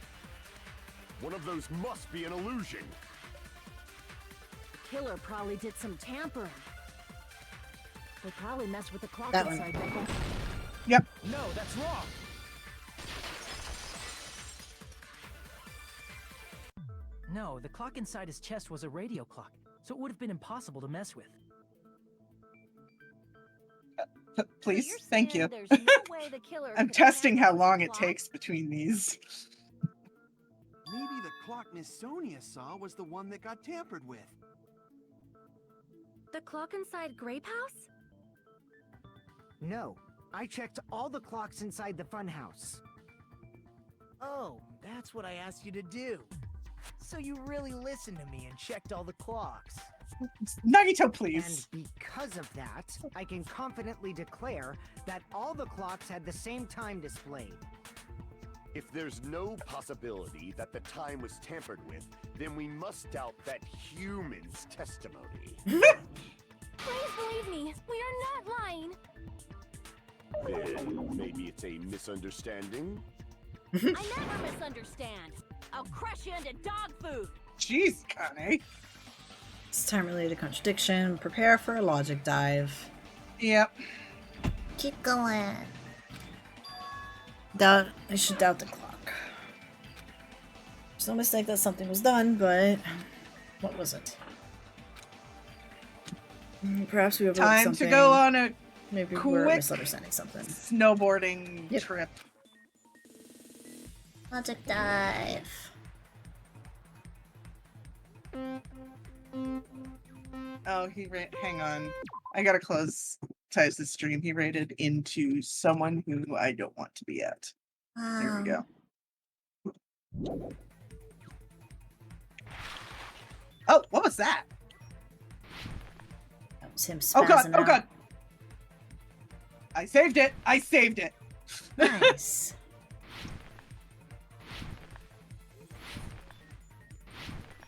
One of those must be an illusion. The killer probably did some tampering. They probably messed with the clock That one. inside Neko. Yep. No, that's wrong. No, the clock inside his chest was a radio clock, so it would have been impossible to mess with. Please, So you're thank saying you. there's no way the killer I'm could testing tamper how with long the it clock? takes between these. Maybe the clock Miss Sonia saw was the one that got tampered with. The clock inside Grape House? No, I checked all the clocks inside the funhouse. Oh, that's what I asked you to do. So you really listened to me and checked all the clocks. Nagito, please. And because of that, I can confidently declare that all the clocks had the same time displayed. If there's no possibility that the time was tampered with, then we must doubt that human's testimony. Please believe me, we are not lying. Then maybe it's a misunderstanding? I never misunderstand. I'll crush you into dog food. Jeez, Kane. It's time-related contradiction. Prepare for a logic dive. Yep. Keep going. I should doubt the clock. There's no mistake that something was done, but what was it? Perhaps we overlooked Time something. to go on a Maybe we're quick misunderstanding something. snowboarding trip. Logic dive. Oh, hang on. I gotta ties the stream. He rated into someone who I don't want to be at. There we go. Oh, what was that? That was him Oh god, spazzing oh out. god. I saved it. I saved it. Nice.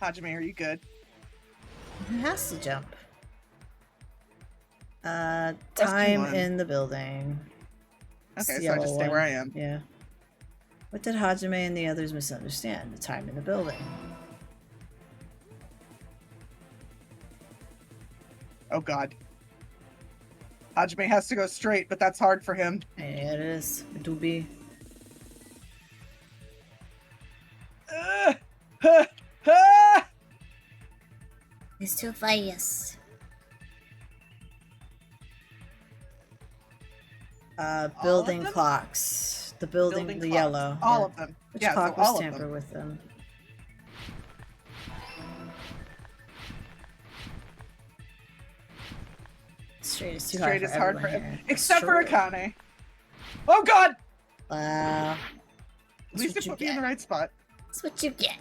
Hajime, are you good? Who has to jump? Question Time one. in the building. It's Okay, the so I yellow just stay where I am. Yeah. What did Hajime and the others misunderstand? The time in the building. Oh god. Hajime has to go straight, but that's hard for him. Yeah, it is. It do be. It's too fast. Building of them? clocks. The building, Building the clocks. yellow. All yeah. of them. Which Yeah, clock so was all of tampered them. with them? Straight is too Straight hard is for hard for everyone here. except for Straight. Akane. Oh god! Wow. At least it what you put me in the get. right spot. That's what you get.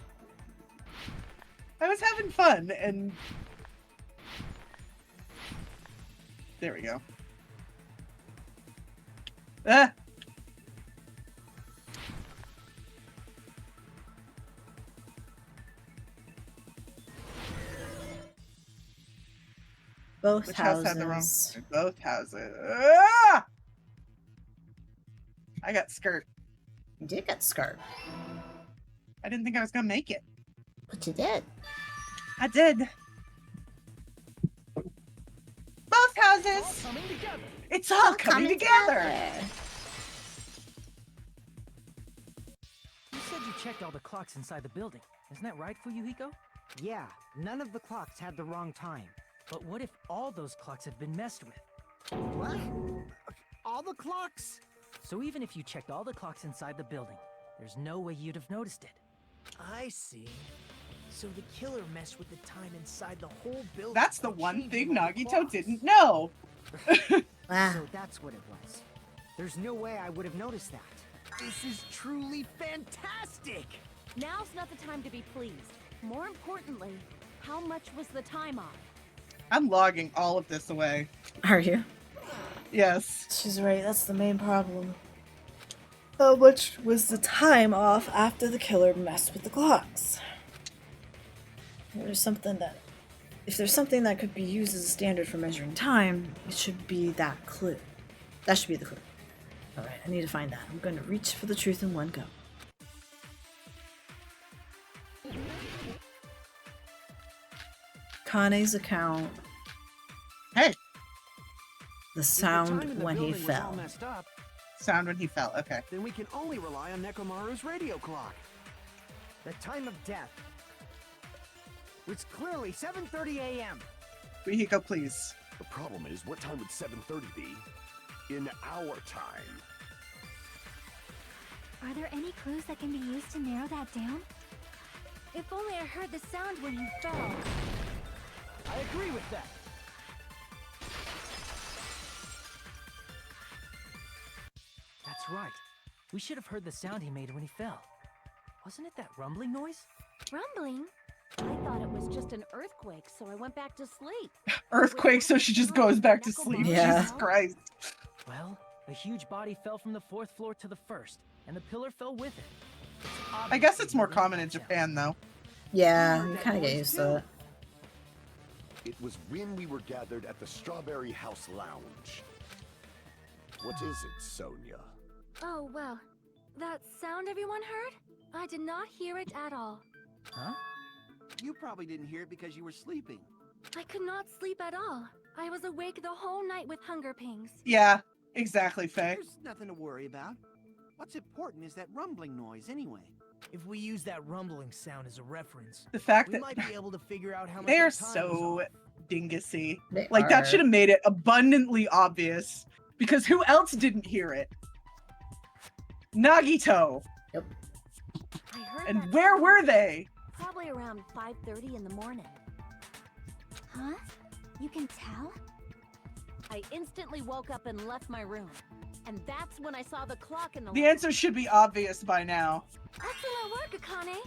I was having fun and there we go. Ah! Both Which houses. house had the wrong? Both houses. Ah! I got skirt. You did get skirt. I didn't think I was gonna make it. But you did. I did. Both houses. It's all coming together. You said you checked all the clocks inside the building. Isn't that right, Fuyuhiko? Yeah, none of the clocks had the wrong time. But what if all those clocks have been messed with? What? All the clocks? So even if you checked all the clocks inside the building, there's no way you'd have noticed it. I see. So the killer messed with the time inside the whole building. That's the one thing Nagito didn't know. So that's what it was. There's no way I would have noticed that. This is truly fantastic! Now's not the time to be pleased. More importantly, how much was the time off? I'm logging all of this away. Are you? Yes. She's right, that's the main problem. How much was the time off after the killer messed with the clocks? If there's something that could be used as a standard for measuring time, it should be that clue. That should be the clue. Alright, I need to find that. I'm going to reach for the truth in one go. Kane's account. Hey! The sound when he fell. Sound when he fell, okay. Then we can only rely on Nekomaru's radio clock. The time of death. It's clearly 7:30 a.m. Fuyuhiko, please. The problem is, what time would 7:30 be? In our time. Are there any clues that can be used to narrow that down? If only I heard the sound when you fell. I agree with that. That's right. We should have heard the sound he made when he fell. Wasn't it that rumbling noise? Rumbling? I thought it was just an earthquake, so I went back to sleep. Earthquake, so she just goes back to sleep. Yeah. Jesus Christ. Well, a huge body fell from the 4th floor to the 1st, and the pillar fell with it. I guess it's more common in Japan, though. Yeah, you kind of get used to it. It was when we were gathered at the Strawberry House Lounge. What is it, Sonia? Oh, well. That sound everyone heard? I did not hear it at all. Huh? You probably didn't hear it because you were sleeping. I could not sleep at all. I was awake the whole night with hunger pangs. Yeah, exactly, Faye. There's nothing to worry about. What's important is that rumbling noise anyway. If we use that rumbling sound as a reference, The fact we that might be able to figure out how much they are the time so was dingussy. They Like, that are. should have made it abundantly obvious. Because who else didn't hear it? Nagito. Yep. I heard And that where sound were they? probably around 5:30 in the morning. Huh? You can tell? I instantly woke up and left my room. And that's when I saw the clock in the The answer should be obvious by now. Excellent work, Akane.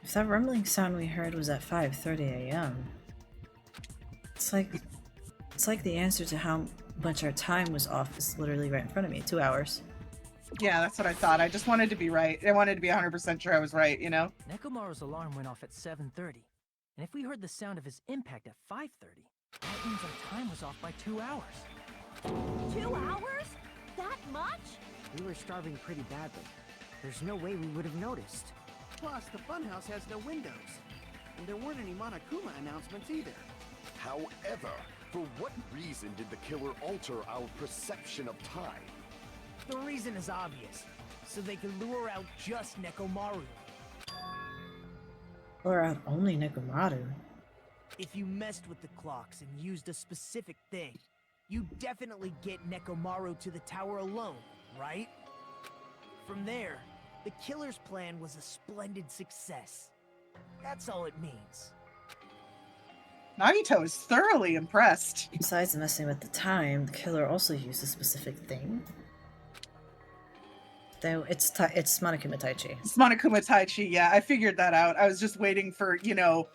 If that rumbling sound we heard was at 5:30 a.m., it's like the answer to how much our time was off is literally right in front of me. 2 hours. Yeah, that's what I thought. I just wanted to be right. I wanted to be 100% sure I was right, you know? Nekomaru's alarm went off at 7:30, and if we heard the sound of his impact at 5:30, that means our time was off by 2 hours. 2 hours? That much? We were starving pretty badly. There's no way we would have noticed. Plus, the funhouse has no windows. And there weren't any Monokuma announcements either. However, for what reason did the killer alter our perception of time? The reason is obvious. So they could lure out just Nekomaru. Or out only Nekomaru. If you messed with the clocks and used a specific thing, you definitely get Nekomaru to the tower alone, right? From there, the killer's plan was a splendid success. That's all it means. Nagito is thoroughly impressed. Besides messing with the time, the killer also used a specific thing. Though it's Monokuma Taichi. It's Monokuma Taichi, yeah, I figured that out. I was just waiting for, you know,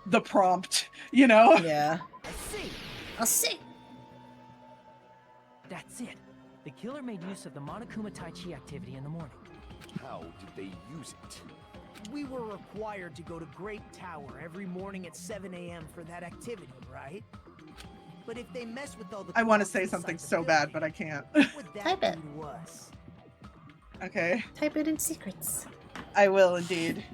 the prompt, you know? Yeah. I see. I'll see. That's it. The killer made use of the Monokuma Taichi activity in the morning. How did they use it? We were required to go to Great Tower every morning at 7 a.m. for that activity, right? But if they mess with all the I want to clocks say inside something the so building, bad, but I can't. what would that Type it. do to us? Okay, Type it in secrets. I will indeed.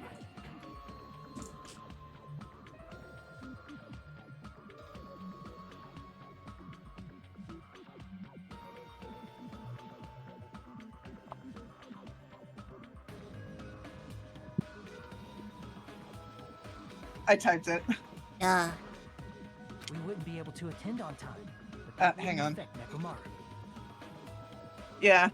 I typed it. Yeah. We wouldn't be able to attend on time. But that Hang wouldn't on. affect Nekomaru. Yeah.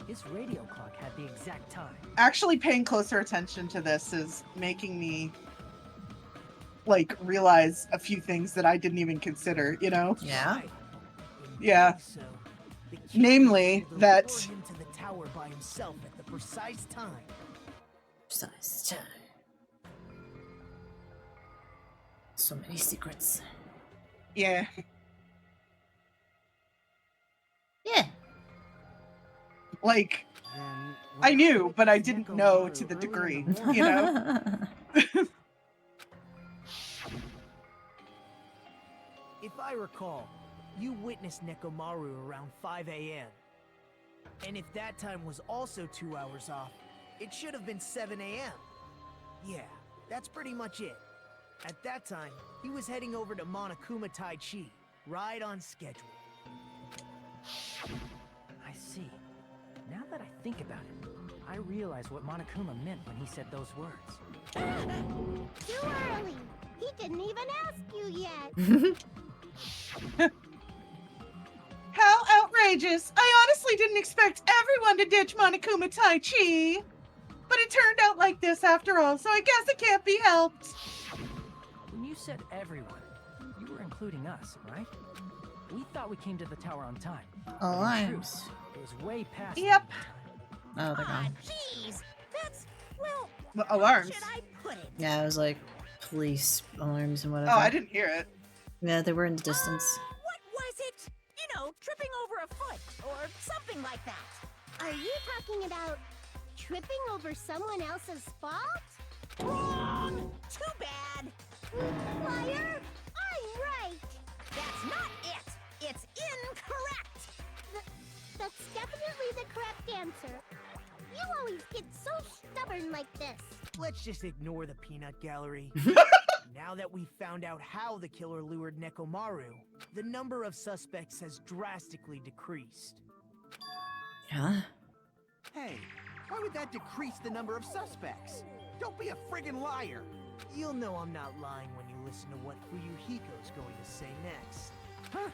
His radio clock had the exact time. Actually paying closer attention to this is making me like realize a few things that I didn't even consider, you know? Yeah. Yeah. So, the killer Namely, will that lure him to the tower by himself at the precise time. Precise time. So many secrets. yeah. Yeah. Like Then I without knew, but I Nekomaru didn't know to the early in degree, the morning- you know? If I recall, you witnessed Nekomaru around 5 a.m. And if that time was also 2 hours off, it should have been 7 a.m. Yeah, that's pretty much it. At that time, he was heading over to Monokuma Tai Chi, right on schedule. I see. Now that I think about it, I realize what Monokuma meant when he said those words. Too early. He didn't even ask you yet. How outrageous! I honestly didn't expect everyone to ditch Monokuma Tai Chi. But it turned out like this after all, so I guess it can't be helped. When you said everyone, you were including us, right? We thought we came to the tower on time. Alarms. It was way past. Yep. Oh, they're gone. Jeez, that's, well, Alarms. should I put it? Yeah, it was like police alarms and whatever. Oh, I didn't hear it. Yeah, they were in the distance. What was it? You know, tripping over a foot or something like that. Are you talking about tripping over someone else's fault? Wrong! Too bad. Liar! I'm right! That's not it. It's incorrect. That's definitely the correct answer. You always get so stubborn like this. Let's just ignore the peanut gallery. Now that we've found out how the killer lured Nekomaru, the number of suspects has drastically decreased. Yeah. Hey, why would that decrease the number of suspects? Don't be a friggin' liar. You'll know I'm not lying when you listen to what Fuyuhiko's going to say next. Huh?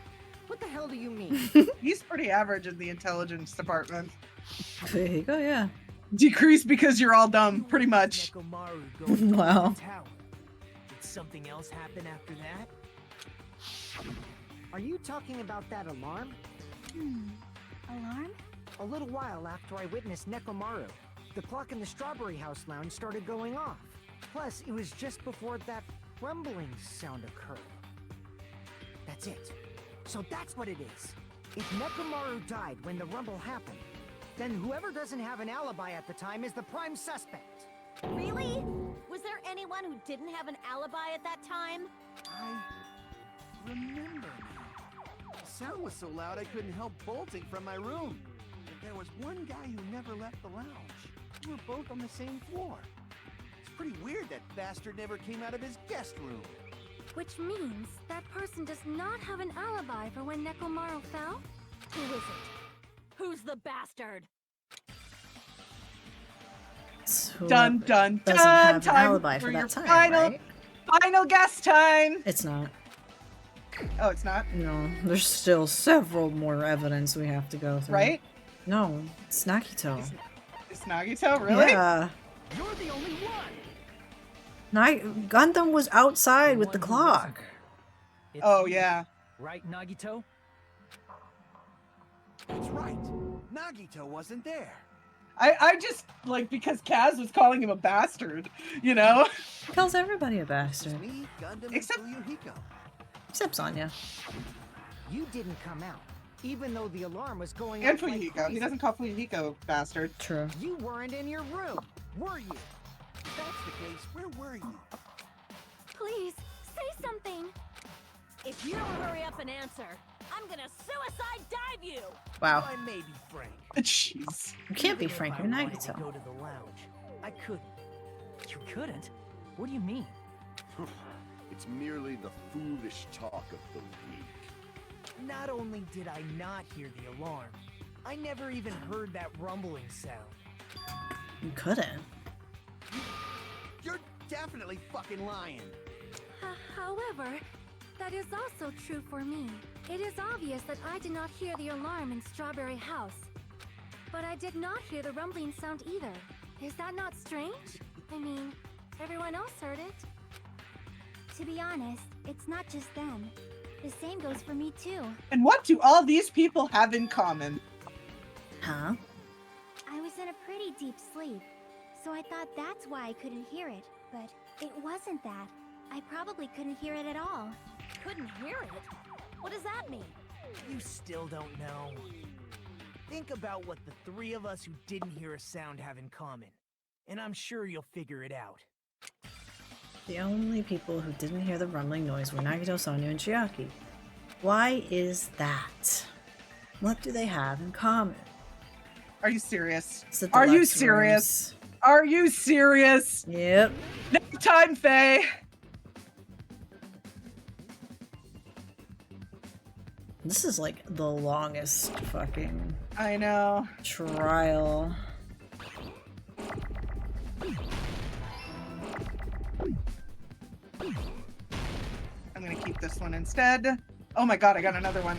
What the hell do you mean? He's pretty average in the intelligence department. There you go, yeah. Decrease because you're all dumb, pretty much. Nekomaru going to Wow. the tower. Did something else happen after that? Are you talking about that alarm? Alarm? A little while after I witnessed Nekomaru, the clock in the Strawberry House lounge started going off. Plus, it was just before that rumbling sound occurred. That's it. So that's what it is. If Nekomaru died when the rumble happened, then whoever doesn't have an alibi at the time is the prime suspect. Really? Was there anyone who didn't have an alibi at that time? I remember now. The sound was so loud I couldn't help bolting from my room. But there was one guy who never left the lounge. We were both on the same floor. It's pretty weird that bastard never came out of his guest room. Which means that person does not have an alibi for when Nekomaru fell? Who is it? Who's the bastard? So Dun dun doesn't dun! have an Time alibi for your that time, final, right? final guess time. It's not. Oh, it's not. No, there's still several more evidence we have to go through. Right? No, it's Nagito. Is Nagito really? Yeah. You're the only one! Gundam was outside with the clock. It's Oh you, yeah. Right, Nagito? That's right. Nagito wasn't there. I just like because Kaz was calling him a bastard, you know. He calls everybody a bastard. Me, Gundam, Except- and Fuyuhiko. Except Sonya. You didn't come out, even though the alarm was going And off like Fuyuhiko. crazy. He doesn't call Fuyuhiko bastard. True. You weren't in your room, were you? If that's the case, where were you? Please, say something. If you don't hurry up and answer, I'm gonna suicide dive you! Wow. I may be frank. Jeez. You can't be Even if Frank, I you're wanted to Nagito. go to the lounge, I couldn't. You couldn't? What do you mean? It's merely the foolish talk of the weak. Not only did I not hear the alarm, I never even heard that rumbling sound. You couldn't. You're definitely fucking lying. However, that is also true for me. It is obvious that I did not hear the alarm in Strawberry House. But I did not hear the rumbling sound either. Is that not strange? I mean, everyone else heard it. To be honest, it's not just them. The same goes for me too. And what do all these people have in common? Huh? I was in a pretty deep sleep, so I thought that's why I couldn't hear it. But it wasn't that. I probably couldn't hear it at all. Couldn't hear it? What does that mean? You still don't know. Think about what the three of us who didn't hear a sound have in common, and I'm sure you'll figure it out. The only people who didn't hear the rumbling noise were Nagito, Sonia, and Chiaki. Why is that? What do they have in common? Are you serious? It's the Are you deluxe serious? rooms. Are you serious? Yep. No time, Faye. This is like the longest fucking I know. trial. I'm gonna keep this one instead. Oh my god, I got another one.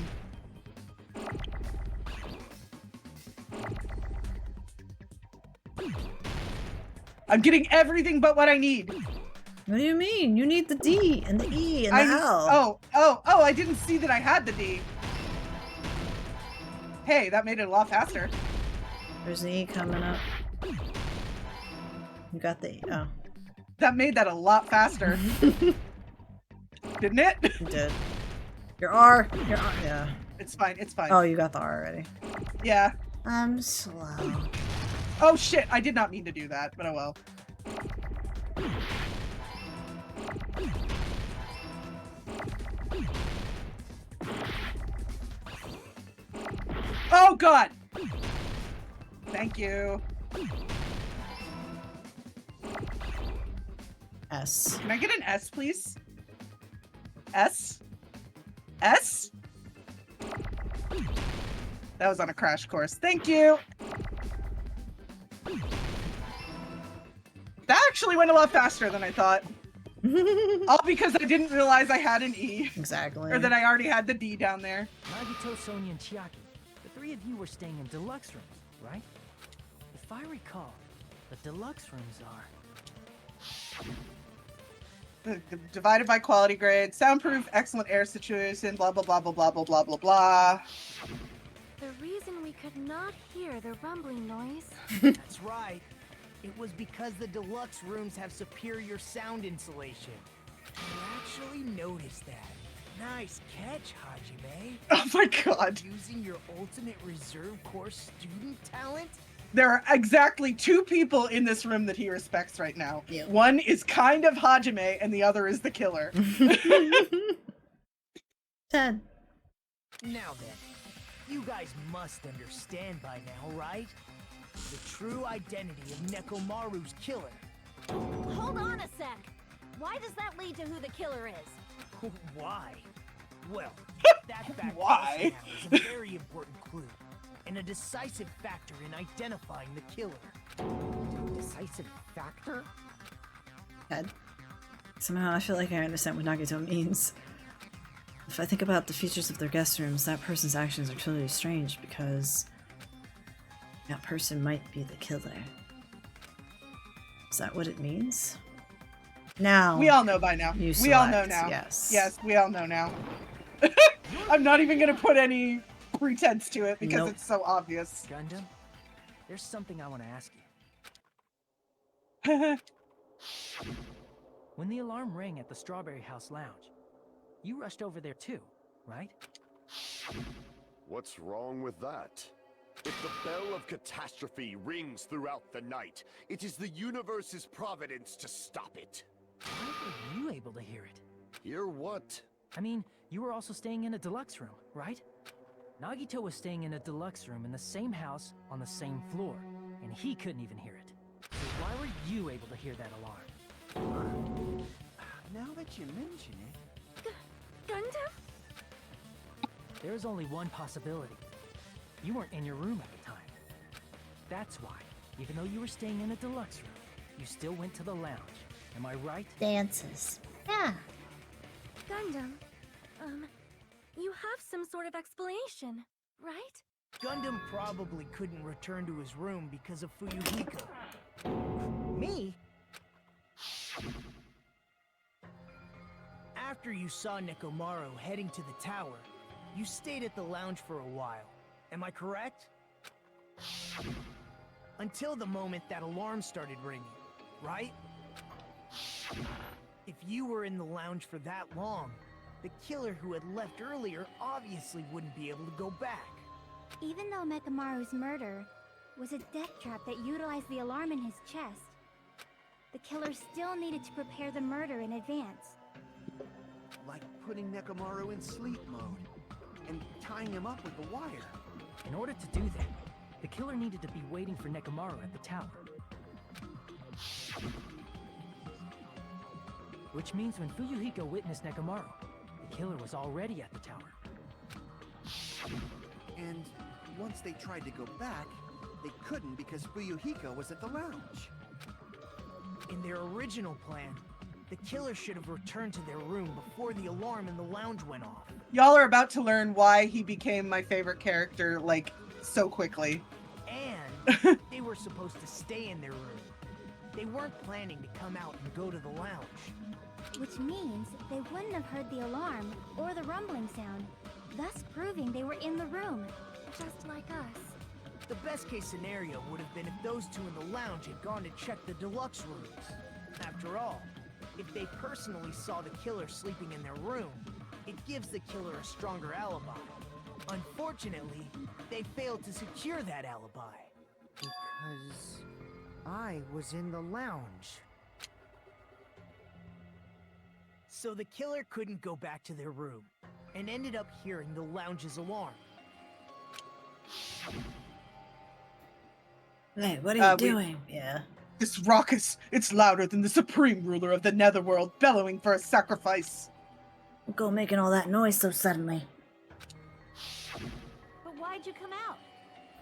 I'm getting everything but what I need. What do you mean? You need the D and the E and the L. Oh, I didn't see that I had the D. Hey, that made it a lot faster. There's an E coming up. You got the E. Oh. That made that a lot faster. Didn't it? You did. Your R. Your R. Yeah. It's fine. It's fine. Oh, you got the R already. Yeah. I'm slow. Oh shit, I did not mean to do that, but oh well. Oh god! Thank you. S. Can I get an S, please? S? S? That was on a crash course. Thank you! That actually went a lot faster than I thought. All because I didn't realize I had an E. Exactly. Or that I already had the D down there. Nagito, Sonia, and Chiaki, the three of you were staying in deluxe rooms, right? If I recall, the deluxe rooms are... Divided by quality grade, soundproof, excellent air situation, blah blah blah blah blah blah blah blah blah. The reason we could not hear the rumbling noise. That's right. It was because the deluxe rooms have superior sound insulation. You actually noticed that. Nice catch, Hajime. Oh my god. Using your ultimate reserve course student talent? There are exactly two people in this room that he respects right now. Yep. One is kind of Hajime, and the other is the killer. 10. Now then, you guys must understand by now, right? The true identity of Nekomaru's killer. Hold on a sec. Why does that lead to who the killer is? Why? Well, that fact Why? is a very important clue, and a decisive factor in identifying the killer. Decisive factor? Head. Somehow I feel like I understand what Nagito means. If I think about the features of their guest rooms, that person's actions are truly strange because that person might be the killer. Is that what it means? Now. We all know by now. You We all know select, now. yes. Yes, we all know now. I'm not even gonna put any pretense to it because Nope. it's so obvious. Gundam, there's something I want to ask you. When the alarm rang at the Strawberry House Lounge, you rushed over there too, right? What's wrong with that? If the bell of catastrophe rings throughout the night, it is the universe's providence to stop it. Why were you able to hear it? Hear what? I mean, you were also staying in a deluxe room, right? Nagito was staying in a deluxe room in the same house on the same floor, and he couldn't even hear it. So why were you able to hear that alarm? Now that you mention it... Gundam? There is only one possibility. You weren't in your room at the time. That's why, even though you were staying in a deluxe room, you still went to the lounge, Am I right? Dances. Yeah. Gundam, you have some sort of explanation, right? Gundam probably couldn't return to his room because of Fuyuhiko. Me? After you saw Nekomaru heading to the tower, you stayed at the lounge for a while. Am I correct? Until the moment that alarm started ringing, right? If you were in the lounge for that long, the killer who had left earlier obviously wouldn't be able to go back. Even though Mechamaru's murder was a death trap that utilized the alarm in his chest, the killer still needed to prepare the murder in advance. Like putting Nekomaru in sleep mode and tying him up with the wire. In order to do that, the killer needed to be waiting for Nekomaru at the tower. Which means when Fuyuhiko witnessed Nekomaru, the killer was already at the tower. And once they tried to go back, they couldn't because Fuyuhiko was at the lounge. In their original plan, the killer should have returned to their room before the alarm in the lounge went off. Y'all are about to learn why he became my favorite character, like, so quickly. And they were supposed to stay in their room. They weren't planning to come out and go to the lounge. Which means they wouldn't have heard the alarm or the rumbling sound, thus proving they were in the room, just like us. The best case scenario would have been if those two in the lounge had gone to check the deluxe rooms. After all, if they personally saw the killer sleeping in their room, it gives the killer a stronger alibi. Unfortunately, they failed to secure that alibi. Because I was in the lounge. So the killer couldn't go back to their room, and ended up hearing the lounge's alarm. Hey, what are you doing? Yeah. This raucous, it's louder than the supreme ruler of the netherworld bellowing for a sacrifice. Go making all that noise so suddenly. But why'd you come out?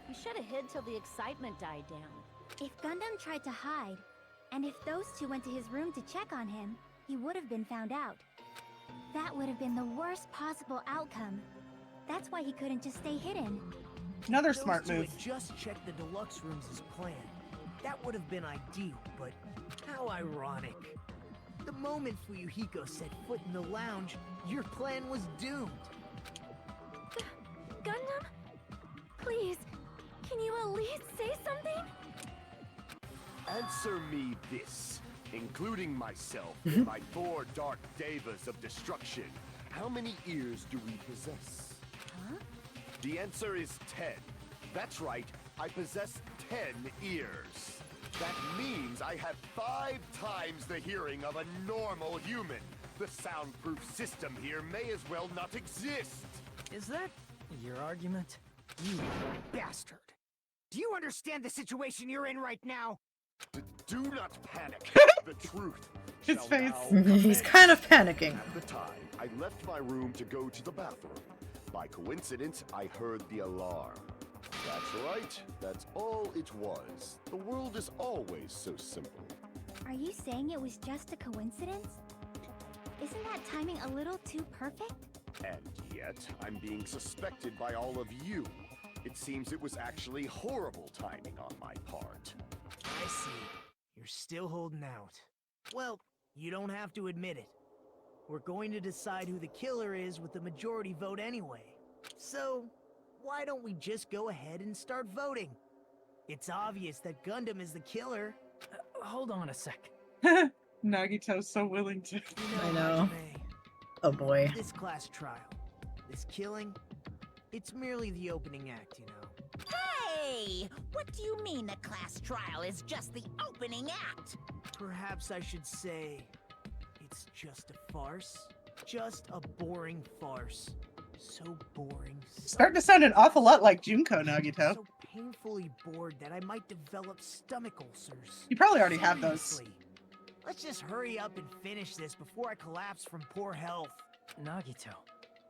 You should have hid till the excitement died down. If Gundam tried to hide, and if those two went to his room to check on him, he would have been found out. That would have been the worst possible outcome. That's why he couldn't just stay hidden. Another smart Those two move. had just checked the deluxe rooms as planned. That would have been ideal, but how ironic. The moment Fuyuhiko set foot in the lounge, your plan was doomed. Gundam? Please, can you at least say something? Answer me this, including myself and my 4 dark devas of destruction. How many ears do we possess? Huh? The answer is 10. That's right, I possess 10 ears. That means I have 5 times the hearing of a normal human. The soundproof system here may as well not exist. Is that your argument? You bastard! Do you understand the situation you're in right now? Do not panic. The truth. His shall face. now He's kind of panicking. At the time, I left my room to go to the bathroom. By coincidence, I heard the alarm. That's right. That's all it was. The world is always so simple. Are you saying it was just a coincidence? Isn't that timing a little too perfect? And yet, I'm being suspected by all of you. It seems it was actually horrible timing on my part. I see. You're still holding out. Well, you don't have to admit it. We're going to decide who the killer is with the majority vote anyway. So, why don't we just go ahead and start voting? It's obvious that Gundam is the killer. Hold on a sec. Nagito's so willing to. I know. Oh boy. This class trial, this killing, it's merely the opening act, you know. Hey! What do you mean a class trial is just the opening act? Perhaps I should say, it's just a farce. Just a boring farce. So boring. Starting to sound an awful lot like Junko, Nagito. So painfully bored that I might develop stomach ulcers. You probably already have those. Seriously. Let's just hurry up and finish this before I collapse from poor health. Nagito,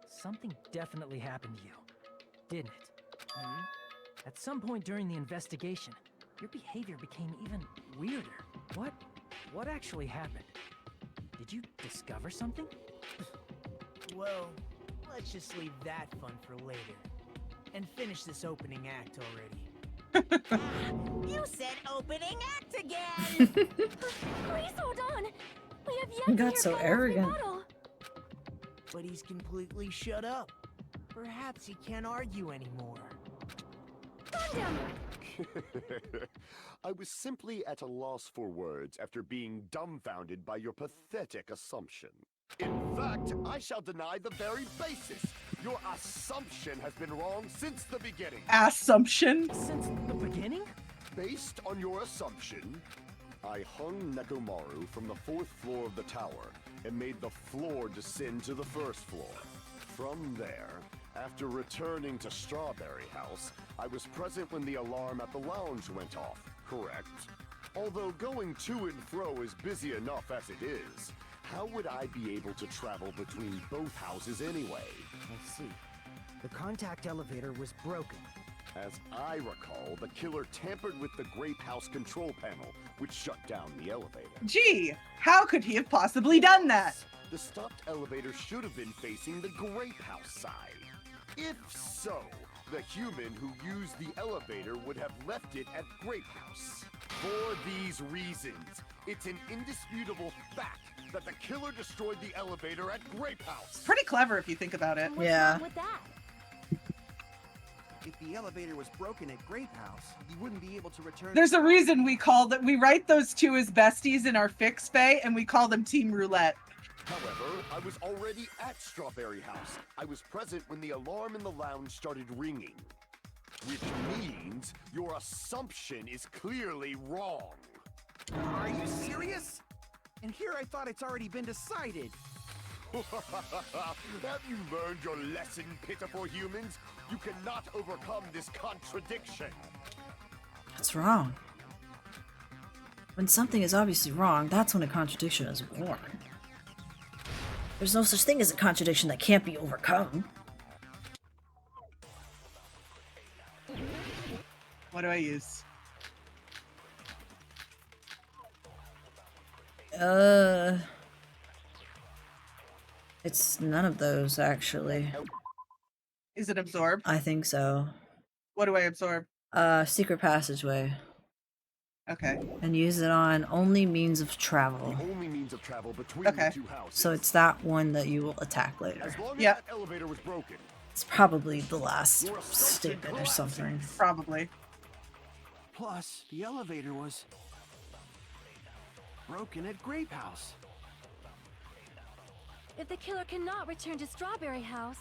something definitely happened to you, didn't it? Hmm? At some point during the investigation, your behavior became even weirder. What What actually happened? Did you discover something? Well, let's just leave that fun for later. And finish this opening act already. You said opening act again! Please hold on! We have yet He to got hear so Paolo's arrogant. rebuttal. But he's completely shut up. Perhaps he can't argue anymore. Gundam! I was simply at a loss for words after being dumbfounded by your pathetic assumption. In fact, I shall deny the very basis. Your assumption has been wrong since the beginning. Assumption? Since the beginning? Based on your assumption, I hung Nekomaru from the 4th floor of the tower and made the floor descend to the 1st floor. From there, after returning to Strawberry House, I was present when the alarm at the lounge went off, correct? Although going to and fro is busy enough as it is, how would I be able to travel between both houses anyway? I see. The contact elevator was broken. As I recall, the killer tampered with the Grape House control panel, which shut down the elevator. Gee, how could he have possibly done that? The stopped elevator should have been facing the Grape House side. If so, the human who used the elevator would have left it at Grape House. For these reasons, it's an indisputable fact that the killer destroyed the elevator at Grape House. Pretty clever if you think about it. What's Yeah. wrong with that? If the elevator was broken at Grape House, he wouldn't be able to return. There's a reason we write those two as besties in our fix bay, and we call them Team Roulette. However, I was already at Strawberry House. I was present when the alarm in the lounge started ringing. Which means your assumption is clearly wrong. Are you serious? And here I thought it's already been decided. Have you learned your lesson, pitiful humans? You cannot overcome this contradiction. That's wrong. When something is obviously wrong, that's when a contradiction is born. There's no such thing as a contradiction that can't be overcome. What do I use? It's none of those, actually. Is it absorb? I think so. What do I absorb? Secret passageway. Okay. And use it on only means of travel. The only means of travel between Okay. the two houses. So it's that one that you will attack later. As long as Yep. that elevator was broken. It's probably the last statement or something. Probably. Plus, the elevator was broken at Grape House. If the killer cannot return to Strawberry House,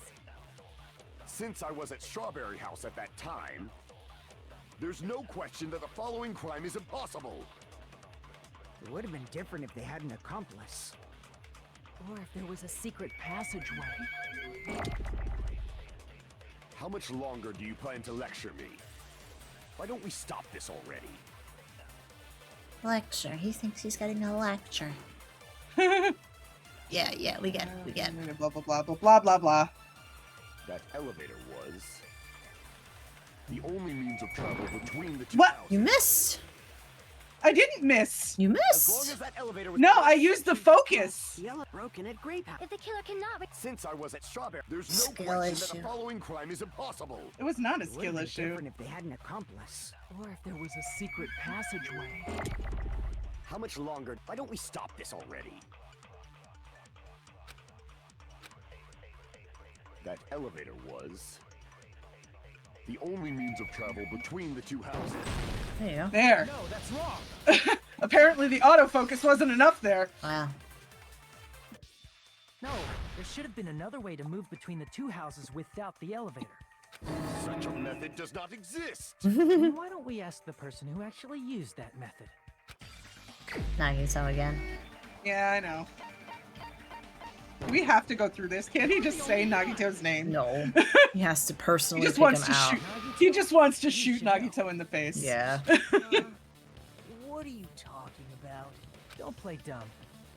Since I was at Strawberry House at that time, there's no question that the following crime is impossible. It would have been different if they had an accomplice. Or if there was a secret passageway. How much longer do you plan to lecture me? Why don't we stop this already? Lecture. He thinks he's getting a lecture. Yeah, we get it. We get it. Blah, blah, blah, blah, blah, blah, blah. That elevator was the only means of travel between the two What? houses. You missed! I didn't miss. You As long missed! as that elevator was No, I used the focus. The elevator broken at Grape House. if the killer cannot Since I was at Strawberry, there's no Skill question that issue. the following crime is impossible. It was not a It would skill have been issue. different if they had an accomplice. Or if there was a secret passageway. How much longer? Why don't we stop this already? That elevator was the only means of travel between the two houses. There you go. There. No, that's wrong. Apparently the autofocus wasn't enough there. Wow. No, there should have been another way to move between the two houses without the elevator. Such a method does not exist. Then why don't we ask the person who actually used that method? Nagito again. Yeah, I know. We have to go through this. Can't he just say Nagito's name? No. He has to He personally just pick wants him to out. shoot. He just wants to shoot Nagito in the face. Yeah. What are you talking about? Don't play dumb.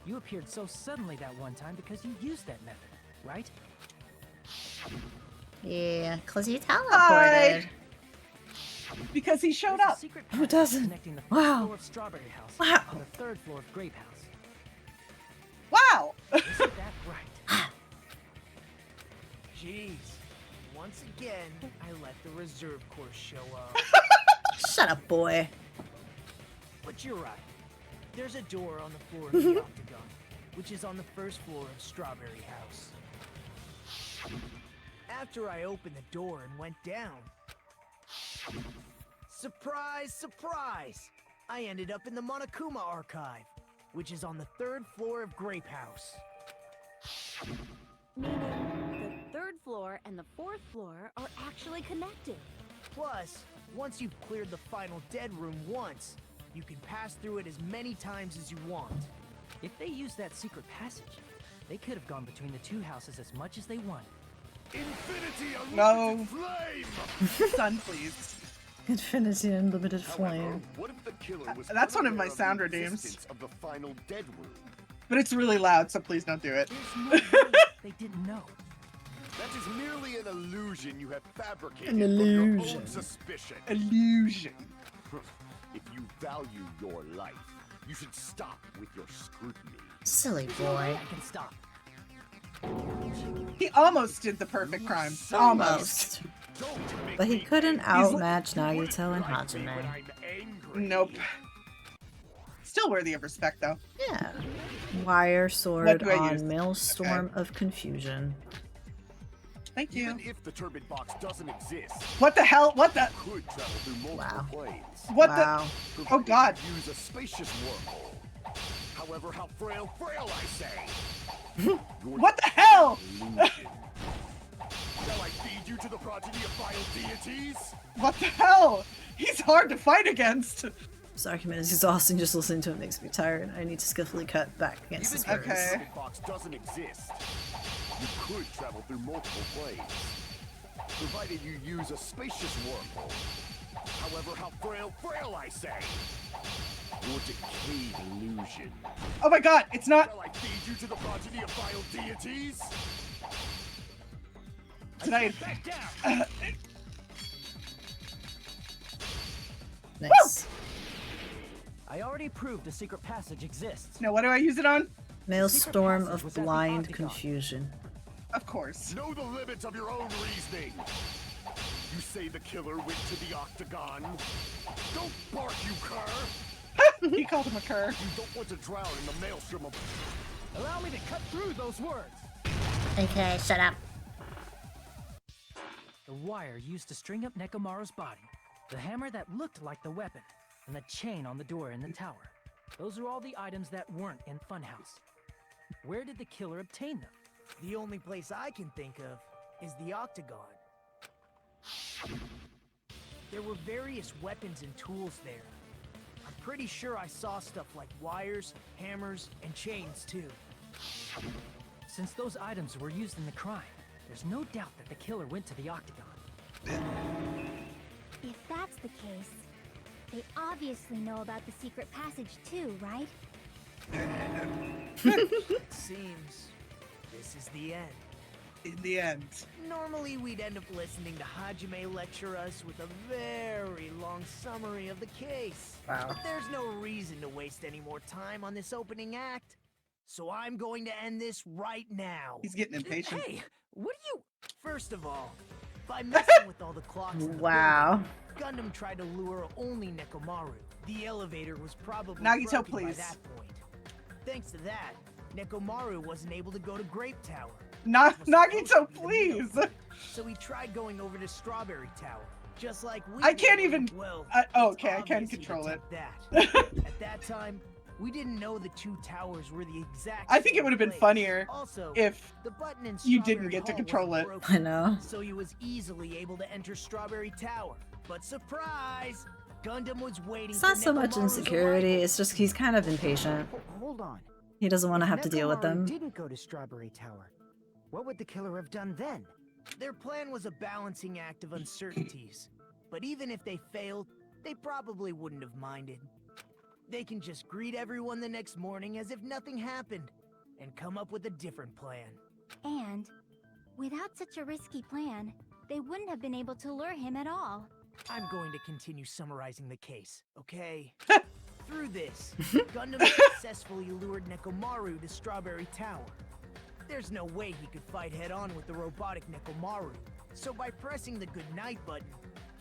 You appeared so suddenly that one time because you used that method, right? Yeah, 'cause he teleported. Hi. Because he showed There's a up. secret Who passage doesn't? connecting the first Wow. floor of Strawberry House Wow. and the third floor of Grape House. Wow. Isn't that right? Jeez. Once again, I let the reserve course show up. Shut up, boy. But you're right. There's a door on the floor of the octagon, which is on the first floor of Strawberry House. After I opened the door and went down, surprise, surprise! I ended up in the Monokuma archive, which is on the third floor of Grape House. Meaning the third floor and the fourth floor are actually connected. Plus, once you've cleared the final dead room once, you can pass through it as many times as you want. If they used that secret passage, they could have gone between the two houses as much as they wanted. Infinity No. Unlimited Flame! Son, please. Infinity Unlimited However, Flame. what if the killer was That's one of my unaware sound the redeems. existence of the final dead room? But it's really loud, so please don't do it. There's no way they didn't know. That is merely an illusion you have fabricated An from your illusion. own suspicion. Illusion. If you value your life, you should stop with your scrutiny. Silly There's no boy. way I can stop. He almost did the perfect crime. Almost. Don't make But he me couldn't angry. outmatch You wouldn't Nagito and like me when Hajime. I'm angry. Nope. Still worthy of respect, though. Yeah. Wire What sword do I use? on Maelstrom of Confusion. Thank you. Even if the turbid box doesn't exist, What the hell? What the? it could travel through multiple Wow. planes. What Wow. the? Oh God. Use a spacious wormhole. However, how frail I say. What the hell? Illusion. Shall I feed you to the progeny of vile deities? What the hell? He's hard to fight against. This argument is exhausting. Just listening to it makes me tired. I need to skillfully cut back against Even this if the verse. Okay. turbid box doesn't exist, you could travel through multiple planes, provided you use a spacious wormhole. However, how frail I say. Your decayed illusion. Oh my God! It's not. Shall I feed you to the progeny of vile deities? Tonight. Back down! Nice. I already proved a secret passage exists. Now, what do I use it on? Maelstrom passage of was at the blind octagon. confusion. Of course. Know the limits of your own reasoning. You say the killer went to the octagon. Don't bark, you cur! He called him a cur. You don't want to drown in the maelstrom of... Allow me to cut through those words. Okay, shut up. The wire used to string up Nekomaru's body, the hammer that looked like the weapon, and the chain on the door in the tower. Those are all the items that weren't in Funhouse. Where did the killer obtain them? The only place I can think of is the octagon. There were various weapons and tools there. I'm pretty sure I saw stuff like wires, hammers, and chains too. Since those items were used in the crime, there's no doubt that the killer went to the octagon. If that's the case, they obviously know about the secret passage too, right? It seems this is the end. In the end. Normally we'd end up listening to Hajime lecture us with a very long summary of the case. Wow. But there's no reason to waste any more time on this opening act. So I'm going to end this right now. He's getting impatient. Hey, what do you... First of all, by messing with all the clocks in the Wow. building, Gundam tried to lure only Nekomaru. The elevator was probably Nagito, broken by please. that point. Thanks to that, Nekomaru wasn't able to go to Grape Tower. Nagito, please. So he tried going over to Strawberry Tower, just like we I can't did. even. Well, Okay, I it's can obvious he control it. attempted that. At that time, we didn't know the two towers were the exact. I think it same would have been place. funnier Also, if the button in you Strawberry didn't get to Hall control was it. broken, I know. So he was easily able to enter Strawberry Tower. But surprise, Gundam was waiting. It's for not so much Nekomaru's insecurity, arrival. it's just he's kind of impatient. Hold on. He doesn't want to have to deal with Nekomaru them. didn't go to Strawberry Tower. What would the killer have done then? Their plan was a balancing act of uncertainties. But even if they failed, they probably wouldn't have minded. They can just greet everyone the next morning as if nothing happened, and come up with a different plan. And without such a risky plan, they wouldn't have been able to lure him at all. I'm going to continue summarizing the case, okay? Through this, Gundam successfully lured Nekomaru to Strawberry Tower. There's no way he could fight head-on with the robotic Nekomaru. So by pressing the goodnight button,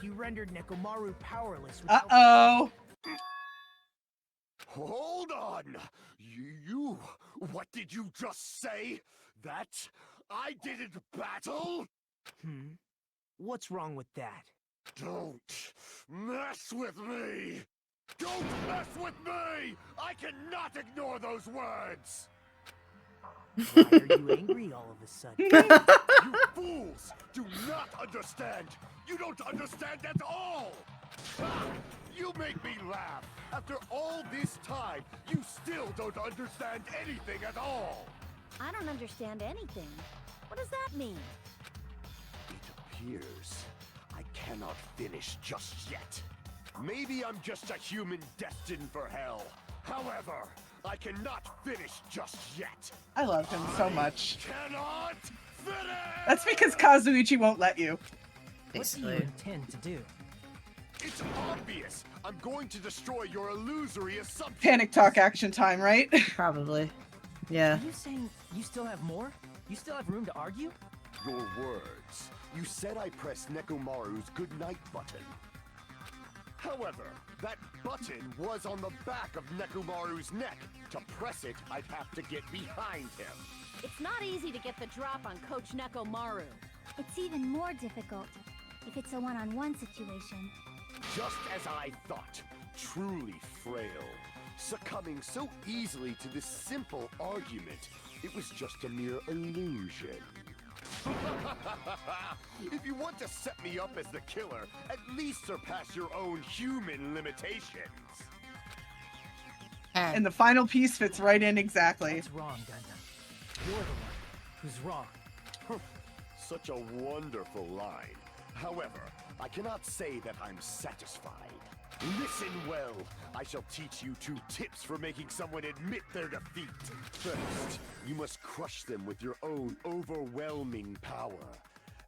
he rendered Nekomaru powerless without— Uh-oh! Hold on! You... What did you just say? That I didn't battle? What's wrong with that? Don't mess with me! Don't mess with me! I cannot ignore those words! Why are you angry all of a sudden? You fools do not understand! You don't understand at all! Ha! You make me laugh! After all this time, you still don't understand anything at all! I don't understand anything. What does that mean? It appears I cannot finish just yet. Maybe I'm just a human destined for hell. However, I cannot finish just yet. I love him so much. Cannot finish! That's because Kazuichi won't let you. What do you intend to do? It's obvious. I'm going to destroy your illusory assumption. Panic talk action time, right? Probably. Yeah. Are you saying you still have more? You still have room to argue? Your words. You said I pressed Nekomaru's goodnight button. However, that button was on the back of Nekomaru's neck. To press it, I'd have to get behind him. It's not easy to get the drop on Coach Nekomaru. It's even more difficult if it's a one-on-one situation. Just as I thought, truly frail. Succumbing so easily to this simple argument, it was just a mere illusion. If you want to set me up as the killer, at least surpass your own human limitations. And the final piece fits right in exactly. That's wrong, Gundam. You're the one who's wrong. Such a wonderful line. However, I cannot say that I'm satisfied. Listen well. I shall teach you 2 tips for making someone admit their defeat. First, you must crush them with your own overwhelming power.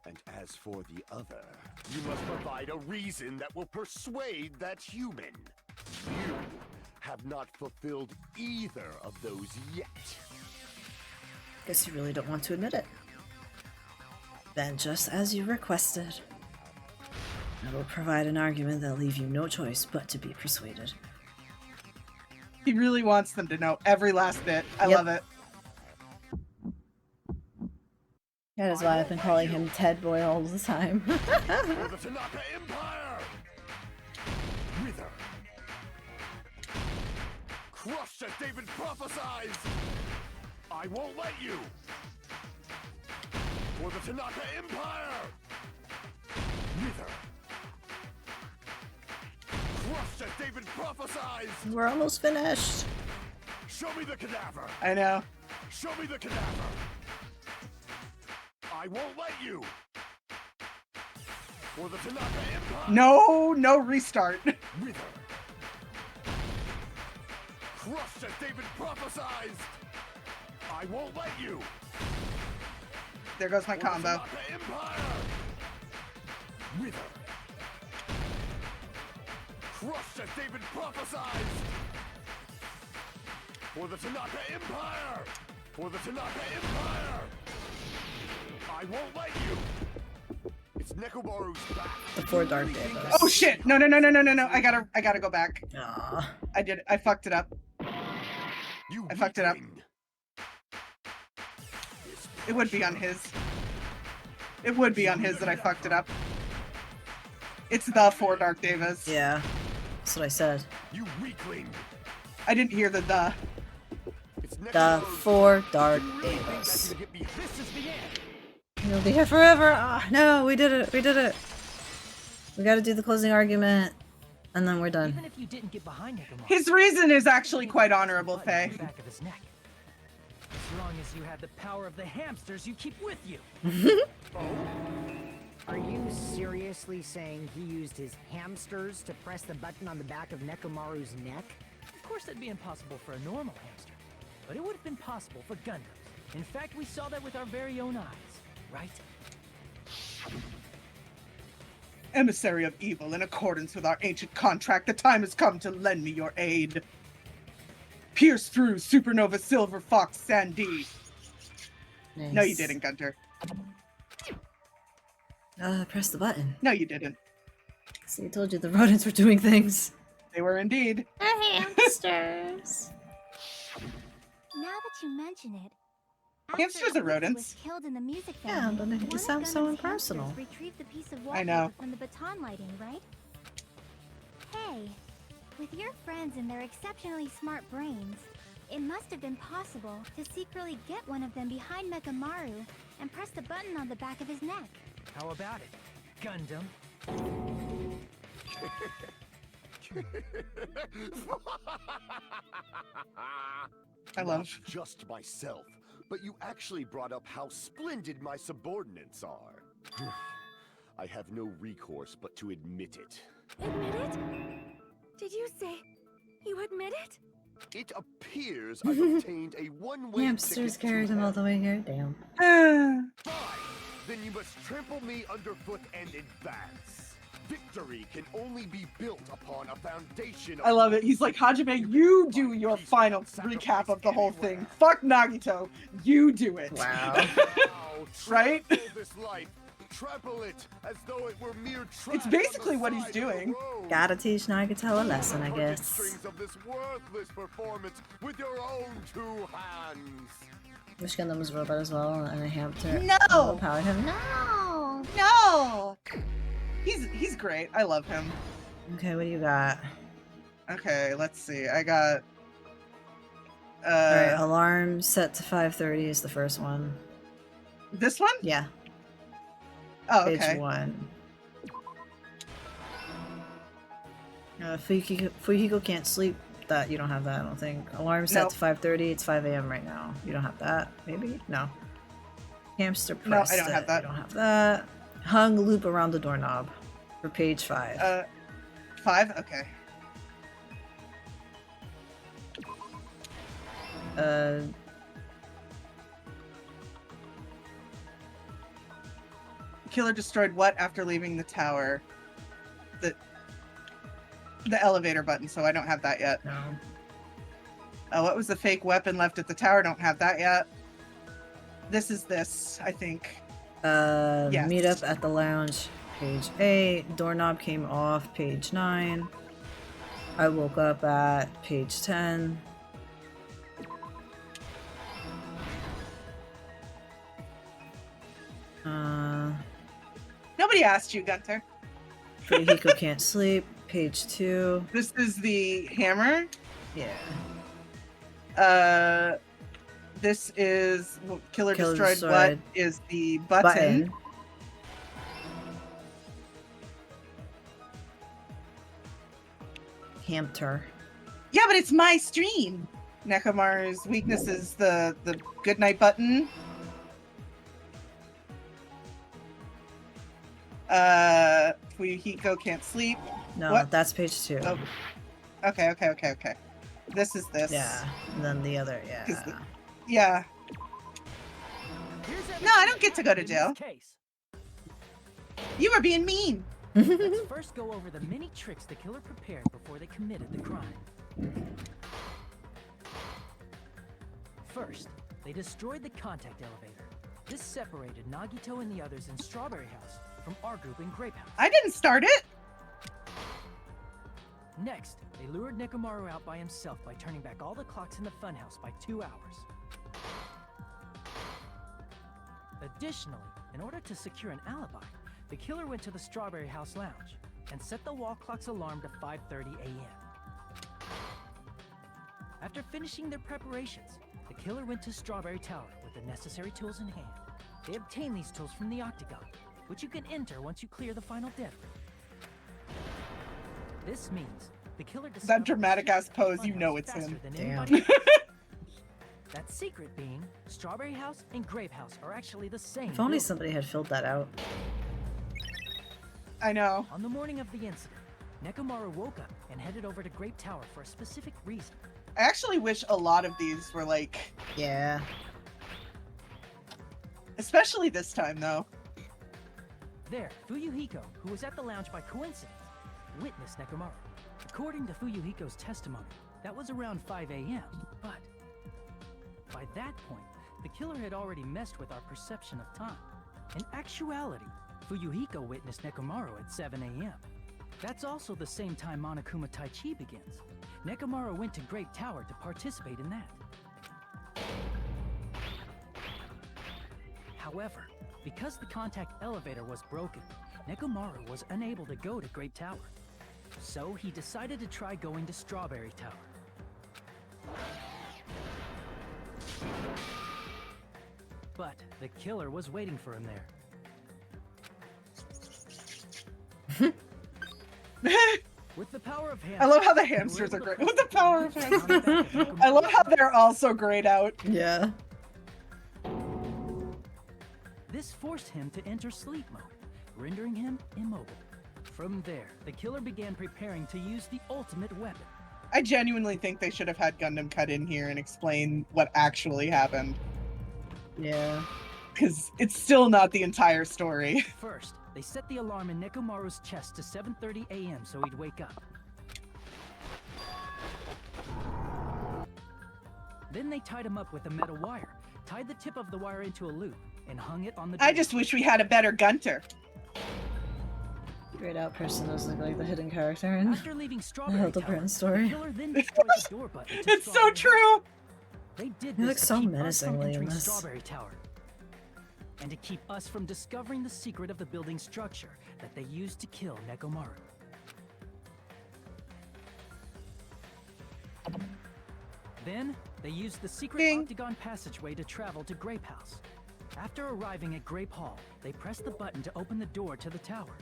And as for the other, you must provide a reason that will persuade that human. You have not fulfilled either of those yet. Guess you really don't want to admit it. Then, just as you requested, I will provide an argument that'll leave you no choice but to be persuaded. He really wants them to know every last bit. I love it. That is why I've been calling him Ted Boy all the time. For the Tanaka Empire! Wither! Crush as David prophesies! I won't let you! For the Tanaka Empire! Wither! Crush as David prophesies! We're almost finished. Show me the cadaver! I know. Show me the cadaver! I won't let you! For the Tanaka Empire! No restart. Wither! Crush as David prophesies! I won't let you! There goes my combo. For the Tanaka Empire! Wither! Crush as David prophesies! For the Tanaka Empire! For the Tanaka Empire! I won't let you! It's Nekomaru's back. The 4 Dark Devas. Oh shit! No. I gotta go back. Aww. I fucked it up. I fucked it up. It would be on his. It would be on his that I fucked it up. It's the 4 Dark Devas. Yeah. That's what I said. You weakling! I didn't hear the the. The 4 Dark Devas. You'll be here forever! Ah, no, we did it! We did it! We gotta do the closing argument, and then we're done. Even if you didn't get behind Nekomaru, His reason is actually quite honorable, Faye. back of his neck. As long as you have the power of the hamsters you keep with you. Are you seriously saying he used his hamsters to press the button on the back of Nekomaru's neck? Of course that'd be impossible for a normal hamster, but it would have been possible for Gundams. In fact, we saw that with our very own eyes, right? Emissary of evil, in accordance with our ancient contract, the time has come to lend me your aid. Pierce through Supernova Silver Fox Sandy. Nice. No, you didn't, Gunter. Press the button. No, you didn't. See, I told you the rodents were doing things. They were indeed. They're hamsters. Now that you mention it, Hamsters are rodents. was killed in the music Yeah, family, but it one sounds of so Gundam's impersonal. hamsters retrieved the piece of I know. wallpaper from the baton lighting, right? Hey, with your friends and their exceptionally smart brains, it must have been possible to secretly get one of them behind MARU and press the button on the back of his neck. How about it, Gundam? I Not love. just myself, but you actually brought up how splendid my subordinates are. I have no recourse but to admit it. Admit it? Did you say you admit it? It appears I've obtained a one-way Hamsters ticket carried to him all hell. the way here. Damn. Fine! Then you must trample me underfoot and advance. Victory can only be built upon a foundation of... I love it. He's like, Hajime, you do your final recap of the whole thing. Fuck Nagito. You do it. Wow. Right? This life, trample it as though it were mere trash It's on basically the what he's side of the doing. road. Gotta teach Nagito a lesson, I Cut the guess. strings of this worthless performance with your own two hands. Wish Gundam was a robot as well, and a hamster. No! Overpowered him. No! No! He's great. I love him. Okay, what do you got? Okay, let's see. I got... Alright, alarm set to 5:30 is the first one. This one? Yeah. Oh, okay. Page 1. Fuyuhiko can't sleep. That you don't have that, I don't think. Alarm set Nope. to 5:30. It's 5 a.m. right now. You don't have that, maybe? No. Hamster No, pressed I don't have that. You don't have that. Hung loop around the doorknob for page 5. 5? Okay. Killer destroyed what after leaving the tower? The elevator button, so I don't have that yet. No. What was the fake weapon left at the tower? Don't have that yet. This is this, I think. Yes. Meet up at the lounge, page 8. Doorknob came off, page 9. I woke up at page 10. Nobody asked you, Gunter. Fuyuhiko can't sleep, page 2. This is the hammer. Yeah. This is Killer Killer destroyed. destroyed. What is the button? Hamster. Yeah, but it's my stream. Nekomaru's weakness is the goodnight button. Fuyuhiko can't sleep. No, What? that's page 2. Oh. Okay. This is this. Yeah, and then the other, yeah. Yeah. No, I don't get to go to jail. You were being mean. Let's first go over the many tricks the killer prepared before they committed the crime. First, they destroyed the contact elevator. This separated Nagito and the others in Strawberry House from our group in Grape House. I didn't start it. Next, they lured Nekomaru out by himself by turning back all the clocks in the funhouse by 2 hours. Additionally, in order to secure an alibi, the killer went to the Strawberry House lounge and set the wall clock's alarm to 5:30 a.m. After finishing their preparations, the killer went to Strawberry Tower with the necessary tools in hand. They obtained these tools from the Octagon, which you can enter once you clear the final death room. This means the killer That dramatic ass pose, you know it's him. Damn. That secret being, Strawberry House and Grape House are actually the same. If only building. somebody had filled that out. I know. On the morning of the incident, Nekomaru woke up and headed over to Grape Tower for a specific reason. I actually wish a lot of these were like... Yeah. Especially this time, though. there, Fuyuhiko, who was at the lounge by coincidence, witnessed Nekomaru. According to Fuyuhiko's testimony, that was around 5 a.m., but by that point, the killer had already messed with our perception of time. In actuality, Fuyuhiko witnessed Nekomaru at 7 a.m. That's also the same time Monokuma Taichi begins. Nekomaru went to Grape Tower to participate in that. However, because the contact elevator was broken, Nekomaru was unable to go to Grape Tower. So he decided to try going to Strawberry Tower. But the killer was waiting for him there. With the power of hamsters, I love how the hamsters are great. With the power of hamsters. I love how they're all so grayed out. Yeah. This forced him to enter sleep mode, rendering him immobile. From there, the killer began preparing to use the ultimate weapon. I genuinely think they should have had Gundam cut in here and explain what actually happened. Yeah. Because it's still not the entire story. First, they set the alarm in Nekomaru's chest to 7:30 a.m. so he'd wake up. Then they tied him up with a metal wire, tied the tip of the wire into a loop, and hung it on the door. I just wish we had a better Gunter. Grayed out person does look like the hidden character in After leaving the Strawberry Hildebrand Tower, story. the killer then destroyed the door button to It's so Strawberry true! They did He this looks to so keep us from menacingly in entering this. Strawberry Tower, and to keep us from discovering the secret of the building's structure that they used to kill Nekomaru. Then, they used the secret octagon passageway to travel to Grape House. After arriving at Grape Hall, they pressed the button to open the door to the tower.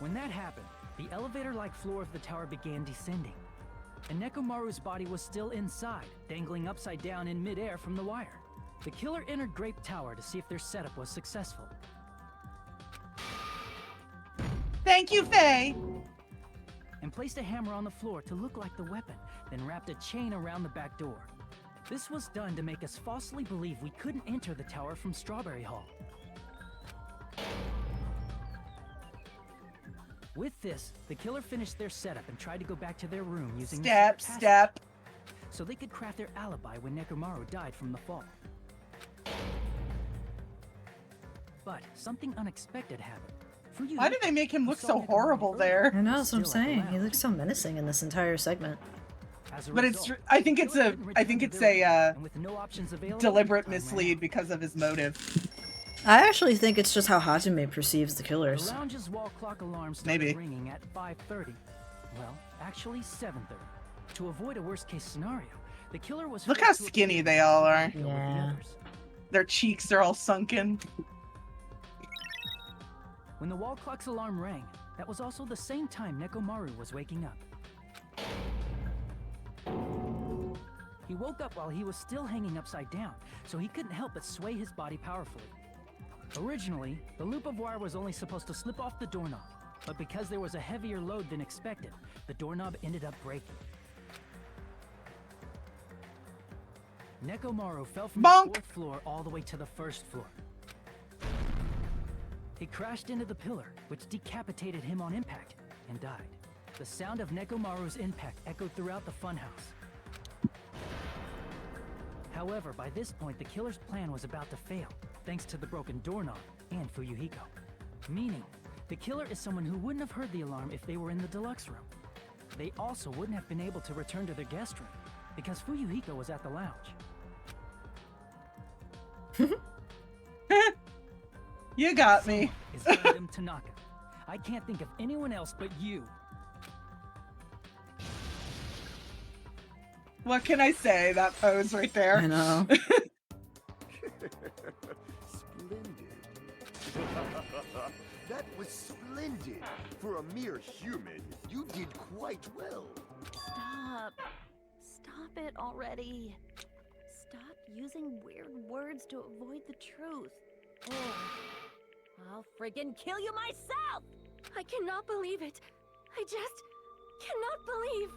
When that happened, the elevator-like floor of the tower began descending, and Nekomaru's body was still inside, dangling upside down in midair from the wire. The killer entered Grape Tower to see if their setup was successful. Thank you, Faye! And placed a hammer on the floor to look like the weapon, then wrapped a chain around the back door. This was done to make us falsely believe we couldn't enter the tower from Strawberry Hall. With this, the killer finished their setup and tried to go back to their room using Step. so they could craft their alibi when Nekomaru died from the fall. But something unexpected happened. Why do they make him look so horrible there? I know, that's what I'm saying. He looks so menacing in this entire segment. But it's, I think it's a deliberate mislead because of his motive. I actually think it's just how Hajime perceives the killers. The lounge's wall clock alarm started ringing at 5:30. Well, actually 7:30. To avoid a worst-case scenario, the killer was. Look how skinny they all are. Yeah. Their cheeks are all sunken. When the wall clock's alarm rang, that was also the same time Nekomaru was waking up. He woke up while he was still hanging upside down, so he couldn't help but sway his body powerfully. Originally, the loop of wire was only supposed to slip off the doorknob, but because there was a heavier load than expected, the doorknob ended up breaking. Nekomaru fell from the 4th floor all the way to the 1st floor. He crashed into the pillar, which decapitated him on impact, and died. The sound of Nekomaru's impact echoed throughout the funhouse. However, by this point, the killer's plan was about to fail, thanks to the broken doorknob and Fuyuhiko. Meaning, the killer is someone who wouldn't have heard the alarm if they were in the deluxe room. They also wouldn't have been able to return to their guest room, because Fuyuhiko was at the lounge. You got me. Is Gundam Tanaka. I can't think of anyone else but you. What can I say? That pose right there. I know. Splendid. That was splendid. For a mere human, you did quite well. Stop. Stop it already. Stop using weird words to avoid the truth. Oh, I'll friggin' kill you myself! I cannot believe it. I just cannot believe.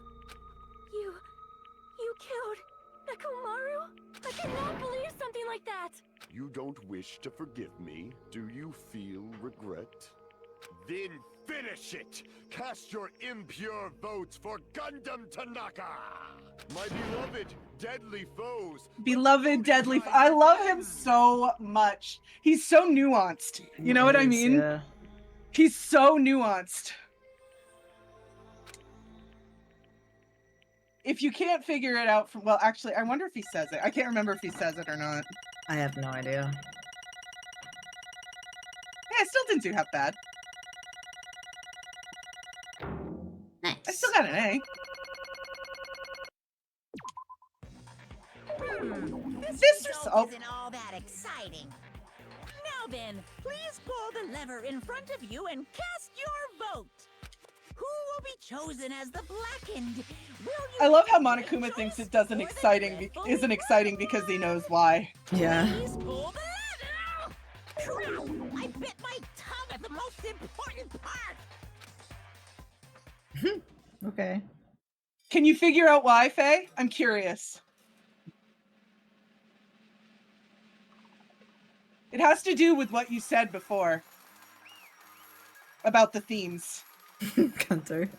You killed Nekomaru? I cannot believe something like that! You don't wish to forgive me? Do you feel regret? Then finish it! Cast your impure votes for Gundam Tanaka! My beloved, deadly foes! Beloved deadly. I love him so much. He's so nuanced. You know what I mean? Yeah. He's so nuanced. If you can't figure it out from, well, actually, I wonder if he says it. I can't remember if he says it or not. I have no idea. Yeah, I still didn't do half bad. Nice. I still got an A. This result isn't all that exciting. Now then, please pull the lever in front of you and cast your vote. Who will be chosen as the blackened? I love how Monokuma thinks it isn't exciting because he knows why. Yeah. Please pull the lever. Crap! I bit my tongue at the most important part. Okay. Can you figure out why, Faye? I'm curious. It has to do with what you said before about the themes. Gunter.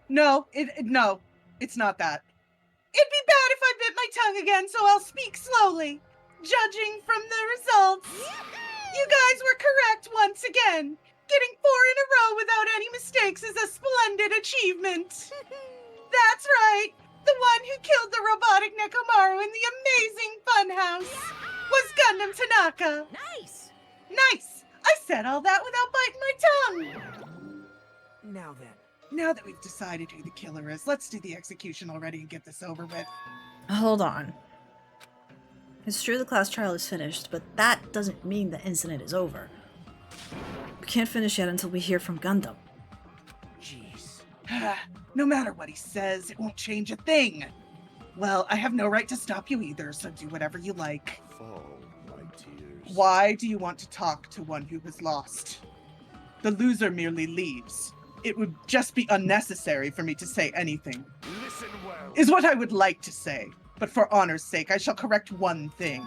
No, no, it's not that. It'd be bad if I bit my tongue again, so I'll speak slowly. Judging from the results, you guys were correct once again. Getting 4 in a row without any mistakes is a splendid achievement. That's right. The one who killed the robotic Nekomaru in the amazing funhouse was Gundam Tanaka. Nice. Nice. I said all that without biting my tongue. Now then. Now that we've decided who the killer is, let's do the execution already and get this over with. Hold on. It's true the class trial is finished, but that doesn't mean the incident is over. We can't finish yet until we hear from Gundam. Jeez. No matter what he says, it won't change a thing. Well, I have no right to stop you either, so do whatever you like. Fall, my tears. Why do you want to talk to one who has lost? The loser merely leaves. It would just be unnecessary for me to say anything. Listen well. Is what I would like to say, but for honor's sake, I shall correct one thing.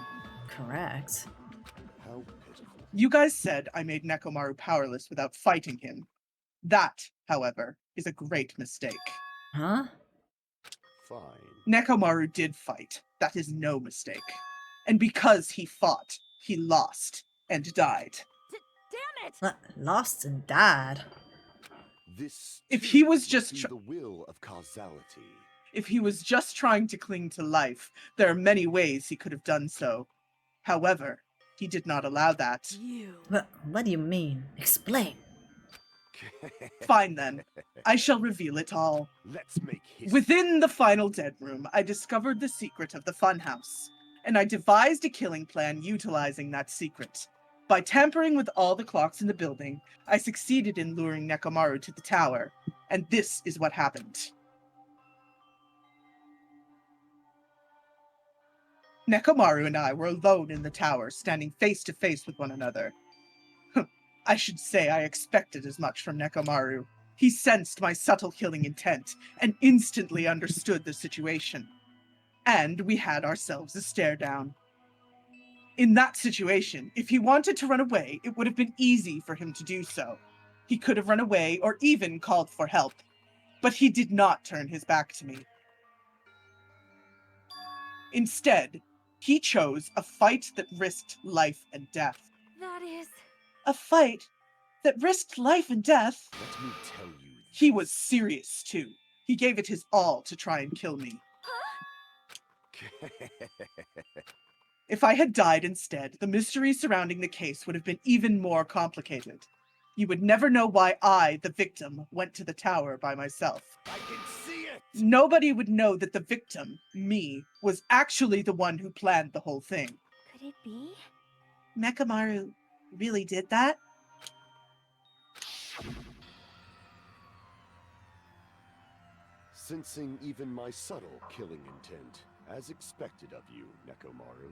Correct. How pitiful. You guys said I made Nekomaru powerless without fighting him. That, however, is a great mistake. Huh? Fine. Nekomaru did fight. That is no mistake. And because he fought, he lost and died. Damn it! Lost and died. This If he was too just be the will of causality. If he was just trying to cling to life, there are many ways he could have done so. However, he did not allow that. What do you mean? Explain. Fine then. I shall reveal it all. Let's make history. Within the final dead room, I discovered the secret of the funhouse, and I devised a killing plan utilizing that secret. By tampering with all the clocks in the building, I succeeded in luring Nekomaru to the tower, and this is what happened. Nekomaru and I were alone in the tower, standing face to face with one another. I should say I expected as much from Nekomaru. He sensed my subtle killing intent and instantly understood the situation. And we had ourselves a stare down. In that situation, if he wanted to run away, it would have been easy for him to do so. He could have run away or even called for help. But he did not turn his back to me. Instead, he chose a fight that risked life and death. That is... A fight that risked life and death? Let me tell you. He was serious, too. He gave it his all to try and kill me. If I had died instead, the mystery surrounding the case would have been even more complicated. You would never know why I, the victim, went to the tower by myself. I can see it! Nobody would know that the victim, me, was actually the one who planned the whole thing. Could it be? Nekomaru really did that? Sensing even my subtle killing intent, as expected of you, Nekomaru.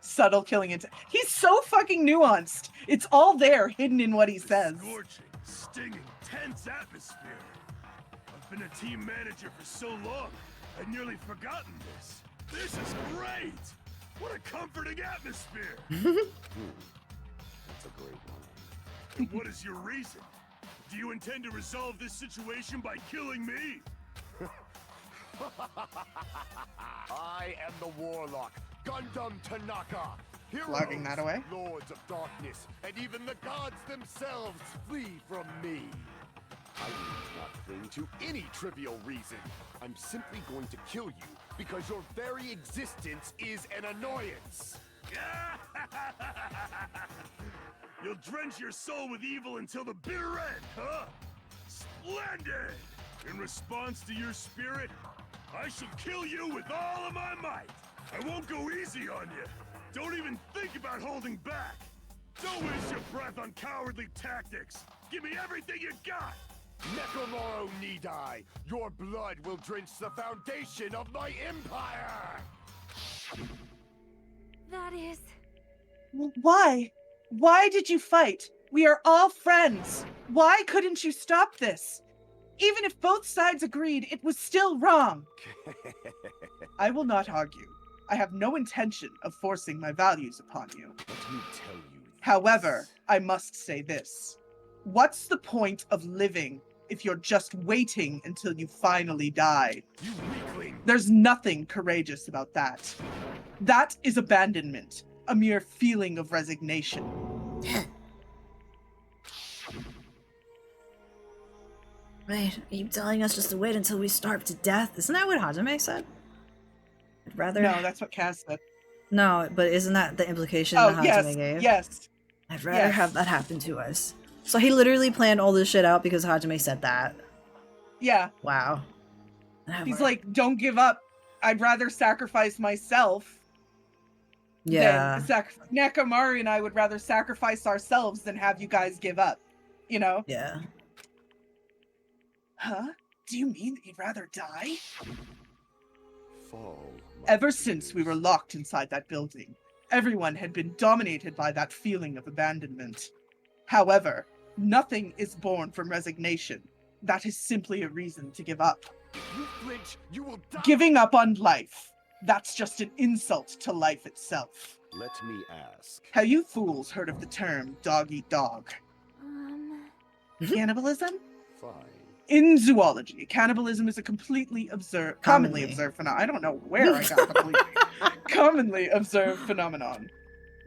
Subtle killing intent. He's so fucking nuanced. It's all there, hidden in what he says. Scorching, stinging, tense atmosphere. I've been a team manager for so long, I'd nearly forgotten this. This is great! What a comforting atmosphere! That's a great one. And what is your reason? Do you intend to resolve this situation by killing me? I am the Warlock, Gundam Tanaka. Logging that away. Lords of Darkness, and even the gods themselves flee from me. I need not cling to any trivial reason. I'm simply going to kill you because your very existence is an annoyance. You'll drench your soul with evil until the bitter end, huh? Splendid! In response to your spirit, I shall kill you with all of my might. I won't go easy on you. Don't even think about holding back. Don't waste your breath on cowardly tactics. Give me everything you got. Nekomaru Nidai, your blood will drench the foundation of my empire! That is... Why? Why did you fight? We are all friends. Why couldn't you stop this? Even if both sides agreed, it was still wrong. I will not argue. I have no intention of forcing my values upon you. Let me tell you this. However, I must say this. What's the point of living if you're just waiting until you finally die? You weakling! There's nothing courageous about that. That is abandonment, a mere feeling of resignation. Wait, are you telling us just to wait until we starve to death? Isn't that what Hajime said? I'd rather... No, that's what Kaz said. No, but isn't that the implication Oh, that Hajime gave? yes. I'd rather have that happen to us. So he literally planned all this shit out because Hajime said that. Yeah. Wow. He's like, don't give up. I'd rather sacrifice myself. Yeah. Nekomaru and I would rather sacrifice ourselves than have you guys give up. You know? Yeah. Huh? Do you mean that you'd rather die? Fall. Ever since we were locked inside that building, everyone had been dominated by that feeling of abandonment. However, nothing is born from resignation. That is simply a reason to give up. If you flinch, you will die. Giving up on life. That's just an insult to life itself. Let me ask. Have you fools heard of the term dog eat dog? Cannibalism? Fine. In zoology, cannibalism is a completely commonly observed phenomenon. I don't know where I got completely. Commonly observed phenomenon.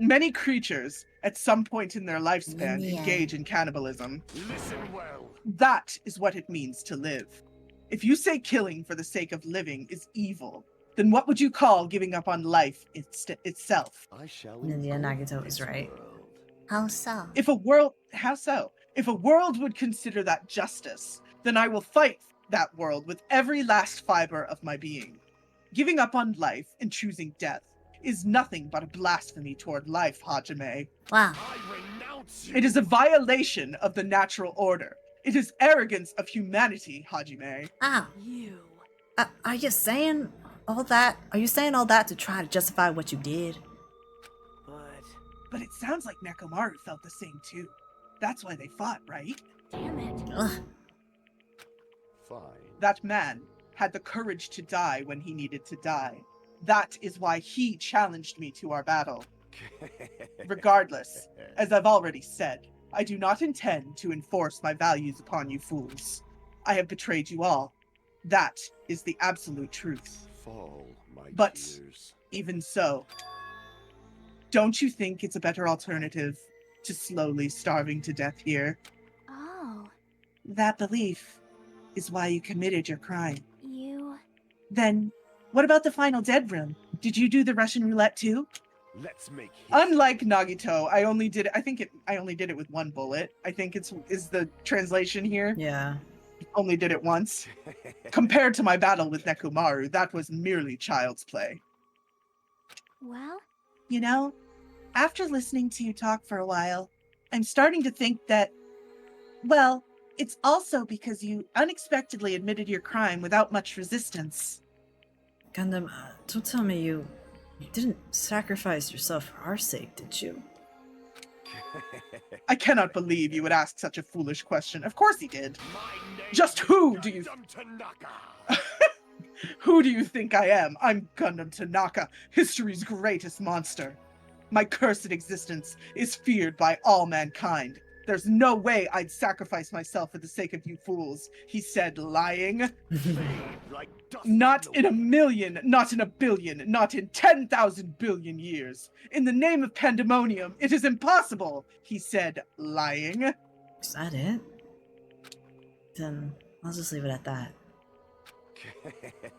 Many creatures, at some point in their lifespan, engage in cannibalism. Listen well. That is what it means to live. If you say killing for the sake of living is evil, then what would you call giving up on life itself? I shall. Yeah, Nagito is right. How so? How so? If a world would consider that justice, then I will fight that world with every last fiber of my being. Giving up on life and choosing death is nothing but a blasphemy toward life, Hajime. Wow. I renounce you. It is a violation of the natural order. It is arrogance of humanity, Hajime. Oh. You. Are you saying all that? Are you saying all that to try to justify what you did? But it sounds like Nekomaru felt the same too. That's why they fought, right? Damn it. Ugh. Fine. That man had the courage to die when he needed to die. That is why he challenged me to our battle. Regardless, as I've already said, I do not intend to enforce my values upon you fools. I have betrayed you all. That is the absolute truth. Fall, my But tears. even so, don't you think it's a better alternative to slowly starving to death here? Oh. That belief is why you committed your crime. You... Then, what about the final dead room? Did you do the Russian roulette too? Let's make history. Unlike Nagito, I only did it with one bullet. I think is the translation here. Yeah. Only did it once. Compared to my battle with Nekomaru, that was merely child's play. Well? You know, after listening to you talk for a while, I'm starting to think that, well, it's also because you unexpectedly admitted your crime without much resistance. Gundam, don't tell me you You didn't sacrifice yourself for our sake, did you? I cannot believe you would ask such a foolish question. Of course he did. Just who do you... Who do you think I am? I'm Gundam Tanaka, history's greatest monster. My cursed existence is feared by all mankind. There's no way I'd sacrifice myself for the sake of you fools, he said, lying. Not in a million, not in a billion, not in 10,000 billion years. In the name of pandemonium, it is impossible, he said, lying. Is that it? Then I'll just leave it at that.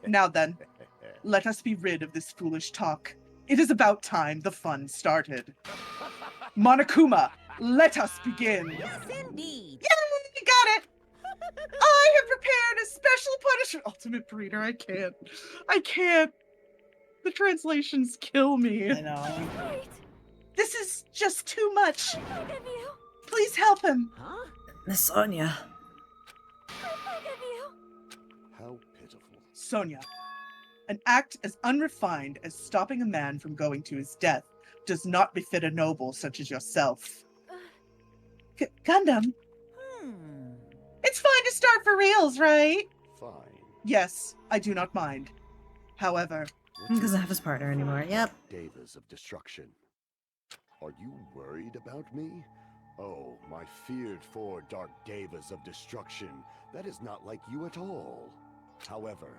Now then, let us be rid of this foolish talk. It is about time the fun started. Monokuma, let us begin. Yes, indeed. Yay, we got it. I have prepared a special punishment. Ultimate Breeder, I can't. The translations kill me. I know. This is just too much. Please help him. Huh? Miss Sonia. How pitiful. Sonia, an act as unrefined as stopping a man from going to his death does not befit a noble such as yourself. Gundam. It's fine to start for reals, right? Fine. Yes, I do not mind. However... He doesn't have his partner anymore, yep. Devas of destruction. Are you worried about me? Oh, my feared for dark Devas of destruction. That is not like you at all. However,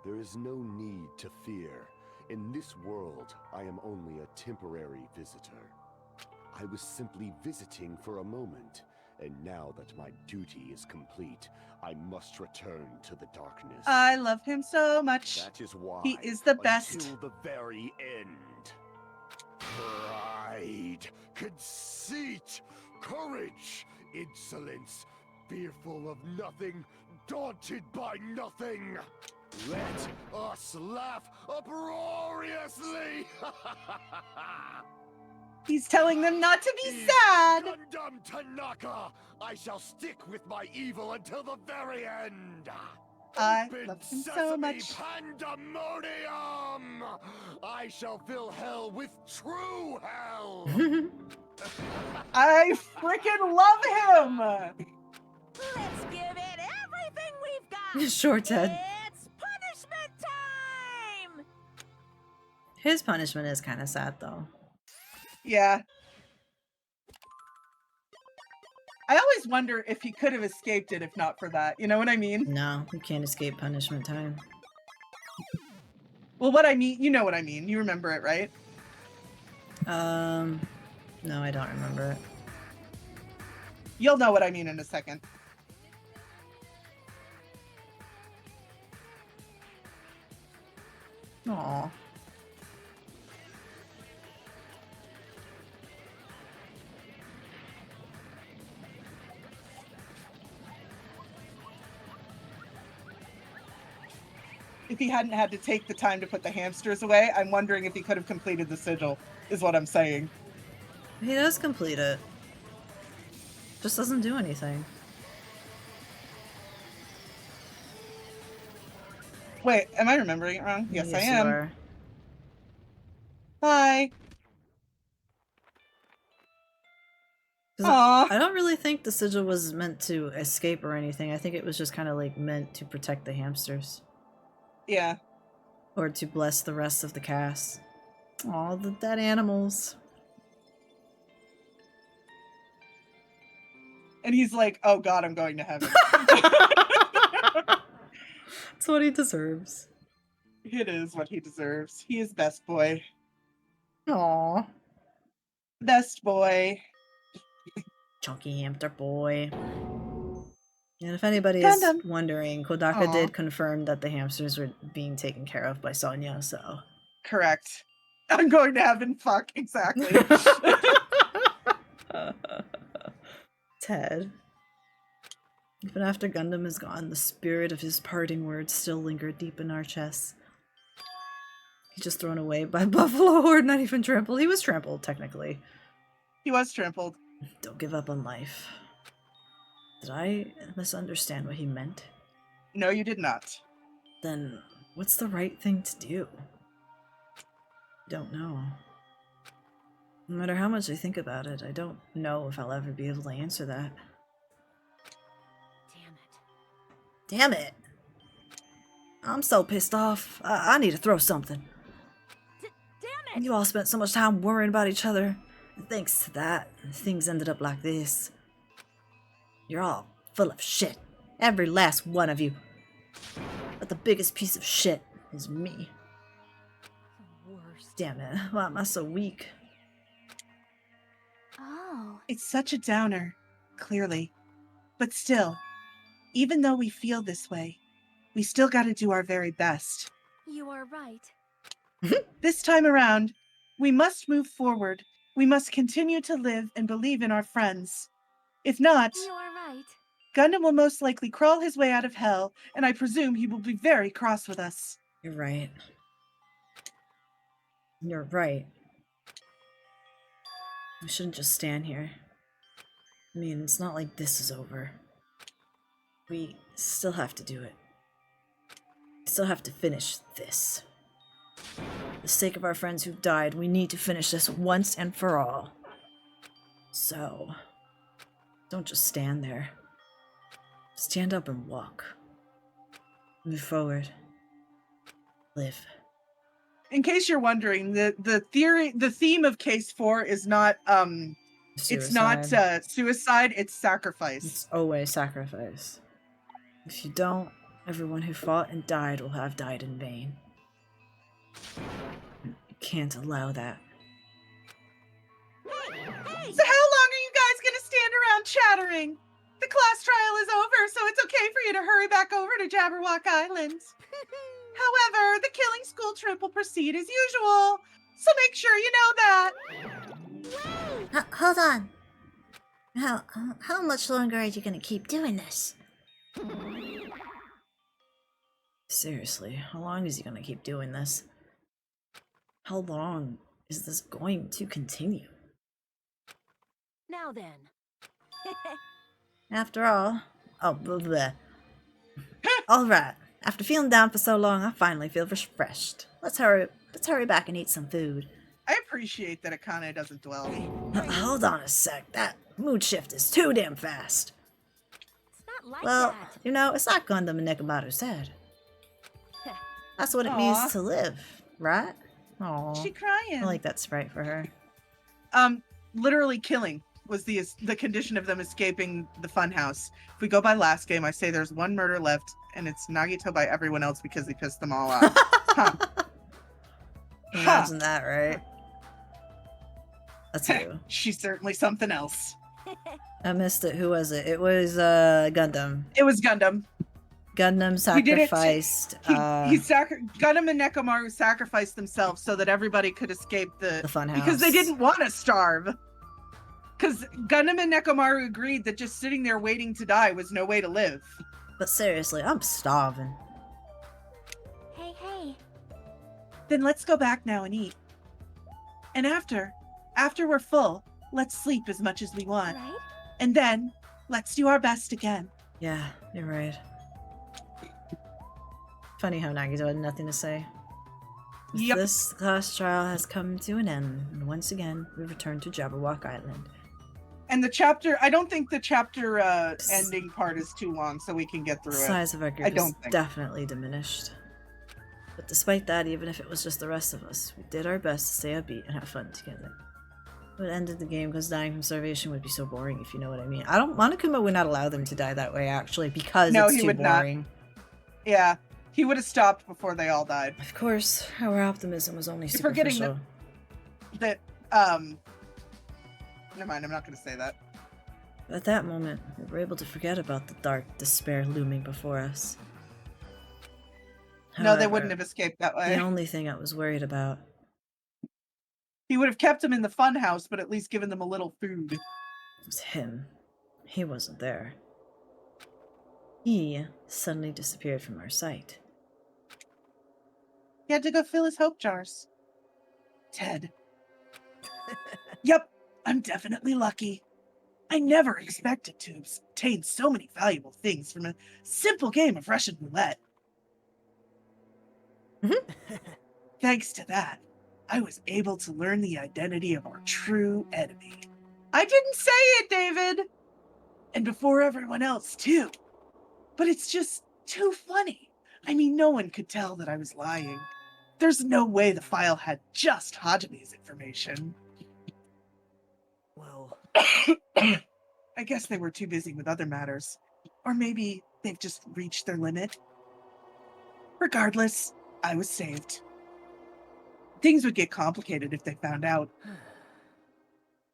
there is no need to fear. In this world, I am only a temporary visitor. I was simply visiting for a moment, and now that my duty is complete, I must return to the darkness. I love him so much. That is why he is the best. Until the very end. Pride, conceit, courage, insolence, fearful of nothing, daunted by nothing. Let us laugh uproariously! He's telling them not to be sad! Gundam Tanaka! I shall stick with my evil until the very end! I Open love him so sesame much. Pandemonium! I shall fill hell with true hell! I freaking love him! Let's give it everything we've got! Sure, Ted. It's punishment time! His punishment is kind of sad, though. Yeah. I always wonder if he could have escaped it if not for that. You know what I mean? No, you can't escape punishment time. Well, what I mean, you know what I mean. You remember it, right? No, I don't remember it. You'll know what I mean in a second. Aw. If he hadn't had to take the time to put the hamsters away, I'm wondering if he could have completed the sigil, is what I'm saying. He does complete it. Just doesn't do anything. Wait, am I remembering it wrong? Yes, I you am. are. Bye. 'Cause Aw. I don't really think the sigil was meant to escape or anything. I think it was just kind of like meant to protect the hamsters. Yeah. Or to bless the rest of the cast. Aw, the dead animals. And he's like, oh god, I'm going to heaven. That's what he deserves. It is what he deserves. He is best boy. Aw. Best boy. Chunky hamster boy. And if anybody is Gundam. wondering, Kodaka Aw. did confirm that the hamsters were being taken care of by Sonia, so... Correct. I'm going to heaven, fuck, exactly. Ted. Even after Gundam is gone, the spirit of his parting words still linger deep in our chests. He's just thrown away by Buffalo Horde, not even trampled. He was trampled, technically. He was trampled. Don't give up on life. Did I misunderstand what he meant? No, you did not. Then what's the right thing to do? Don't know. No matter how much I think about it, I don't know if I'll ever be able to answer that. Damn it! I'm so pissed off. I need to throw something. Damn it! You all spent so much time worrying about each other. And thanks to that, things ended up like this. You're all full of shit. Every last one of you. But the biggest piece of shit is me. Damn it, why am I so weak? Oh. It's such a downer, clearly. But still, even though we feel this way, we still gotta do our very best. You are right. This time around, we must move forward. We must continue to live and believe in our friends. If not, You are right. Gundam will most likely crawl his way out of hell, and I presume he will be very cross with us. You're right. You're right. We shouldn't just stand here. I mean, it's not like this is over. We still have to do it. We still have to finish this. For the sake of our friends who've died, we need to finish this once and for all. So, don't just stand there. Stand up and walk. Move forward. Live. In case you're wondering, the theme of Case 4 is not it's not suicide, it's sacrifice. It's always sacrifice. If you don't, everyone who fought and died will have died in vain. You can't allow that. So how long are you guys gonna stand around chattering? The class trial is over, so it's okay for you to hurry back over to Jabberwock Island. However, the killing school trip will proceed as usual, so make sure you know that. Hold on. How much longer are you gonna keep doing this? Seriously, how long is he gonna keep doing this? How long is this going to continue? Now then. After all, oh, blah, blah. Alright, after feeling down for so long, I finally feel refreshed. Let's hurry back and eat some food. I appreciate that Akane doesn't dwell. Hold on a sec, that mood shift is too damn fast. It's not like Well, that. you know, it's like Gundam and Nekomaru said. That's what it Aw. means to live, right? Aww. She crying. I like that sprite for her. Literally killing was the condition of them escaping the funhouse. If we go by last game, I say there's one murder left, and it's Nagito by everyone else because he pissed them all off. Huh. Imagine that, right? That's you. She's certainly something else. I missed it. Who was it? It was Gundam. It was Gundam. Gundam sacrificed. Gundam and Nekomaru sacrificed themselves so that everybody could escape the funhouse. Because they didn't want to starve. Because Gundam and Nekomaru agreed that just sitting there waiting to die was no way to live. But seriously, I'm starving. Hey. Then let's go back now and eat. And after we're full, let's sleep as much as we want. Right? And then, let's do our best again. Yeah, you're right. Funny how Nagito had nothing to say. Yep. This class trial has come to an end, and once again, we return to Jabberwock Island. And the chapter, I don't think the chapter ending part is too long, so we can get through The it. size of our group is think. definitely diminished. But despite that, even if it was just the rest of us, we did our best to stay upbeat and have fun together. It would end the game because dying from starvation would be so boring, if you know what I mean. Monokuma would not allow them to die that way, actually, because No, it's he too would not. boring. Yeah, he would have stopped before they all died. Of course, our optimism was only You're forgetting superficial. that never mind, I'm not going to say that. At that moment, we were able to forget about the dark despair looming before us. No, they However, wouldn't have escaped that way. The only thing I was worried about He would have kept them in the funhouse, but at least given them a little food. was him. He wasn't there. He suddenly disappeared from our sight. He had to go fill his hope jars. Ted. Yep, I'm definitely lucky. I never expected to obtain so many valuable things from a simple game of Russian roulette. Thanks to that, I was able to learn the identity of our true enemy. I didn't say it, David! And before everyone else, too. But it's just too funny. I mean, no one could tell that I was lying. There's no way the file had just Hajime's information. Well, I guess they were too busy with other matters. Or maybe they've just reached their limit. Regardless, I was saved. Things would get complicated if they found out.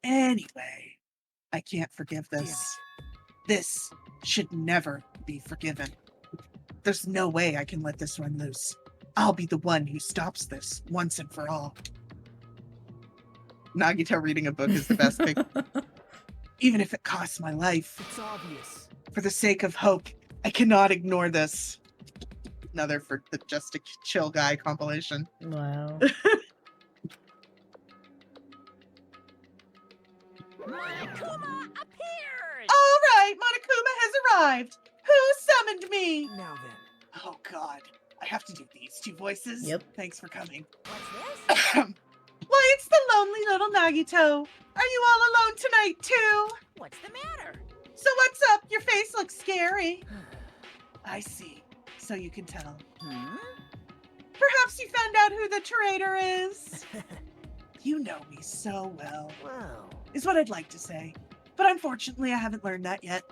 Anyway, I can't forgive this. This should never be forgiven. There's no way I can let this run loose. I'll be the one who stops this once and for all. Nagito reading a book is the best thing. Even if it costs my life. it's obvious. For the sake of hope, I cannot ignore this. Another for the Just a Chill Guy compilation. Wow. Monokuma appeared! All right, Monokuma has arrived. Who summoned me? Now then. Oh, God. I have to do these two voices. Yep. Thanks for coming. What's this? Why, it's the lonely little Nagito. Are you all alone tonight, too? What's the matter? So what's up? Your face looks scary. I see. So you can tell. Perhaps you found out who the traitor is. You know me so well. Well, Is what I'd like to say. But unfortunately, I haven't learned that yet.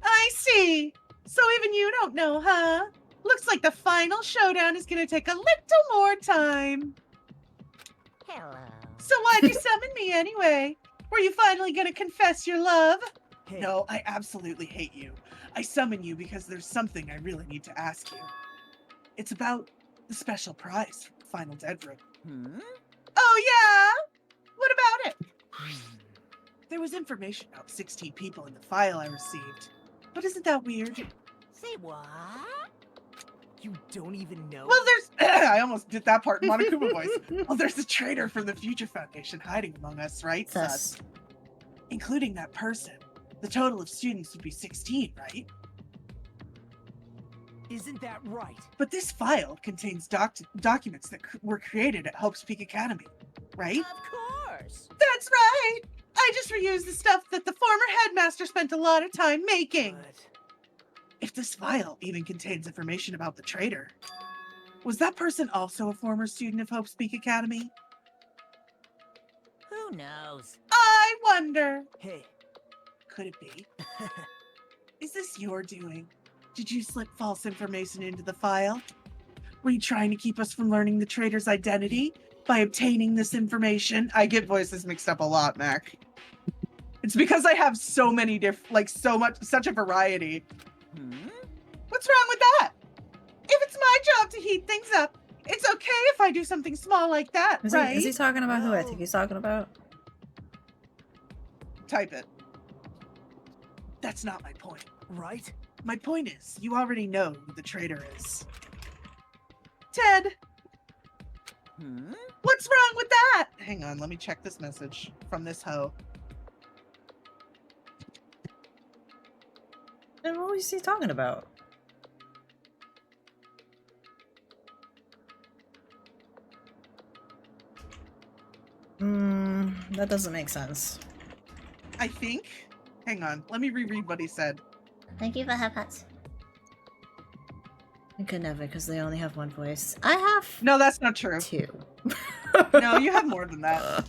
I see. So even you don't know, huh? Looks like the final showdown is going to take a little more time. Hello. So why'd you summon me anyway? Were you finally going to confess your love? hey, No, I absolutely hate you. I summon you because there's something I really need to ask you. It's about the special prize from Final Dead Room. Oh, yeah? What about it? There was information about 16 people in the file I received. But isn't that weird? Say what? you don't even know? Well, there's... I almost did that part in Monokuma voice. Well, there's a traitor from the Future Foundation hiding among us, right? Sus. Including that person. The total of students would be 16, right? Isn't that right? But this file contains documents that were created at Hope's Peak Academy, right? Of course. That's right! I just reused the stuff that the former headmaster spent a lot of time making. But If this file even contains information about the traitor, was that person also a former student of Hope's Peak Academy? Who knows? I wonder. hey, Could it be? Is this your doing? Did you slip false information into the file? Were you trying to keep us from learning the traitor's identity by obtaining this information? I get voices mixed up a lot, Mac. It's because I have so many such a variety. What's wrong with that? If it's my job to heat things up, it's okay if I do something small like that, right? Is he talking about who I think he's talking about? Type it. That's not my point. right? My point is, you already know who the traitor is. Ted! What's wrong with that? Hang on, let me check this message from this hoe. And what was he talking about? That doesn't make sense. I think. Hang on, let me reread what he said. Thank you for headphones. I could never, because they only have one voice. I have No, that's not true. two. No, you have more than that.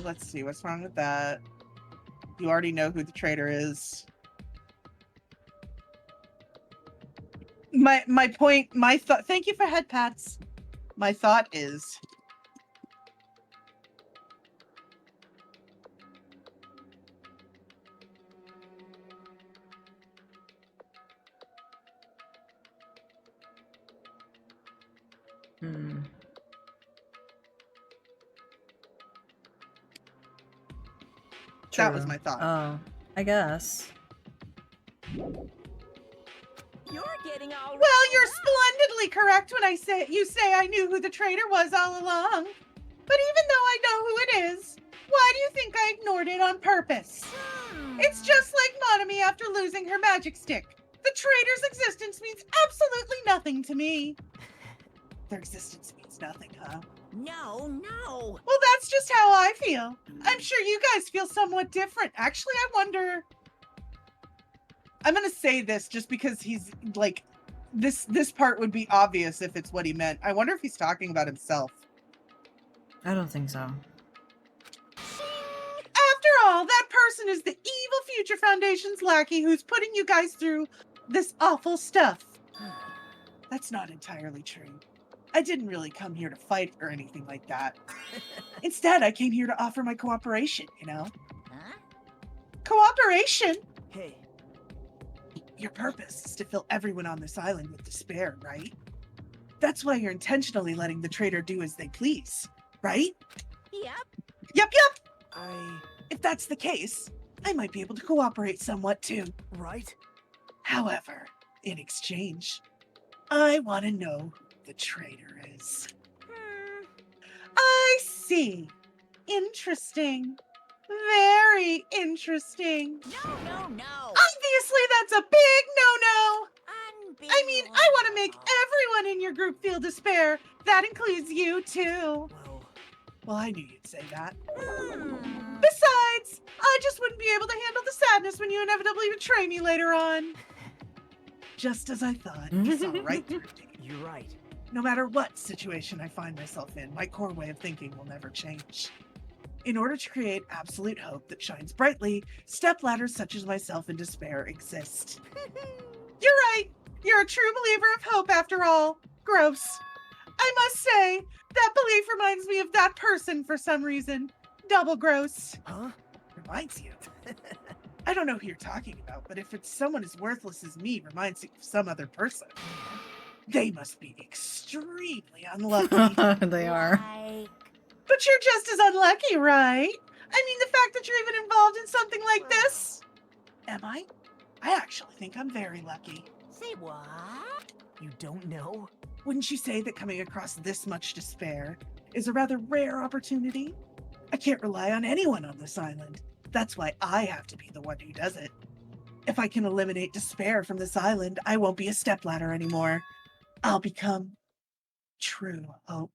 Let's see, what's wrong with that? You already know who the traitor is. My point, my thought, thank you for head pats. My thought is, that was my thought. Oh, I guess. You're getting all Well, you're splendidly correct when you say I knew who the traitor was all along. But even though I know who it is, why do you think I ignored it on purpose? It's just like Monami after losing her magic stick. The traitor's existence means absolutely nothing to me. Their existence means nothing, huh? No, no. Well, that's just how I feel. I'm sure you guys feel somewhat different. Actually, I wonder... I'm gonna say this just because he's, like... This part would be obvious if it's what he meant. I wonder if he's talking about himself. I don't think so. After all, that person is the evil Future Foundation's lackey who's putting you guys through this awful stuff. That's not entirely true. I didn't really come here to fight or anything like that. Instead, I came here to offer my cooperation, you know? Huh? Cooperation? Hey. Your purpose is to fill everyone on this island with despair, right? That's why you're intentionally letting the traitor do as they please, right? Yep. Yep, yep! If that's the case, I might be able to cooperate somewhat too. Right? However, in exchange, I want to know who the traitor is. I see. Interesting. Very interesting. No. Obviously, that's a big no-no. I mean, I want to make everyone in your group feel despair. That includes you, too. Well, I knew you'd say that. Besides, I just wouldn't be able to handle the sadness when you inevitably betray me later on. Just as I thought, you saw right through me. You're right. No matter what situation I find myself in, my core way of thinking will never change. In order to create absolute hope that shines brightly, stepladders such as myself in despair exist. You're right. You're a true believer of hope after all. Gross. I must say, that belief reminds me of that person for some reason. Double gross. Huh? Reminds you? I don't know who you're talking about, but if it's someone as worthless as me reminds you of some other person, they must be extremely unlucky. They are. But you're just as unlucky, right? I mean, the fact that you're even involved in something like this. Am I? I actually think I'm very lucky. Say what? You don't know? Wouldn't you say that coming across this much despair is a rather rare opportunity? I can't rely on anyone on this island. That's why I have to be the one who does it. If I can eliminate despair from this island, I won't be a stepladder anymore. I'll become true hope.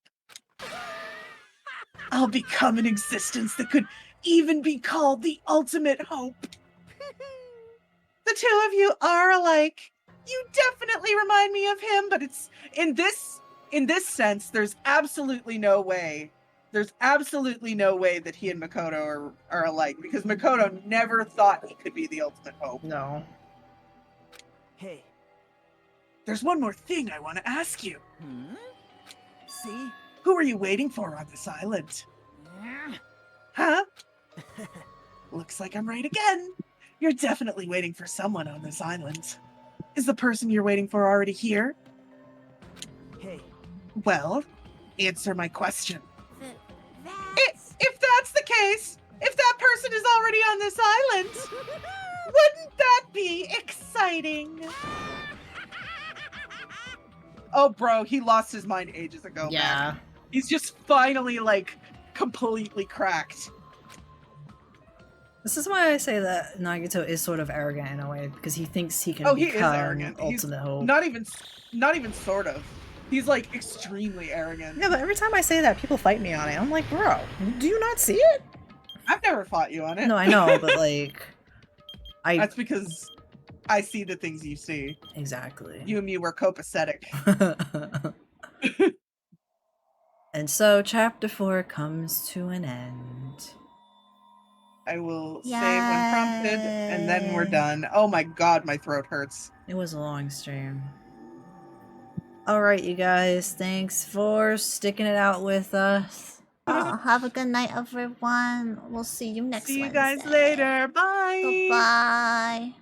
I'll become an existence that could even be called the ultimate hope. The two of you are alike. You definitely remind me of him, but it's in this sense, there's absolutely no way. There's absolutely no way that he and Makoto are alike, because Makoto never thought he could be the ultimate hope. No. Hey. There's one more thing I want to ask you. See? Who are you waiting for on this island? Huh? Looks like I'm right again. You're definitely waiting for someone on this island. Is the person you're waiting for already here? Hey. Well, answer my question. If that's the case, if that person is already on this island, wouldn't that be exciting? Oh, bro, he lost his mind ages ago. Yeah. Man. He's just finally, like, completely cracked. This is why I say that Nagito is sort of arrogant in a way, because he thinks he can he is become arrogant. ultimate hope. Not even sort of. He's like extremely arrogant. Yeah, but every time I say that, people fight me on it. I'm like, bro, do you not see it? I've never fought you on it. No, I know, but like, That's because I see the things you see. Exactly. You and me were copacetic. And so chapter 4 comes to an end. I will save when prompted, and then we're done. Oh my god, my throat hurts. It was a long stream. Alright, you guys, thanks for sticking it out with us. Oh, have a good night, everyone. We'll see you next Wednesday. See you guys later. Bye. Goodbye.